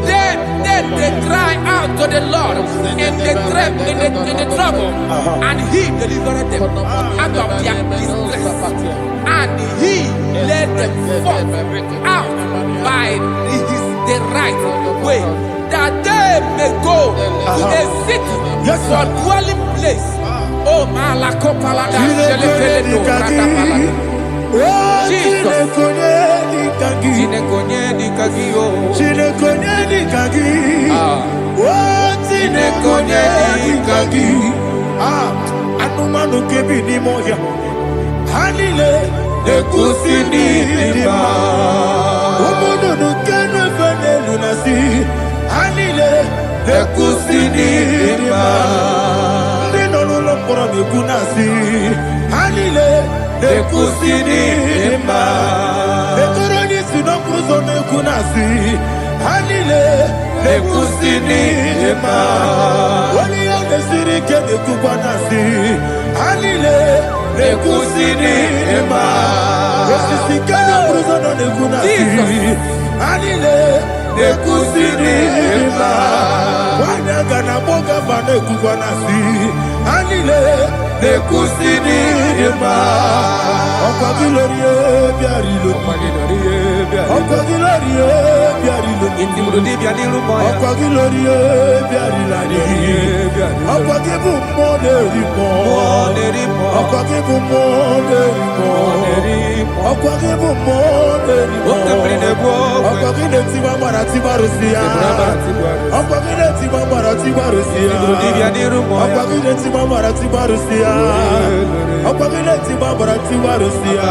They cry out to the Lord in the trouble, and he delivered them out of their distress, and he led them forth out by the right way, that they may go to a city for dwelling place. Oh, Malakopalada, Jesus. Anumanu kebi ni moya Hanile Nekusini lima Umudu nukene fene lunasi Hanile Nekusini lima Nino lulopora nikunasi Hanile Nekusini lima Nekuroni sinokruzo nekunasi Hanile Nekusini lima Wali ya nesiri kene kubanasi Hanile Nekusini lima Nesisi kene bruzo nekunasi Hanile Nekusini lima Wanyaga na boga vane kubanasi Hanile Nekusini ema. Ọkwa gilorie biarilo. Ọkwa gilorie biarilo. Ọkwa gilorie biarilani. Ọkwa gibu moderimo. Ọkwa gibu moderimo. Ọkwa gibu moderimo. Ọkwa gileti mamara tibarusia. Ọkwa gileti mamara tibarusia. Ọkwa gileti mamara tibarusia. Ọkwa gileti mamara tibarusia.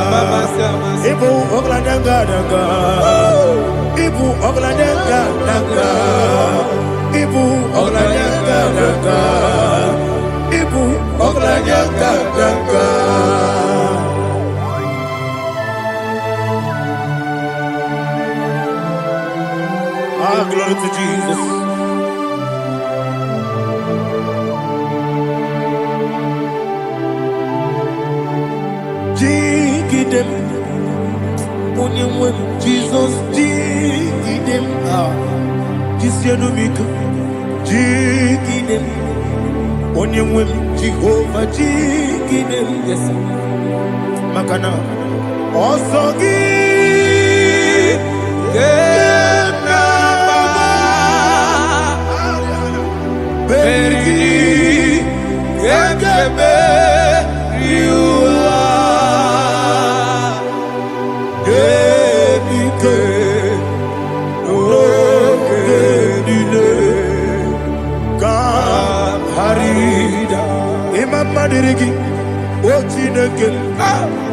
Ibu ogladanga danga. Ibu ogladanga danga. Ibu ogladanga danga. Ibu ogladanga danga. Ah, glory to Jesus. Jigidem, Onyemwem, Jesus, Jigidem, Jisianumika, Jigidem, Onyemwem, Jehovah, Jigidem, yes, Makana, Osogi, Berigi, Gekebe, Riua, Gebike, Nogedine, Kamharida, Imamadirigi, Ochineke,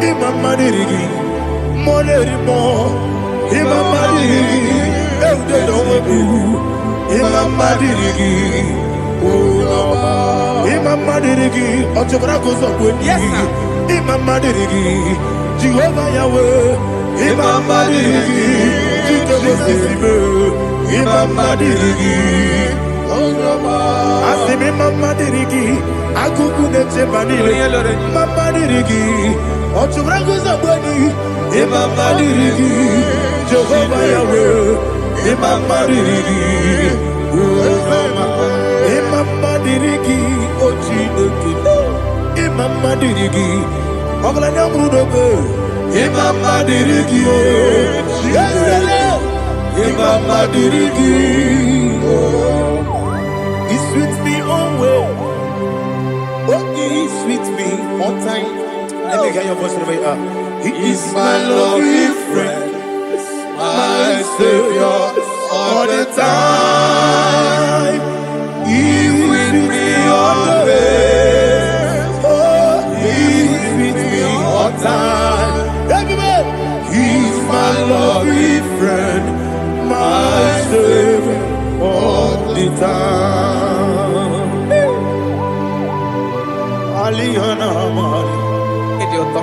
Imamadirigi, Molerimo, Imamadirigi, Eudedowebu, Imamadirigi, Imamadirigi, Ochobrakozokwe, yes, Imamadirigi, Jehovah Yahweh, Imamadirigi, Jitobosisibe, Imamadirigi, Asim Imamadirigi, Akukunechebanile, Imamadirigi, Ochobrakozokwe, Imamadirigi, Jehovah Yahweh, Imamadirigi, Imamadirigi, Ochineke, Imamadirigi, Oglanyamudobe, Imamadirigi, Yesele, Imamadirigi, He sweets me always. Oh, He sweets me all time. Let me hear your voice in the way up. He is my lovely friend, my Savior, all the time. He with me always. Oh, He with me all time. Everybody, He's my lovely friend, my Savior, all the time. Aliana Mari, Idioto.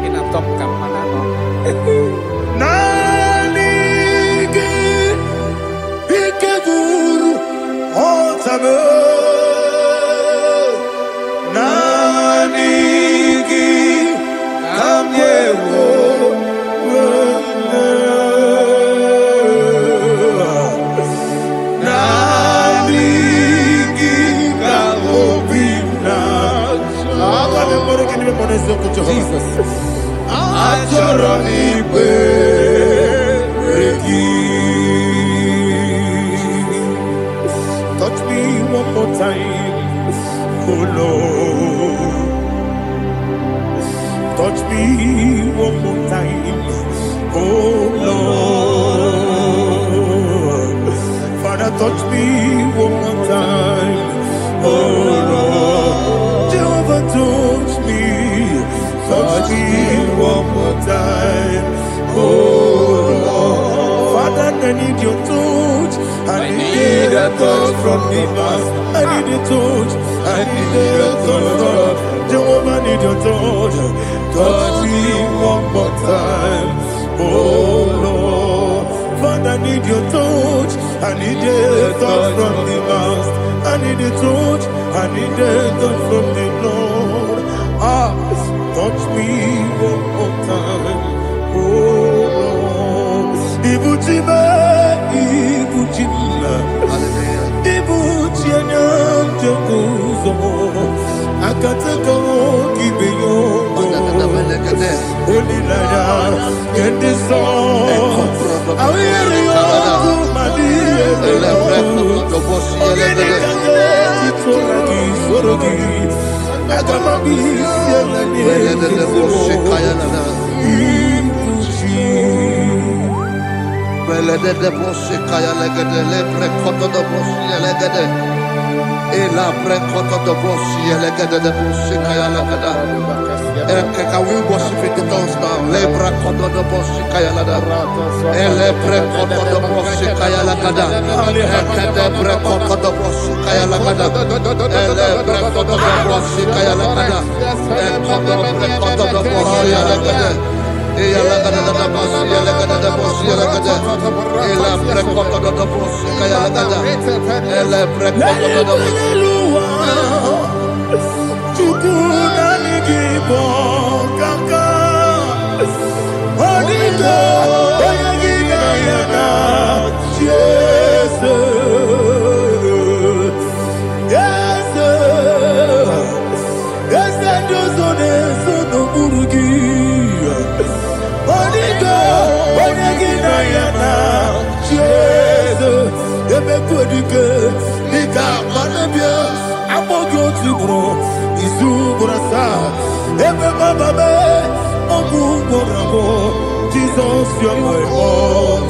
Inatom kamanano. Nanigi, Ikeguru, Otame. Nanigi, Kamyewo. Nanigi, Kamobina. Jesus. Achoronipe Reki. Touch me one more time, oh Lord. Touch me one more time, oh Lord. Father, touch me one more time, oh Lord. Jehovah, touch me. Touch me one more time, oh Lord. Father, I need your touch. I need a touch from the past. I need a touch. I need a touch from Jehovah. I need your touch. Touch me one more time, oh Lord. Father, I need your touch. I need a touch from the past. I need a touch. I need a touch from the Lord. Touch me one more time, oh Lord. Ibuchima, Ibuchima, Ibuchima, Ibuchima, Ela prekoto do bosi elegede de bosi kaya lagada. Can we worship in the tongues now? Lebra koto do bosi kaya lagada. Ele prekoto do bosi kaya lagada. Ekede prekoto do bosi kaya lagada. Ele prekoto do bosi kaya lagada. Ekodo prekoto do bosi lagada. Ela lagada da bosi lagada da bosi lagada. Ela prekoto do bosi kaya lagada. Ele prekoto do bosi. Jesus, you are my all.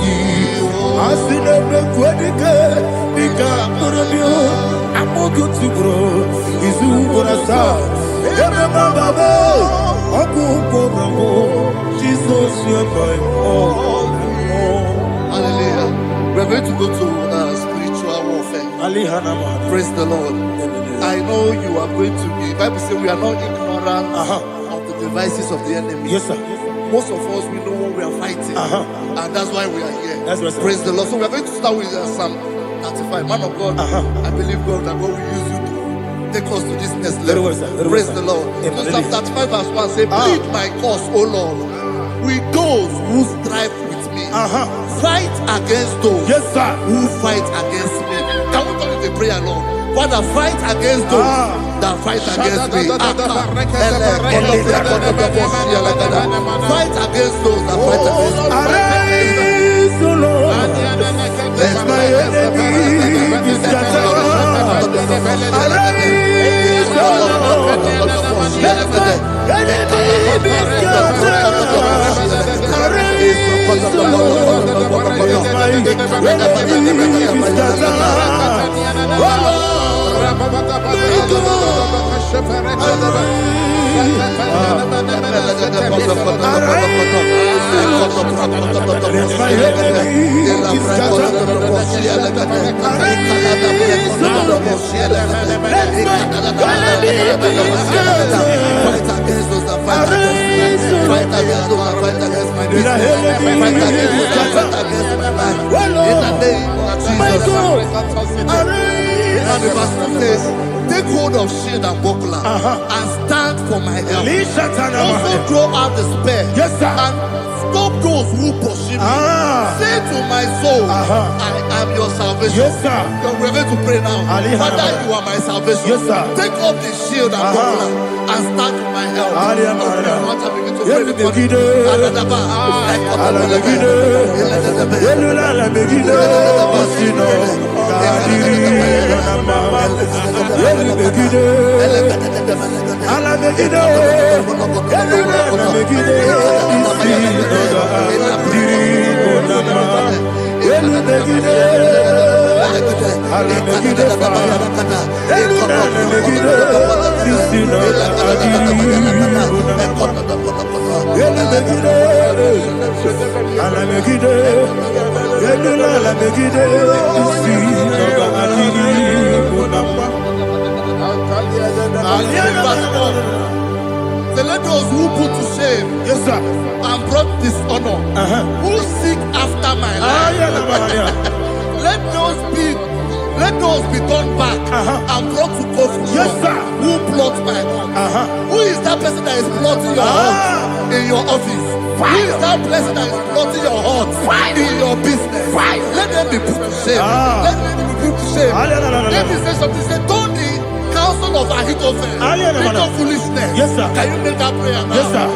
I see the break I'm more good to grow. Is who what I saw. Jesus, you are my all. Hallelujah. We're going to go to spiritual warfare. Praise the Lord. I know you are going to be. Bible says we are not ignorant of the devices of the enemy. Yes, sir. Most of us, we know what we are fighting. And that's why we are here. That's right, sir. Praise the Lord. So we are going to start with Psalm 35. Man of God, I believe God that God will use you to take us to this next level. Praise the Lord. So Psalm 35 verse 1 say, plead my cause, O Lord, with those who strive with me. Fight against those who fight against me. Can we call it a prayer, Lord? Father, fight against those that fight against me. Fight against those that fight against me. Arise, O Lord, let my enemy be scattered. Arise, O Lord, let my enemy be scattered. Arise, O Lord, let my enemy be scattered. And the verse says, take hold of shield and buckler and stand for my help. Also throw out the spear and stop those who pursue me. Say to my soul, I am your salvation. We're going to pray now. Father, you are my salvation. Take off the shield and buckler and stand for my help. Let those who put to shame and brought dishonor, who seek after my life, let those be turned back and brought to confusion. Who plot my heart? Who is that person that is plotting your heart in your office? Who is that person that is plotting your heart in your business? Let them be put to shame. Let them be put to shame. Let me say something. Say, turn the counsel of Ahithophel. Think of foolishness. Yes, sir. Can you make that prayer now? Yes, sir.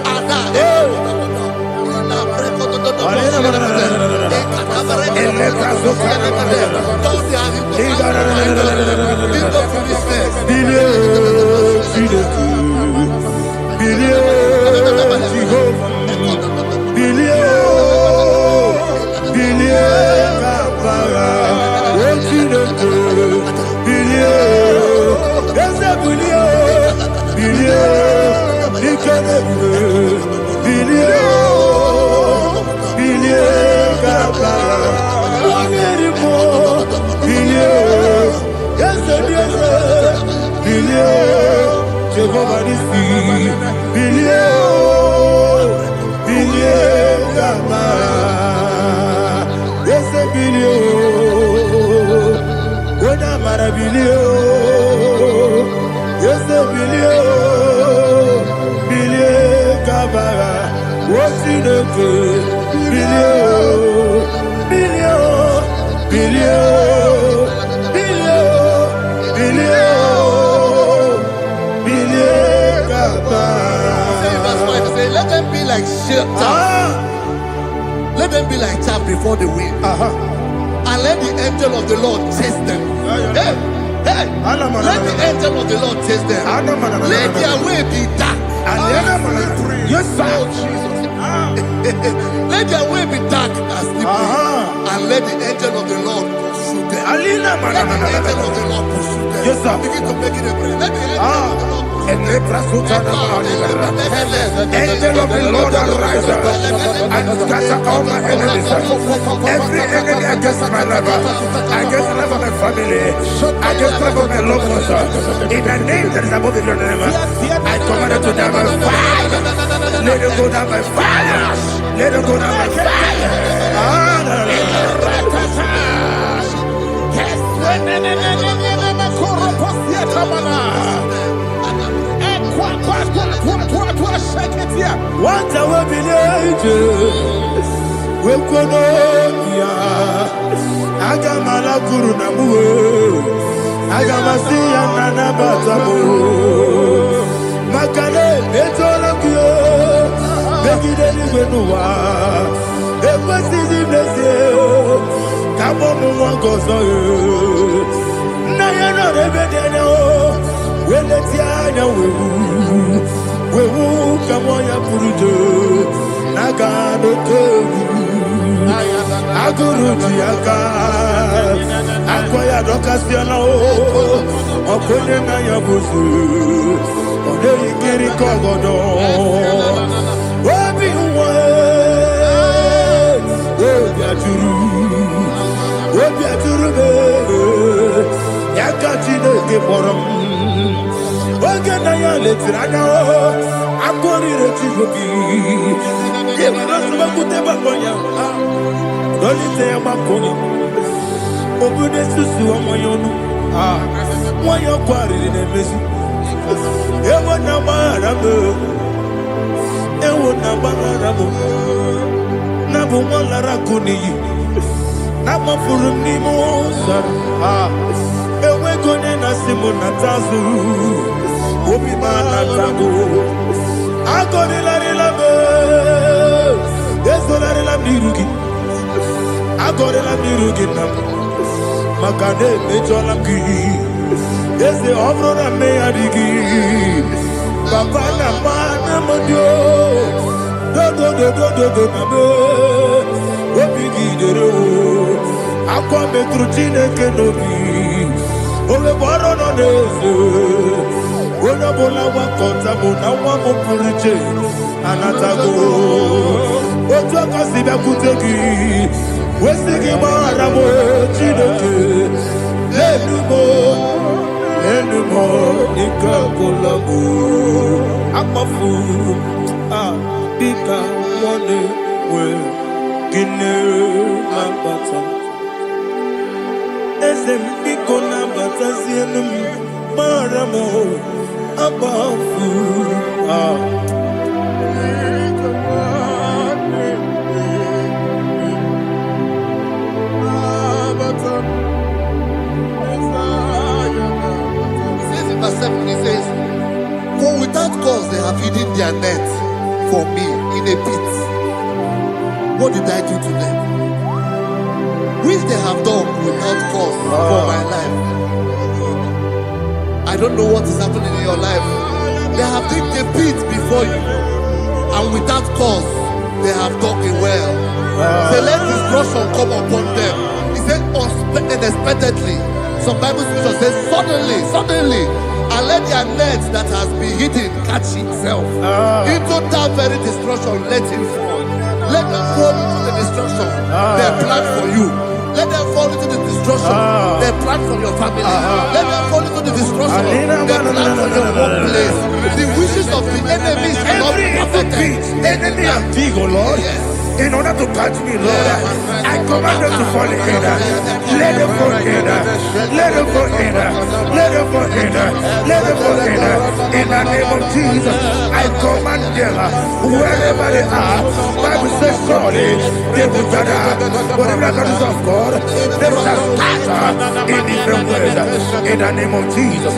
Let them be like shelter. Let them be like chaff before the wind. And let the angel of the Lord chase them. Hey, hey. Let the angel of the Lord chase them. Let their way be dark. Yes, sir. Oh, Jesus. Let their way be dark and slippery. And let the angel of the Lord pursue them. Let the angel of the Lord pursue them. Yes, sir. Begin to make it a prayer. Let the angel of the Lord pursue them. Angel of the Lord arise and scatter all my enemies. Every enemy against my life, against the life of my family, against the life of my loved ones. In the name that is above your name, I command it to die by fire. Let it go down by fire. Let it go down by fire. What I will be angels, we could Agamala Guru Namu, Agamasia Nana Batamu, Makale, Betolakio, Begideni Benua, the Pastis in the Seal, Kabomu Wangozo, Nayana Rebedeno, when the Tiana we will come on your Purujo, Nagano Kobu, Aguru Tiaka, Akoya Docasiano, Okonema Yabusu, Odei Kiri Kogodo, Obi Obiaturu, Yakachino Giborum. Oganaya letrana akori rechivoki yebana sabakute bakonya dolite amakonya obude susu omoyonu moyo kwari nemesu ewo na marabe na bu molara kuniyi na mafuru ni mosa ewe kone na simu na tazu Obi mana tango, agore la relabe, desolare la mirugi, agore la mirugi nam, makane mejola ki, dese obro na me adigi, papa na mana modio, do na me, obi gidero, akwa metrutine kenobi, ole boro no nezo. Bona bola wakota bona wamo puriche anatago ojo kasiba kuteki wesigi maramo chidoke lenumo nikakolabu amafu bika one we gine mabata esem biko na bata sienum maramo abafu What did I do to them? Which they have done without cause for my life. I don't know what is happening in your life. They have digged a pit before you, and without cause, they have dug it well. Say, let destruction come upon them. He said, unexpectedly. Some Bible scripture says, suddenly, and let their net that has been hidden catch itself. Into that very destruction, let it fall. Let them fall into the destruction they plan for you. Let them fall into the destruction they plan for your family. Let them fall into the destruction they plan for your workplace. The wishes of the enemies are not perfected. Enemy and dig, oh Lord. Yes. In order to catch me, Lord, I command them to fall in. Let them fall in. Let them fall in. Let them fall in. Let them fall in. In the name of Jesus, I command them wherever they are. Bible says surely they will gather. But the miracles of God, they shall scatter in different ways. In the name of Jesus.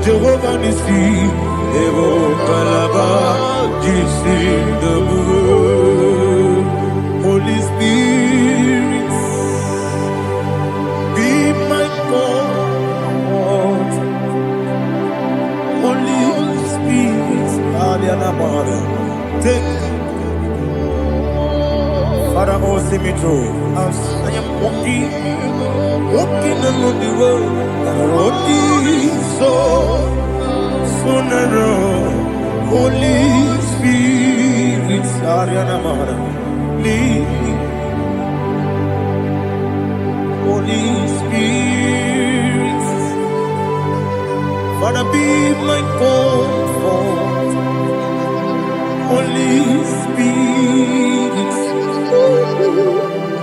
Jehovah Nissi, Evo Kalaba, Jisi Dabu, Holy Spirit, be my God. Holy Spirit, take Father, oh, see me through. As I am walking along the road, the road is so narrow. Holy Spirit, lead me. Holy Spirit, Father, be my comfort. Holy Spirit,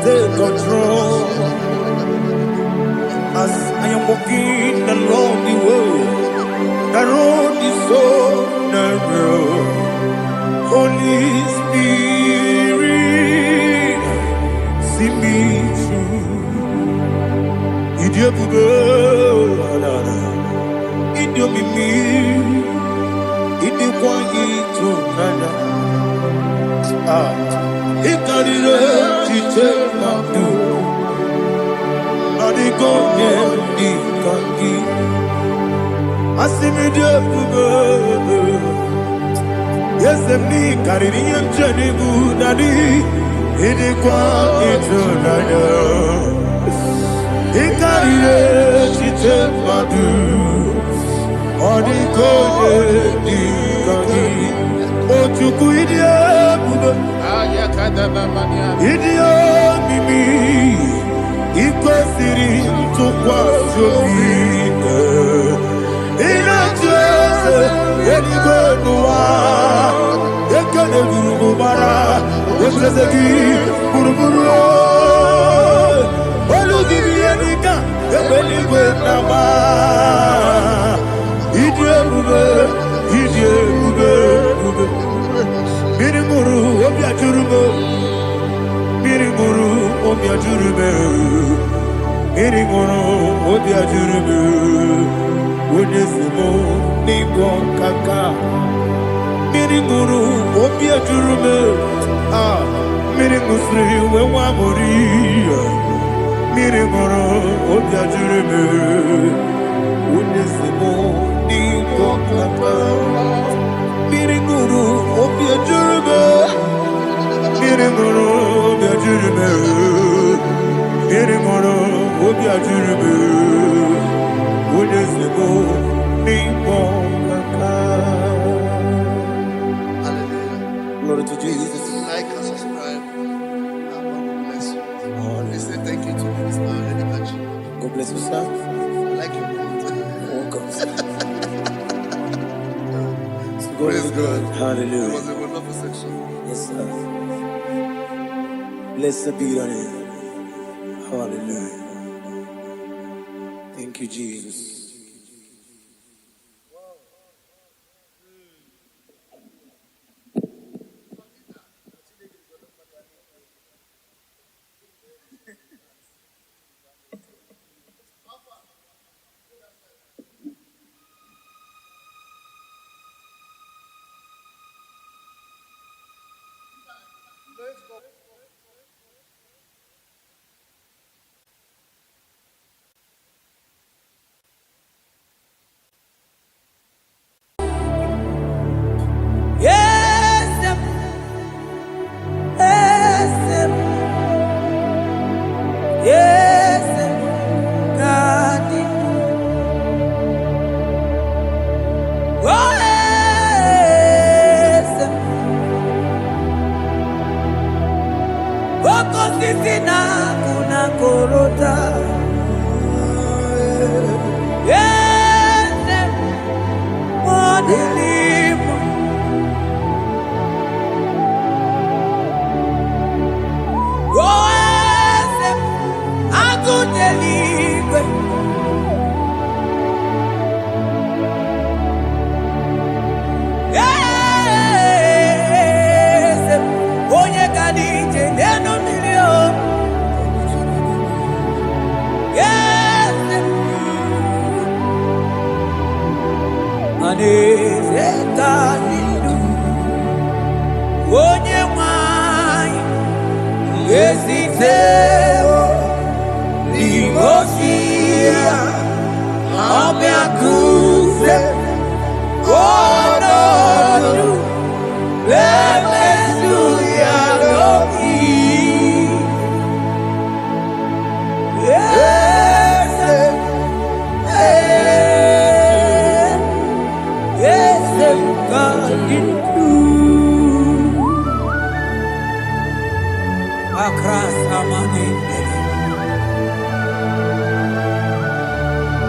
take control. As I am walking along the road is so narrow. Holy Spirit, see me through. Idiopube, Idiomimi, Idikwanyito nana. Ikarire chite mabdu. Adiko ni kangi. Asimide bube. Yes, me kariri mchani budadi. Idikwanyito nana. Ikarire chite mabdu. Adiko ni kangi. Ochuku idiopube. Idio mimi iko siri tukwa shobine inacheze eligwenua ekene gurubara wesezegi buruburu olugibi enika obi ajuru me. Mmiri ṅụrụ obi ajuru me. Onye si mụ n'ịgwọ nkaka. Mmiri ṅụrụ obi ajuru me. Mmiri ṅụsịrị wee nwa amụrụ. Mmiri ṅụrụ obi ajuru me. Onye si mụ n'ịgwọ nkaka. Mmiri ṅụrụ obi ajuru me. Mmiri ṅụrụ obi ajuru me. Mmiri ṅụrụ obi ajuru me. Onye si mụ n'ịgwọ nkaka. Hallelujah. Glory to Jesus. Like and subscribe. God bless you. They say thank you to Miss Lady Machi. God bless you, sir. I like you. Welcome. Praise God. Hallelujah. It was a wonderful section. Yes, sir. Blessed be your name. Hallelujah. Thank you, Jesus.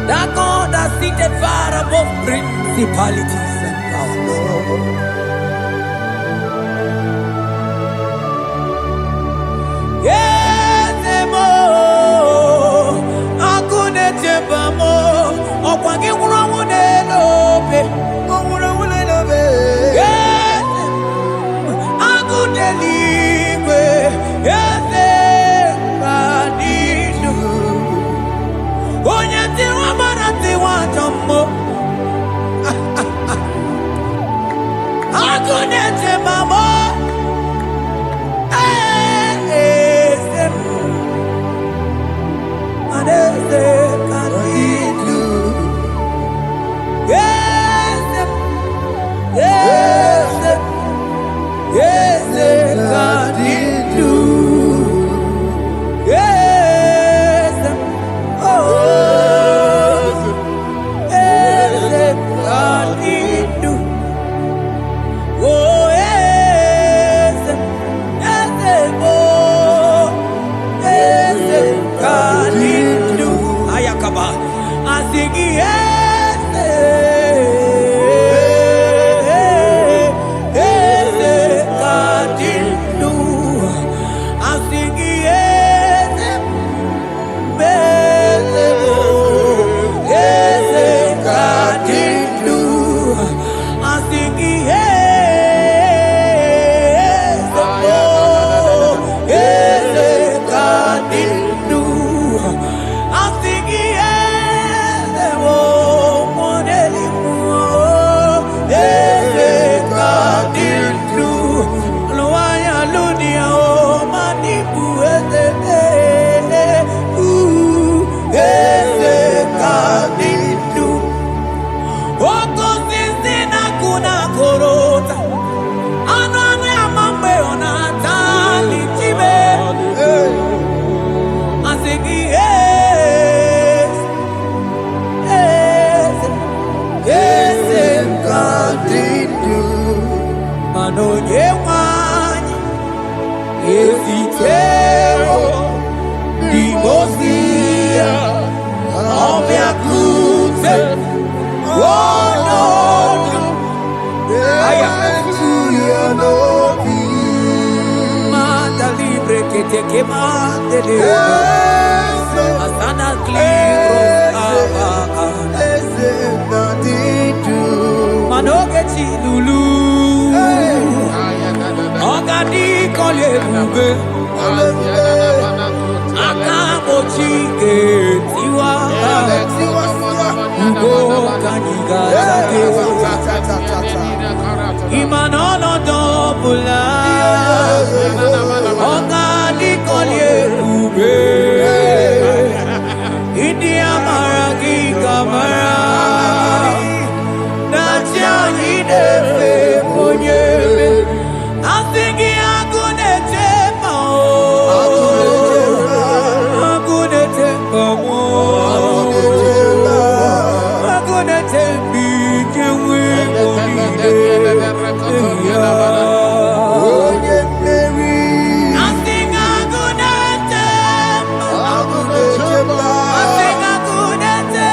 That God that seated far above principalities and powers. Yes, mo, akune tebamo, okwangi wuramu nelope, wuramu nelope. Yes, akune libe, yes, kadinu. Onye tiwa marati wa jammo. Oh no, I am to your lobby. Manda libre que te quema de Asana Manoge Lulu Ogadi Kole Bube Akamo Chike Tiwa Ugo Kaniga Imanono Dobula Ogadi Kole Bube India Maragi Kamara Nacha Hidefe Ponye Asingi Agunete Mao Agunete Mao Agunete Bijewe Ponide Asing Agunete Asing Agunete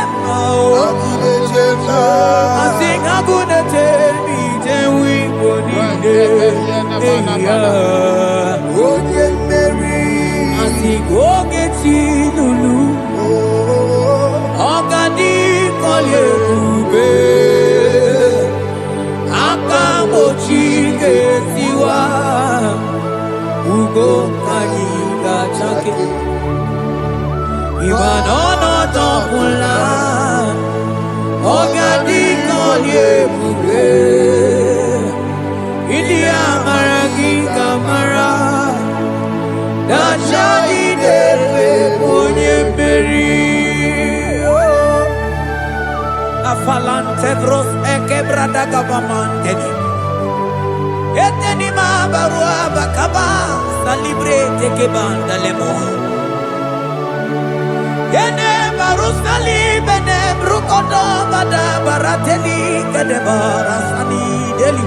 Asing Agunete Bijewe Ponide Asigogeti Lulu Ogadi Kole Bube Akamochike Tiwa Ugo Kaniga Chake Ibanono Topula Ogadi Kole Bube India Maragi Kamara Dachadi Deve Ponye Beri Afalante Bros Ekebrada Gabamante Eteni Mabarua Bakaba Salibre Tekebanda Lemo Yene Barusali Bene Brukodo Bada Barateli Kadebara Sani Deli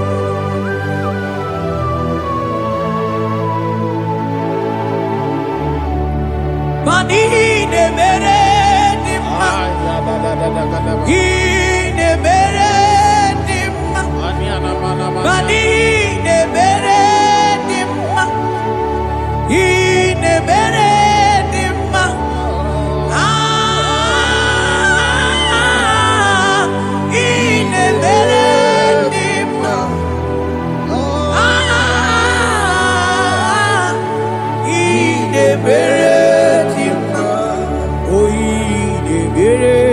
Mani ne mere dimma, ne mere dimma, mani ne mere dimma, ne mere dimma, ne mere dimma, ne mere.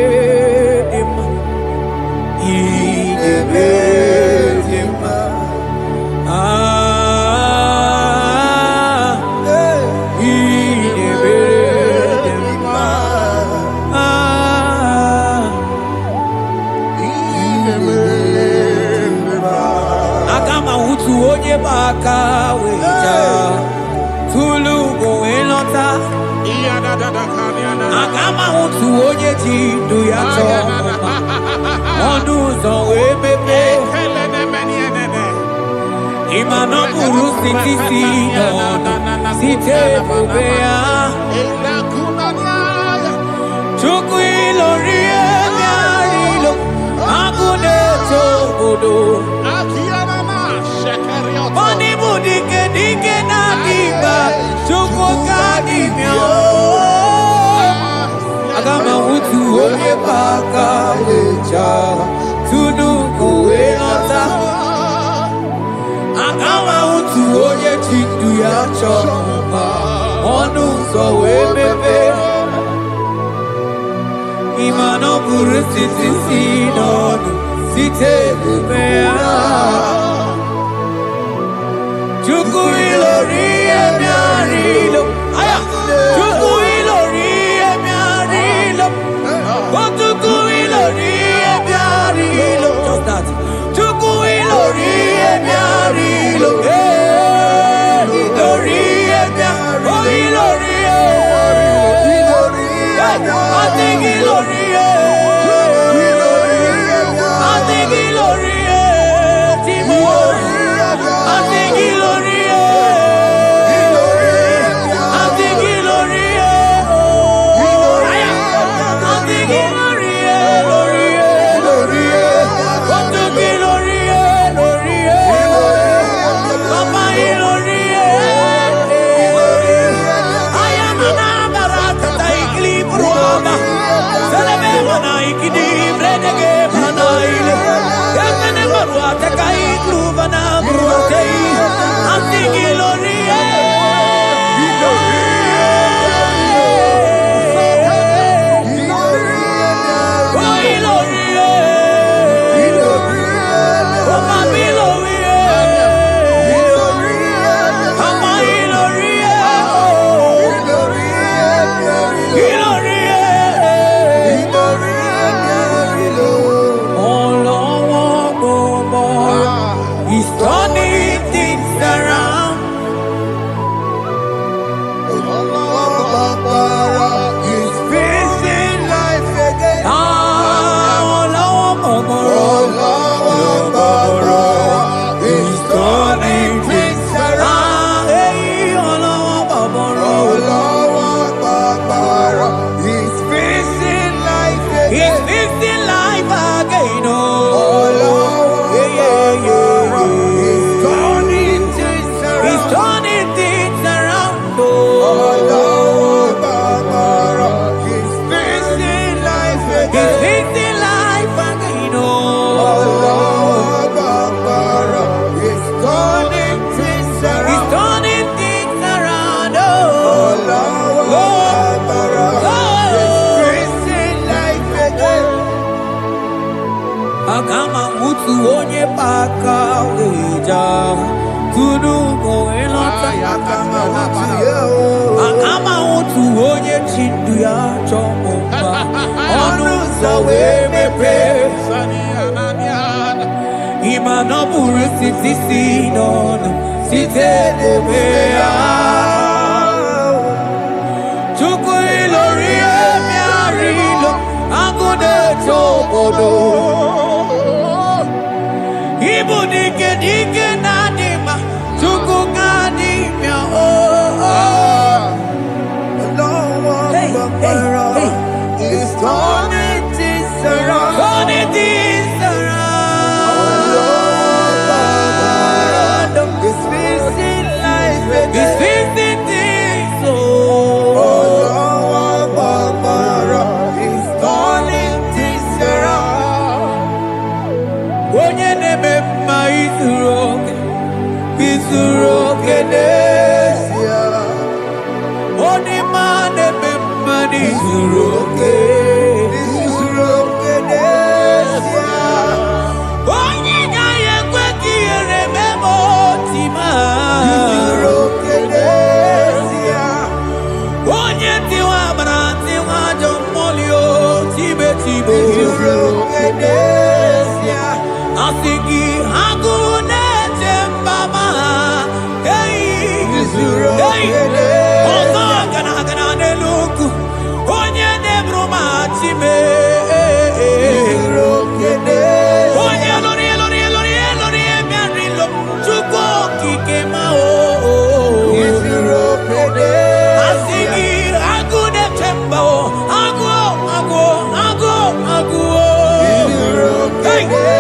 Agama utu onye ji ndu ya chọma ọnụ ụzọ wee mepee ịma na ọ bụrụ sitisi n'ọnụ site ebube ya Chukwu ilori ebe arịlo agụ na-eto obodo Bani bụ dike dike na-adị mba Chukwu ka dị mịa Agama utu onye baka wecha Tunu kuwe nọta Agama utu onye chindu ya chọma Ọnụ ụzọ wee mepe Ịma na ọ bụrụ sitisi n'ọnụ Site ebube ya Chukwu ilori emi arịlo Chukwu ilori emi arịlo Chukwu ilori emi arịlo Just that Chukwu ilori emi arịlo Ilori emi arịlo Ilori I think ilori I think ilori Akama mutu onye paka weja Kudu go elota Akama mutu onye chindu ya chomba Onu sawe mepe Ima no buru siti sinon Site debea Chukui lorie miarilo Angude chobodo Ibu dike dike nadima Chuku kadimia Hey, hey, hey It's turning things around. Turning things around It's fixing life again. It's fixing things It's turning things around. Onye neme mma izuru oke n'ezie Onye ma neme mma n'izuru oke n'ezie Onye gaghị ekwe ka ihere mee ma otu ma izuru oke n'ezie Onye tiwa bara tiwa ajọ mmụọ tibe izuru oke n'ezie Asị gị agụụ na-eche mbama izuru oke n'ezie ọzọ gana n'elu ugwu onye na-eburu ma chime izuru oke n'ezie onye lụrụ emerilo Chukwu okike ma izuru oke n'ezie asị gị agụ na-eche mba agụ izuru oke n'ezie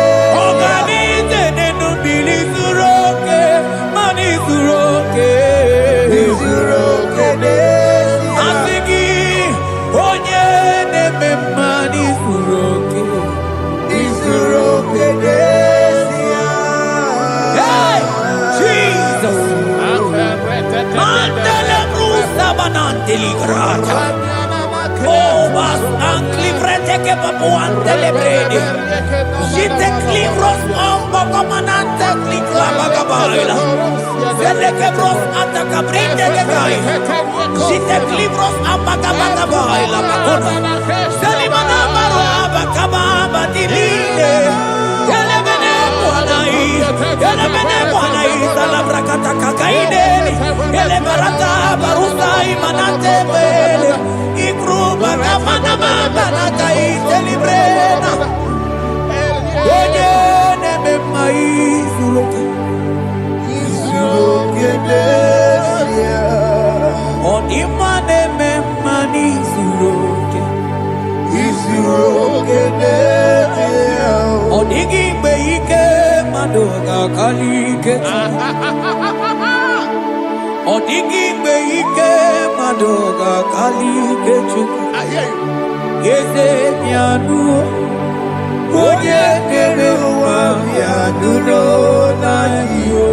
ọganize n'enu mmiri zuru oke mana izuru oke izuru oke n'ezie asị gị onye na-eme mma n'izuru oke izuru oke n'ezie Hey, Jesus Mandele brusa bananteli grata Oh, was anclivrete che papuante le brede Jite clivros ombo comanante clicla bagabaila Vele che bros attacca brinde che gai Jite clivros ambagabagabaila Bakona Selimana baro abakababa dilide Yele bene buanai Salabrakata kakaideli Yele barata barusai manate bele Ikruba kamana mabana kai celebrena Oye neme maizuru izuru oke n'ezie Onima neme manizuru izuru oke n'ezie Onigi beike madoga kalike Onigi beike madoga kalike chuku Yeze mianu Onye kere ụwa bịa nụrụ n'anyị o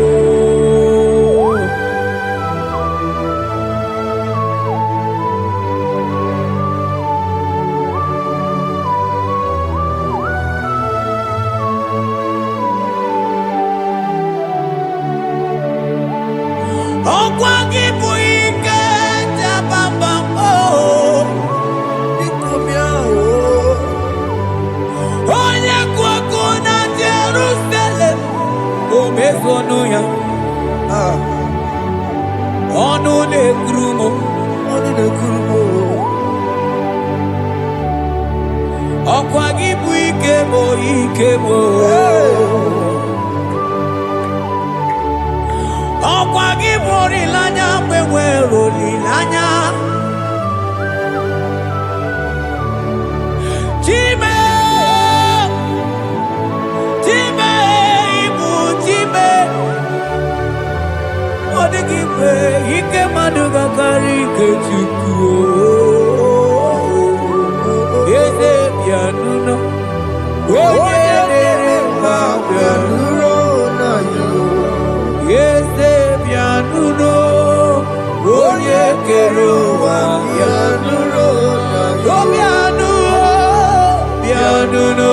Ọkwa gị bụ ike jabambam Ikomia Onye kwako na Jerusalem O mezonu ya Ọnụ na-ekuru m ọnụ na-ekuru m Ọkwa gị bụ ike m Ọkwa gị bụ olileanya mgbe nwere olileanya Chime ibu chime Ọ dịghị mgbe ike mmadụ ga-akarị ike Chukwu Eze bịanụnụ Onye na-ere mma bịanụrụ n'anyị Eze bịanụnụ Onye kere ụwa bịanụrụ Bịanụnụ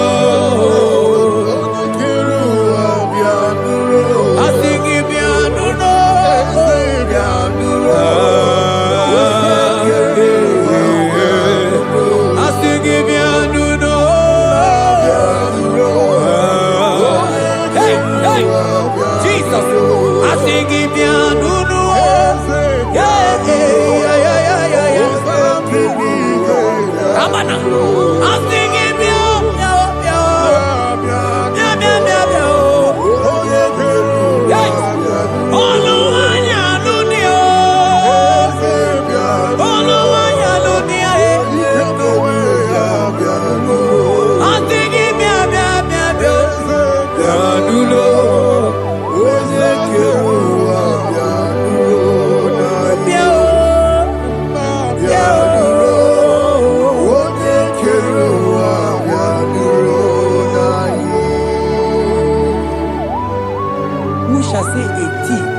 Shall say a thing,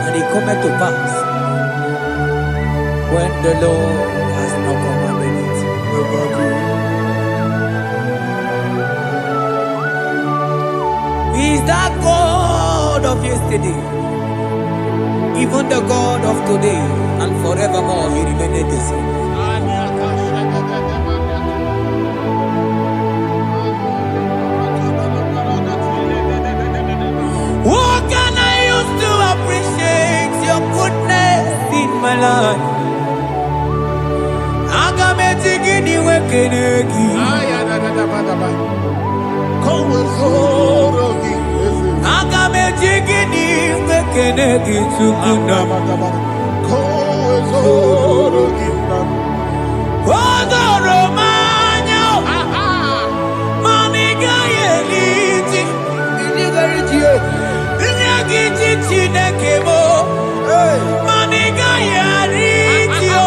and it cometh to pass when the Lord has not commanded it. He is that God of yesterday, even the God of today, and forevermore He remained the same. What can I use to appreciate your goodness in my life? Agametigini wekenegi. Agametigini wekenegi tukuna. Odoro manyo. Mamiga yeliti. Chinekemo, maniga yaritio,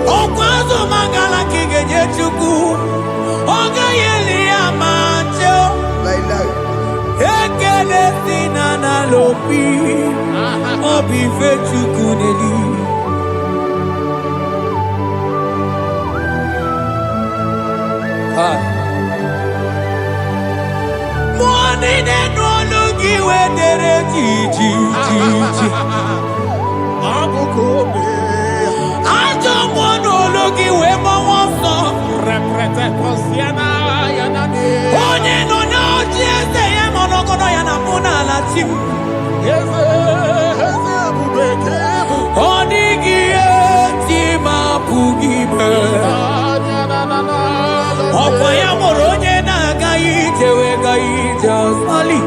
okwazo magala kigenye chuku, oga yeli amacho, ekele sinana lopi, obi fe chuku neli. Money that no look you where there I don't want to look you where my wants to represent Posiana. Only no, just I am on Okonoyana Mona Latim. Yes, Onigi Tima Pugibe. Okwaya Moroye Nagaite Wegaita Sali.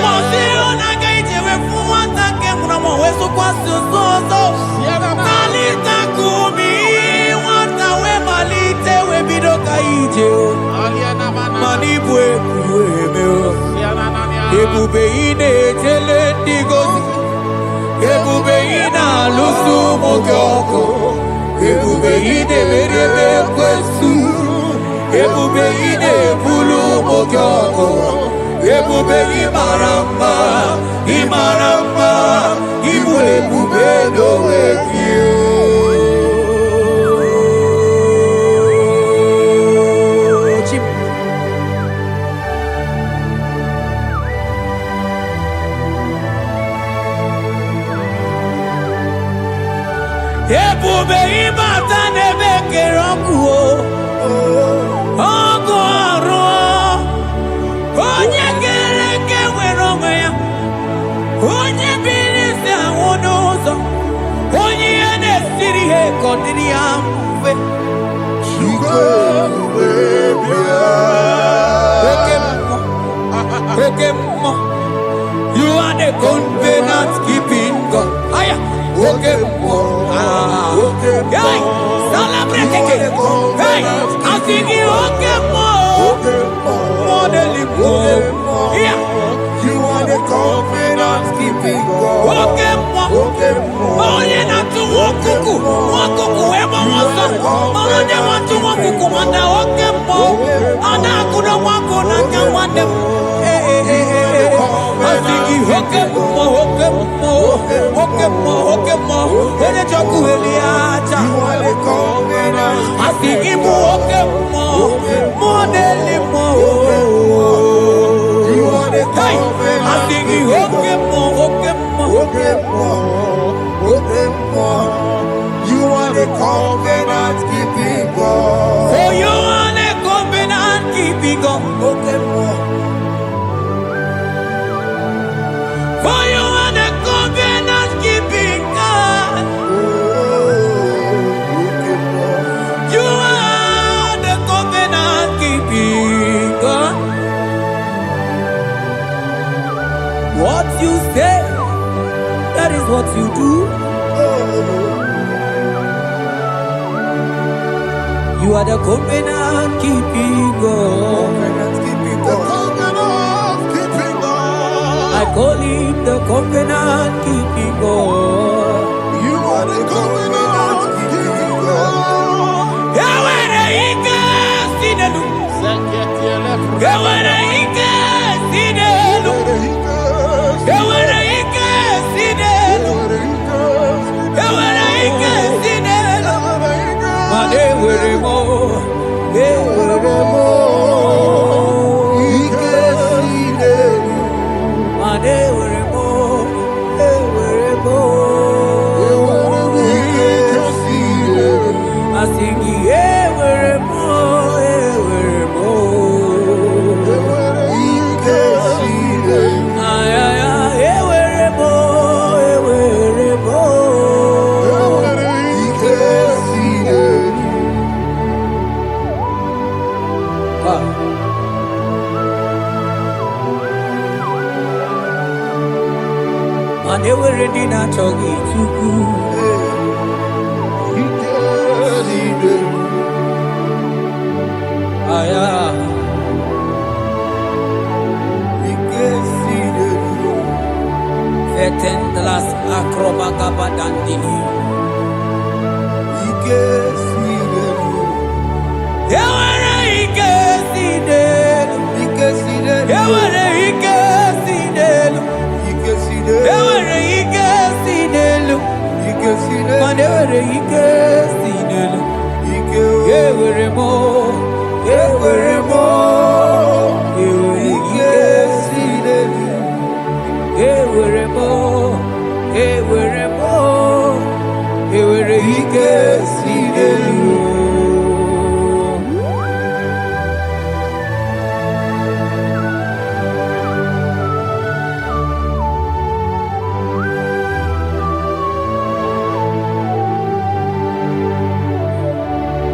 Moseo Nagaite Wefuata Kemramo Wesu Kwasusoso. Kalita Kumi Wata Wemalite Webidoka Ije. Manibwe Kuemeo. Ebube ine tele digozi. Ebube ina lusu mogoko. Ebube ine merebe kwesu. Ebube ine bulu mogoko. Ebube imaramba. Imaramba. Ibu ebube dowe kiyo. Ebube ibata nebe keroku ogo aro onye kere ke nwere onwe ya onye biri si anwụ n'ụzọ onye ihe na-esiri ha ekọdịrị ya mfe oke mmụọ you are the covenant keeping God. Aya oke mmụọ hey, celebrate again. Hey, I think you okay more than you yeah. You are the confidence keeping God. Okay more. Oh, you not to walk ever was on. Oh, they want to walk and okay more. And I couldn't walk on and want them. I think you okay more. When you talk to Eliacha, You are the confidence. I think you okay more than more. You are the I think you okay more. You are the covenant keeping God. Oh, you are the covenant keeping God. For you are the covenant keeping God. You are the covenant keeping God. I call him the covenant keeping God. You are the covenant keeping God. Yawere ike sinelu. Yawere ike sinelu. Yawere ike sinelu. Yawere ike sinelu. Mane were mo. Yewere mo. Ike sinelu. Mane were mo. Yewere mo. Ike sinelu. I sing yewere mo. Yewere mo. Ike sinelu. Ay ay ay yewere mo. Yewere mo. Ike sinelu. Mane were di na chogi chuku. Ike sinelu. Aya. Ike sinelu. Fetendlas akrobaga badandini. Ike sinelu. Yewere ike sinelu. Ike sinelu. Yewere ike sinelu. Ike sinelu. Yewere ike sinelu. Ike sinelu. Mane were ike sinelu. Ike Yewere mo. Yewere mo. Yewere Ike ike sinelu. Yewere mo. Yewere mo. Yewere ike sinelu.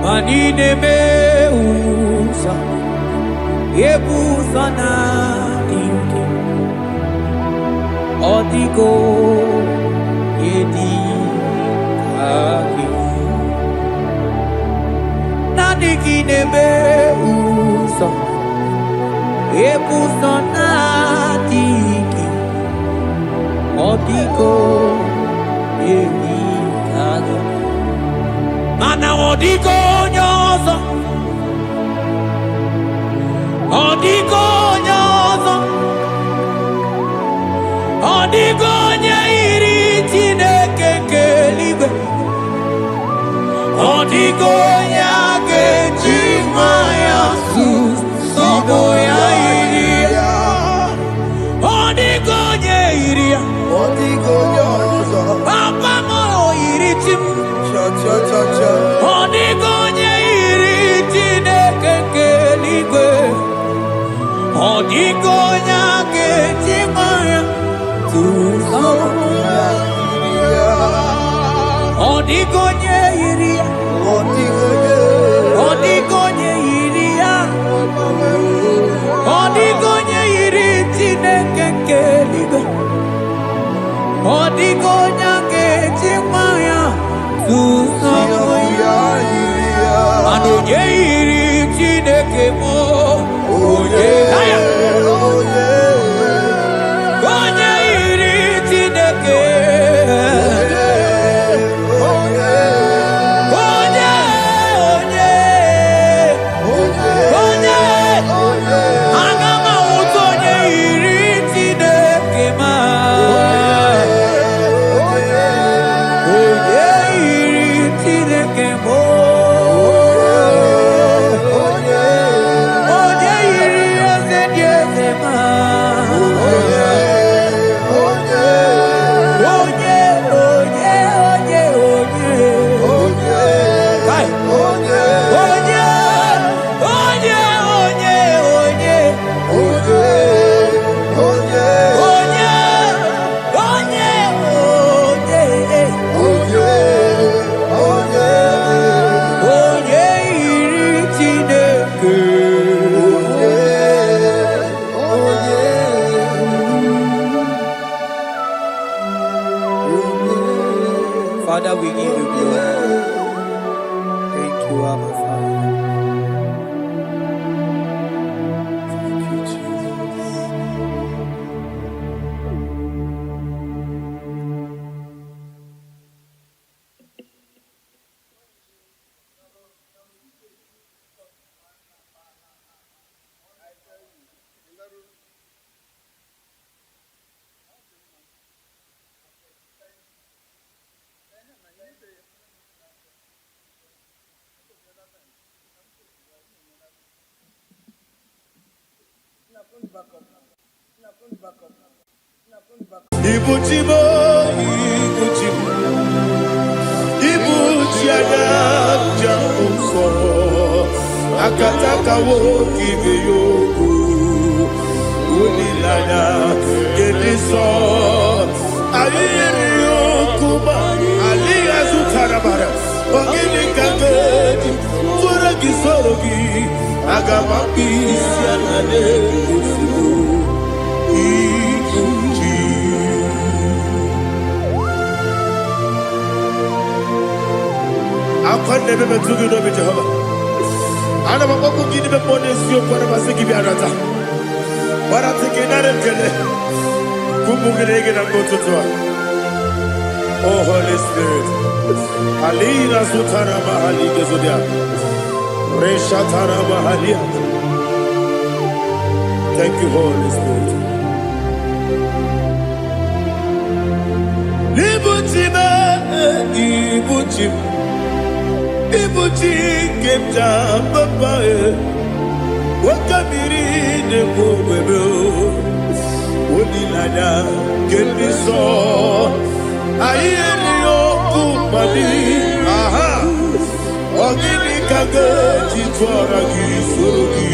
Manine me usa, yebusa na inki, odigo yedi kaki. Nadigine me usa, yebusa na inki, odigo yedi kaki. Mana odigo nyozo, odigo nyozo, odigo nyairi Chineke keligwe, odigo nyage chimaya sus sobo ya iria, odigo nyairia, Odigo nyozo. papa mo iri chim. Cha. Odigonye iri Chineke keligwe, odigonya kechimaya tusoya. Odigonye iri, odigonye iri ya, odigonye iri Chineke keligwe, odigonya kechimaya tusoya. Anonye iri Chineke mo, onye onye iri Chineke, onye aga m ahụta onye iri Chineke ma, onye iri Chineke mo. Father, we give you glory. Thank you. you, Abba Father. Thank you, Jesus. Ibuchibo, Ibuchibo, Ibuchiada, Jamuso, Akataka woki beyoku, Unilana, Gediso, Aliyokuba, Aliya Zutarabara, Ogini Kageti, Turagi Sorogi, Agamapi, Sianade, I never met to do with Jehovah. I never walk with you, but one is your father was give you a rata. But I think another killer. Kumugregin and go to Tua. Oh, Holy Spirit. Alina Sutara Mahali Gezudia. Reshatara Mahalia. Thank you, Holy Spirit. Ibuchima, Ibuchim. Ibuchi kemja papa wakamiri ne bobebe onilada kendiso ayeni okupadi aha ogini kage titwara gisorogi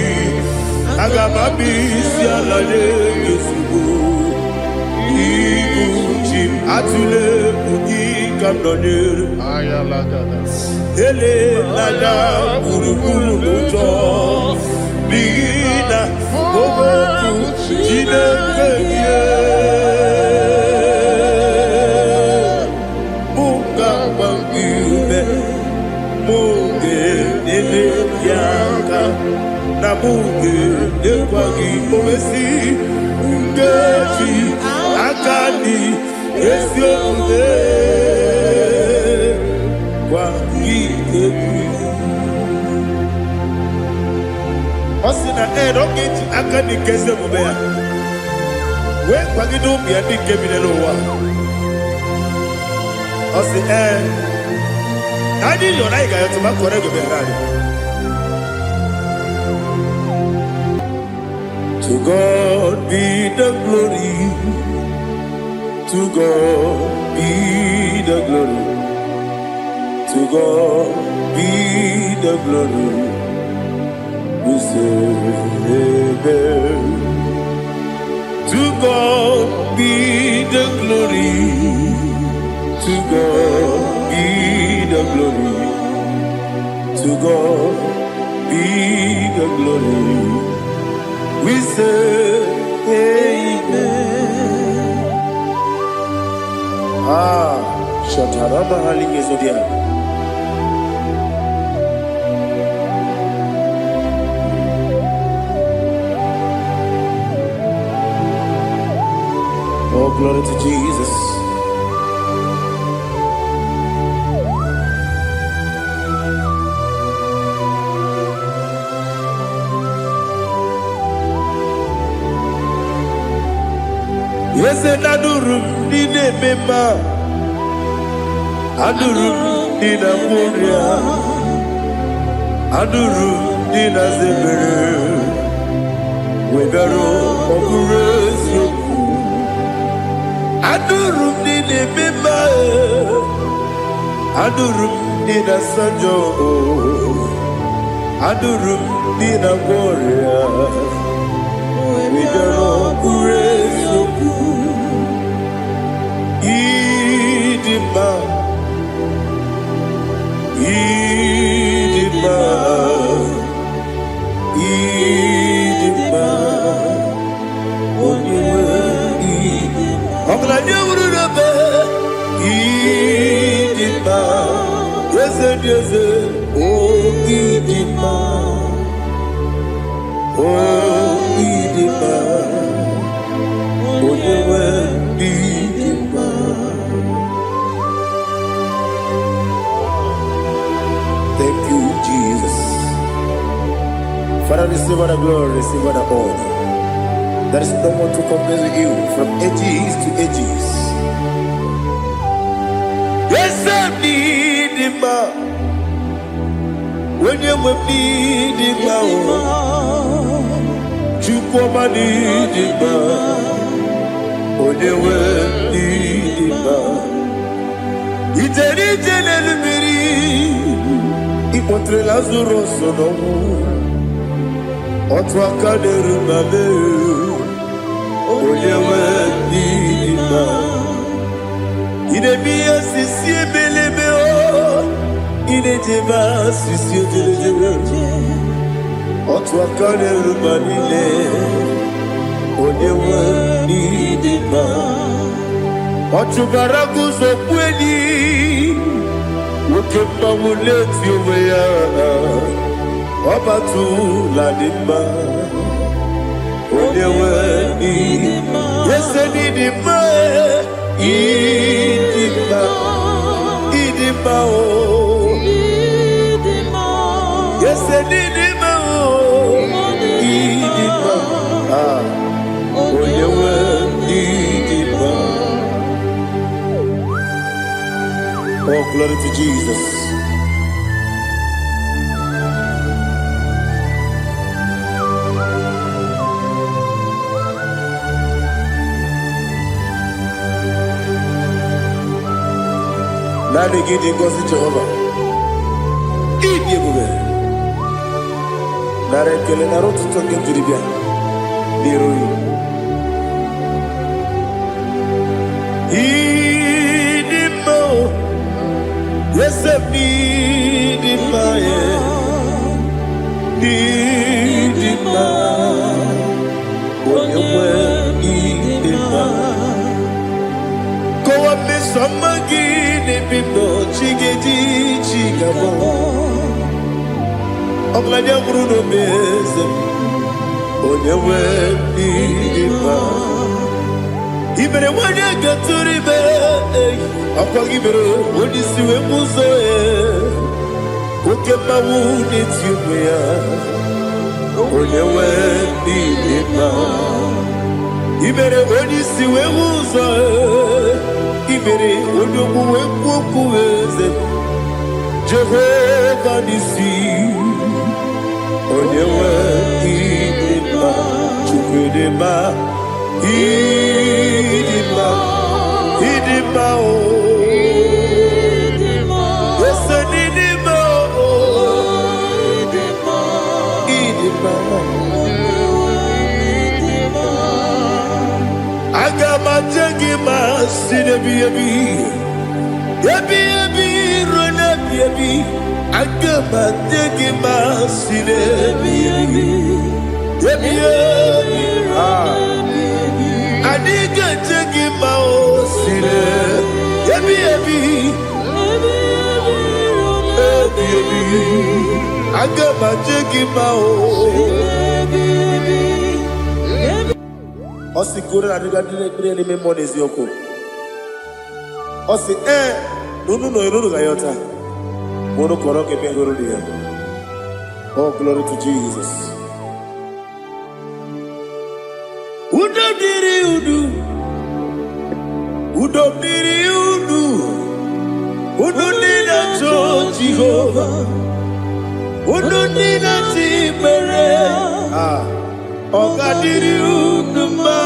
agamabi sialale yesugo Ibuchi atule bugi kamdonir ayalagada Ele lada buruburu moto Bina ogoku jine kenye Munga bangibe Munge nene yaka Na munge nekwagi owesi Ngeji akani esiode Osina roketi akani keze mubea. We kwagido biandi kebinelo wa. Osi Nadi yona iga yotuma korego berari. To God be the glory. To God be the glory. To God be the glory. We say amen. To God be the glory. To God be the glory. To God be the glory. We say amen. Shataraba Halingezodia. Oh, glory to Jesus. Yes, and Adurum Nine Mema Adurum Nina Muria Adurum Nina Zebere Webero Okurezio Adurum Nine Mema Adurum Nina Sanjo Adurum Nina Muria Webero Okurezio Idima, Idima, Idima, Idima, Idima, Oh, Idima, Oyewe, Idima. Thank you, Jesus. Father, receive all the glory, receive all the honor. There is no one to compare with you from ages to ages. Yes, I need him. When you need him, you come and need him. When you need him, it's a little bit. Ipotre Lazaro sonomu, otwa kaderu mame, oyewe nidima. Ine biya sisi belebe o, ine jeba sisi ojelejebe. Otwa kaderu manile, oyewe nidima. Otubaraku sopweni. Ukemba muleti umeya Wabatu ladima Onyewe idima Yese nidima Idima Idima o Yese nidima o Idima Onyewe idima. Oh, glory to Jesus. Nani gidi ngozi Jehovah. Idi ebube. Nare kele na rotu toke diribia. Diroi. Idi mo. Yes, I need it, need it, when you were need it, go up this summer, give it, no chiggy, chigabo. I'm glad you're Bruno Bez, when you were need it. Even when you get to the bed, I'll give it when you see a muzo. Who get my wound, it's you, when you went in Even when you see a muzo, even when you walk away, Jehovah, Nissi, when you went in Chukudema. Idima, Idima, oh, yes, Idima, oh, Idima, I got my jaggy, my city, baby, run up, baby. I got my jaggy, my city, baby, I need to take him out, I got my taking out. Osi kura na riga dire me money yoko. Osi no gayota. Mono koro ke me goro dia. Oh, glory to Jesus. Udo diri udu nina to Jehovah, udu nina timere, oga diri udu ma.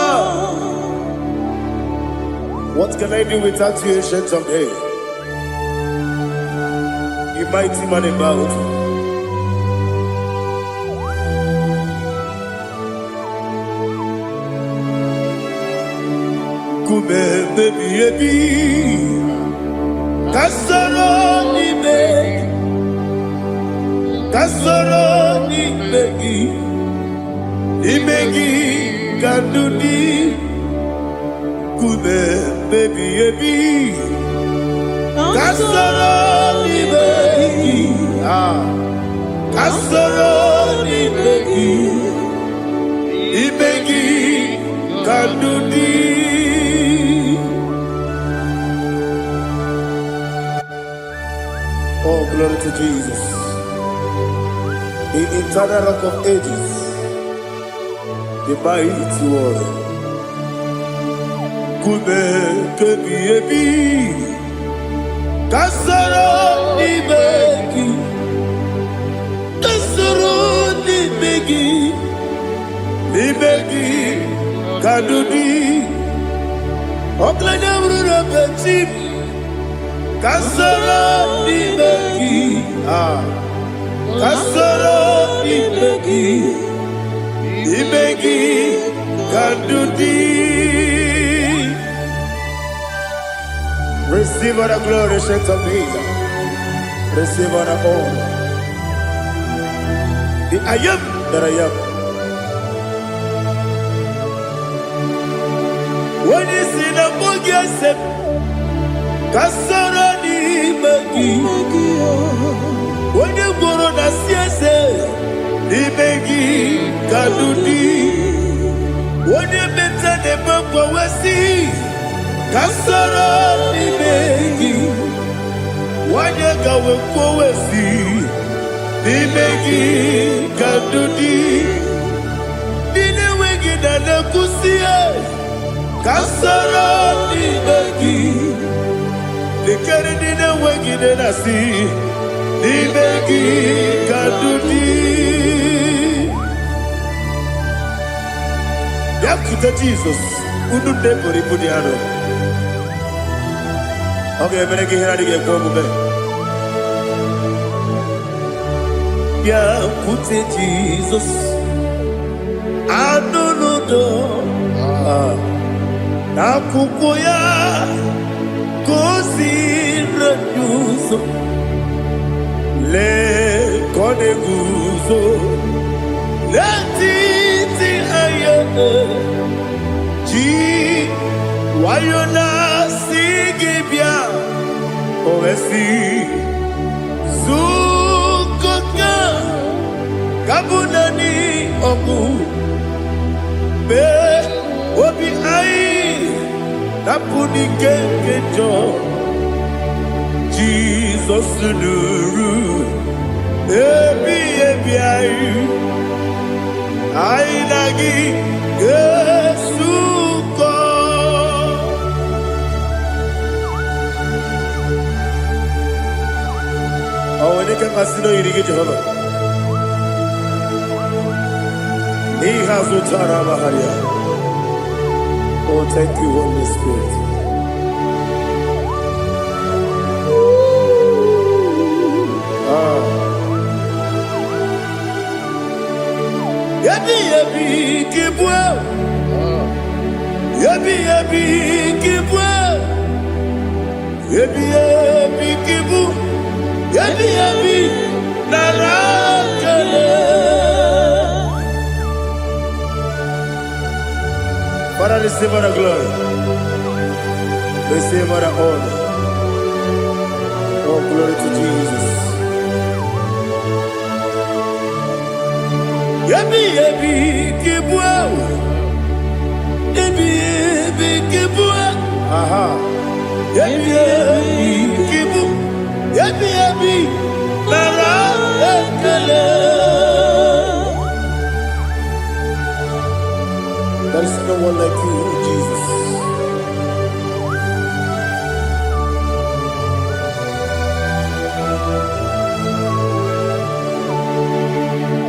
What can I do without you, ancient of days? You mighty man about. Kume baby kasoro ni begi kanduni kume baby kasoro ni begi Oh, glory to Jesus. The eternal rock of ages. The mighty one. Kube kebi ebi. Kasara ibeki. Kasara ibeki. Ibeki kadudi. Oklanya brura petip. Kasara ibeki. Kasara ibeki. Ibeki kadudi. Receive all the glory, shake of Jesus. Receive all the honor. The I am that I am. When you see the boogie, I said, Kasara ni begi. When you go on the siese, ni begi kadudi. When you mention the bumper, we see. Kasara ni begi. Wanyaka wekowesi ni begi kadudi. Nine wegi na nekusie. Kasara ni begi. Nikere nine wegi na nasi. Ni begi kadudi. Yakuta Jesus. Ununde kori pudiano. Okay, I'm going to get here go move. Yeah, put it Jesus. I don't know. Na kukoya kosi renuso le kone guzo le titi ayane ji wayona sigibia oesi zukoka kabunani oku be obi ai tapuni kenkejo Jesus nuru ebi ai ai lagi Yesuko. Oh, when you can consider you get Jehovah. He has utara baharia. Oh, thank you, Holy Spirit. Yabi kibwa. Yabi kibwa. Yabi kibu. Yabi narakale. Father, receive all the glory. Receive all the honor. Oh, glory to Jesus. Yabi kibwa. Yabi kibwa. Aha. Yabi kibu. Yabi narakale. There is no one like you, Jesus.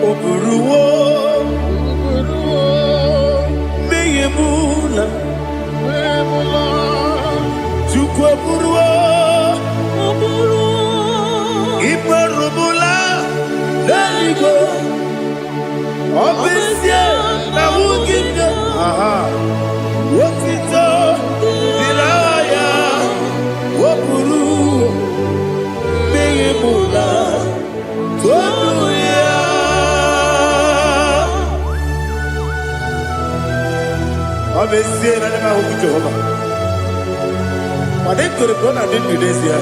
Oburuwo, meyemula, chukwu oburuwo, iparubula, leligo, obesie na wugide. Wotito dilaya, wopuru, meyemula, toduya. Obesie na nema huku Jehovah. Wade kore kona dinu desia.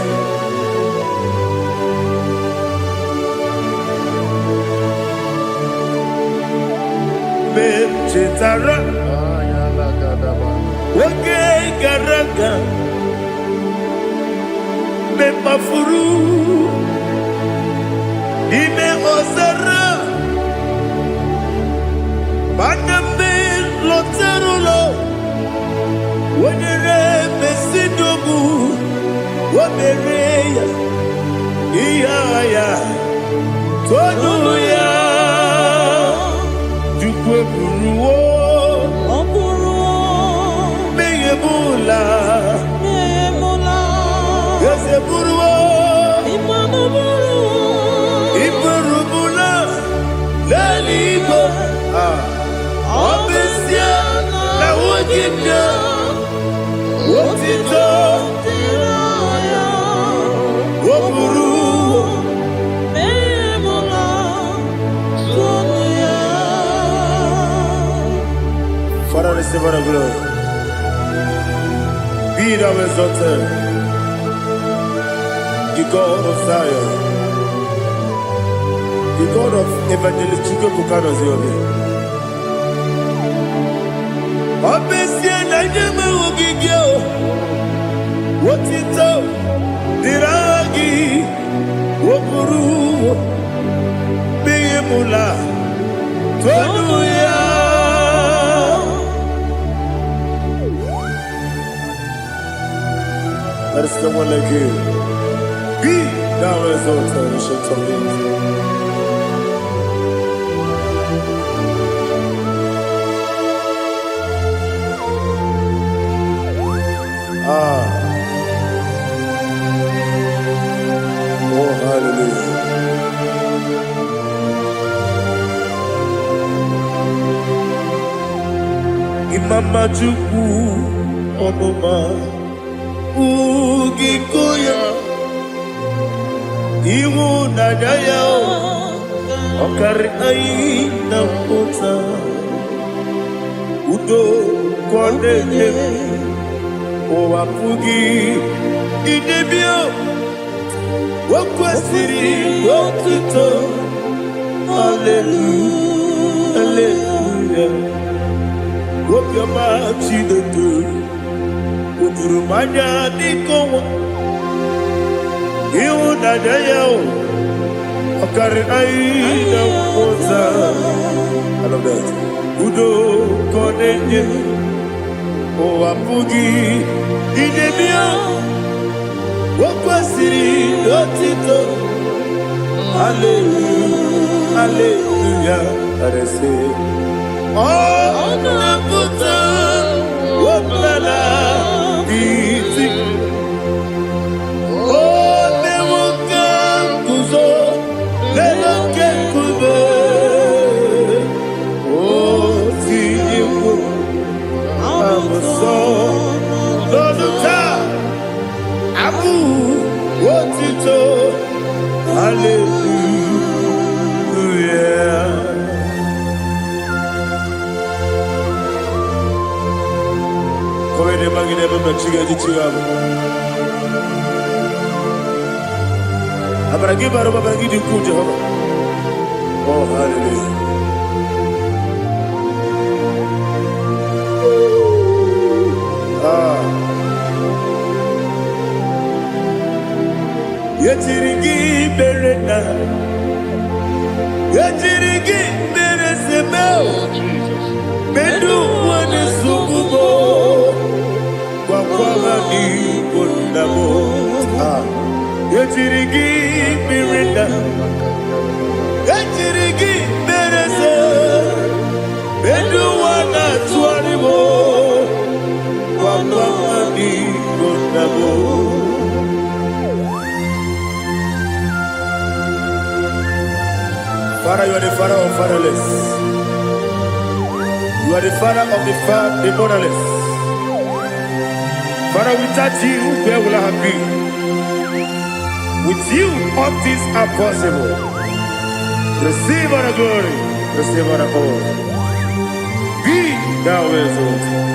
Chetara, oke garaga, me mafuru, Iya Tonu ya Jukwe buruwo Meye bula Yese buruwo Ibaru bula Lalibo Obesia La wajibna Wotito Woburu Father, receive our glory. Be thou exalted, the God of Zion, the God of Evangelist Chukwu Bukanos Yobe. Obesia na nyama ogigio, wotito, diragi, woburu, beyemula, tonu ya. There is no one like you. Be thou exalted, ancient of days. Oh, hallelujah. Imama Chukwu Omoma Ugikoya Iwu Nadaya Okari Aina Kota Udo Kondene Owapugi Idebio Wakwasiri Wakito Hallelujah Hallelujah Wakyama Chinetu Udurumanya Nikowa Iwu Nadaya Okari Aina Kota I love that Udo Kondene Owapugi Idebio Wakwasiri Otito Hallelujah Hallelujah I say Oh Naputa Waplala Biti Oh Newoka Kuzo Leloke Kube Oh Tiyiwo Amoso Loduta Abu Wotito Hallelujah Komede magine baba chiga jichiwabo Abaragi baro babaragi diku Jehovah Oh hallelujah Yetirigi berena Yetirigi beresebeo Medu wane sukubo Kwa ni kondabo Yetirigi berena Yetirigi berese Medu wana tuanibo Kwa ni kondabo Father, you are the father of fatherless. You are the father of the motherless. Father, without you, where will I have been? With you, all things are possible. Receive our glory. Receive our honor. Be thou exalted.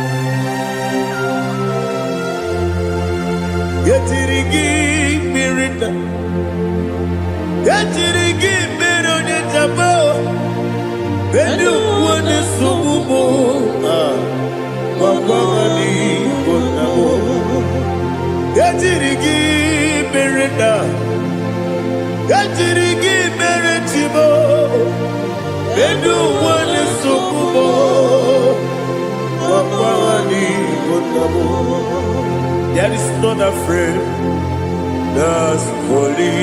Yetirigi mirita. Yetirigi mirone jabo. Bedu wane sububo. Wakwani konabo. Yetirigi mirita. Yetirigi miretibo. Bedu wane sububo. Wakwani konabo. There is none afraid. That's holy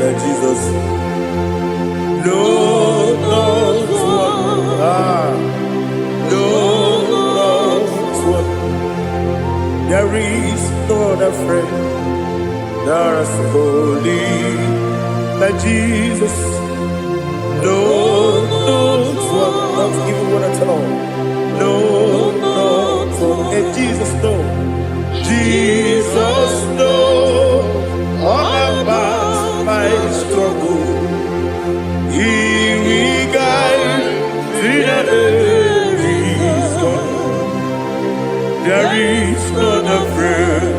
like Jesus. No, no, no, one. There is no other friend that's holy like Jesus. No, one, not even one at all. No, one. And Jesus, no. Jesus, no. All about my struggle. He will guide me there is not a friend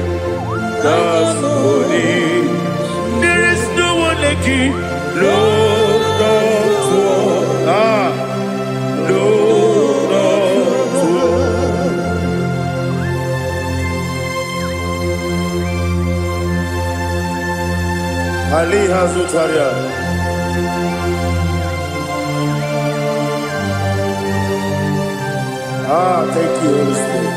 that's holy. There is no one like you. Lord, Lord, Lord, Lord. Ali Hazutaria. Thank you, Holy Spirit.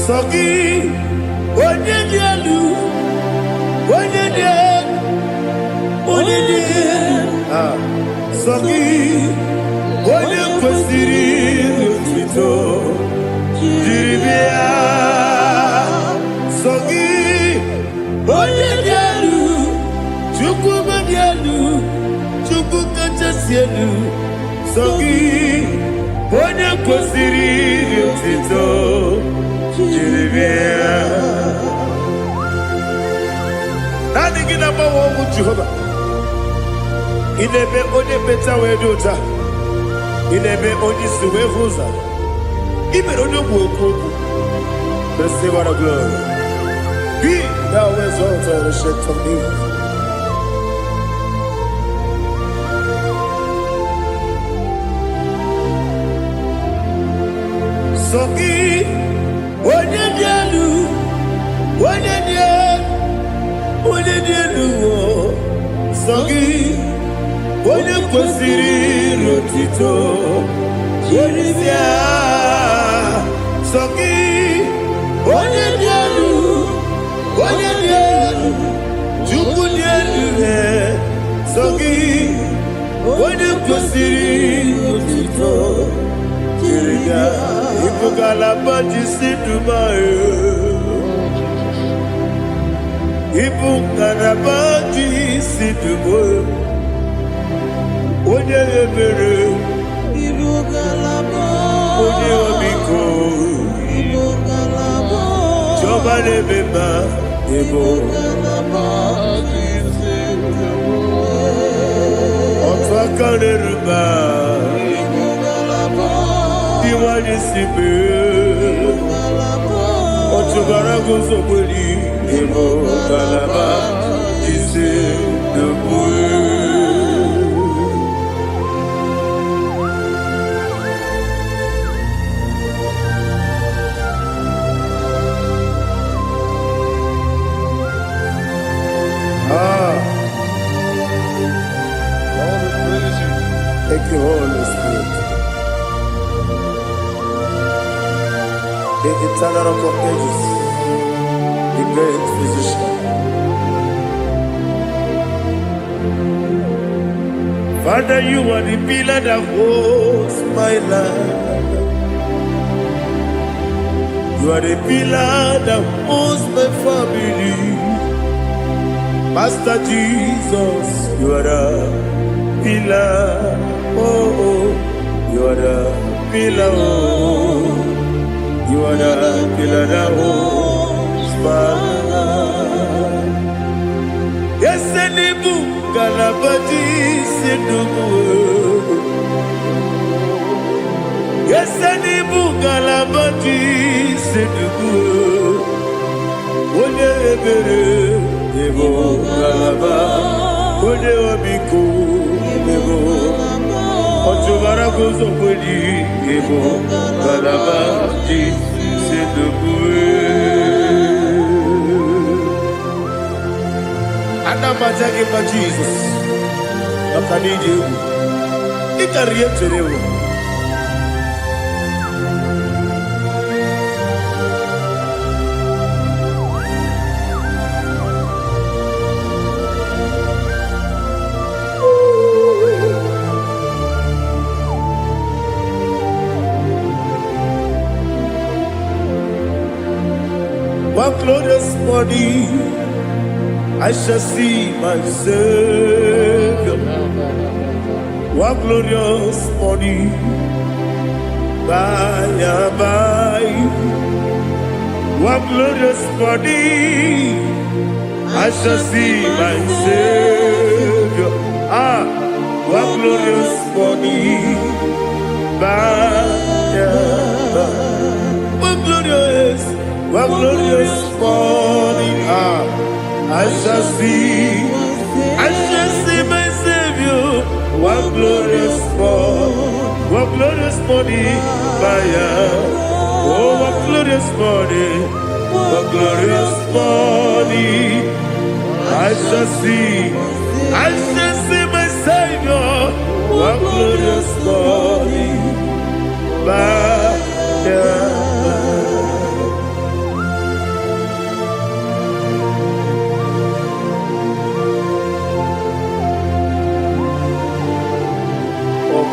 Sogi, onye dielu, Sogi, onye kwesịrị otuto, jiri bịa. Sogi, onye dielu, Chukwu dielu, Chukwu kachasị elu. Sogi, onye kwesịrị otuto. Nani gina mawa omu Jehova. Inebe onye beta we dota. Inebe onye suwe huza. Ibe onye woku. Receive our glory. Be thou exalted and shed from thee. Sogi. Onye dielu, Sogi, onye kwesịrị otito, jiri bịa. Sogi, onye dielu, Chukwu dielu. Sogi, onye kwesịrị otito, jiri bịa. Ibugalaba jisi dumayo. Ibugalaba jisi dumayo. Onye ebere. Ibugalaba. Onye omiko. Ibugalaba. Jọba nebeba. Ibugalaba jisi dumayo. Otu aka neruba. Iwani sibe Otubara gozoboli Emo galaba Jise debue Thank you, Holy Spirit. The eternal rock of ages, the great physician. Father, you are the pillar that holds my life. You are the pillar that holds my family. Master Jesus, you are the pillar. Oh, you are the pillar. Oh. You are the pillar that holds my life. Yes, Nibu Galabati Sidubu. Yes, Nibu Galabati Sidubu. One ebere, Nibu Galaba. One obiku, Nibu. Otubara gozo kweli, Nibu Galaba. Jesus. Makaniji, Ikarietero. One glorious body, I shall see my Savior. One glorious body, by and by. One glorious body, I shall see my Savior. One glorious body, by and by. One glorious body, I shall see my Savior. One glorious body, oh, one glorious body, I shall see my Savior. One glorious body,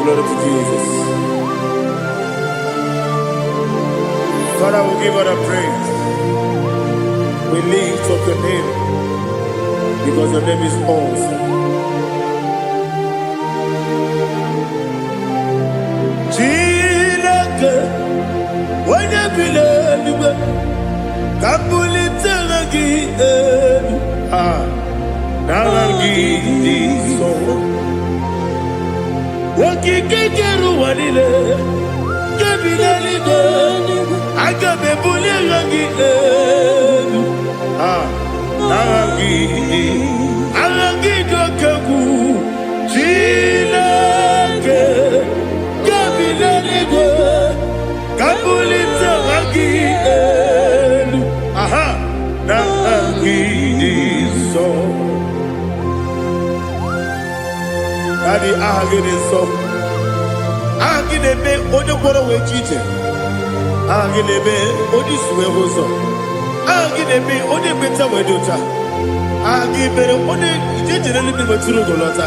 glory to Jesus. Father, we give all the praise. We lift up your name because your name is awesome. Chilake, when you believe, Kabulitelagi, Nalagi, so. Wakikeru walile, kebilaligo, agabe bulilagi, alagi dokagu, chilake, kebilaligo, kabulita lagi, nalagi so. Daddy, agide so. Agide be ojo boro we chite. Agide be oji suwe hoso. Agide be oji beta we dota. Agide be oji ijejere libi meturu golota.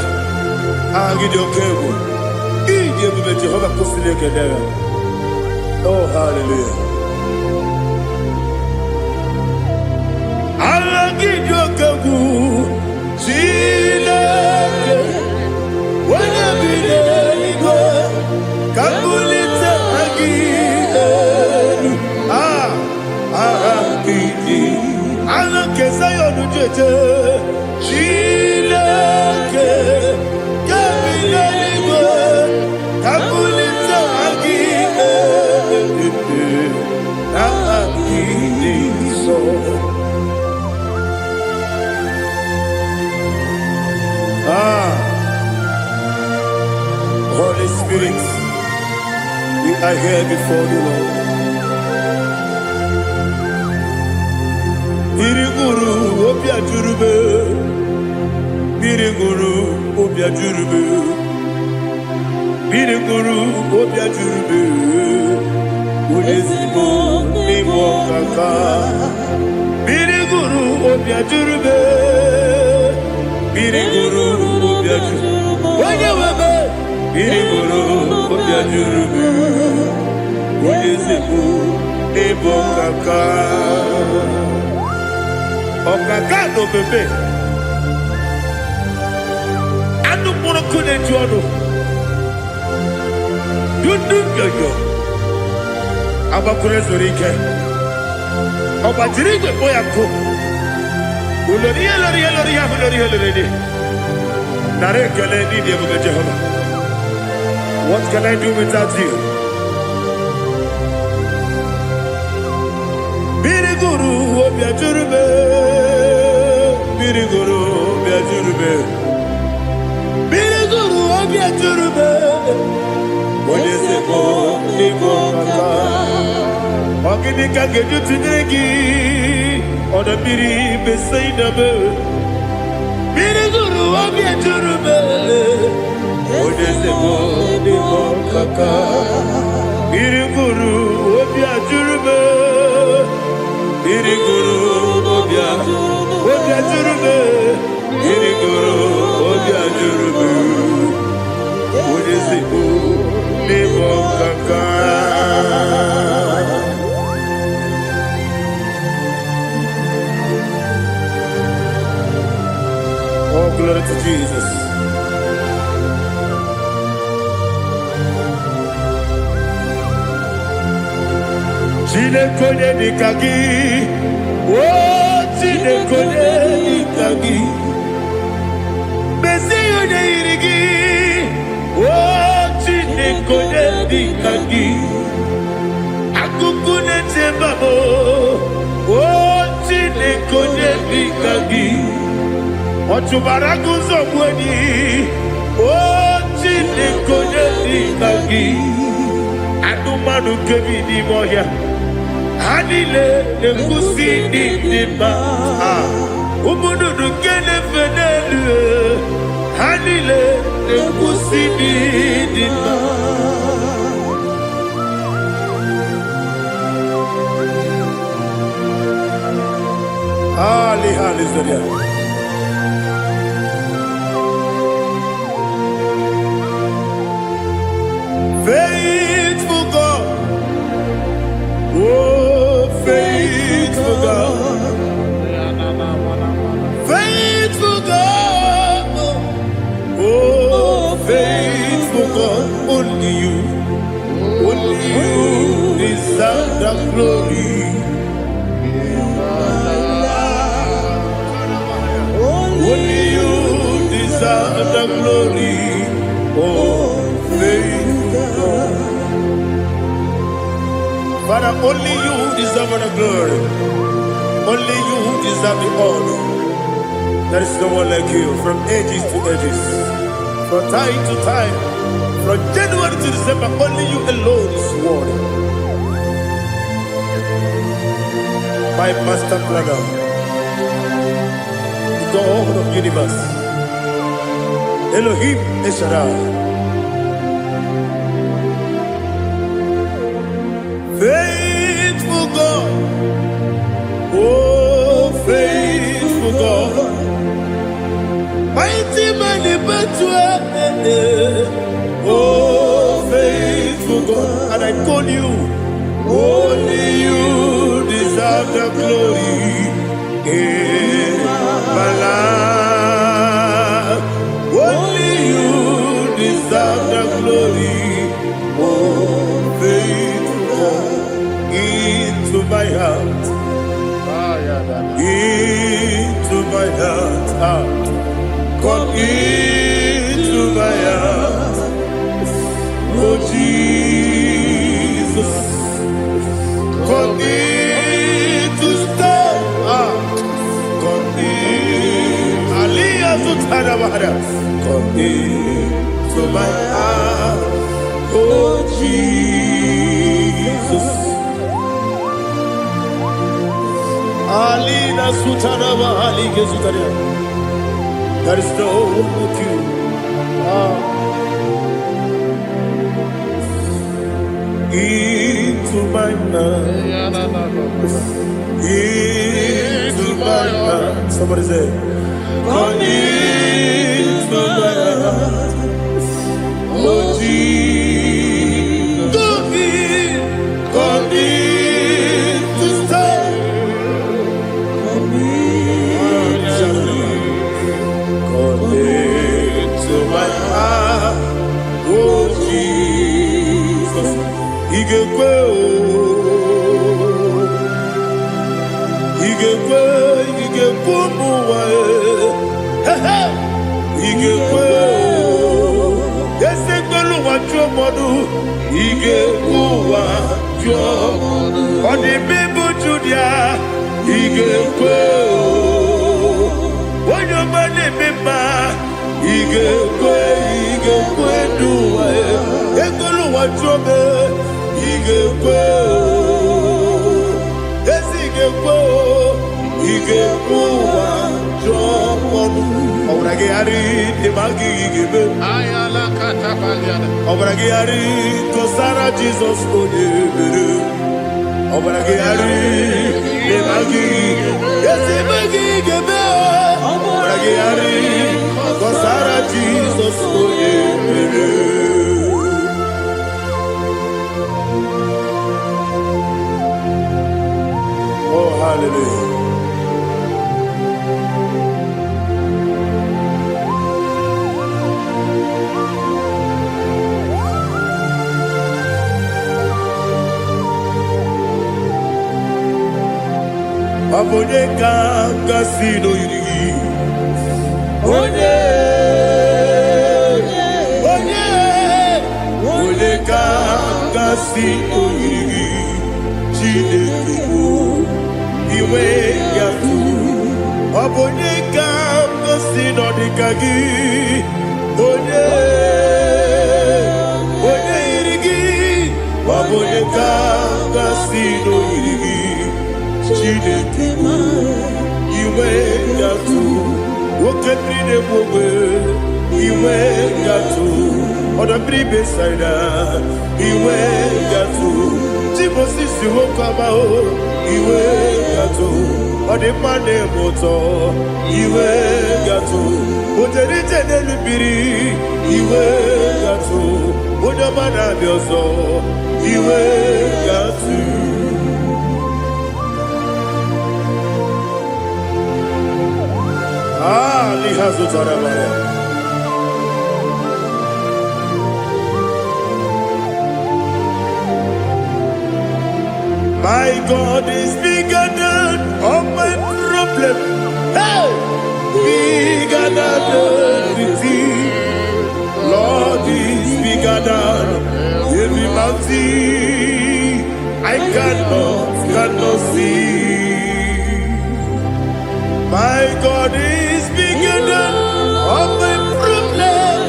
Agide okego. Ije be Jehovah kusile kedera. Oh, hallelujah. Agide okego. Chileke. When you believe, Kabulita again. Kesayo Nujeje, Chileke, Kabilaligo, Kabulita so. Holy Spirit, we are here before you, Lord. Biriguru obia jurube, Biriguru obia jurube, Biriguru obia jurube, Uyezibo nimo kaka, Biriguru obia jurube, Biriguru obia jurube, Wanyawebe, Biriguru obia jurube, Uyezibo nimo kaka. Okagado bebe anu mono kune jono dundu yoyo abakure zorike obajirije boyako ulori nare kele ni de buga Jehovah. What can I do without you? Biriguru obia jurube, Biriguru obia jurube, Biriguru obia jurube. Oyeseko niko kaka, okinika kejutinegi, oda biri beseinabe. Biriguru obia jurubele. Odesebo de kaka. Biriguru obia jurube. Biriguru obia jurube. Biriguru obia jurube. Odesebo de kaka. Oh, glory to Jesus. Chinekone nikagi, oh chinekone nikagi, Mesiyo ne irigi, oh chinekone nikagi, akukune tembabo, oh chinekone nikagi, otubaraguzo mweni, oh chinekone nikagi, anumanu kebi ni moya. Anile nekusi nima, umududu kene fenelu. Anile nekusi nima. Ali Zaria. Faithful God, oh faithful God, faithful God, oh faithful God, only you deserve the glory. Only you deserve the glory, oh faithful God. Father, only you deserve the glory. Only you deserve the honor. There is no one like you from ages to ages, from time to time, from January to December. Only you alone is worthy. My master planner, the God of the universe, Elohim Eshadai. Faithful God, oh faithful God, mighty man in battle, oh faithful God, and I call you, only you deserve the glory in my life, only you deserve the glory, oh faithful God. Into my heart, into my heart, come into my heart, oh Jesus, come in to stay, come in, Aliyah Zutanabara, come into my heart, oh Jesus. Alina Sutanaba Ali Gezutaria. There is no one like you. Into my heart. Into my heart. Somebody say, come into my heart. Oh Jesus. Come in to stay. Come into my heart, oh Jesus. Igekwe, muwa, igekwe, yese kolu wachomodu, igekwe wachomodu. Odi bibu Judia, igekwe. Onyomane mema, igekwe duwa, ekolu wachobe, igekwe, esi igekwe, igekwe wachomodu. Obragiari de Magi Gibe. Ayala Katabaliana. Obragiari Kosara Jesus Onyebere. Obragiari de Magi. Yes, Magi Gibe. Obragiari Kosara Jesus Onyebere. Oh, hallelujah. Abone kanga sino yiri. Onye kanga sino yiri. Chineke o iwe yatu. Abone kanga sino dikagi. Onye yiri. Abone kanga sino yiri. Chineke iwe yatu. Okepine mwe iwe yatu. Oda bribe saida iwe yatu. Tibosi siwo kama o iwe yatu. Ode mane moto iwe yatu. Ojeri jene lubiri iwe yatu. Oda mana bioso iwe yatu. Lihazu Tarabaya. My God is bigger than all my problem. Hey! Bigger than everything. Lord is bigger than every mountain I cannot see. My God is bigger than all my problem.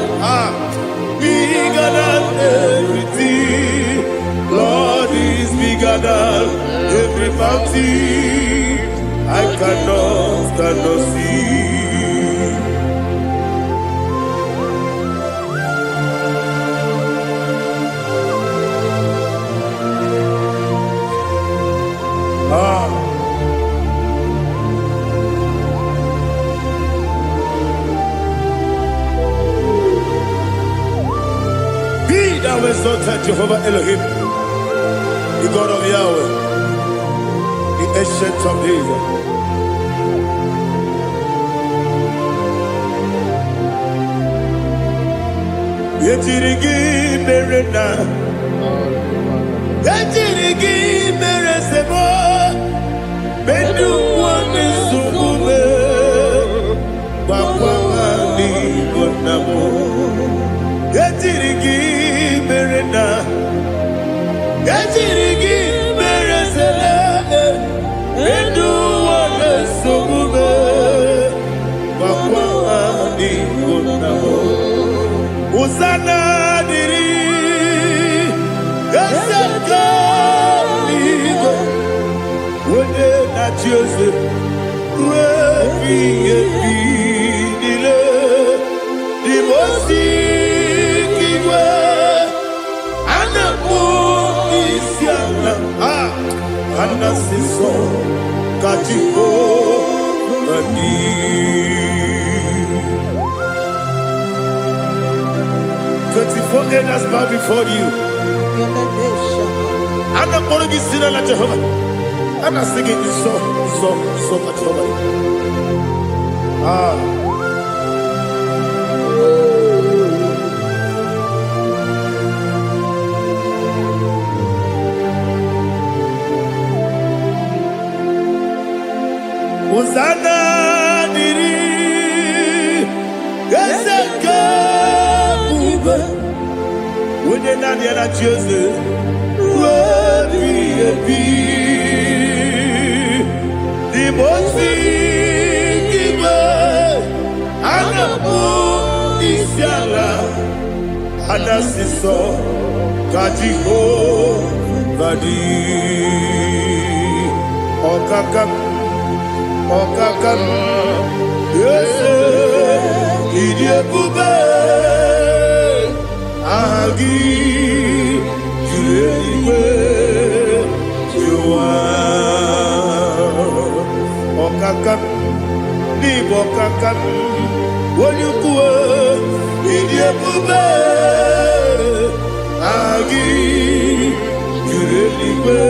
Bigger than everything. Lord is bigger than every mountain I cannot see. Thou exalted Jehovah Elohim, the God of Yahweh, the ancient of days. Yetirigi berena, yetirigi beresebo, bedu wani sukube, wakwani bonamo. Yetirigi berena, yetirigi beresele, bedu wani sukube, wakwani bonamo. Usana diri, eseka ligo, wode na Joseph, wepi nile, dimosi kiwe, anamu isiana, anasiso kachiko mani. 24 elders bow before you. I'm not going to be singing like Jehovah. I'm not singing this song like Jehovah. Hosanna diri, Ezeka. When you're not here at Joseph, the most giver, Anabu Isiala, Anasiso, Kajiho, Badi, Okakam, yes. Idi ebube agi jueligwe juwa okakam nibo kakam wonyukwe idi ebube agi jueligwe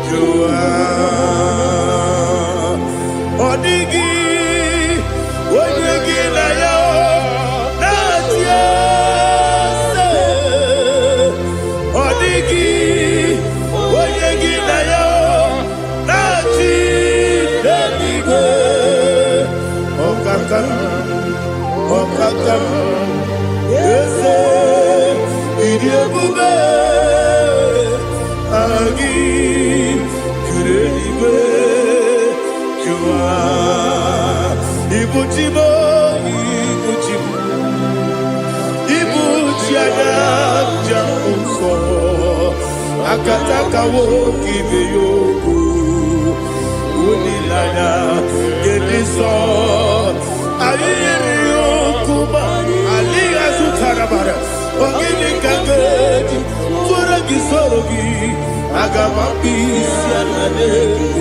juwa odigi Okakam, ese, idi ebube, agi, jureligwe, juwa, ibuchibo, ibuchiada, jamuso, akataka woki beyoku, unilaya, gediso, ayiri okuba aliya zutarabara ogini kageti fura gisorogi agama bisianane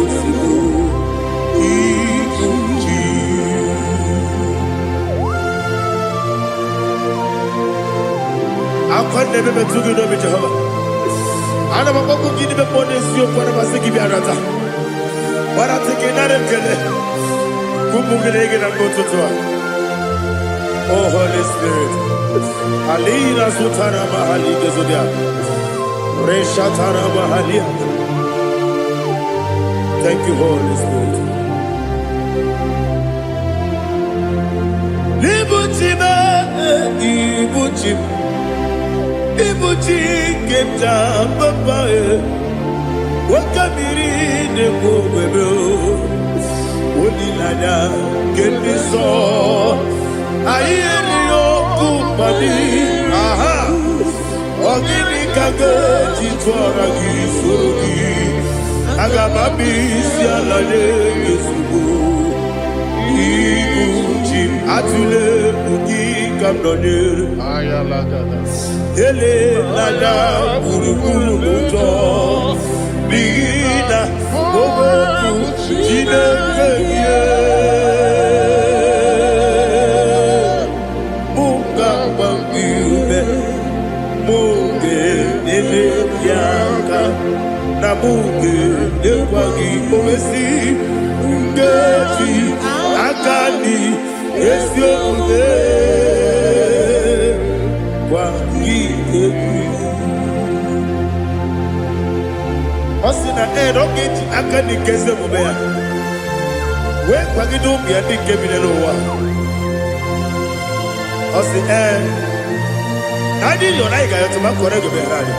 usiku ikuji akwande bebe tugi no Jehova ana bako gidi be ponesio kwa basiki biarata bara tekenare kele kumugirege na mtoto. Oh Holy Spirit, Alina Sutara Mahali Gezudia, Reshatara Mahalia. Thank you, Holy Spirit. Libuchima, Ibuchi, Kepta, Papa, Wakamiri, Nebobebo, Unilada, Kemiso. Ayeri okupani, aha, ogini kage chitwara gisurugi, agamabi sialale yesubu, ibuchi atule ugi kamdonere, ele lada kurukuru muto, bigina obeku chineke. Na muge ekwagi omesi ngeti akani esi omude kwagi ebi osina erogeti akani keze mubea we kwagi do bi adi kebile lo wa osi adi lo na iga yoto ma kore go be radi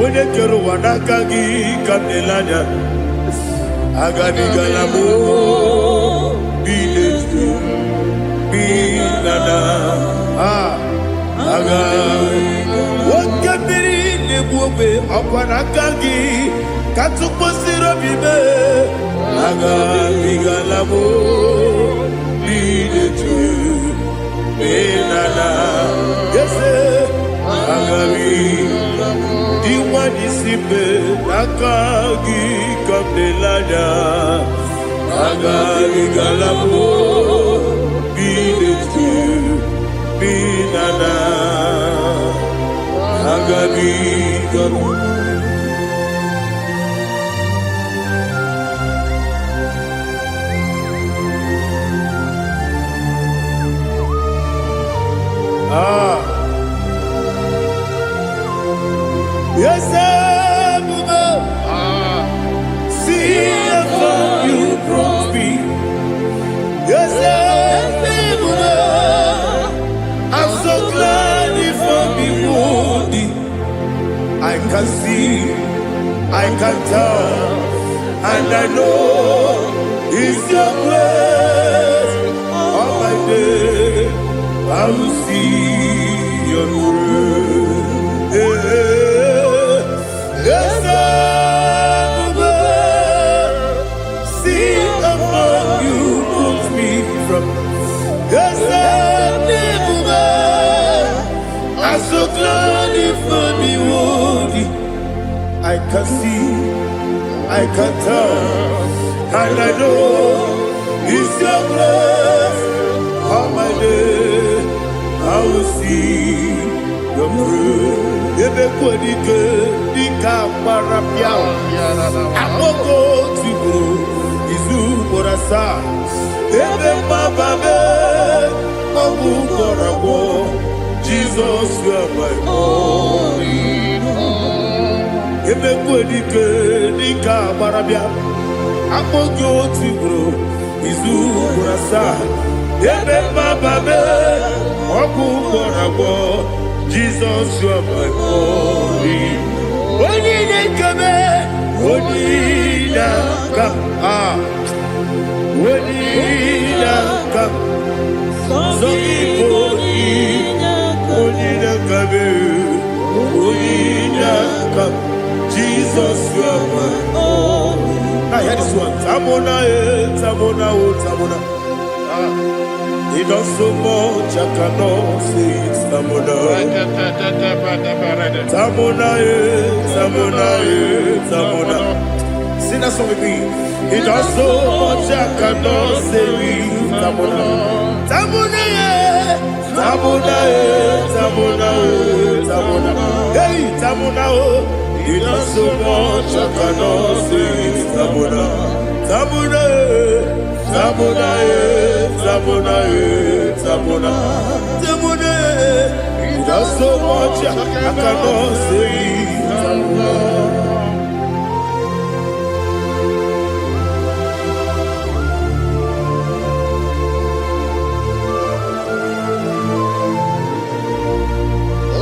Wone kero wanaka gi kanelanya agani galamo biletu binana aga wakabiri nebuobe akwanaka gi katuposiro bibe agani galamo biletu binana yese agami Diwani simbe nakagi kamdelanya agari galamo biletu binana agari galamo Yes, see how you brought me. Yes, I'm so glad you found me worthy. I can see, I can tell, and I know it's your grace. All my day, I will see your grace. Yes, I will see above you. so glad if I be worthy. I can see, I can tell, and I know it's your grace. All my day, I will see your praise. Ebe kwenike, dika marapia. Amoko tibo, izu morasa. Ebe mababe, obu korabo. Jesus, you are my only home. Ebe kwenike, dika marapia. Amoko tibo, izu morasa. Ebe mababe, obu korabo. Jesus, you are my only. Only come, only come, only come. So people only come, only come. Jesus, you are my only. I hear this one. Tamona, tamona, tamona. He does so much I cannot say it. Tamona, Tamona, Tamona, Tamona. Sing that song with me. He does so much I cannot say it. Tamona, Tamona, Tamona, Tamona, Tamona. Hey, Tamona, he does so much I cannot say it. Tamona, Tamona. Tamona, Tamona, Tamona, Tamona. He does so much I cannot say. Tamona.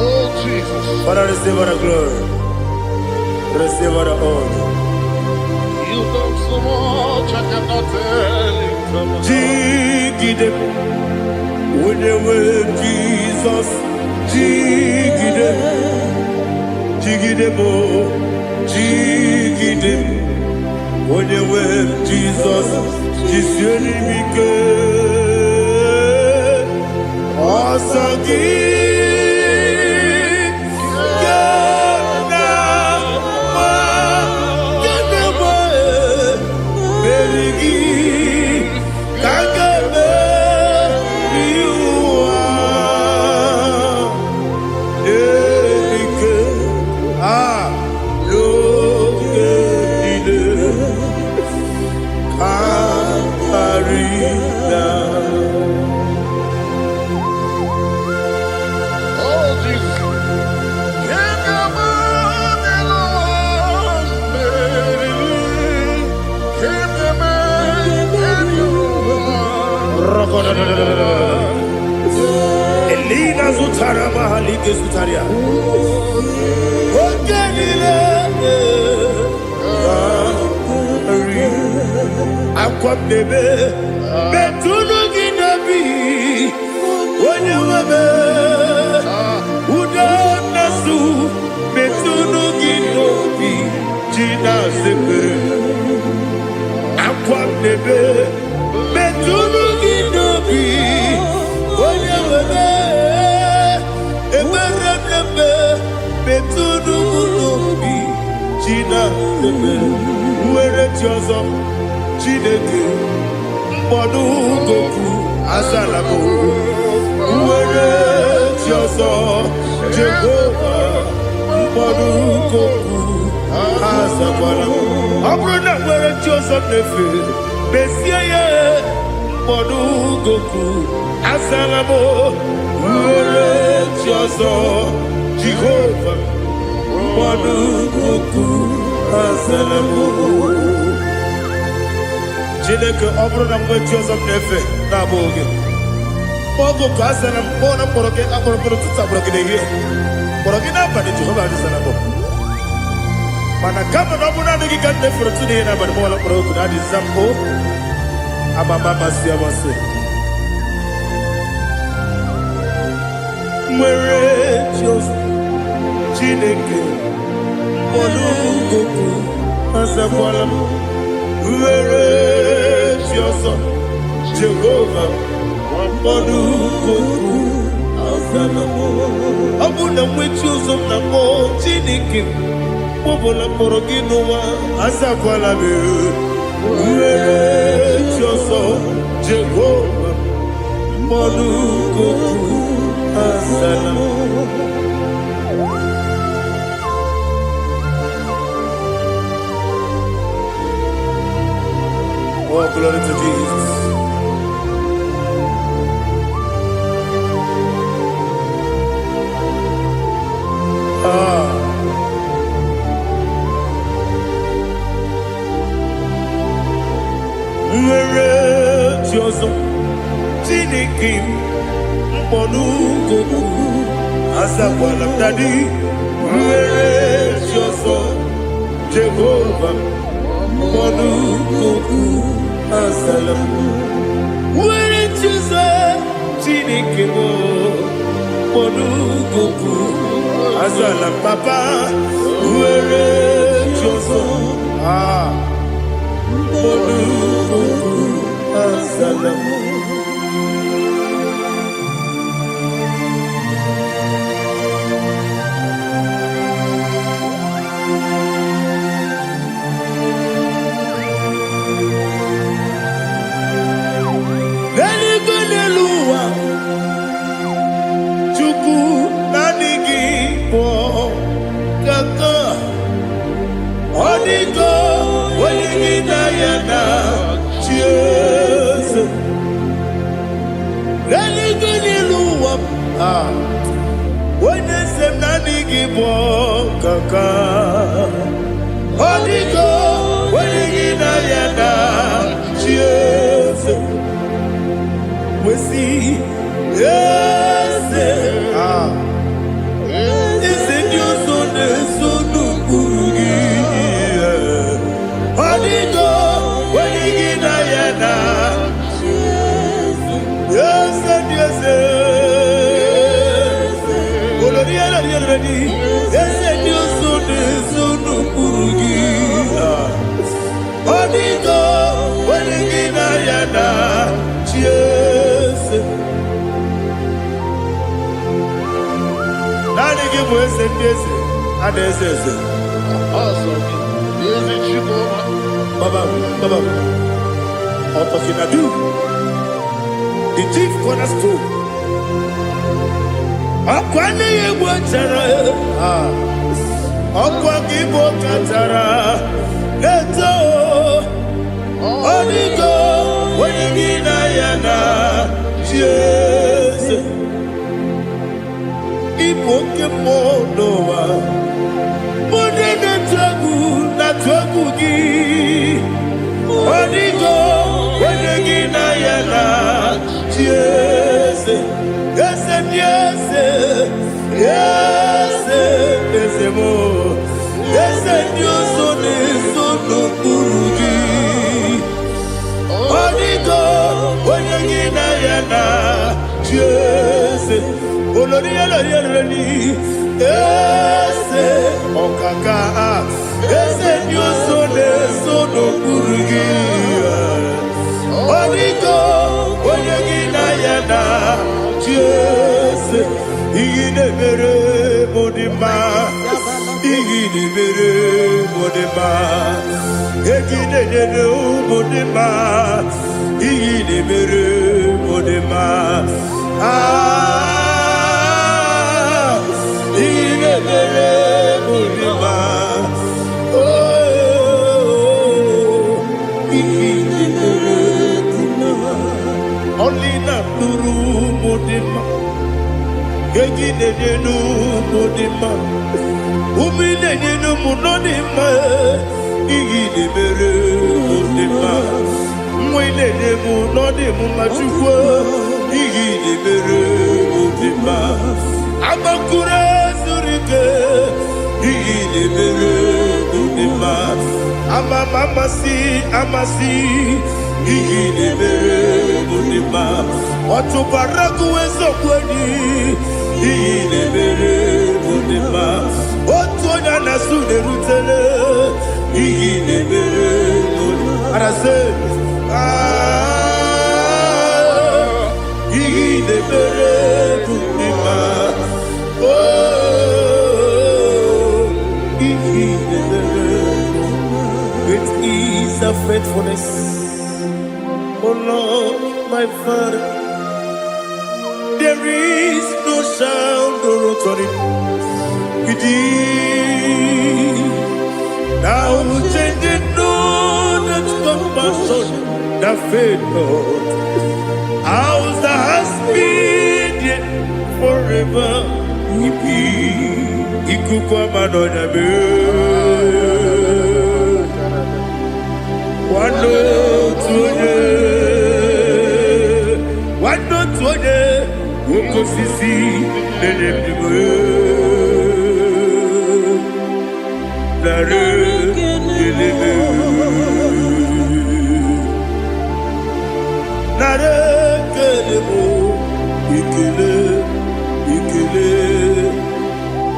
Oh Jesus. Father, receive all the glory. Receive all the honor. You done so much I cannot tell it. Jigide, when they were Jesus, Jigide, Jigide mo, Jigide, when they were Jesus, Jisuni Mike, Asagi. Elina Zutara Mahalike Zutaria. Ogenile Akwabebe Betunu Ginabi Wanyawebe Udanasu Betunu Ginobi Jina Zepe Akwabebe Betunu Ginobi Wanyawebe Eberebebe Betunu Ginobi Jina Zepe Uwere Tiozo Chineke Mbodu Goku Azalabo Uwere Tiozo Jehovah Mbodu Goku Azalabo Abrona Uwere Tiozo Nefe Besiye Mbodu Goku Azalabo Uwere Tiozo Jehovah Mbodu Goku Azalabo Chineke ọ bụrụ na mgbe Joseph na-efe na-abụ oge ogo ka a sara mkpọ na mkpọrọ gị akpọrọkpọrọ tutu agbọrọ gị n'ehihie mkpọrọ gị n'abalị Jehova adịsara mbọ mana kama na ọ bụ naanị gị ka nne fere tụ n'ihe n'abalị mụọla mkpọrọ oku na adịza mbụ amama amasị amasị nwere Joseph Chineke mkpọrọ ogogo azakwala m Where Jioso Jehovah Mbodu Goku Azalamo. Obuna mwechuzo na mo chiniki Bobola poroginowa azakwala be Uere choso Jehovah Monuko Asalam. Oh, glory to Jesus. Where Joseph Tinikim Monuko Asakwala Daddy. Where Joseph Jehovah Monuko Asalam. Where Joseph Tinikim Monuko Asalam Papa. Where Joseph Monuko Asalam. The chief cornerstone. Akwani yebo chara. Akwani yebo chara. Leto. Onigo. Wenigina yana. Jesus. Ibo kemonowa. Mone na tragu gi. Onigo. Wenigina yana. Yes, yes, yes, yes, yes, more. Yes, Dios son eso no purugi. Onigo, oyagina yana. Yes, oloria loria lori. Yes, okaka. Yes, Dios son eso no purugi. Onigo, oyagina yana. Yes, igine mere modima, igine mere modima, igine mere modima, igine mere modima. Ah, igine mere modima. Oh, igine mere modima. Only not Nuru Modima. Gagine no Modima. Umine no Monodima. Igine Bere Modima. Mwine de Monodimu Machua. Igine Bere Modima. Amakura Zurike. Igine Bere Modima. Amasi. Igine Bere Modima. Watu baraku wezo kweni. Igine Bere Modima. Watu onyana sude rutele. Igine Bere Modima. Arase. Igine Bere Modima. Oh. faithfulness. Oh Lord, my Father, there is no sound or authority. Now changing no that compassion, that faith, Lord. Ours that has been yet forever. Ikukwa madonya be. Wando tuone, woko sisi lelebe. Nare lelebe. Nare kelebo, ikele.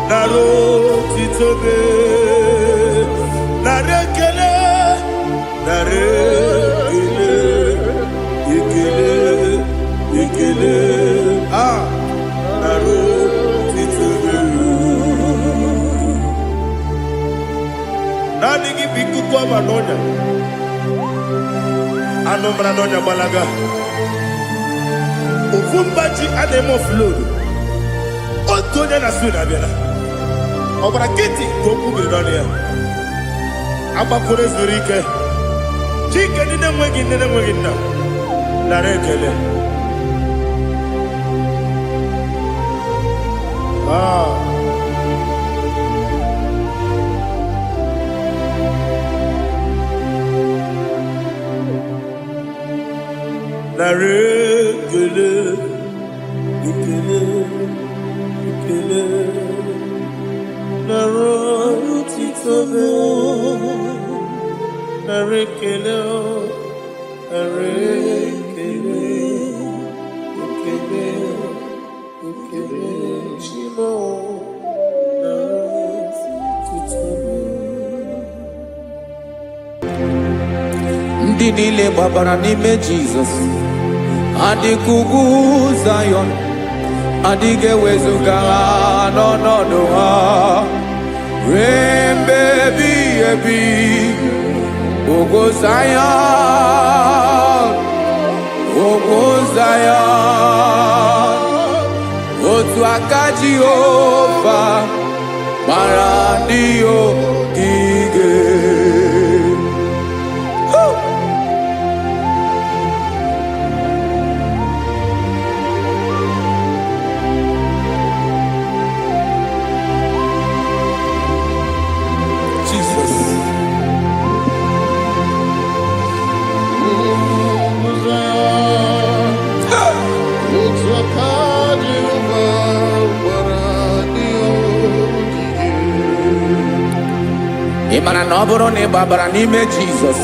Naro titobe, nare kele, ikele, naro titobe. Nani kibiku kwa manonya, anomra nonya balaga. Ufumbaji anemo flow. Otonya na suna bela. Obra kiti koku beronia. Abakure zurike. Chike nene mwegi na. Narekele. Narekele. Ikele. Naro titobe, narekele, chimo, naro titobe. Ndị niile gbabara n'ime Jizọs, adịkugwu Zion, adịghị ewezuga ha n'ọnọdụ ha. Rembebi ebi, Ogo Zion, otu aka Jehova mara ndị ogige. Ịmara na ọ bụrụ na ị gbabara n'ime Jizọs,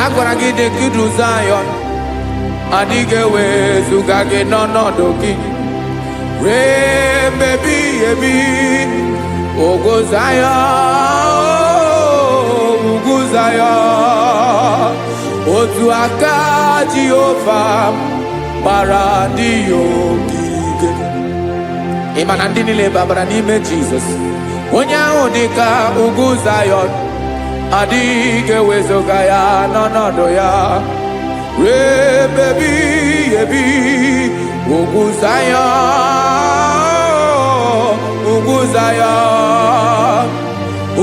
a gwara gị dị kudu Zion, adịghị ewezuga gị n'ọnọdụ gị. Rembebi ebi, Ogo Zion, otu aka Jehova gbara ndị ogige. Ịma na ndị niile gbabara n'ime Jizọs, onye ahụ dị ka ugwu Zion, adịghị ewezuga ya n'ọnọdụ ya. Rembebi ebi, ugwu Zion,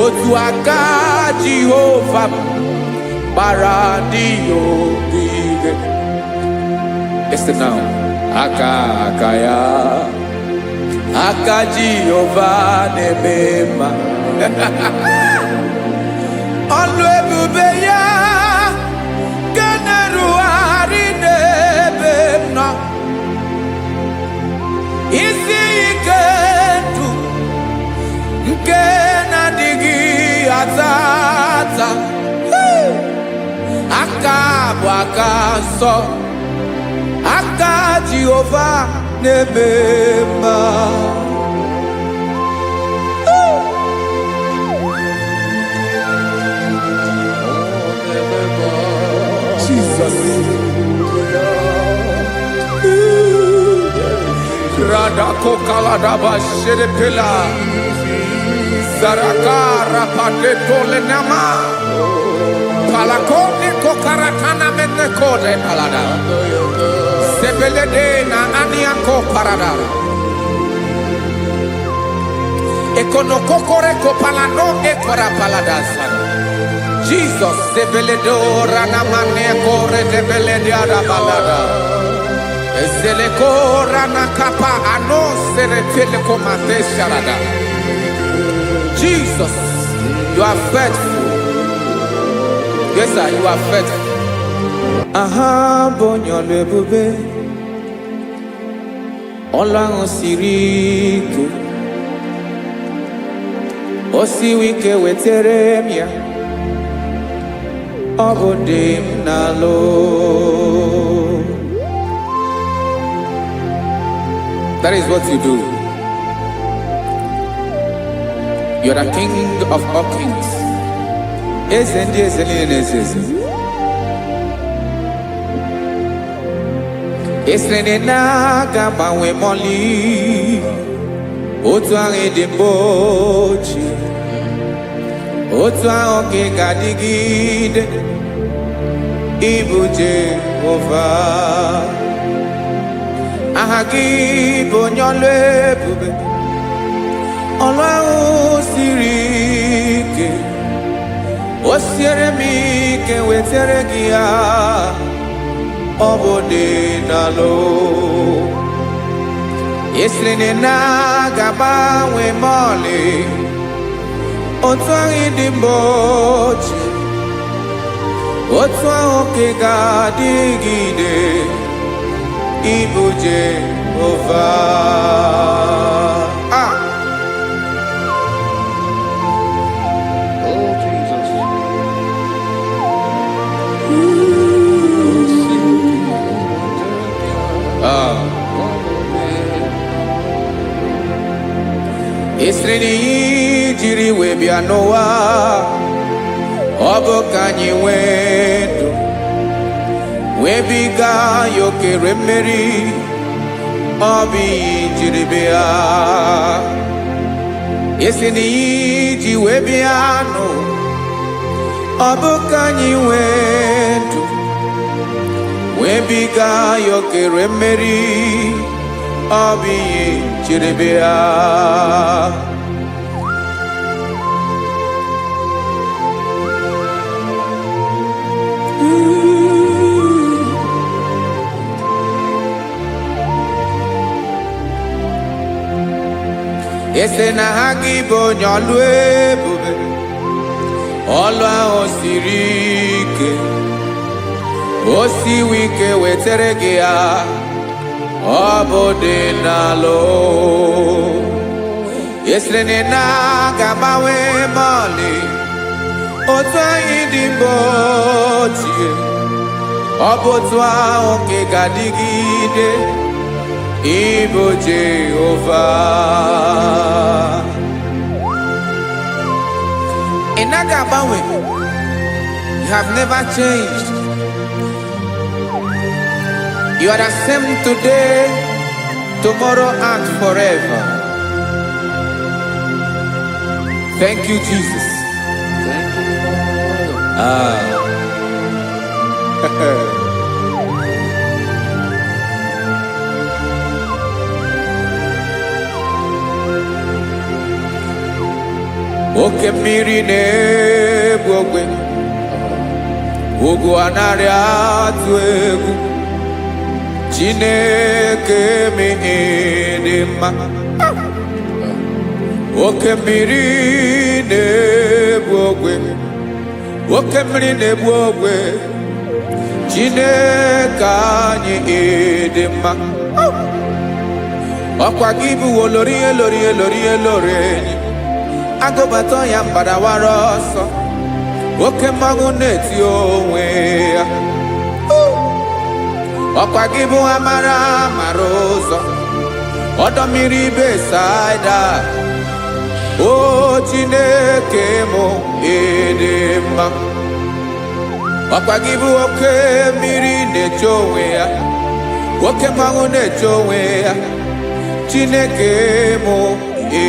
otu aka Jehova gbara ndị ogige. Listen now, aka ya, aka Jehova na-eme mma. Ọlụ ebube ya ga na-erugharị n'ebe m nọ. Isi ike ndụ nke na-adịghị ata ata. Aka bụ aka nsọ, aka Jehova na-eme mma. Jesus. Radako kaladaba shedepela, Zarakara padeto lenama, Palakone kokaratana mene kode palada. Sebelede na ania ko parada. Ekono kokore ko palano ekora paladasa. Jesus sebeledo rana mane kore debelede ada balada. Ezele korana kapa ano serepele komate sharada. Jesus, you are faithful. Yes, sir, you are faithful. Aha, bonyo lebube. Olang osiriku. Osiwike weteremia. Obodim nalo. That is what you do. You are the King of all kings. Esrene na gaba we moli. Otu ange de bochi. Otu ange gadigide. Ibu Jehovah. Ahagi bonyole bube. Ọlọ́run siri ike, o siere mi ke wetere gị ya, ọ bụ dị n'alụ. Esiri na ga-agbanwe ma ọlị, otu ahụ dị mgbe ochie, otu ahụ ka ga-adịgide, ịbụ Jehovah. Esreni jiri we bịa n'ụwa, ọ bụ ka anyị nwee ndụ, wee biga ya okere mmeri, ọ bụ ihe jiri bịa. Esreni ji we bịa nụ, ọ bụ ka anyị nwee ndụ, wee biga ya okere mmeri, ọ bụ ihe jiri bịa. Ese na ha gị bụ onye ọlụ ebube, ọlụ ahụ siri ike, o siwe ike wetere gị ya, ọ bụ dị n'alụ. Esere na ga-agbanwe ma ọlị, otu anyị dị mgbe ochie, ọ bụ otu ahụ ka ga-adịgide, ịbụ Jehovah. Ị naghị agbanwe, you have never changed. You are the same today, tomorrow and forever. Thank you, Jesus. Thank you, Oke mmiri na-egbu ogwe, ugwu anaghị atụ egwu, Chineke dị mma. Oke mmiri na-egbu ogwe, oke mmiri na-egbu ogwe, Chineke anyị dị mma. Ọkwa gị bụ olori enyi, agụbata ya mbadawara ọsọ, oke mmanwụ na-eti onwe ya. Ọkwa gị bụ amara ụzọ, ọdọ mmiri Besaida, o Chineke mụ dị mma. Ọkwa gị bụ oke mmiri na-eche onwe ya, oke mmanwụ na-eche onwe ya, Chineke mụ dị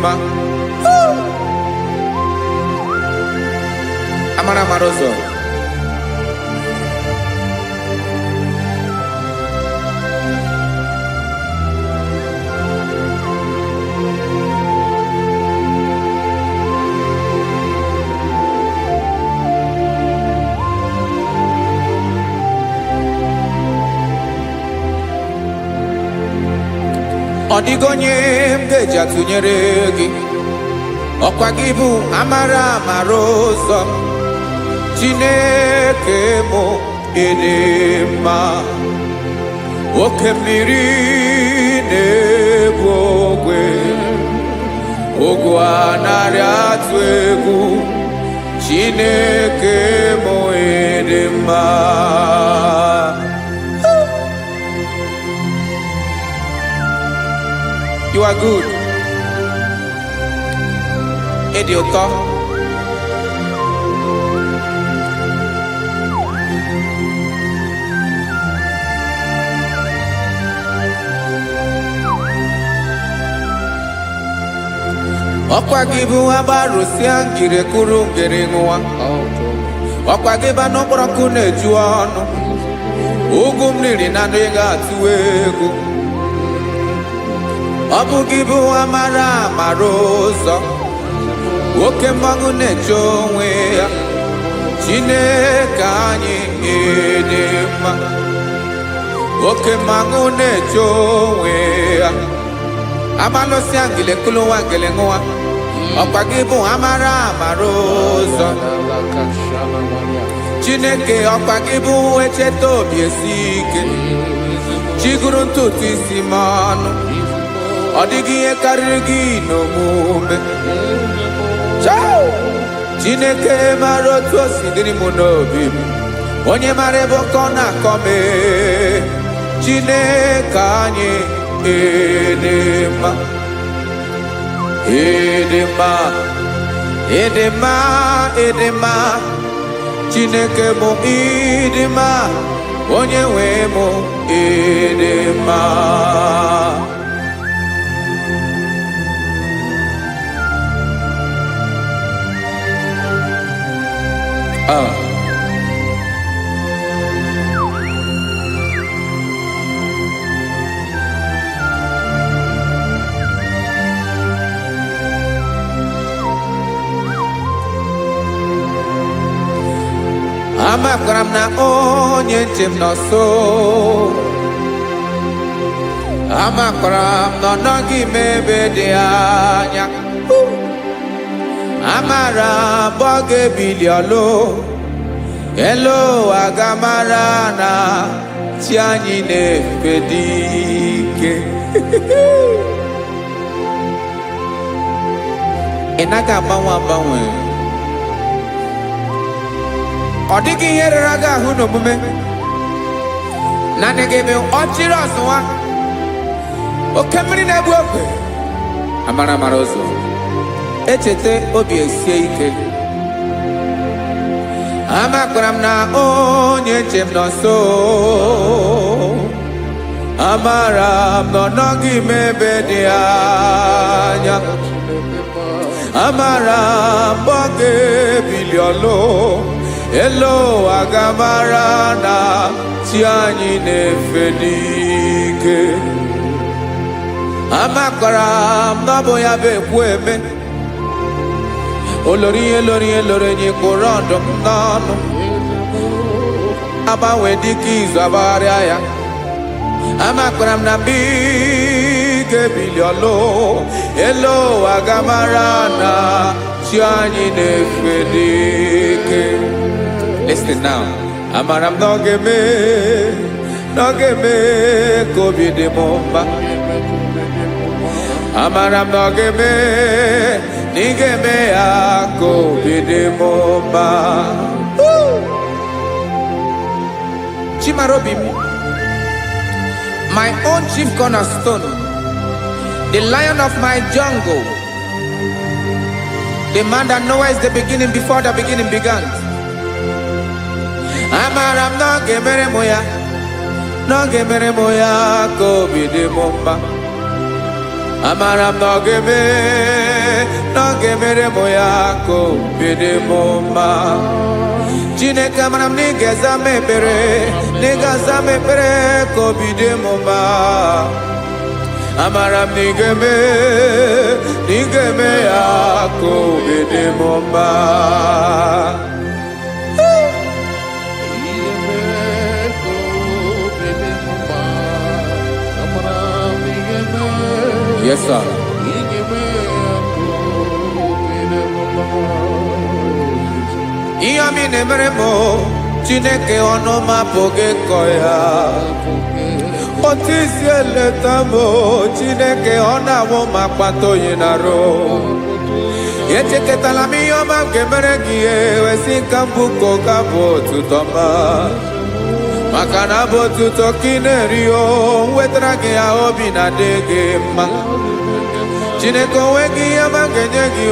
mma. Amara Marozo. Odigonye mgeja tunyere gị ọkwa gị bụ amara Marozo Chineke mụ ịdị mma oke mmiri na-ebu ogwe ogwu anarị atụ egwu Chineke mụ ịdị mma. You are good. Ịdị ụtọ. Ọkwa gị bụ agbarụsịa ngire kụrụ ngere nwa. Ọkwa gị ba n'okporoko na-eju ọnụ. Ugwu mmiri na ndị ga-atụ egwu. Ọ bụ gị bụ amara Marozo nwoke mmanwụ na-eche onwe ya Chineke anyị ịdị mma nwoke mmanwụ na-eche onwe ya amalụsị angele kụlụwa ngele nwa ọkwa gị bụ amara Marozo Chineke ọkwa gị bụ echeta obi esi ike chiguru ntutu isi m ọnụ ọ dịghị ihe karịrị gị n'omume Chineke mara otu o si dịrị m n'obi m onye mara ebe ọkọ na-akọ m Chineke anyị ịdị mma ịdị mma ịdị mma ịdị mma Chineke bụ ịdị mma onye nwe m ịdị mma. Amakwara m na onye nche m nọ nso amakwara m na ọ nọghị m ebe dị anya amara m ọ ga-ebili ọlụ elu agamara na chi anyị na-efe dị ike ị naghị agbanwe ọ dịghị ihe rere gị ahụ n'omume naanị gị bụ ọchịrị ọzụwa oke mmiri na-egbu ogwe amara Marozo echeta obi esie ike amakwara m na onye nche m nọ nso amara m na ọ nọghị m ebe dị anya amara m ọ ga-ebili ọlụ elu agamara na chi anyị na-efe n'ike amakwara m na ọ bụ ya bụ ekwu eme olori ihe lori enyi kpụrụ ọdụm n'ọnụ agbanwe dịka izu agbagharịa ya amakwara m na mgbe ị ga-ebili ọlụ elu agamara na chi anyị na-efe n'ike. Listen now. Amara m na ọ ga-eme ka obi dị m mma amara m na ọ ga-eme na ị ga-eme ya ka obi dị m mma. Chimara obi m my own chief cornerstone the lion of my jungle the man that knows the beginning before the beginning began. Amara m na ọ ga-emere m ya ka obi dị m mma amara m na ọ ga-eme n'oge mere mụ ya ka obi dị m mma. Chineke mara m na ị ga-aza m ekpere, na ị ga-aza m ekpere ka obi dị m mma. Amara m na ị ga-eme ya ka obi dị m mma. Yes, sir. Ihe mi na-emere m Chineke ọnụ m apụghị ịkọ ya. Otu isi eleta m Chineke ọ na-awụ m akpata oyi n'arụ. Echeketala m ihe ọma m ga-emere gị wesị ka m bụkọ ga bụ otuto mma. Maka na bụ otuto ka ị na-eri wetara gị ya obi na-adị gị mma. Chineke onwe gị ihe ọma ga-enye gị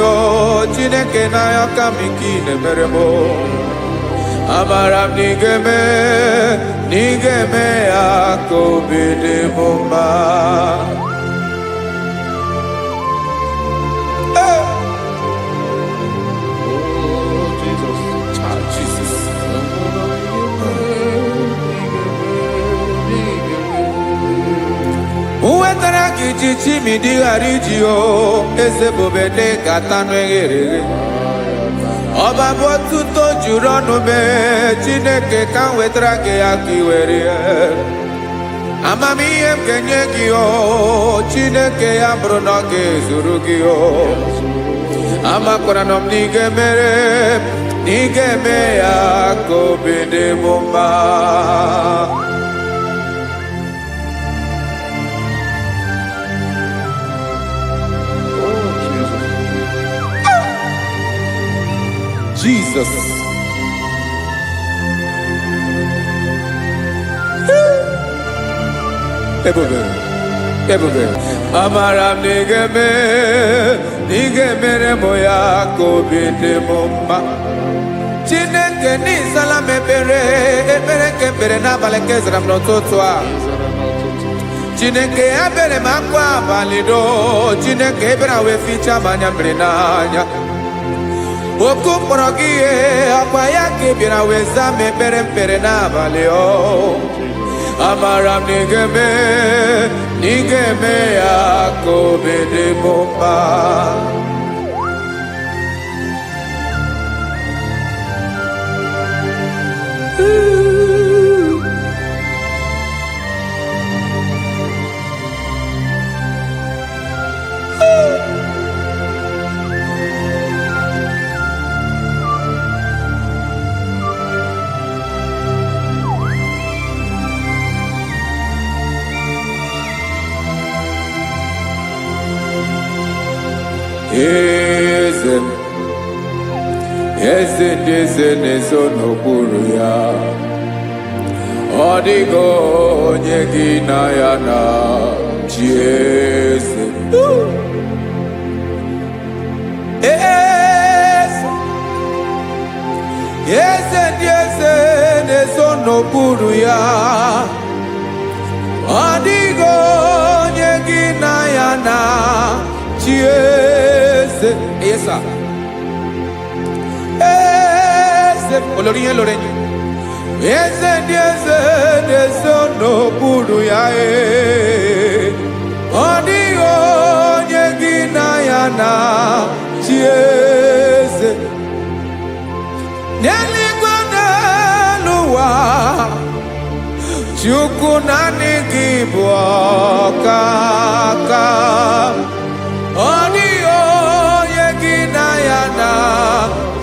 Chineke n'anya ka m ike ị na-emere m. Amara m na ị ga-eme ya ka obi dị m mma. Wetara gị ji chimi dịghara iji eze bobede gata n'eghere. Ọba bụ otuto juru ọnụ mee Chineke ka m wetara gị ya ka ị were. Amamihe m ga-enye gị Chineke ya bụrụ na ọ ga-ezuru gị amakwara na m na ị ga-eme ya ka obi dị m mma. Jesus. Ebube. Amara m na ị ga-emere m ya ka obi dị m mma. Chineke n'ịzala m ekpere ka ekpere n'abalị ka ezara m n'ụtụtụ a. Chineke ya bere m akwa abalị do. Chineke ebere wee ficha m anya mmiri n'anya. Oku mkpọrọ gị ihe akwa ya ka ị bịara wee zaa m ekpere n'abalị Amara m na ị ga-eme ya ka obi dị m mma. Eze ndị eze na-ezo n'okpuru ya. Ọ dịghị onye gị na ya na chi eze. Eze ndị eze na-ezo n'okpuru ya. Ọ dịghị onye gị na ya na chi eze. Yes, sir. Olórí yẹn lórí yẹn. Eze ndị eze na-ezo n'okpuru ya. Ọ dịghị onye gị na ya na chi eze. N'eluigwe n'elu ụwa Chukwu naanị gị bụ ọkaka. Ọ dịghị onye gị na ya na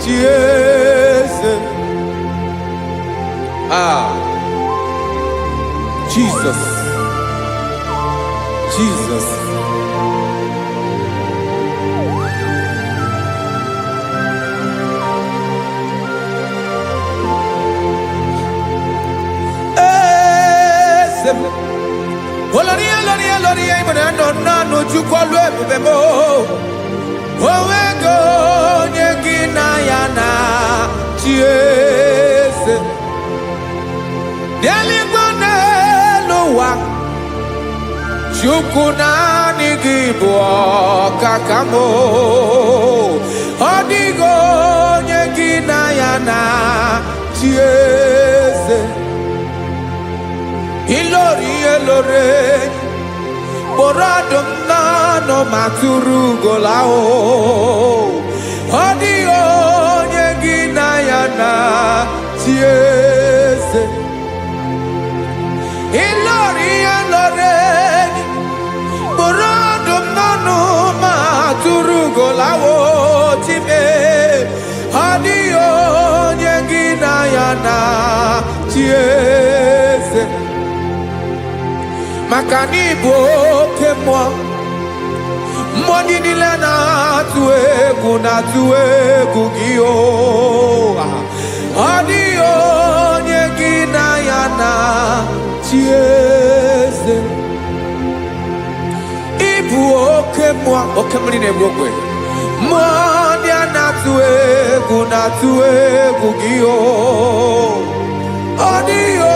chi eze. Jesus. Oloria imana no Chukwu olu ebube mo. Owego onye gị na ya na chi eze. N'eluigwe n'elu ụwa Chukwu naanị gị bụ ọkaka m. chiese ilori elore Boradom nano maturu golao Odio nyegina yana chiese Ilori elore Boradom nano maturu golao Chime Odio nyegina yana chiese Makani bo kemwa Moni nile na tuwe gugio Adio nyegina yana chiese Ibu okemwa okemri ne bokwe Moni ana tuwe gugio Adio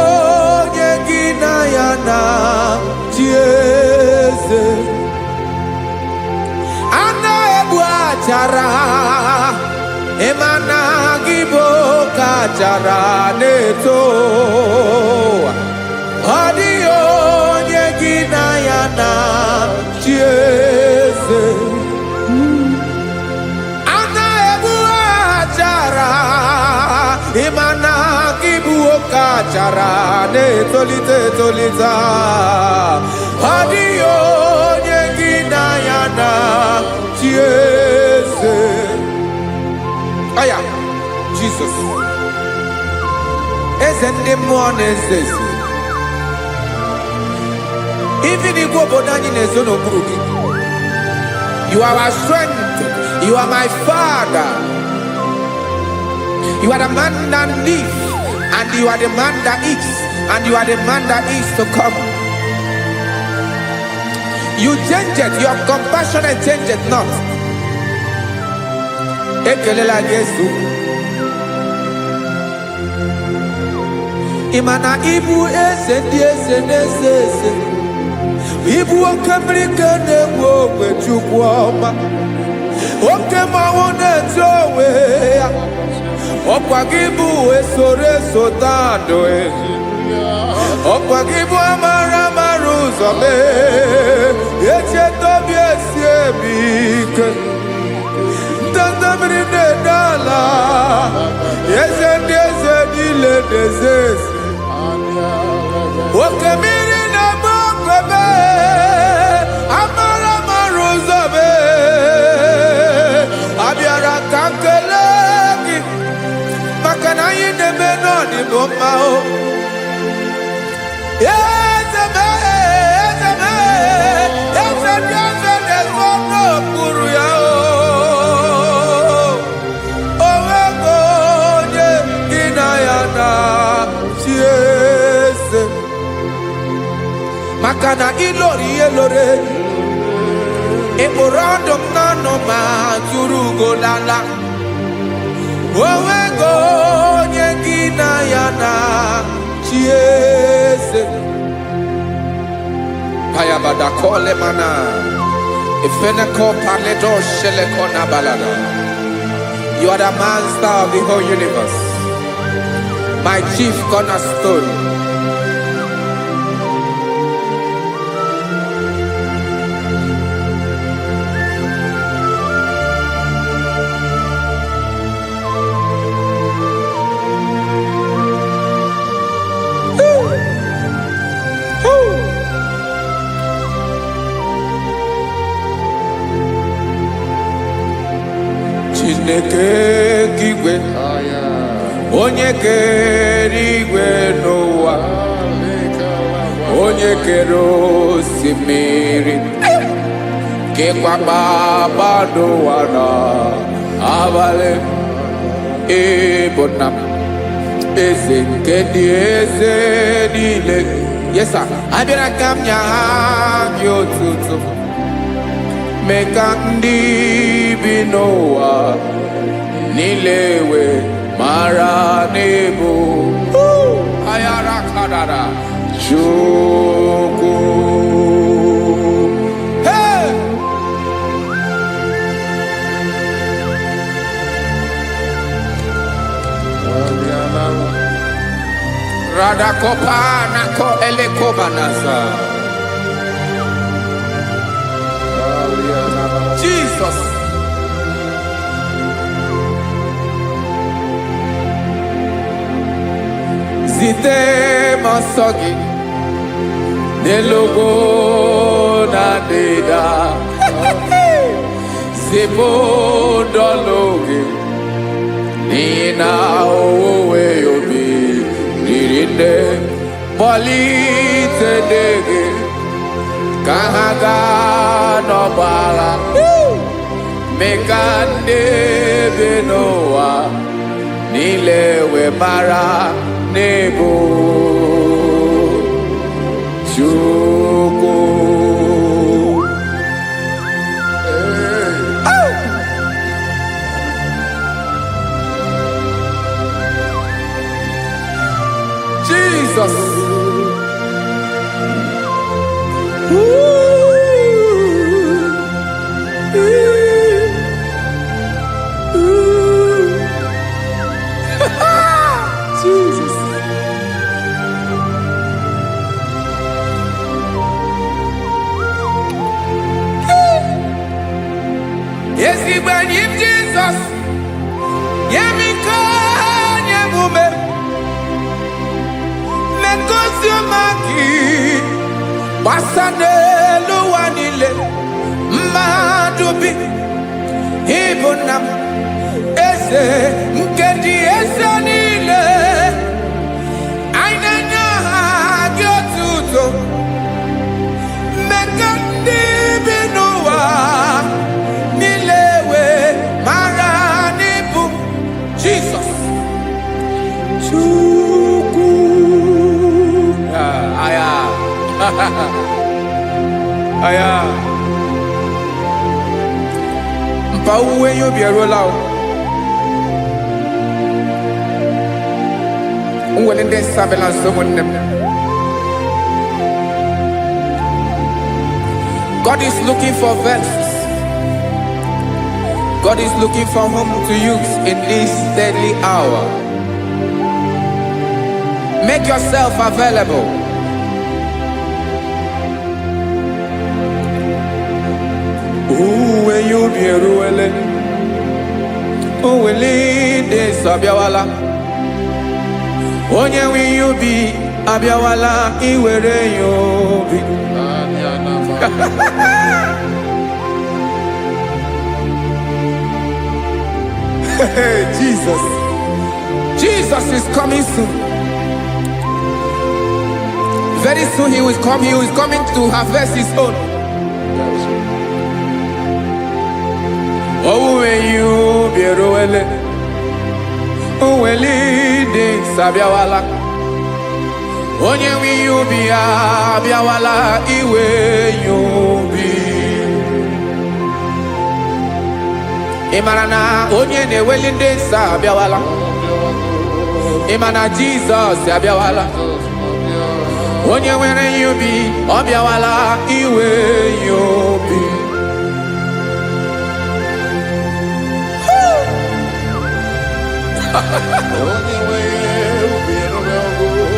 nyegina yana chiese Ana ebu achara Emana gibo kachara neto Adio nyegina yana chiese Ana ebu achara Emana gibo kachara neto lita Adio nyegina yana chiese Aya, Jesus Ezende mwone zezi Even if you bodani nezono burugi You are our strength You are my father You are the man that lives And you are the man that eats And you are the man that is to come You change it, your compassion change it not. Ekelela Yesu. Imana ibu ese ese. Ibu okamrika ne wo kwechukwama. Okema wone towe. Okwagibu esore sotando Okwagibu amara maruzame Eche tobi esiebike Tandamri ne dala Yeze dile dezesi Okemiri na mokwebe Amara maruzame Abiara kankelegi Makana yine menoni bomao Ezeme Ezemono kuru ya Owego nye inayana chiese Makana ilori elore Eborando nano majurugo lala Owego nye inayana chiese Payabada kole mana Ifeneko paledo sheleko na balada You are the master of the whole universe My chief cornerstone Chineke kigwe Onye kere igwe n'ụwa Onye kere osimiri Kekwa kpakpando ụwa n'abalị Ịbụ na eze nke ndị eze niile Yes sir, abịara ka m nye gị otuto Mee ka ndị bi n'ụwa niile wee mara n'ebu Ayara kadara Chukwu Hey! Radakopa nako elekobanasa. Jesus. Zite masogi nelogo na deda. Zipo dologe nina owe obi nirinde molite dege kahaga no bala mekande benoa nilewe mara nebo chuko. Jesus. Jesus. Yes, he when him Jesus. Yemika yemume. Mekosio maki. Wasane luwanile. Madubi. Ibonam. Ese nkedi ese nile. Ainanya gyotuto. Mekandi binowa. Nilewe maranibu. Jesus. Chuku. Aya. Aya. Mpa uwe yo bierola o. When they surveillance someone them. God is looking for vessels. God is looking for whom to use in this deadly hour. Make yourself available. When you be ruele, will lead this abiawala. Onye wi you be abiawala iwere you be. Jesus. Jesus is coming soon. Very soon he will come. He is coming to harvest his own. Oh, when you be ruele, oh, when leading sabiawala. Onye wi you be abiawala iwe you be. Imarana onye ne welinde sabiawala. Imana Jesus sabiawala. Onye were you be abiawala iwe you be.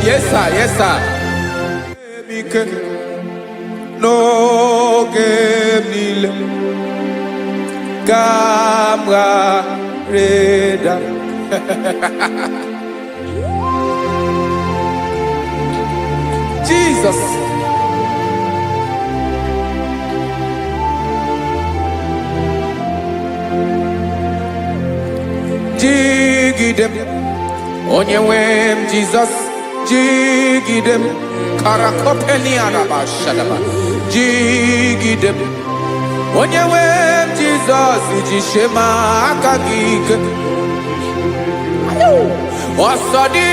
Yes, sir. Yes, sir. No game Camera Reda. Jesus. Jigidem. Onye wem Jesus. Jigidem. Karakopeni araba shadaba. Jigidem. Onye wem Jesus. Ijishema akagike. Osodi.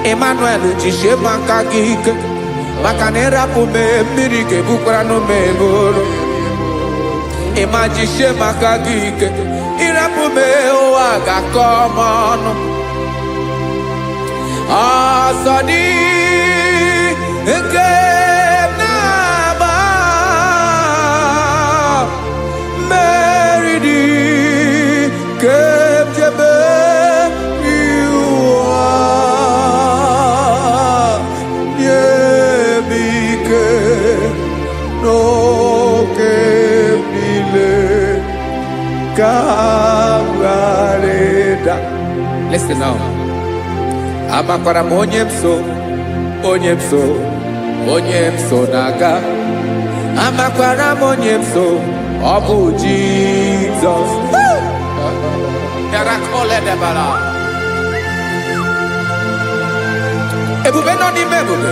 Emmanuel Jishema Kagik Makanera pume mirike bukrano meboro. Imagine makagike irapume oaga komono. Asadi enge naba meridi kebjebe iwa yebike no kebile kawareda. Listen now. Amakwara onyemso naga. Amakwara onyemso obu Jesus. Yarakole debara. Ebube no ni mebube.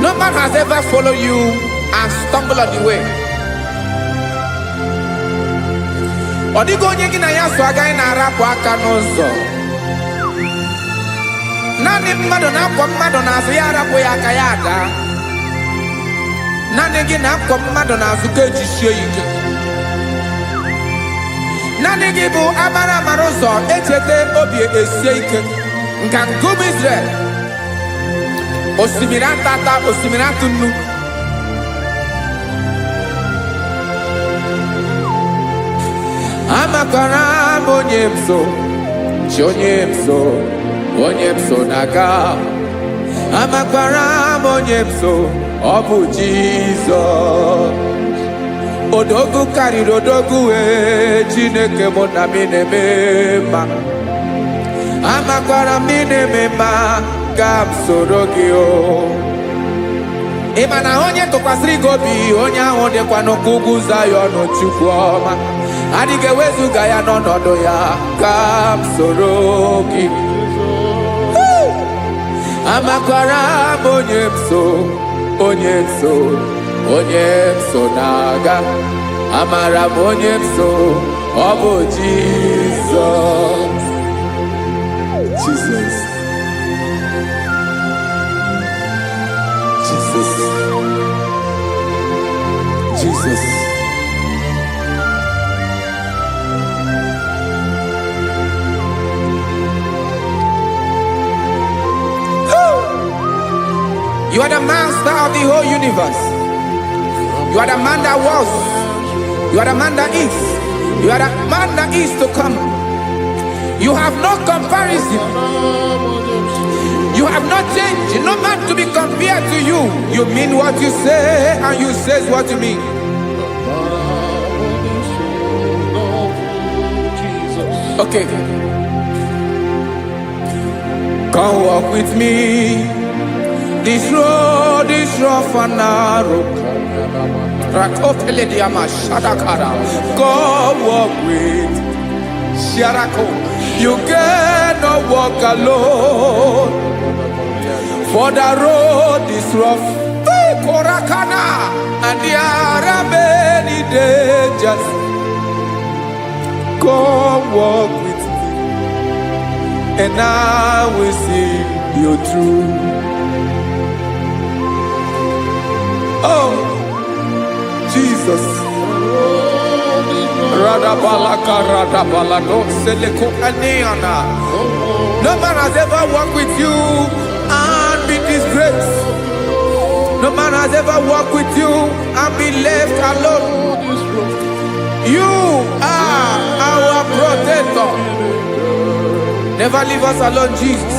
No man has ever followed you and stumbled on the way. Odigo onye gị na ya so agaghị na-arapụ aka n'ụzọ. Nani mmadụ na-akwọ mmadụ n'azụ ya arapụ ya aka ya ada. Nani gị na-akwọ mmadụ n'azụ ka ejisie ike. Nani gị bụ amara ụzọ echete obi esie ike. Nka ngụm Israel. Osimiri atata, osimiri atụ nnu. Amakwara onyemso, onyemso naga. Amakwara onyemso, obu Jesus. Odogu karịrị odogu Chineke mụ na mi na-eme mma. Amakwara mi na-eme mma ka m soro gị o. Ị ma na onye tụkwasịrị gị obi, onye ahụ dịkwa n'ụkwụ ugwu Zayọn Chukwu ọma. Adịghị ewezuga ya n'ọnọdụ ya ka m soro gị. Amakwara onyemso naga. Amara onyemso ọ bụ Jesus. Jesus. You are the master of the whole universe. You are the man that was. You are the man that is. You are the man that is to come. You have no comparison. You have no change. No man to be compared to you. You mean what you say and you say what you mean. Okay. Come walk with me. This road is rough and narrow. Go walk with Sharako. You cannot walk alone. For the road is rough. And there are many dangers. Come walk with me, and I will see you through. Oh, Jesus. No man has ever walked with you and been disgraced. No man has ever walked with you and been left alone. You are our protector. Never leave us alone, Jesus.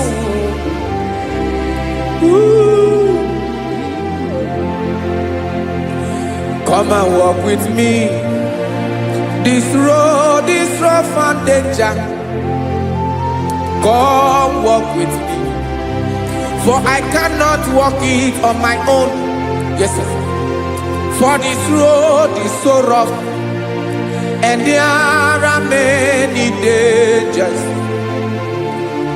Woo. Come and walk with me. This road is rough and danger. Come walk with me. For I cannot walk it on my own. Yes, sir. For this road is so rough, and there are many dangers.